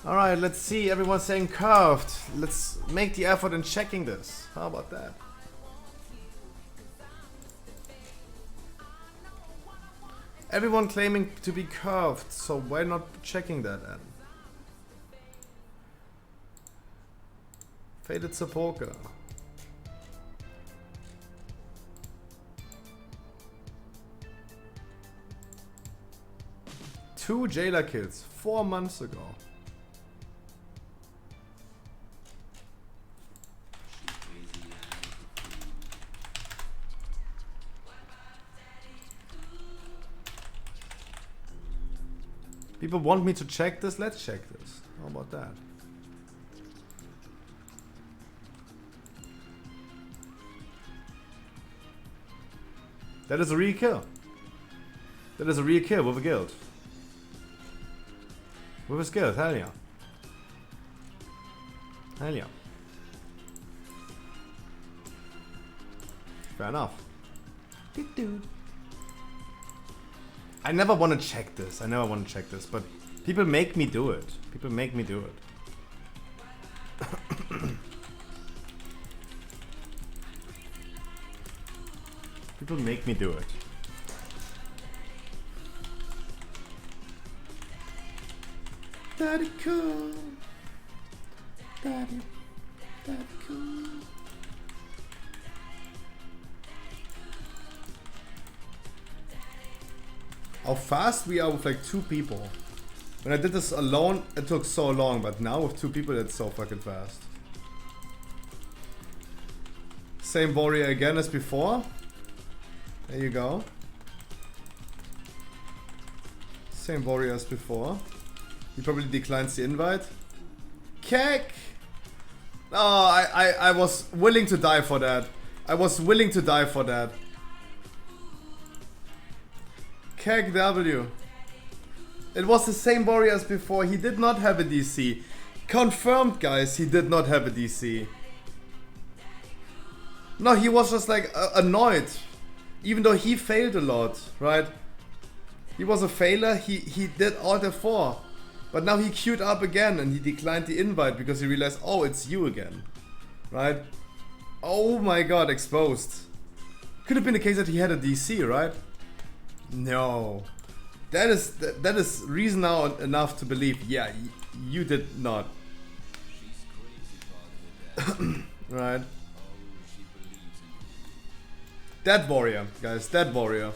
Alright, let's see. Everyone's saying curved. Let's make the effort in checking this. How about that? Everyone claiming to be curved, so why not checking that then? Faded Sepulchre. Two jailer kills 4 months ago. People want me to check this? Let's check this. How about that? That is a real kill. That is a real kill with a guild. With a skill, hell yeah. Hell yeah. Fair enough. I never want to check this. I never want to check this, but people make me do it. People make me do it. People make me do it. Daddy cool. Daddy cool. How fast we are with like 2 people. When I did this alone, it took so long, but now with 2 people, it's so fucking fast. Same warrior again as before. There you go. Same warrior as before. He probably declines the invite. Keck! Oh, I was willing to die for that. I was willing to die for that. Keck W. It was the same warrior as before. He did not have a DC. Confirmed, guys, he did not have a DC. No, he was just like annoyed. Even though he failed a lot, right? He was a failure. He did all the 4. But now he queued up again and he declined the invite because he realized, oh, it's you again. Right? Oh my god, exposed. Could have been the case that he had a DC, right? No. That is reason now enough to believe, yeah, you did not. Right. That warrior, guys, that warrior.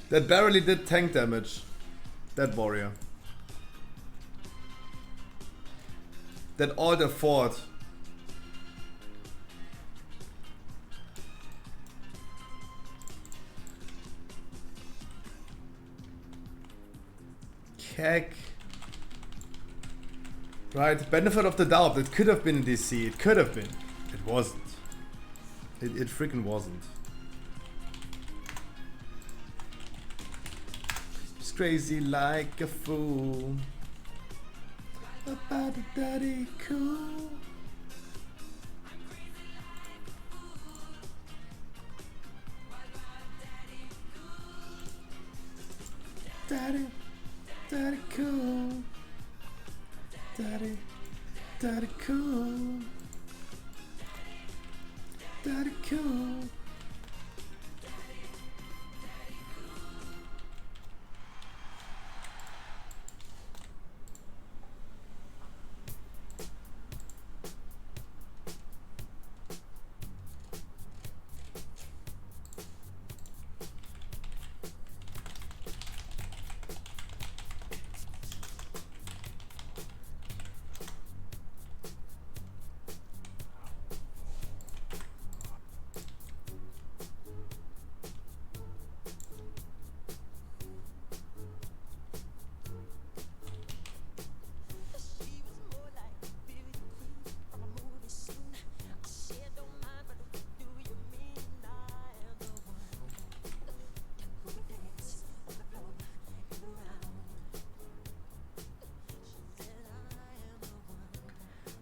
That barely did tank damage. That warrior. That all the fort. Keck. Right, benefit of the doubt. It could have been a DC. It could have been. It wasn't. It freaking wasn't. It's crazy like a fool. About a daddy cool. Daddy, daddy cool. Daddy, daddy cool. Daddy cool.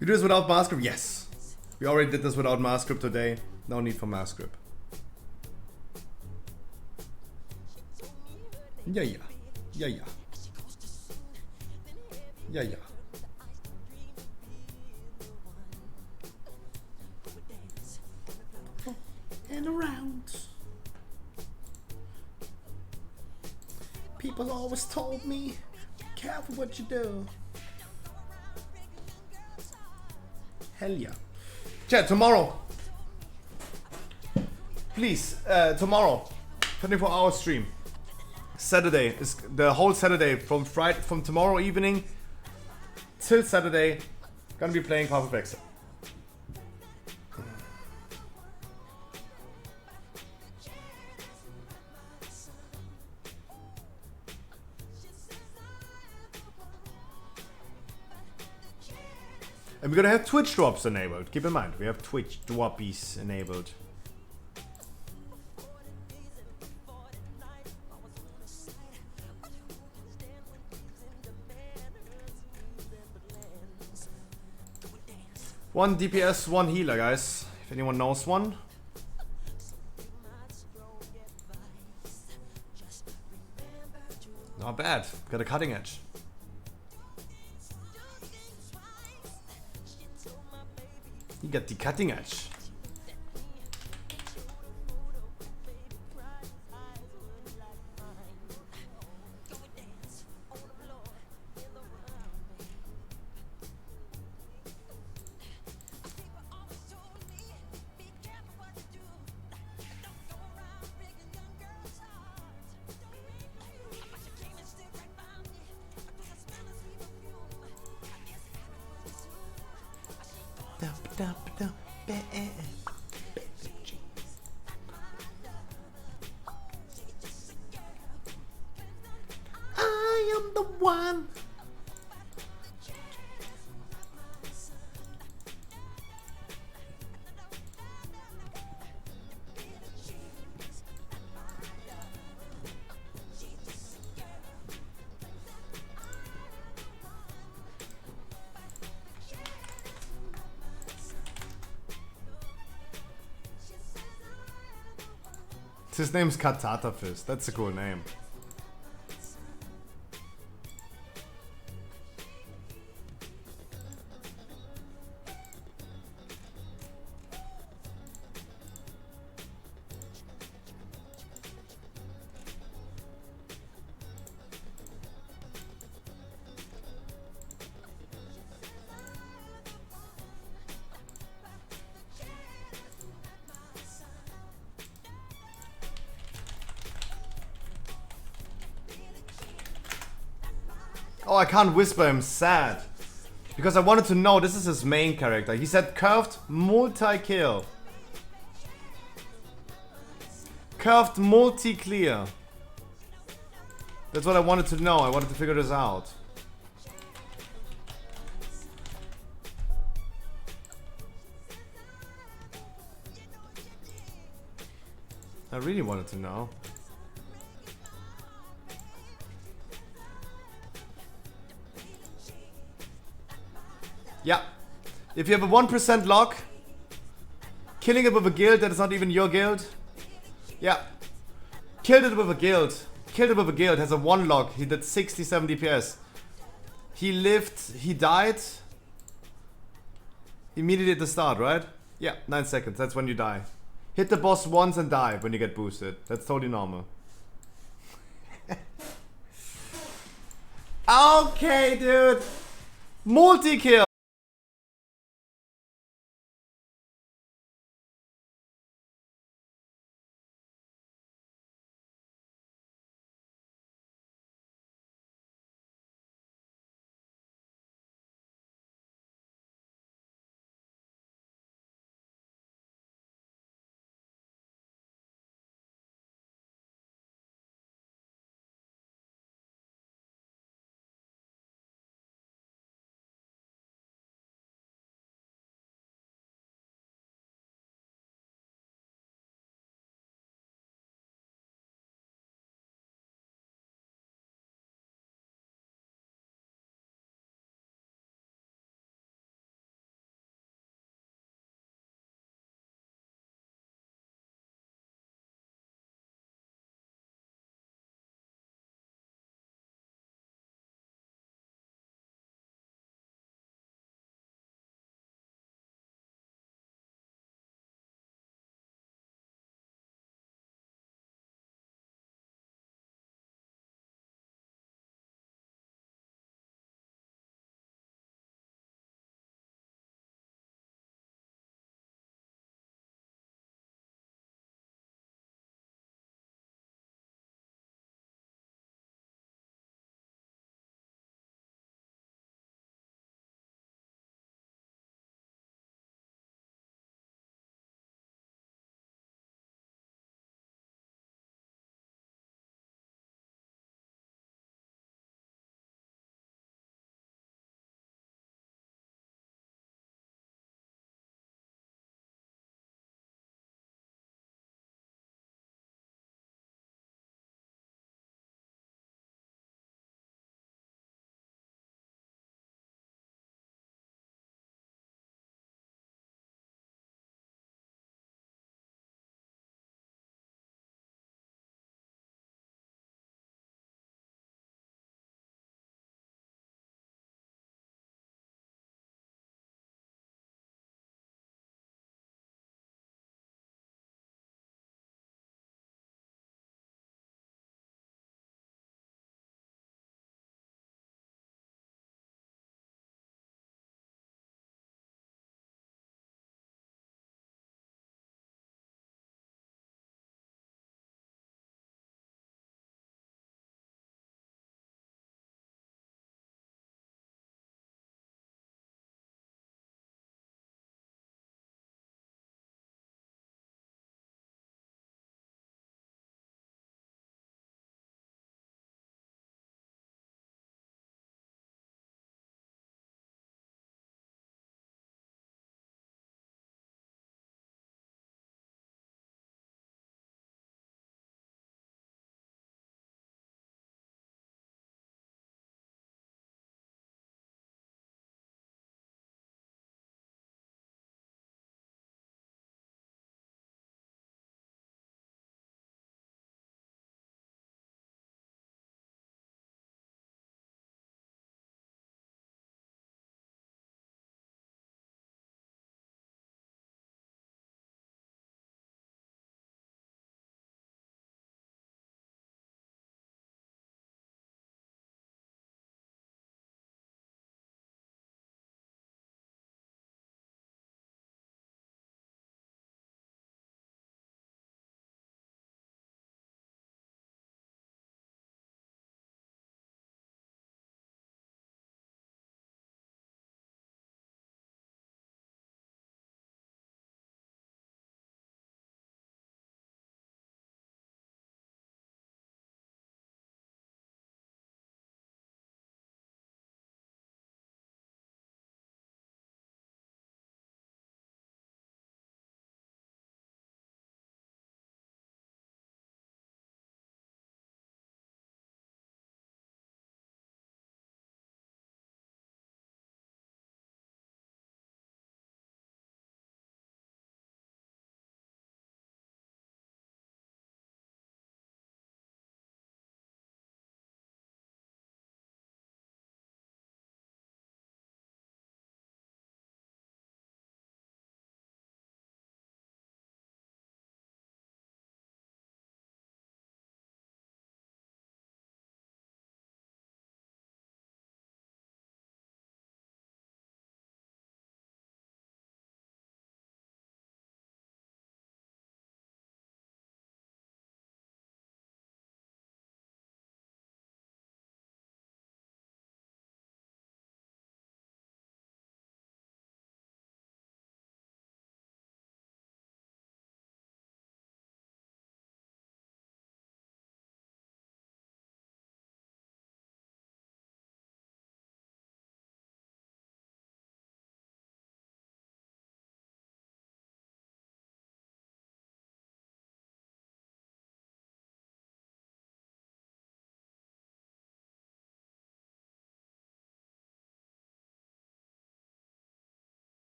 You do this without mask grip? Yes. We already did this without mask grip today. No need for mask grip. Yeah, yeah. Yeah, yeah. Yeah, yeah. And around. People always told me, careful what you do. Hell yeah. Chat, tomorrow. Please, tomorrow. 24-hour stream. Saturday is the whole Saturday from tomorrow evening till Saturday. Gonna be playing Path of Exile. And we're gonna have Twitch drops enabled. Keep in mind, we have Twitch droppies enabled. One DPS, one healer, guys. If anyone knows one. Not bad. Got a cutting edge. You got the cutting edge. I am the one. His name's Katata Fist. That's a cool name. Oh, I can't whisper him. Sad. Because I wanted to know, this is his main character. He said curved multi-kill. Curved multi-clear. That's what I wanted to know. I wanted to figure this out. I really wanted to know. Yeah. If you have a 1% lock, killing it with a guild that is not even your guild. Yeah. Killed it with a guild. Killed it with a guild. Has a 1 lock. He did 60-70 PS. He lived. He died. Immediately at the start, right? Yeah, 9 seconds. That's when you die. Hit the boss once and die when you get boosted. That's totally normal. Okay, dude. Multi-kill.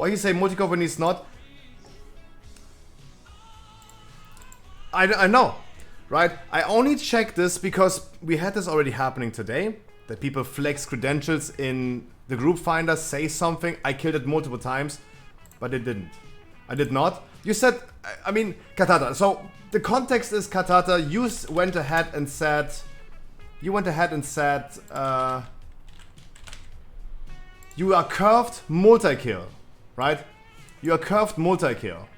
Why you say multi-core when he's not? I know, right? I only checked this because we had this already happening today. That people flex credentials in the group finder, say something. I killed it multiple times, but it didn't. I did not. You said, I mean, Katata. So the context is, Katata, you went ahead and said, you are curved multi-kill, right? You are curved multi-kill.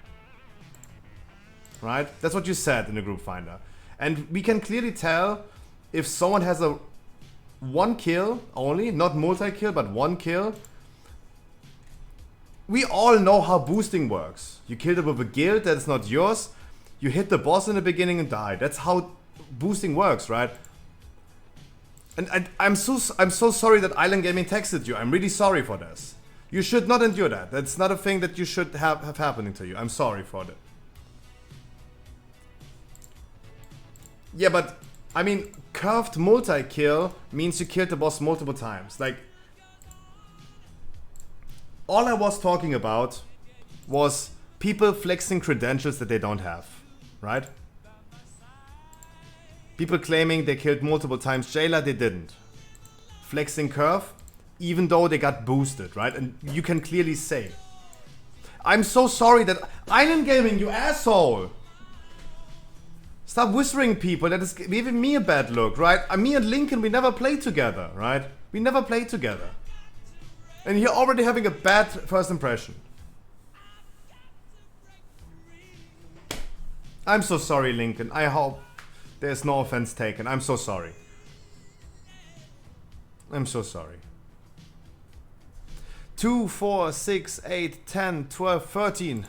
Right? That's what you said in the group finder. And we can clearly tell if someone has a 1 kill only, not multi-kill, but 1 kill. We all know how boosting works. You killed it with a guild that's not yours. You hit the boss in the beginning and die. That's how boosting works, right? And I'm so sorry that Island Gaming texted you. I'm really sorry for this. You should not endure that. That's not a thing that you should have happening to you. I'm sorry for that. Yeah, but I mean, curved multi-kill means you killed the boss multiple times. Like, all I was talking about was people flexing credentials that they don't have, right? People claiming they killed multiple times Jailer, they didn't. Flexing curve, even though they got boosted, right? And you can clearly say. I'm so sorry that Island Gaming, you asshole! Stop whispering, people. That is giving me a bad look, right? Me and Lincoln, we never played together, right? We never played together. And you're already having a bad first impression. I'm so sorry, Lincoln. I hope there's no offense taken. I'm so sorry. I'm so sorry. 2, 4, 6, 8, 10, 12, 13.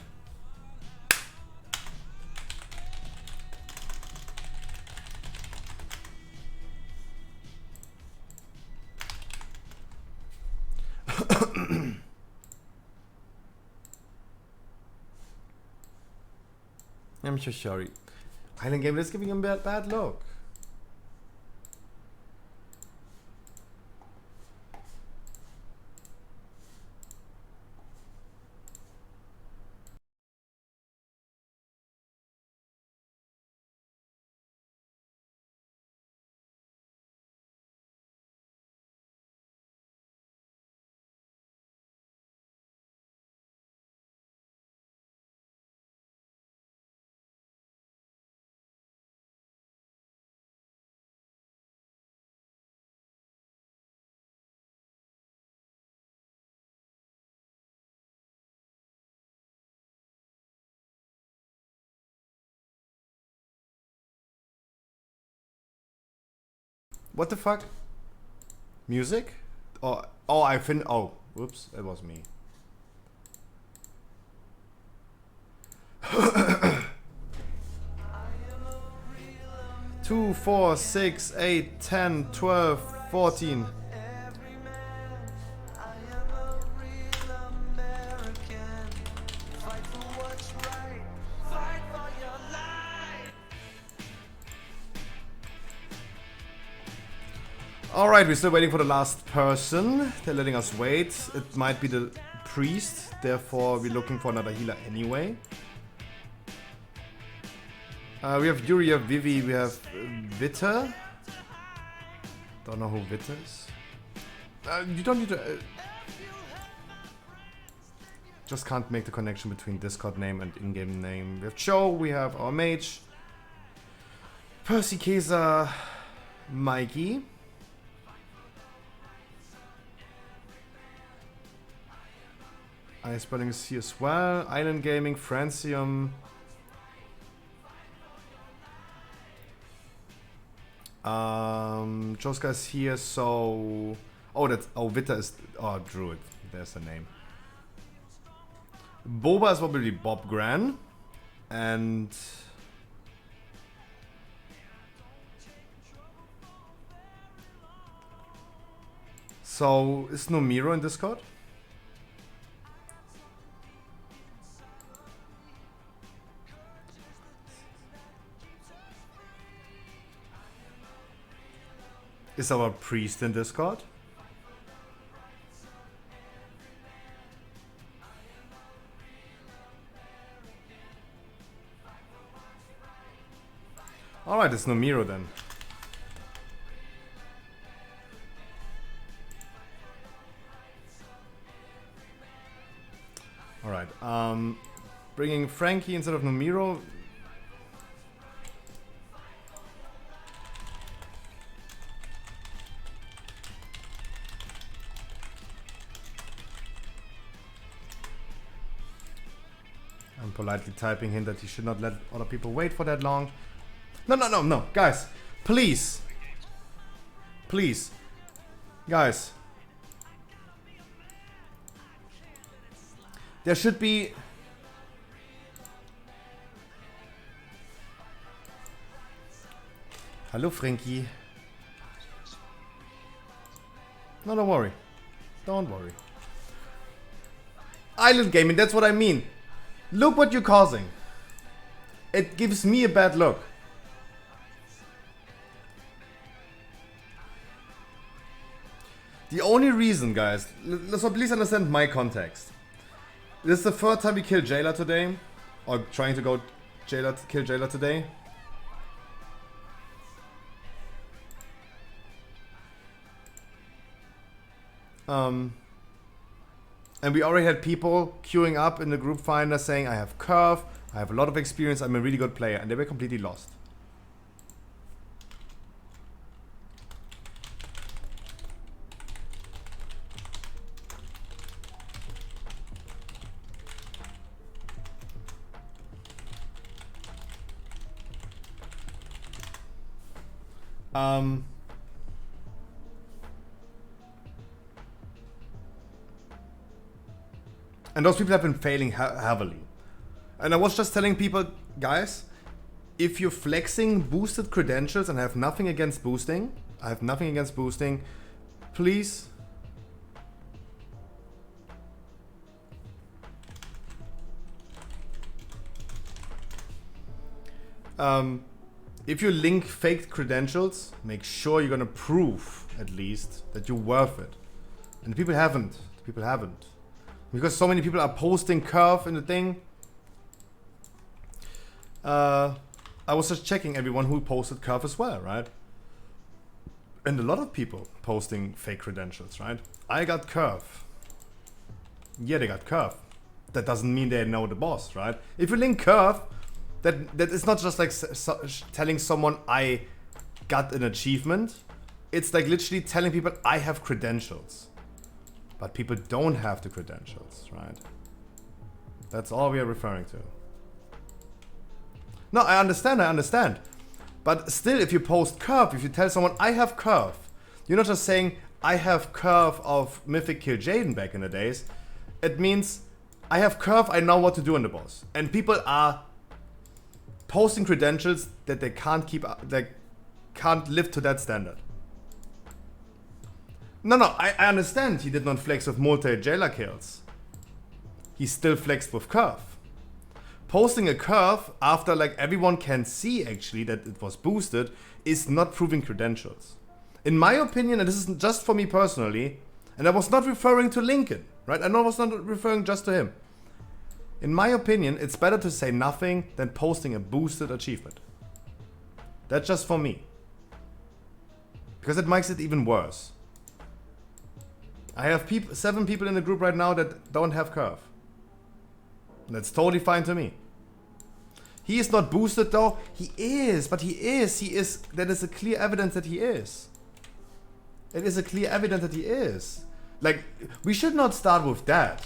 I'm so sorry. Island Game is giving him a bad look. What the fuck? Music? Oh, oh, whoops, that was me. Two, 4, 6, 8, 10, 12, 14. Alright, we're still waiting for the last person. They're letting us wait. It might be the priest, therefore we're looking for another healer anyway. We have Yuri, we have Vivi, we have Vita. Don't know who Vita is. You don't need to... just can't make the connection between Discord name and in-game name. We have Joe, we have our mage. Percy, Kesa, Mikey. Spelling is here as well. Island Gaming, Francium. Joska's here, so... oh, that's... oh, Vita is... oh, Druid. There's the name. Boba is probably Bob Gran. And... so, is no Miro in Discord? Is our priest in Discord? Alright, it's Nomiro then. Alright, bringing Frankie instead of Nomiro. I'm politely typing him that he should not let other people wait for that long. No, guys, please. Please. Guys. There should be... Hello, Frankie. No, don't worry. Don't worry. Island gaming, that's what I mean. Look what you're causing. It gives me a bad look. The only reason, guys, so please understand my context. This is the third time we kill Jailer today. Or trying to go kill Jailer today. And we already had people queuing up in the group finder saying I have curve, I have a lot of experience, I'm a really good player, and they were completely lost. And those people have been failing heavily. And I was just telling people, guys, if you're flexing boosted credentials, and I have nothing against boosting, please. If you link faked credentials, make sure you're gonna prove, at least, that you're worth it. And people haven't. Because so many people are posting curve in the thing. I was just checking everyone who posted curve as well, right? And a lot of people posting fake credentials, right? I got curve. Yeah, they got curve. That doesn't mean they know the boss, right? If you link curve, that is not just like telling someone I got an achievement. It's like literally telling people I have credentials. But people don't have the credentials, right? That's all we are referring to. No, I understand. But still, if you post curve, if you tell someone I have curve, you're not just saying I have curve of Mythic Kill Jaden back in the days. It means I have curve, I know what to do on the boss. And people are posting credentials that they can't keep up, they can't live to that standard. No, I understand he did not flex with multi-jailer kills. He still flexed with curve. Posting a curve after like everyone can see actually that it was boosted is not proving credentials. In my opinion, and this is just for me personally, and I was not referring to Lincoln, right? I was not referring just to him. In my opinion, it's better to say nothing than posting a boosted achievement. That's just for me. Because it makes it even worse. I have 7 people in the group right now that don't have curve. That's totally fine to me. He is not boosted though. He is, but he is. That is a clear evidence that he is. It is a clear evidence that he is. Like, we should not start with that.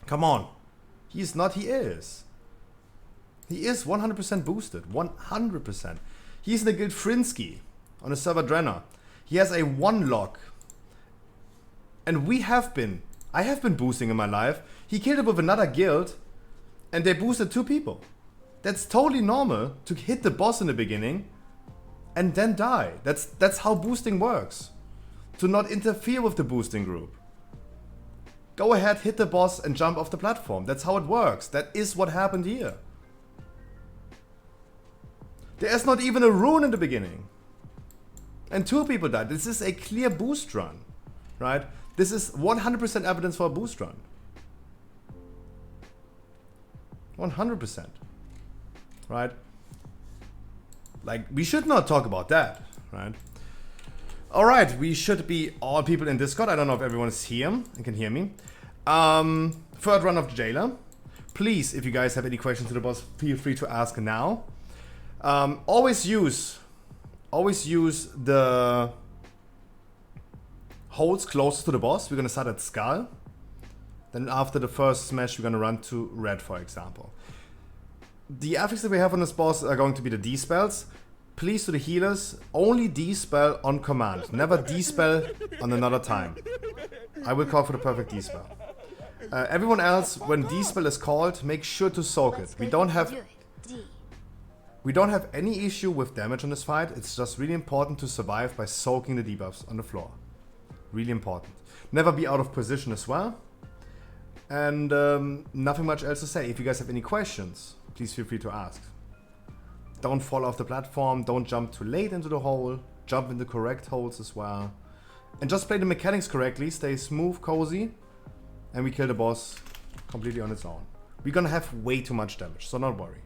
Come on. He is not, he is. He is 100% boosted. 100%. He's in the guild Frinsky on the server Drenner. He has a 1 lock. And I have been boosting in my life. He killed it with another guild and they boosted 2 people. That's totally normal to hit the boss in the beginning and then die. That's how boosting works. To not interfere with the boosting group. Go ahead, hit the boss and jump off the platform. That's how it works. That is what happened here. There is not even a rune in the beginning. And 2 people died. This is a clear boost run, right? This is 100% evidence for a boost run. 100%, right? Like, we should not talk about that, right? Alright, we should be all people in Discord. I don't know if everyone is here and can hear me. Third run of Jailer. Please, if you guys have any questions to the boss, feel free to ask now. Always use the holes closest to the boss. We're gonna start at Skull. Then after the first smash, we're gonna run to Red, for example. The affixes that we have on this boss are going to be the D-spells. Please, to the healers, only D-spell on command. Never D-spell on another time. I will call for the perfect D-spell. Everyone else, when D-spell is called, make sure to soak it. We don't have any issue with damage on this fight. It's just really important to survive by soaking the debuffs on the floor. Really important. Never be out of position as well. And nothing much else to say. If you guys have any questions, please feel free to ask. Don't fall off the platform, don't jump too late into the hole, jump in the correct holes as well. And just play the mechanics correctly, stay smooth, cozy, and we kill the boss completely on its own. We're gonna have way too much damage, so don't worry.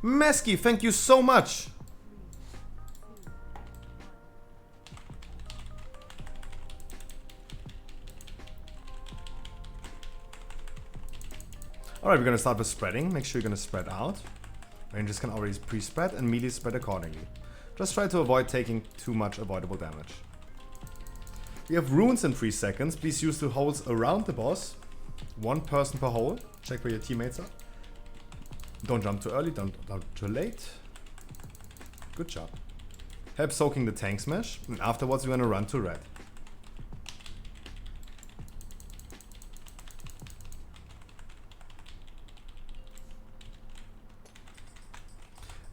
Mesky, thank you so much! Alright, we're gonna start with spreading. Make sure you're gonna spread out. Rangers can already pre-spread and melee spread accordingly. Just try to avoid taking too much avoidable damage. We have runes in 3 seconds. Please use the holes around the boss. 1 person per hole. Check where your teammates are. Don't jump too early, don't jump too late. Good job. Help soaking the tank smash. And afterwards we're gonna run to red.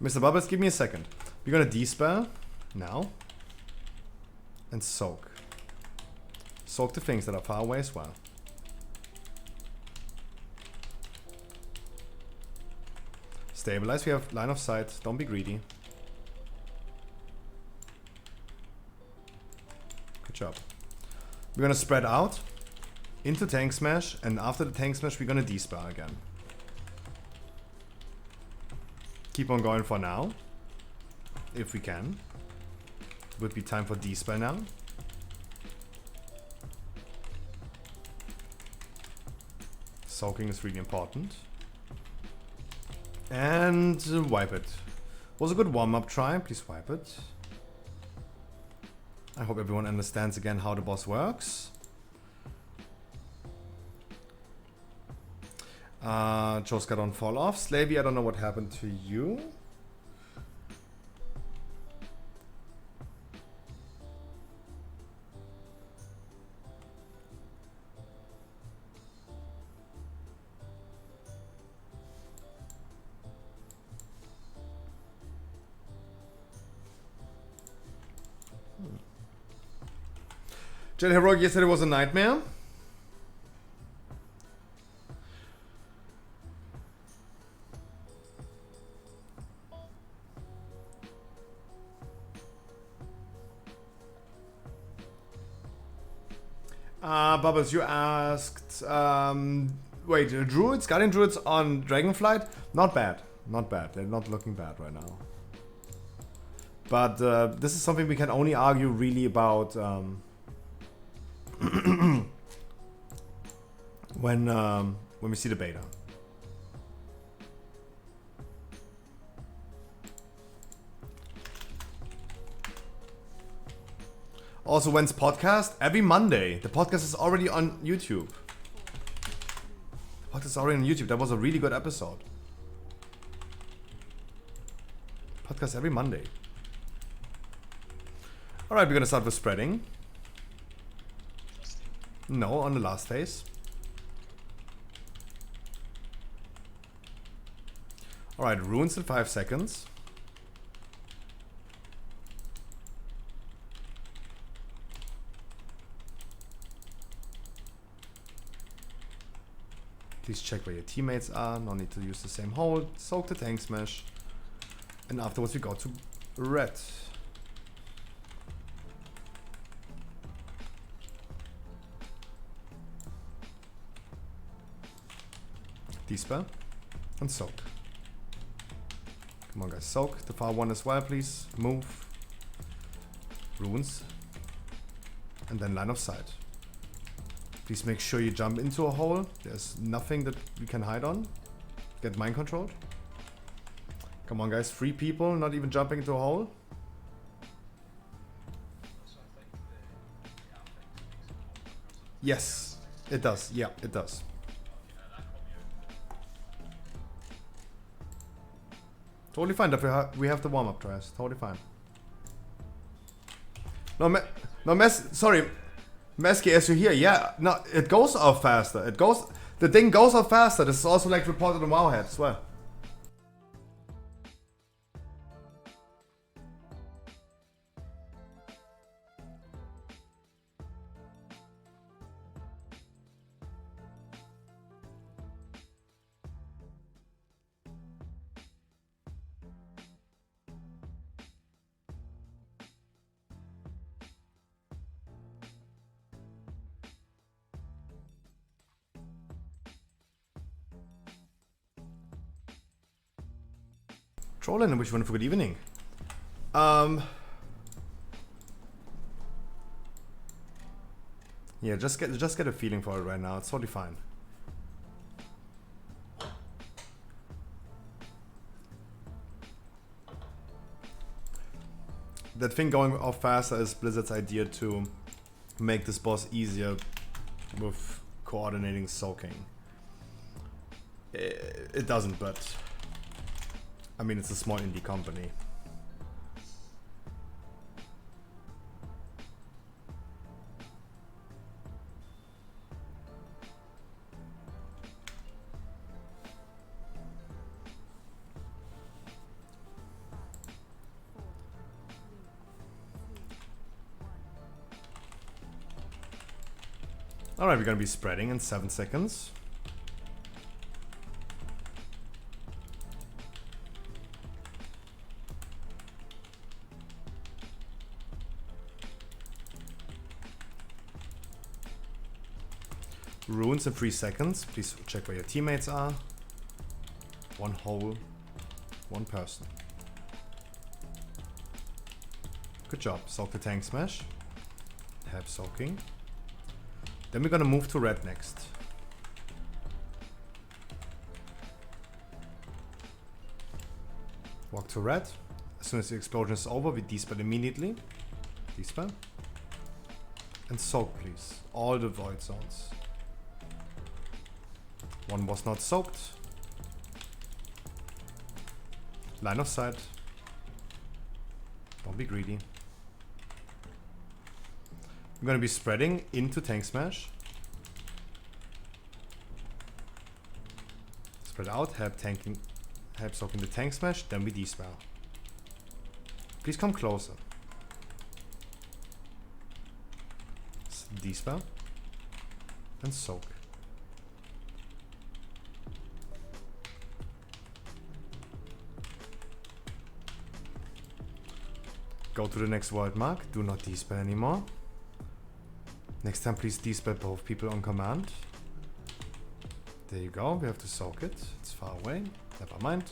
Mr. Bubbles, give me a second. We're gonna dispel now and soak. Soak the things that are far away as well. Stabilize, we have line of sight, don't be greedy. Good job. We're gonna spread out into tank smash, and after the tank smash we're gonna dispel again. Keep on going for now, if we can. Would be time for dispel now. Soaking is really important. And wipe it. Was a good warm-up try, please wipe it. I hope everyone understands again how the boss works. Joska, don't fall off. Slavey, I don't know what happened to you. Jet Heroic yesterday was a nightmare. Bubbles, you asked, wait, druids, guardian druids on Dragonflight? Not bad, not bad. They're not looking bad right now. But this is something we can only argue really about when we see the beta. Also, when's podcast? Every Monday. The podcast is already on YouTube. The podcast is already on YouTube. That was a really good episode. Podcast every Monday. Alright, we're gonna start with spreading. No, on the last phase. Alright, runes in 5 seconds. Please check where your teammates are. No need to use the same hold. Soak the tank smash. And afterwards we go to red. Dispel. And soak. Come on guys, soak. The far one as well, please. Move. Runes. And then line of sight. Please make sure you jump into a hole. There's nothing that we can hide on. Get mind controlled. Come on guys, 3 people, not even jumping into a hole. Yes, it does. Yeah, it does. Totally fine that we have the warm-up tries. Totally fine. Sorry. Mesky, as you hear, yeah, no, it goes off faster. The thing goes off faster. This is also like reported on Wowhead as well. Trollin, I wish you one for good evening. Yeah, just get a feeling for it right now. It's totally fine. That thing going off faster is Blizzard's idea to make this boss easier with coordinating soaking. It doesn't, but I mean, it's a small indie company. Alright, we're gonna be spreading in 7 seconds. Runes in 3 seconds. Please check where your teammates are. 1 hole, 1 person. Good job. Soak the tank smash. Help soaking. Then we're gonna move to red next. Walk to red. As soon as the explosion is over, we dispel immediately. Dispel. And soak, please. All the void zones. 1 was not soaked. Line of sight. Don't be greedy. I'm gonna be spreading into tank smash. Spread out, help soaking the tank smash, then we dispel. Please come closer. Dispel. And soak. Go to the next world mark. Do not dispel anymore. Next time, please dispel both people on command. There you go. We have to soak it. It's far away. Never mind.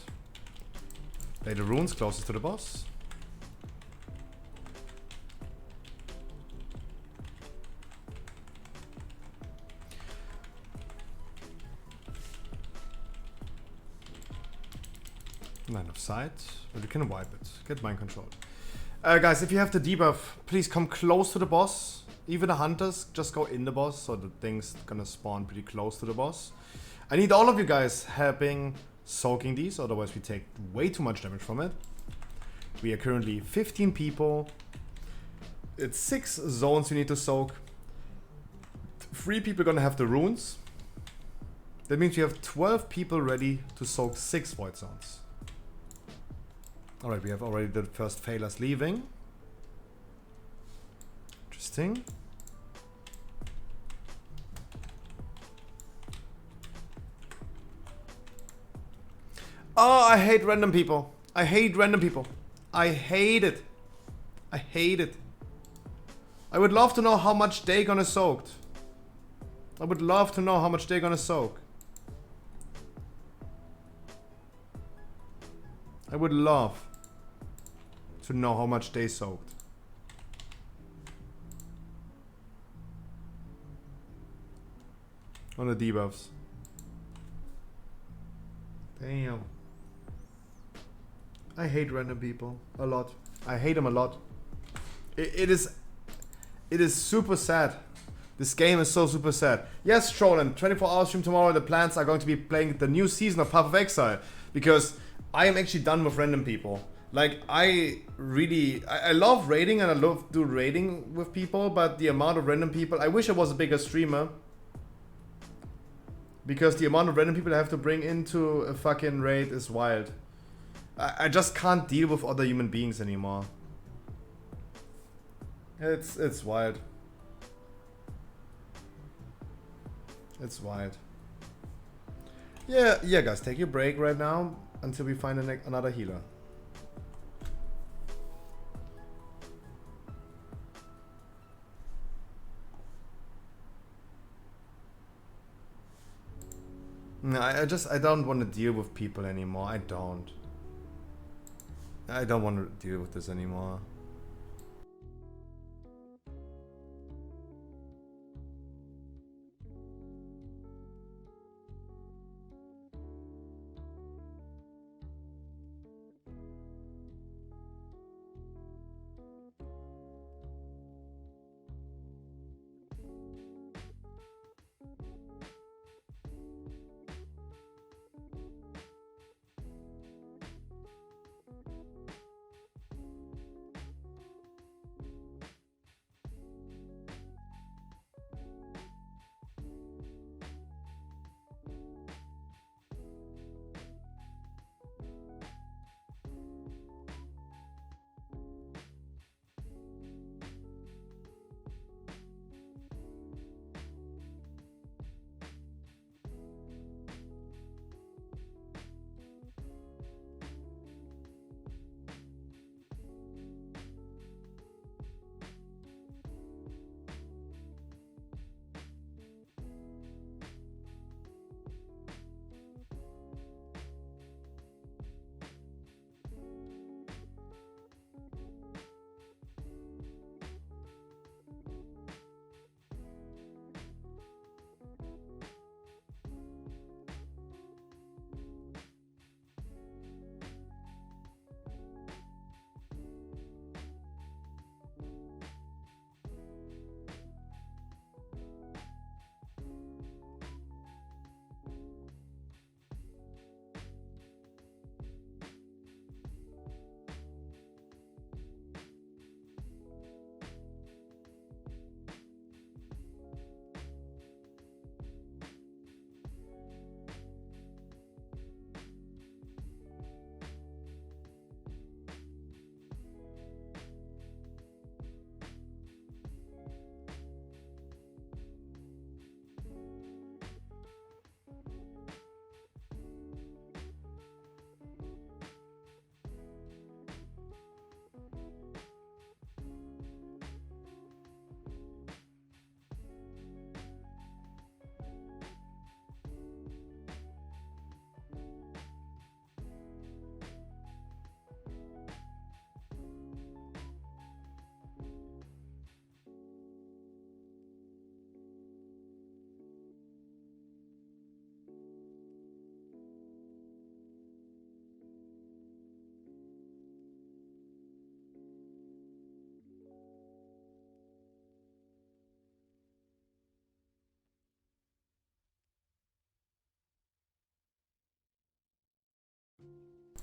Lay the runes closest to the boss. Line of sight. But you can wipe it. Get mind controlled. Guys, if you have the debuff, please come close to the boss. Even the hunters, just go in the boss, so the thing's gonna spawn pretty close to the boss. I need all of you guys helping soaking these, otherwise we take way too much damage from it. We are currently 15 people. It's 6 zones you need to soak. 3 people are gonna have the runes. That means you have 12 people ready to soak 6 void zones. Alright, we have already the first failures leaving. Interesting. Oh, I hate random people. I hate random people. I hate it. I hate it. I would love to know how much they gonna soak. I would love to know how much they're gonna soak. I would love to know how much they soaked. On the debuffs. Damn. I hate random people a lot. I hate them a lot. It is super sad. This game is so super sad. Yes, Trollen, 24-hour stream tomorrow. The plans are going to be playing the new season of Path of Exile because I am actually done with random people. Like, I love raiding and I love do raiding with people, but the amount of random people, I wish I was a bigger streamer. Because the amount of random people I have to bring into a fucking raid is wild. I just can't deal with other human beings anymore. It's wild. It's wild. Yeah, guys, take your break right now until we find another healer. No, I don't want to deal with people anymore. I don't want to deal with this anymore.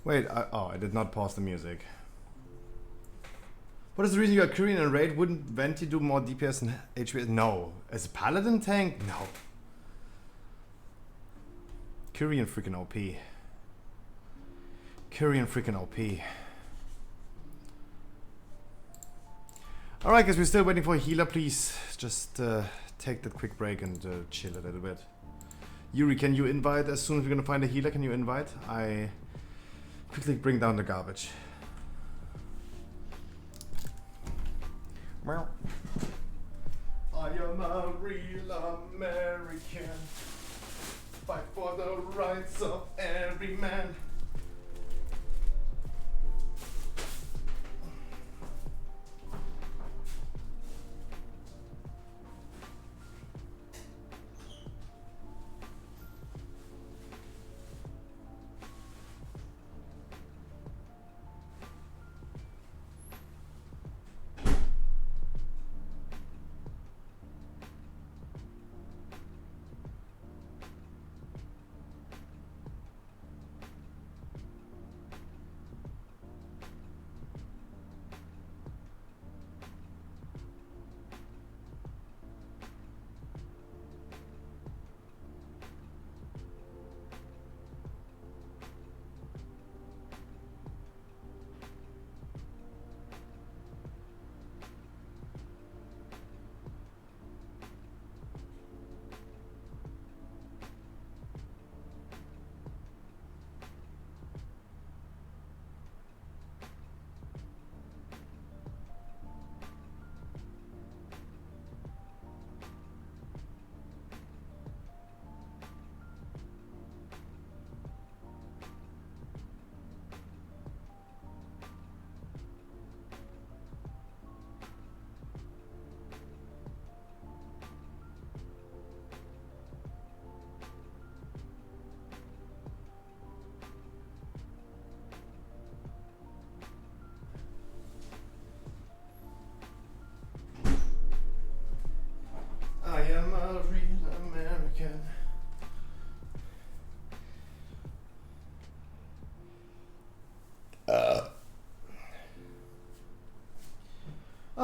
Wait, I did not pause the music. What is the reason you are Korean and raid? Wouldn't Venti do more DPS and HP? No. As a paladin tank? No. Korean freaking OP. Korean freaking OP. Alright guys, we're still waiting for a healer. Please just take that quick break and chill a little bit. Yuri, can you invite as soon as we're gonna find a healer? Can you invite? I quickly bring down the garbage. Meow. I am a real American. Fight for the rights of every man.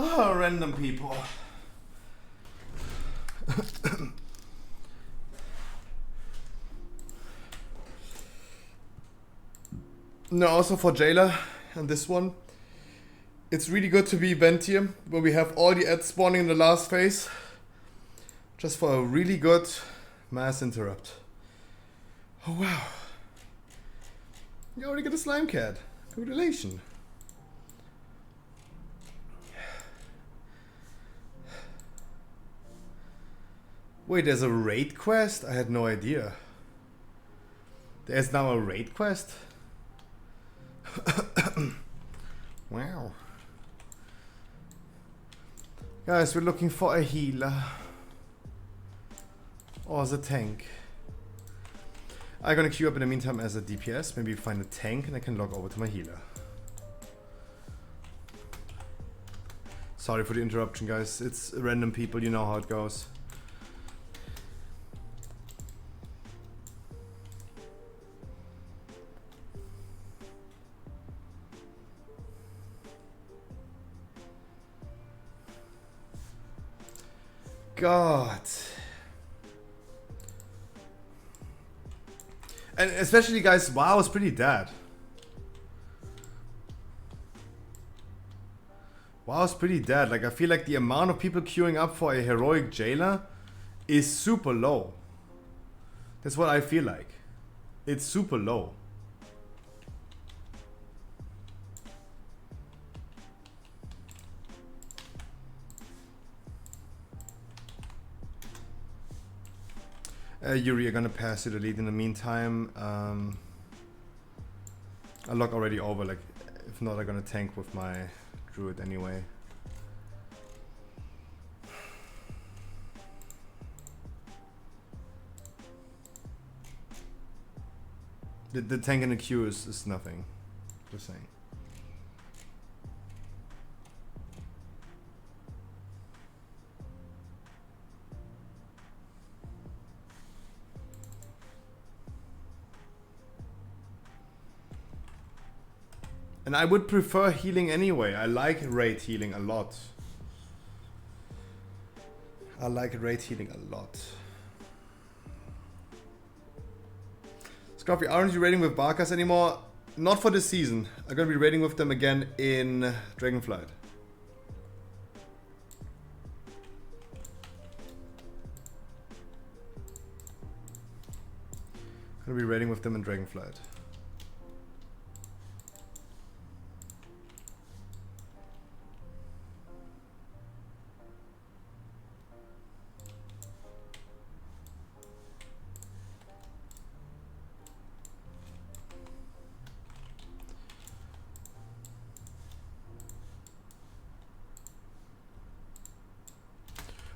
Oh, random people. No, also for Jailer and this one, it's really good to be event here where we have all the ads spawning in the last phase, just for a really good mass interrupt. Oh wow! You already got a slime cat. Congratulations. Wait, there's a raid quest? I had no idea. There's now a raid quest? Wow. Guys, we're looking for a healer. Or as a tank. I'm gonna queue up in the meantime as a DPS. Maybe find a tank and I can log over to my healer. Sorry for the interruption, guys. It's random people, you know how it goes. God. And especially, guys, WoW is pretty dead. WoW is pretty dead. Like, I feel like the amount of people queuing up for a heroic jailer is super low. That's what I feel like. It's super low. Yuri, you're gonna pass you the lead in the meantime. I'll log already over, like, if not, I'm gonna tank with my druid anyway. The tank in the queue is nothing. Just saying. And I would prefer healing anyway. I like raid healing a lot. I like raid healing a lot. Scoffy, aren't you raiding with Barkas anymore? Not for this season. I'm gonna be raiding with them again in Dragonflight. Gonna be raiding with them in Dragonflight.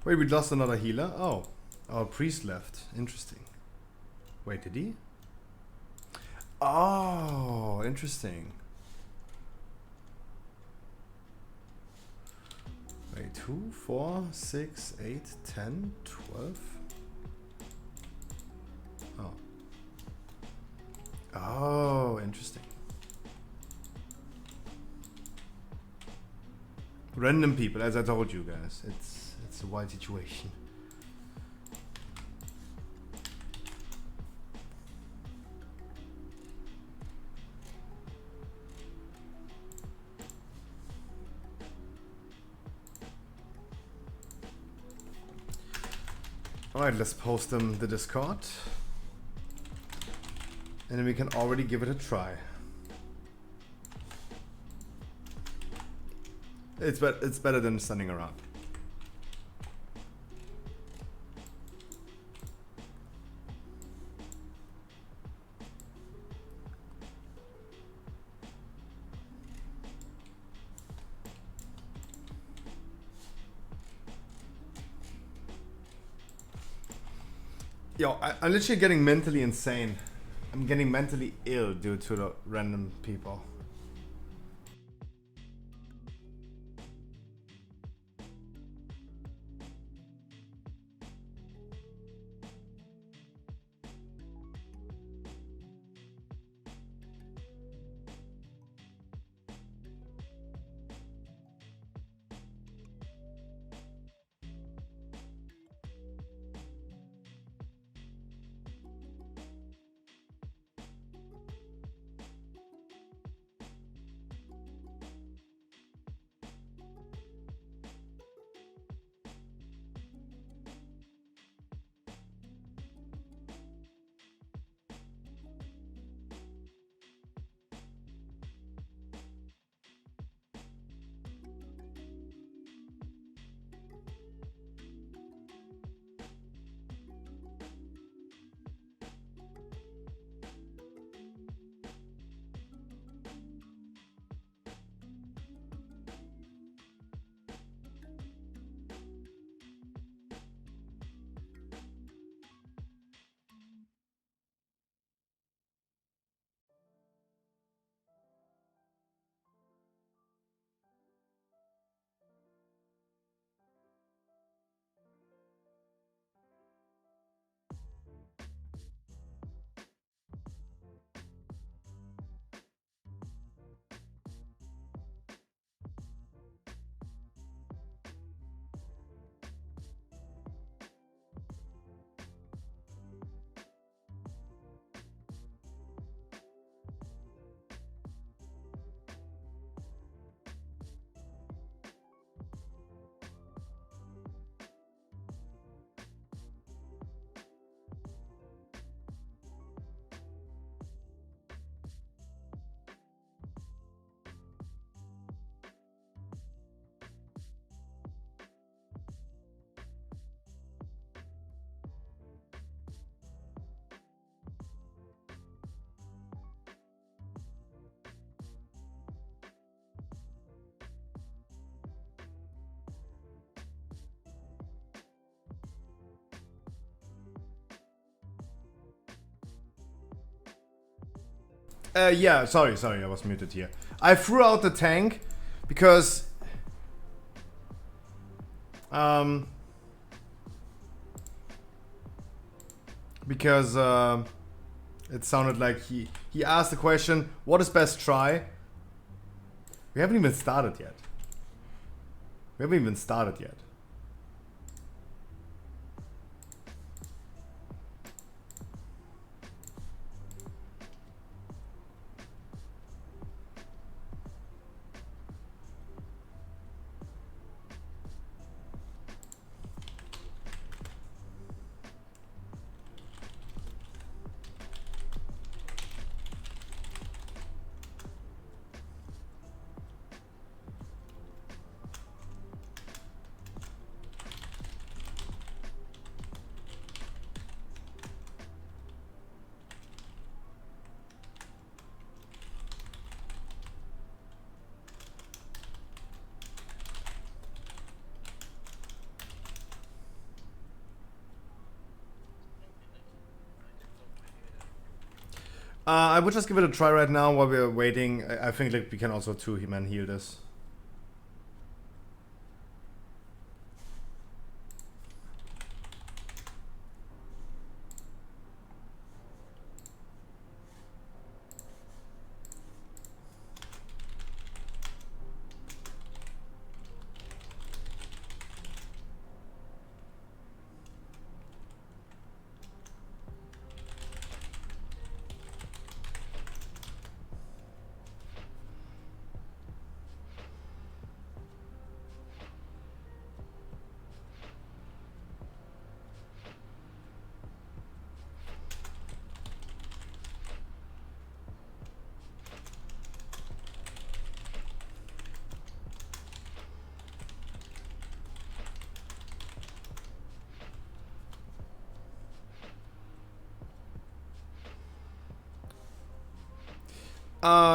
Wait, we lost another healer? Oh, our priest left. Interesting. Wait, did he? Oh, interesting. Wait, 2, 4, 6, 8, 10, 12? Oh. Oh, interesting. Random people, as I told you guys. It's a wild situation. Alright, let's post them the Discord. And then we can already give it a try. It's better than standing around. Yo, I'm literally getting mentally insane. I'm getting mentally ill due to the random people. Yeah, sorry, I was muted here. I threw out the tank because it sounded like he asked the question, what is best try? We haven't even started yet. I would just give it a try right now while we're waiting. I think like we can also two-man heal this.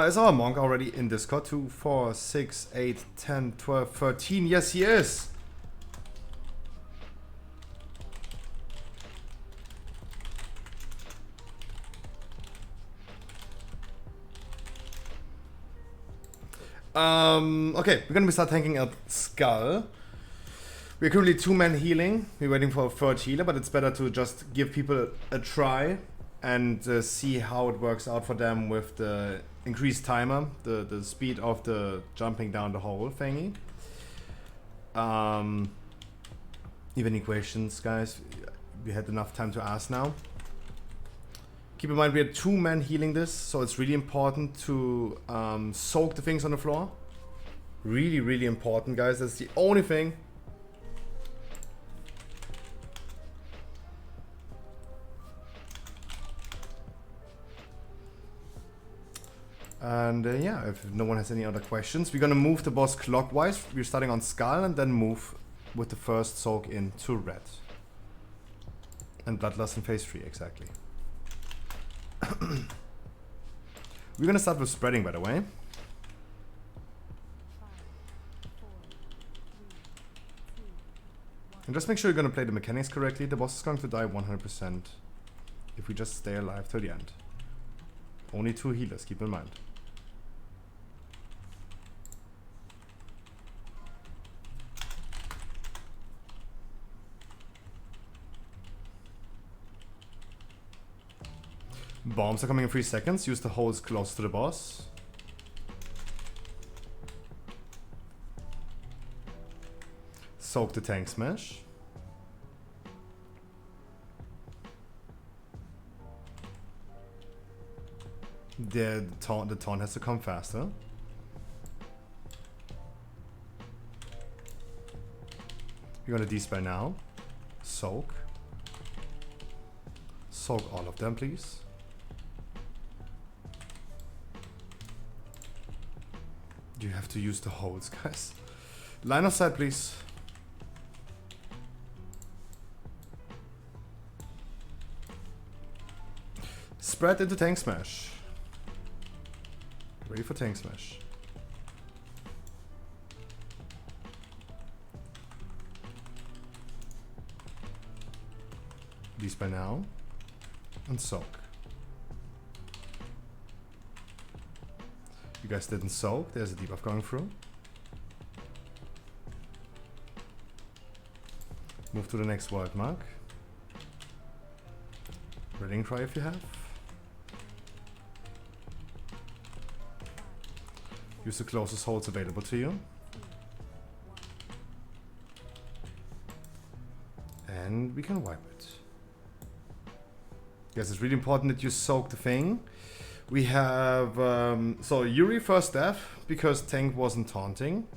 Is our monk already in Discord? 2, 4, 6, 8, 10, 12, 13. Yes, he is. Okay, we're gonna be start tanking a skull. We're currently two-man healing. We're waiting for a third healer, but it's better to just give people a try and see how it works out for them with the increased timer, the speed of the jumping down the hole thingy. You have any questions, guys? We had enough time to ask now. Keep in mind we are two-man healing this, so it's really important to soak the things on the floor. Really, really important, guys. That's the only thing. And yeah, if no one has any other questions, we're gonna move the boss clockwise. We're starting on Skull and then move with the first soak into Red. And Bloodlust in phase 3, exactly. We're gonna start with spreading, by the way. And just make sure you're gonna play the mechanics correctly. The boss is going to die 100% if we just stay alive till the end. Only 2 healers, keep in mind. Bombs are coming in 3 seconds. Use the holes close to the boss. Soak the tank smash. The taunt has to come faster. You're gonna de-spell now. Soak. Soak all of them, please. You have to use the holes, guys. Line of sight, please. Spread into tank smash. Ready for tank smash. These by now. And soak. You guys didn't soak. There's a debuff going through. Move to the next wild mark. Reading cry if you have. Use the closest holds available to you. And we can wipe it. Yes, it's really important that you soak the thing. We have, so Yuri first death because tank wasn't taunting.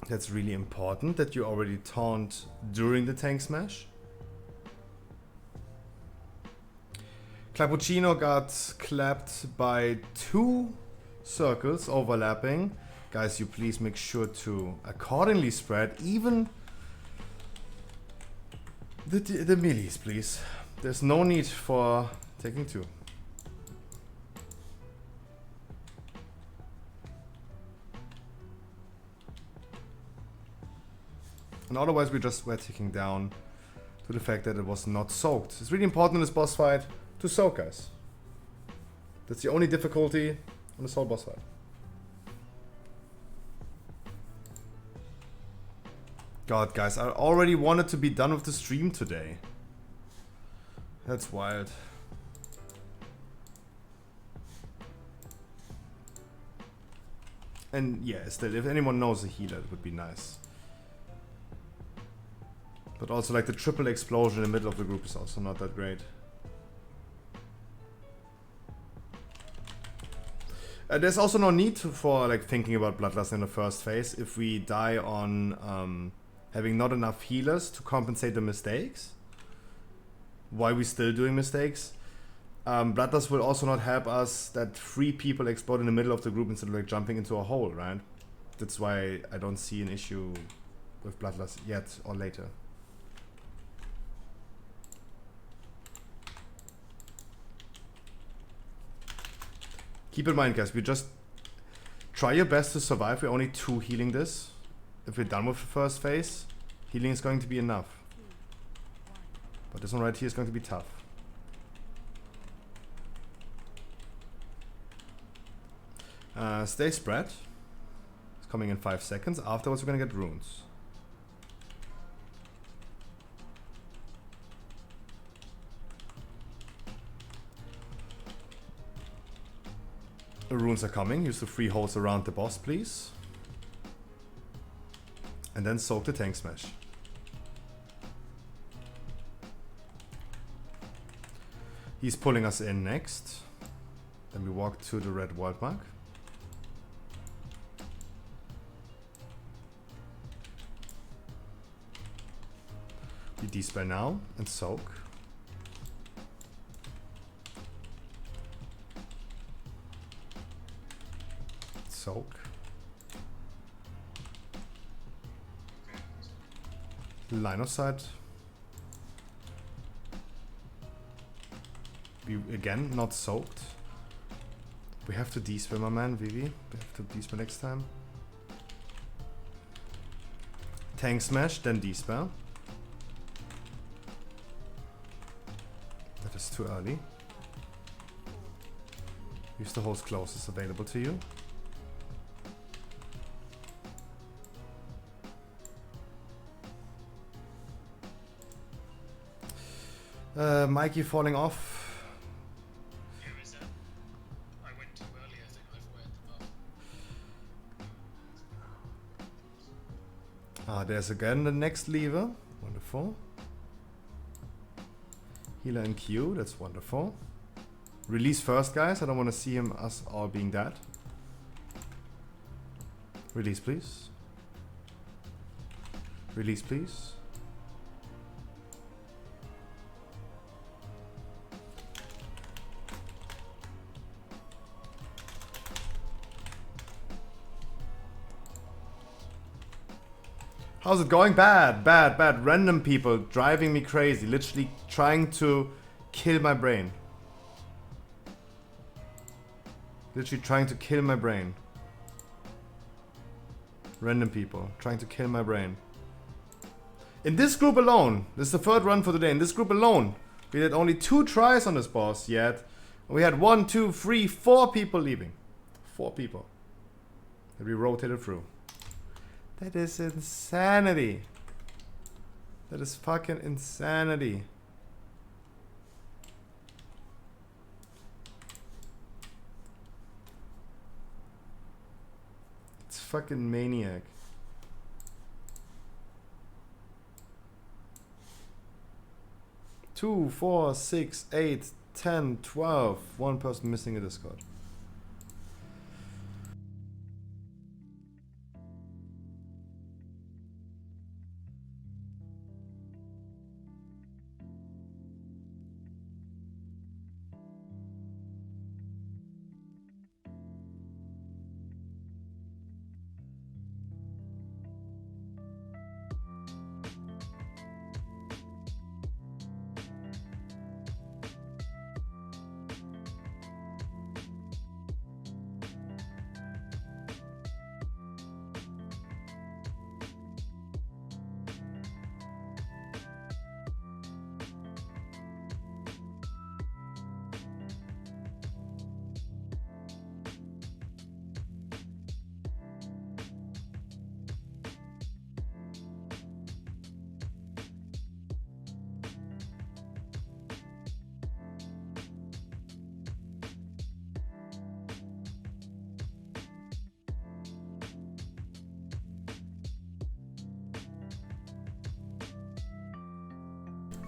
That's really important that you already taunt during the tank smash. Clapuccino got clapped by 2 circles overlapping. Guys, you please make sure to accordingly spread even the melees, please. There's no need for taking 2. And otherwise we just were ticking down to the fact that it was not soaked. It's really important in this boss fight to soak, guys. That's the only difficulty on this whole boss fight. God, guys, I already wanted to be done with the stream today. That's wild. And yeah, still, if anyone knows a healer, it would be nice. But also, like, the triple explosion in the middle of the group is also not that great. There's also no need for, like, thinking about Bloodlust in the first phase if we die on having not enough healers to compensate the mistakes. Why we still doing mistakes? Bloodlust will also not help us that 3 people explode in the middle of the group instead of, like, jumping into a hole, right? That's why I don't see an issue with Bloodlust yet or later. Keep in mind, guys, we just try your best to survive. We're only 2 healing this. If we're done with the first phase, healing is going to be enough. But this one right here is going to be tough. Stay spread. It's coming in 5 seconds. Afterwards, we're going to get runes. The runes are coming. Use the 3 holes around the boss, please. And then soak the tank smash. He's pulling us in next. Then we walk to the red world mark. We de-spell now and soak. Soak. Line of sight. We again not soaked. We have to de-spell, my man, Vivi. We have to de-spell next time. Tank smash, then de-spell. That is too early. Use the holes closest available to you. Mikey falling off. I went too early, I think I've weared them up. There's again the next lever. Wonderful. Healer and Q, that's wonderful. Release first, guys. I don't want to see us all being dead. Release, please. Release, please. How's it going? Bad, bad, bad. Random people driving me crazy. Literally trying to kill my brain. Literally trying to kill my brain. Random people trying to kill my brain. In this group alone, this is the 3rd run for today. In this group alone, we had only 2 tries on this boss yet. We had 1, 2, 3, 4 people leaving. 4 people that we rotated through. That is insanity. That is fucking insanity. It's fucking maniac. Two, 4, 6, 8, 10, 12. One person missing a Discord.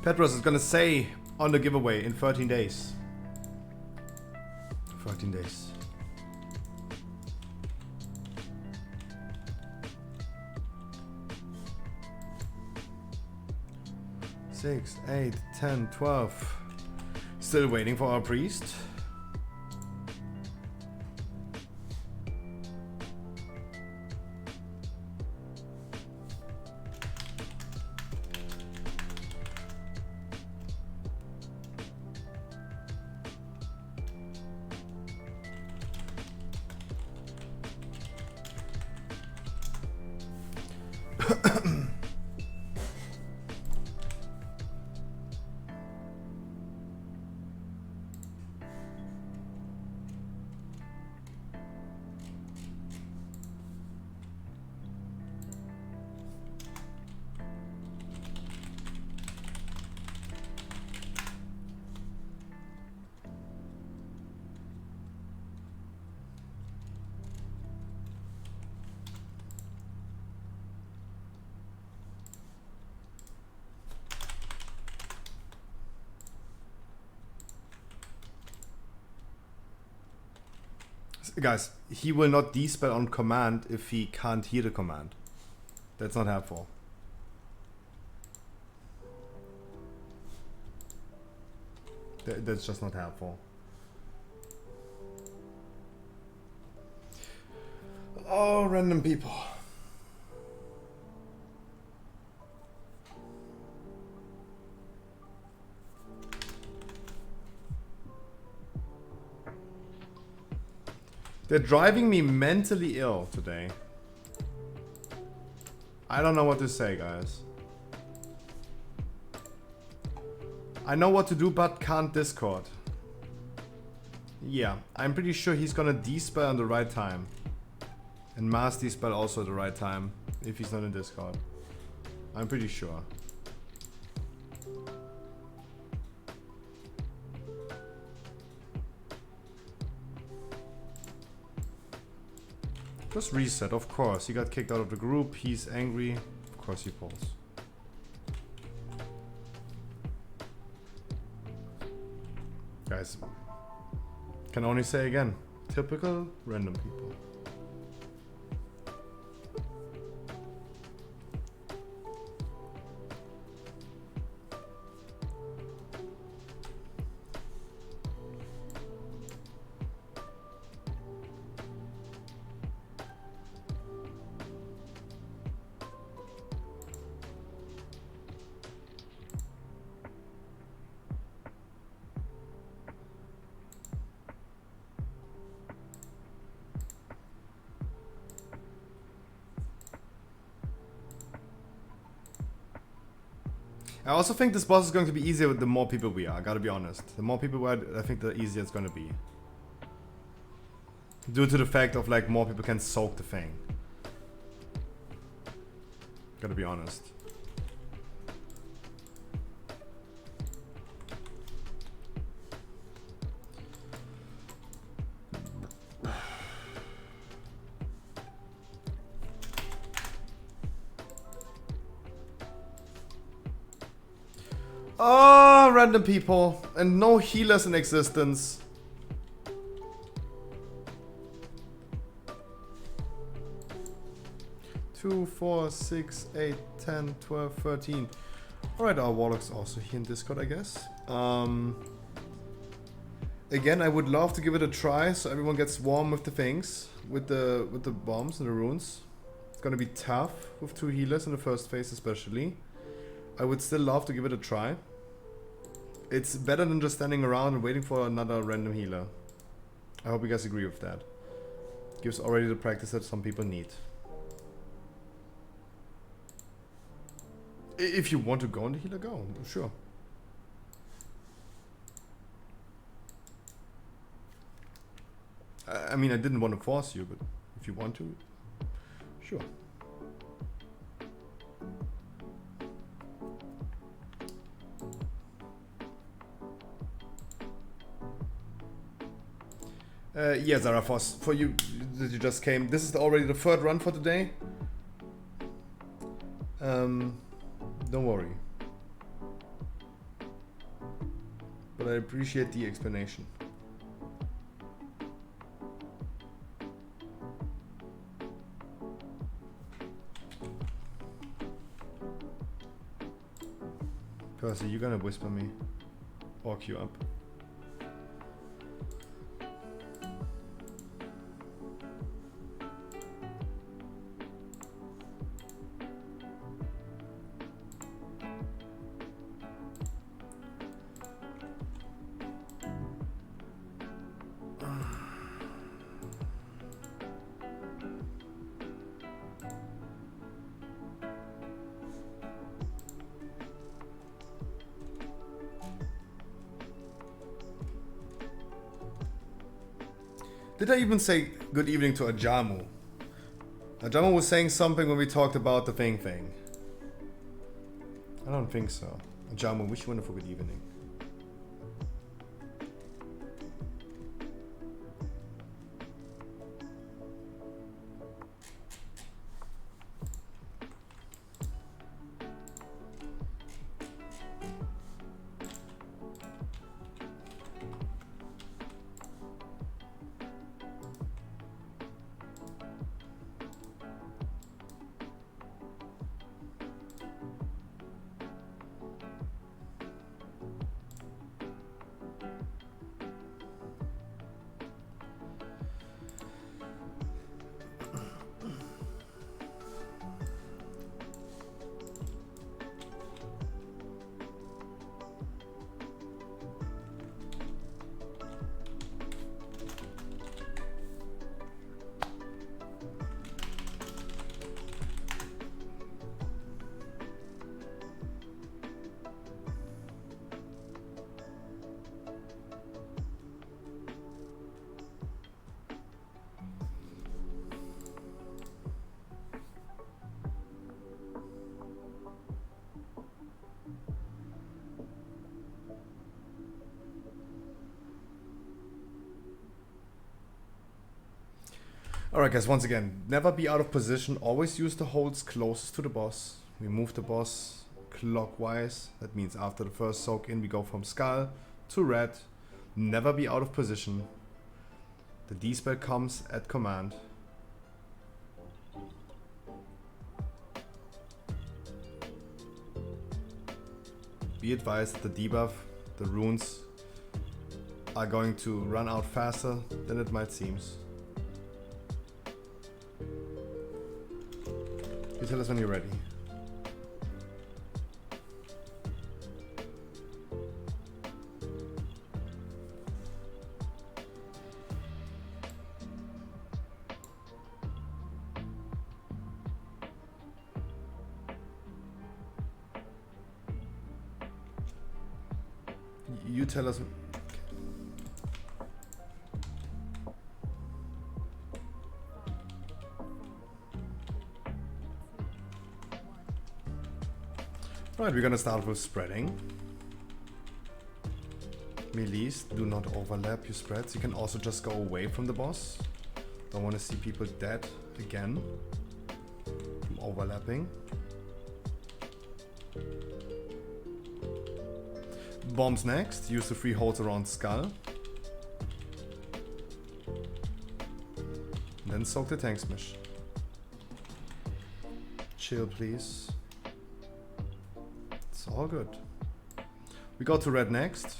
Petros is gonna say on the giveaway in 13 days. 13 days. Six, 8, 10, 12. Still waiting for our priest. Guys, he will not dispel on command if he can't hear the command. That's not helpful. That's just not helpful. Oh, random people. They're driving me mentally ill today. I don't know what to say, guys. I know what to do, but can't Discord. Yeah, I'm pretty sure he's gonna dispel on the right time. And mass dispel also at the right time, if he's not in Discord. I'm pretty sure. Just reset, of course. He got kicked out of the group. He's angry. Of course he pulls. Guys, can only say again, typical random people. I also think this boss is going to be easier with the more people we are, gotta be honest. The more people we are, I think the easier it's gonna be. Due to the fact of like more people can soak the thing. Gotta be honest. Oh, random people and no healers in existence. Two, 4, 6, 8, 10, 12, 13. Alright, our warlock's also here in Discord, I guess. Again, I would love to give it a try so everyone gets warm with the things, with the bombs and the runes. It's gonna be tough with 2 healers in the first phase especially. I would still love to give it a try. It's better than just standing around and waiting for another random healer. I hope you guys agree with that. Gives already the practice that some people need. If you want to go on the healer, go. Sure. I mean, I didn't want to force you, but if you want to, sure. Yeah, Zarafos, for you that you just came, this is already the 3rd run for today. Don't worry. But I appreciate the explanation. Percy, you gonna whisper me? Walk you up? Did I even say good evening to Ajamu? Ajamu was saying something when we talked about the thing. I don't think so. Ajamu, wish you a wonderful good evening. Alright guys, once again, never be out of position, always use the holds closest to the boss. We move the boss clockwise, that means after the first soak in we go from skull to red. Never be out of position. The D-spell comes at command. Be advised that the debuff, the runes, are going to run out faster than it might seem. You tell us when you're ready. You tell us. Right, we're gonna start with spreading. Melees, do not overlap your spreads. You can also just go away from the boss. Don't want to see people dead again from overlapping. Bombs next. Use the 3 holes around skull. And then soak the tank smash. Chill, please. It's all good. We go to red next.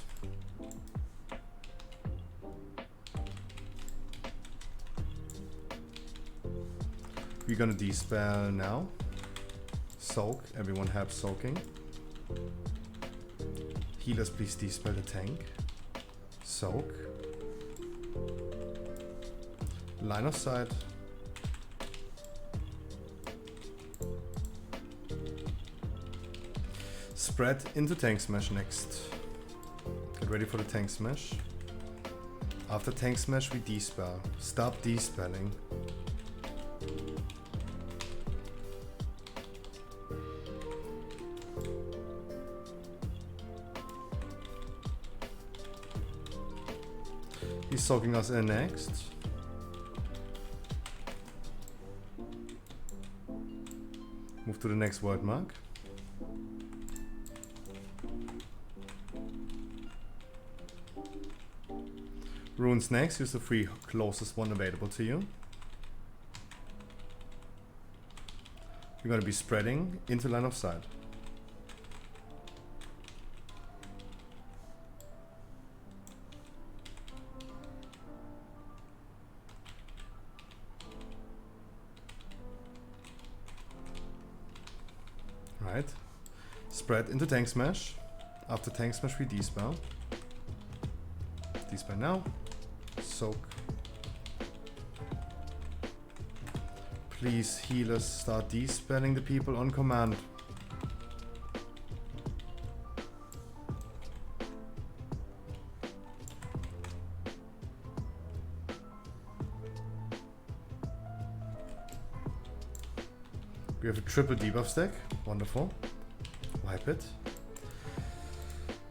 We're gonna dispel now. Soak. Everyone help soaking. Healers, please dispel the tank. Soak. Line of sight. Spread into tank smash next. Get ready for the tank smash. After tank smash, we dispel. Stop dispelling. He's soaking us in next. Move to the next word mark. Runes next. Use the 3 closest one available to you. You're going to be spreading into line of sight. Right. Spread into tank smash. After tank smash, we dispel. Dispel now. Soak. Please, healers, start dispelling the people on command. We have a triple debuff stack. Wonderful. Wipe it.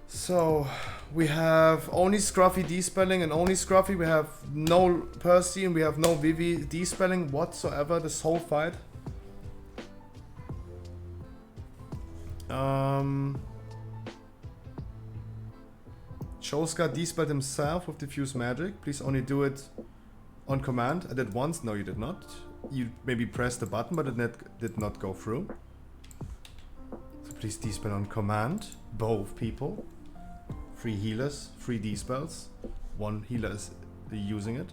So we have only Scruffy dispelling and only Scruffy. We have no Percy and we have no Vivi dispelling whatsoever this whole fight. Choska dispelled himself with diffuse magic. Please only do it on command. I did once. No, you did not. You maybe pressed the button, but it did not go through. So please dispel on command. Both people. 3 healers, 3 dispels. 1 healer is using it.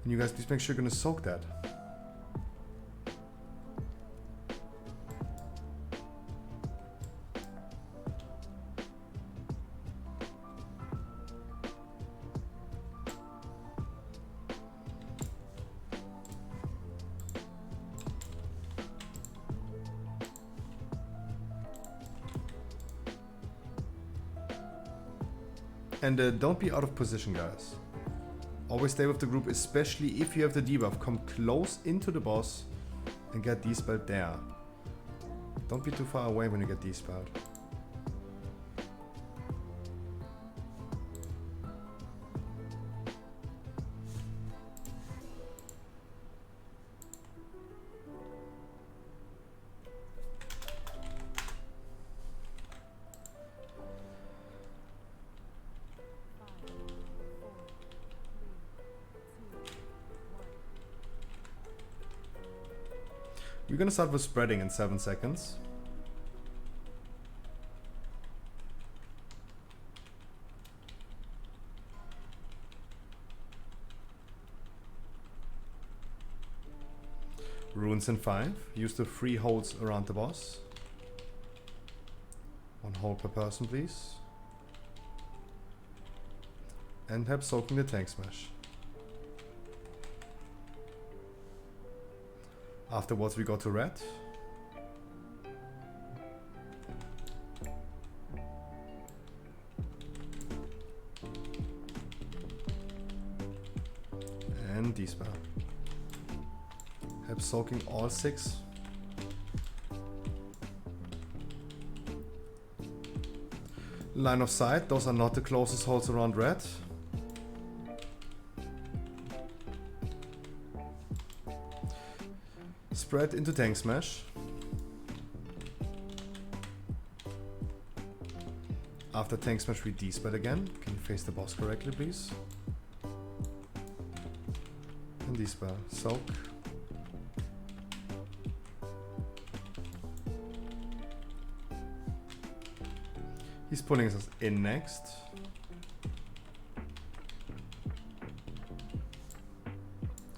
And you guys please make sure you're gonna soak that. And don't be out of position, guys. Always stay with the group, especially if you have the debuff. Come close into the boss and get dispelled there. Don't be too far away when you get dispelled. We're gonna start with spreading in 7 seconds. Runes in 5. Use the 3 holes around the boss. 1 hole per person, please. And help soaking the tank smash. Afterwards we go to red. And dispel. I'm soaking all 6. Line of sight, those are not the closest holes around red. Spread into tank smash. After tank smash we D-spread again. Can you face the boss correctly please? And D-spell. Soak. He's pulling us in next.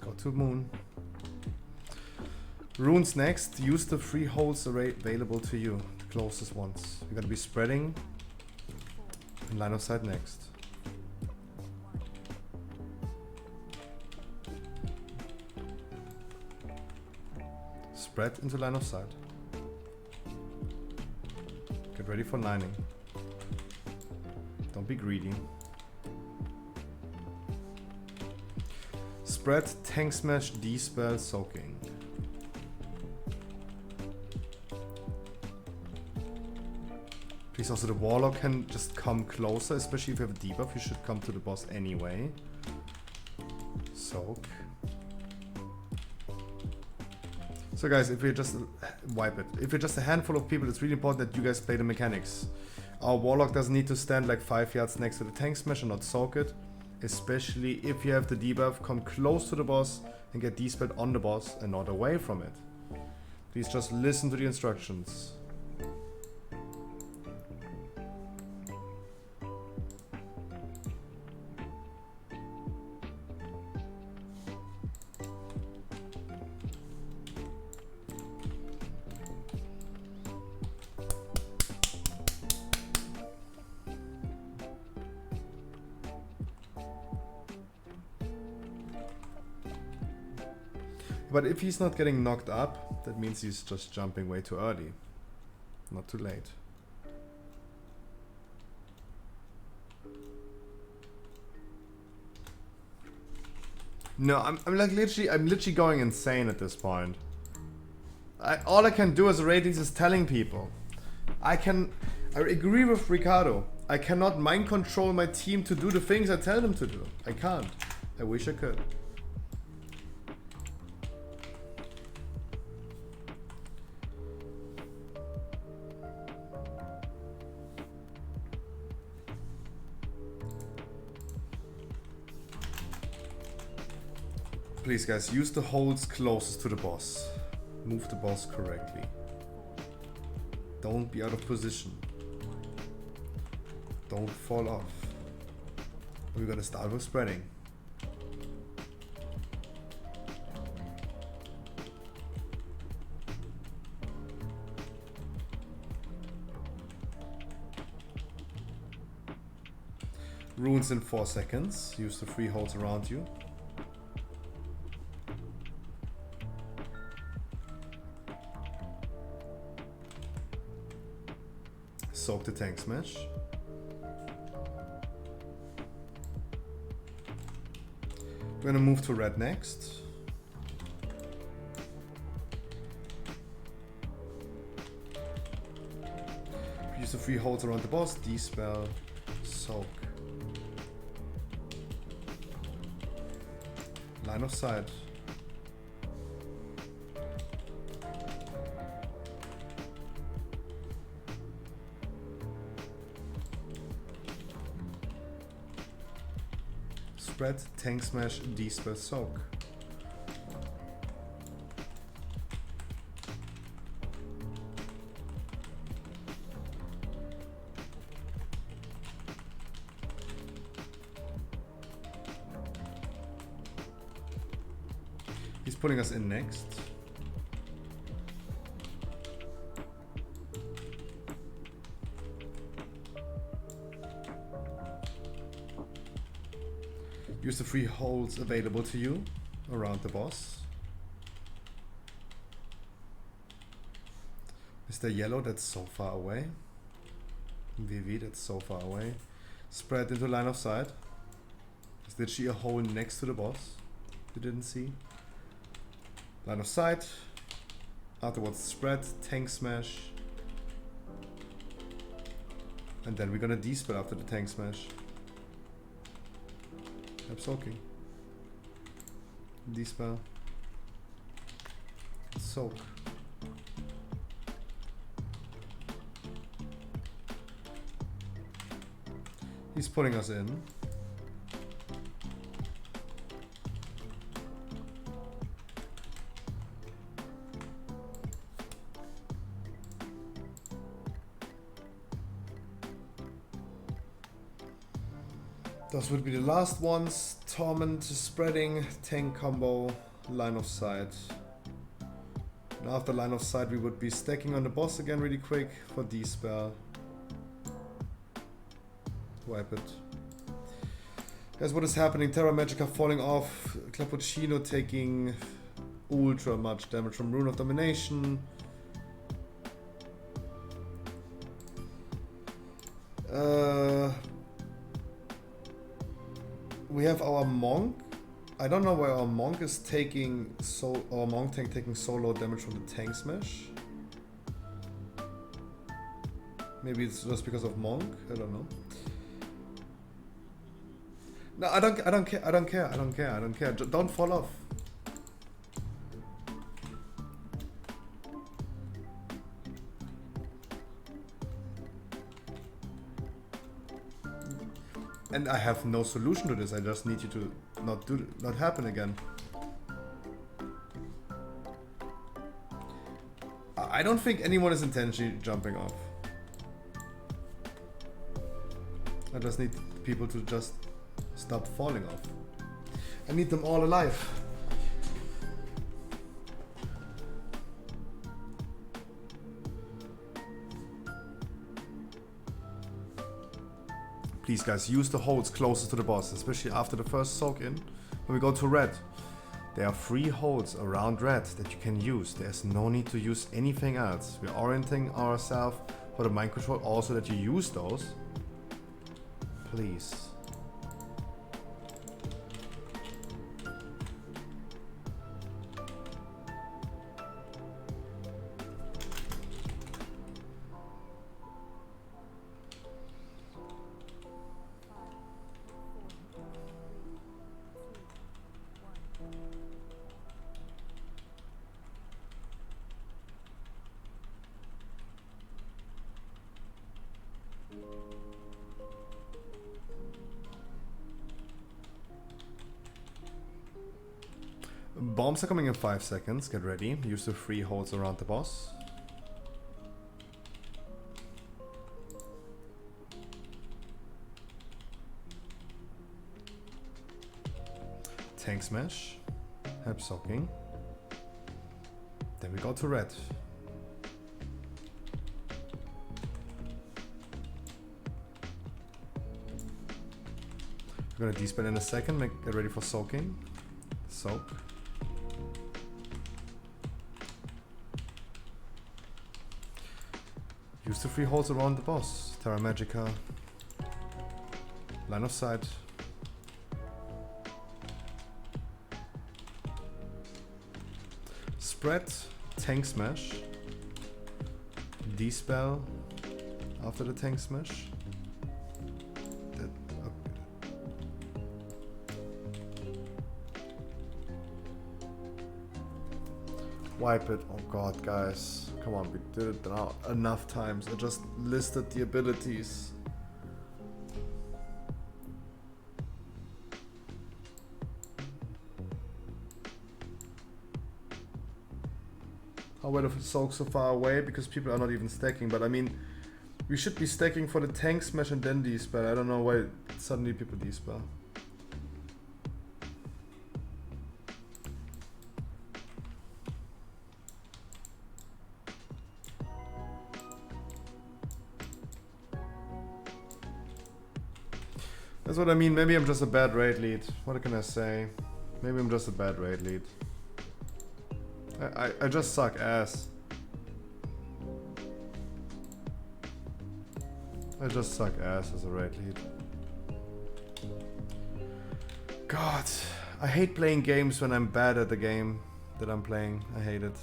Go to moon. Runes next. Use the 3 holes available to you. The closest ones. You're gonna be spreading. And line of sight next. Spread into line of sight. Get ready for lining. Don't be greedy. Spread, tank smash, D-spell, soaking. Please also the warlock can just come closer, especially if you have a debuff, you should come to the boss anyway. Soak. So guys, if we're just wipe it. If you're just a handful of people, it's really important that you guys play the mechanics. Our warlock doesn't need to stand like 5 yards next to the tank smash and not soak it. Especially if you have the debuff, come close to the boss and get D-spelled on the boss and not away from it. Please just listen to the instructions. But if he's not getting knocked up, that means he's just jumping way too early. Not too late. No, I'm literally going insane at this point. All I can do as a ratings is telling people. I agree with Ricardo. I cannot mind control my team to do the things I tell them to do. I can't. I wish I could. Please guys, use the holes closest to the boss. Move the boss correctly. Don't be out of position. Don't fall off. We're gonna start with spreading. Runes in 4 seconds. Use the 3 holes around you. Soak the tank smash. We're gonna move to red next. Use the 3 holes around the boss. D-spell. Soak. Line of sight. Spread, tank smash, D-spell, soak. He's pulling us in next. Use the 3 holes available to you around the boss. Mr. Yellow, that's so far away. VV, that's so far away. Spread into line of sight. Is literally a hole next to the boss you didn't see. Line of sight. Afterwards spread, tank smash. And then we're gonna dispel after the tank smash. I'm soaking. Dispel. Soak. He's putting us in. Those would be the last ones. Torment, spreading, tank combo, line of sight. And after line of sight we would be stacking on the boss again really quick for dispel. Wipe it. Guys, what is happening? Terra Magica falling off. Cappuccino taking ultra much damage from Rune of Domination. We have our monk. I don't know why our monk is taking our monk tank taking so low damage from the tank smash. Maybe it's just because of monk. I don't know. No, I don't care. Don't fall off. And I have no solution to this. I just need you to not happen again. I don't think anyone is intentionally jumping off. I just need people to just stop falling off. I need them all alive. Please guys, use the holds closest to the boss, especially after the first soak in. When we go to red, there are 3 holds around red that you can use. There's no need to use anything else. We're orienting ourselves for the mind control also that you use those. Please. Bombs are coming in 5 seconds. Get ready. Use the 3 holds around the boss. Tank smash. Help soaking. Then we go to red. We're gonna dispel in a second. Get ready for soaking. Soak. Use the 3 holes around the boss. Terra Magica. Line of sight. Spread. Tank smash. Dispel after the tank smash. Wipe it. Oh god, guys. Come on, we did it now enough times. I just listed the abilities. How were the soaks so far away? Because people are not even stacking, but I mean, we should be stacking for the tank smash and then dispel. I don't know why suddenly people dispel. That's what I mean. Maybe I'm just a bad raid lead. What can I say? Maybe I'm just a bad raid lead. I just suck ass. I just suck ass as a raid lead. God, I hate playing games when I'm bad at the game. that I'm playing. I hate it.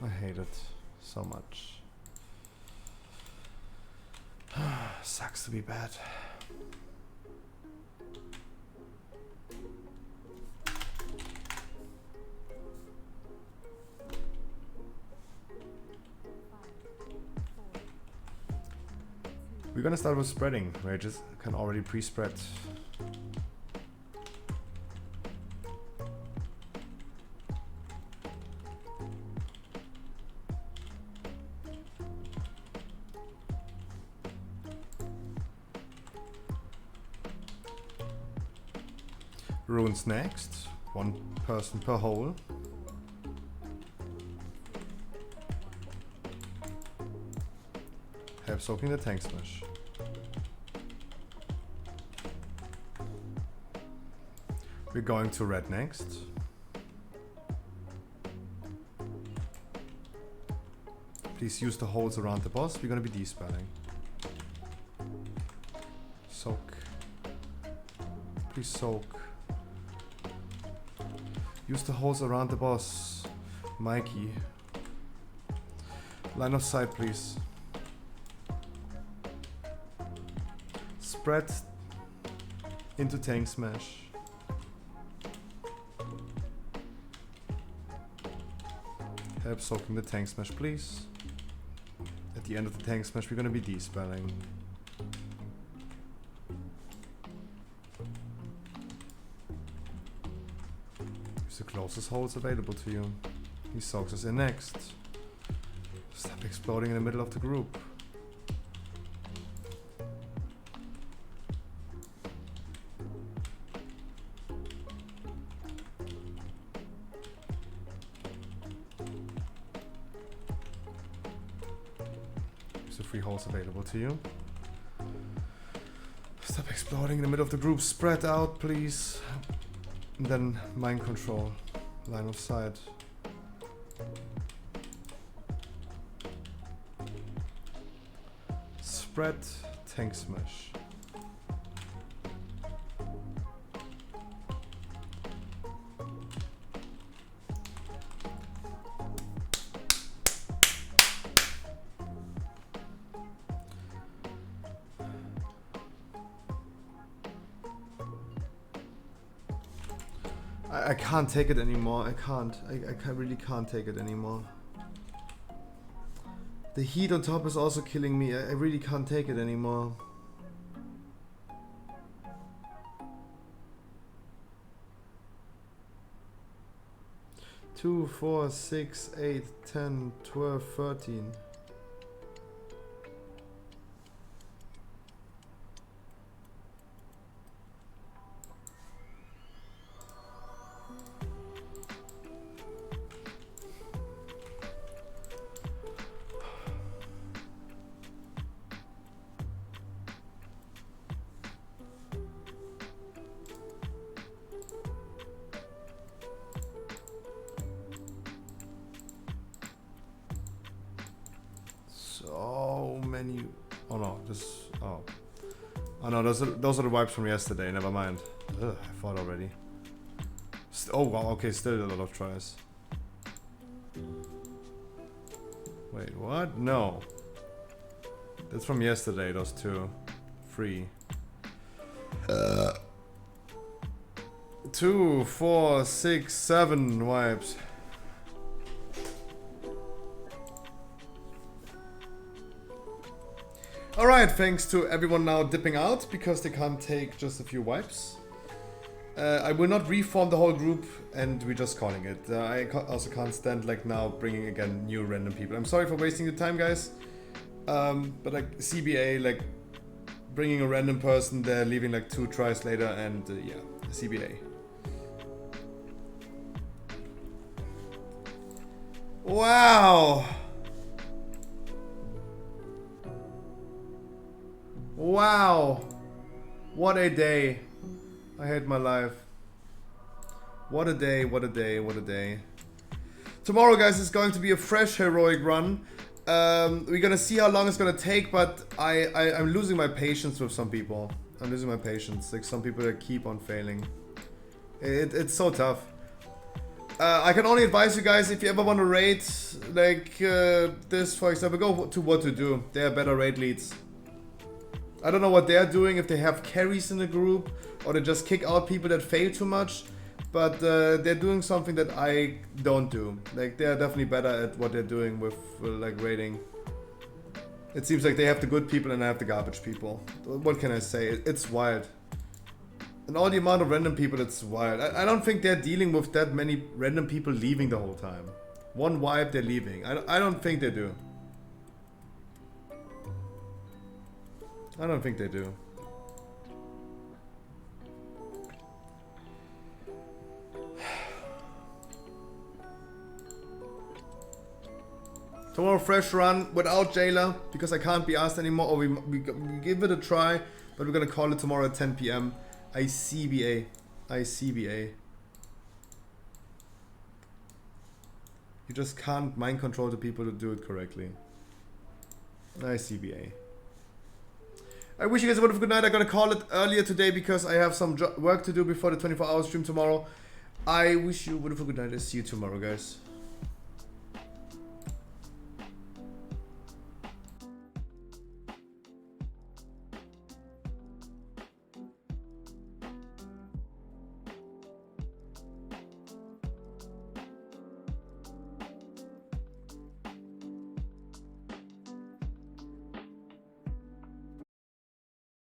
I hate it so much. Sucks to be bad. We're gonna start with spreading, where I just can already pre-spread. Runes next. One person per hole. Help soaking the tank smash. We're going to red next. Please use the holes around the boss. We're gonna be despelling. Soak. Please soak. Use the holes around the boss. Mikey. Line of sight, please. Spread into tank smash. Help soaking the tank smash, please. At the end of the tank smash, we're gonna be despelling. Use the closest holes available to you. He soaks us in next. Stop exploding in the middle of the group. Holes available to you. Stop exploding in the middle of the group. Spread out, please. And then mind control. Line of sight. Spread. Tank smash. I can't take it anymore. I can't. I really can't take it anymore. The heat on top is also killing me. I really can't take it anymore. Two, 4, 6, 8, 10, 12, 13. Those are the wipes from yesterday, never mind. Ugh, I thought already. Oh wow, okay, still a lot of tries. Wait, what? No. That's from yesterday, those two. 3. 2, 4, 6, 7 wipes. Alright, thanks to everyone now dipping out because they can't take just a few wipes. I will not reform the whole group and we're just calling it. I also can't stand like now bringing again new random people. I'm sorry for wasting your time, guys. But like CBA, like bringing a random person there, leaving like 2 tries later and yeah, CBA. Wow! Wow, what a day. I hate my life. What a day, what a day, what a day. Tomorrow, guys, is going to be a fresh heroic run. We're gonna see how long it's gonna take, but I'm losing my patience with some people. I'm losing my patience. Like some people that keep on failing. It's so tough. I can only advise you guys, if you ever want to raid like this, for example, go to What to Do. They are better raid leads. I don't know what they're doing, if they have carries in the group or they just kick out people that fail too much, but they're doing something that I don't do. Like they're definitely better at what they're doing with like raiding. It seems like they have the good people and I have the garbage people. What can I say? It's wild. And all the amount of random people, it's wild. I don't think they're dealing with that many random people leaving the whole time. One wipe, they're leaving. I don't think they do. I don't think they do. Tomorrow fresh run without Jailer because I can't be asked anymore, or we give it a try, but we're gonna call it tomorrow at 10 PM. ICBA. ICBA. You just can't mind control the people to do it correctly. ICBA. I wish you guys a wonderful good night. I'm gonna call it earlier today because I have some work to do before the 24-hour stream tomorrow. I wish you a wonderful good night. I'll see you tomorrow, guys.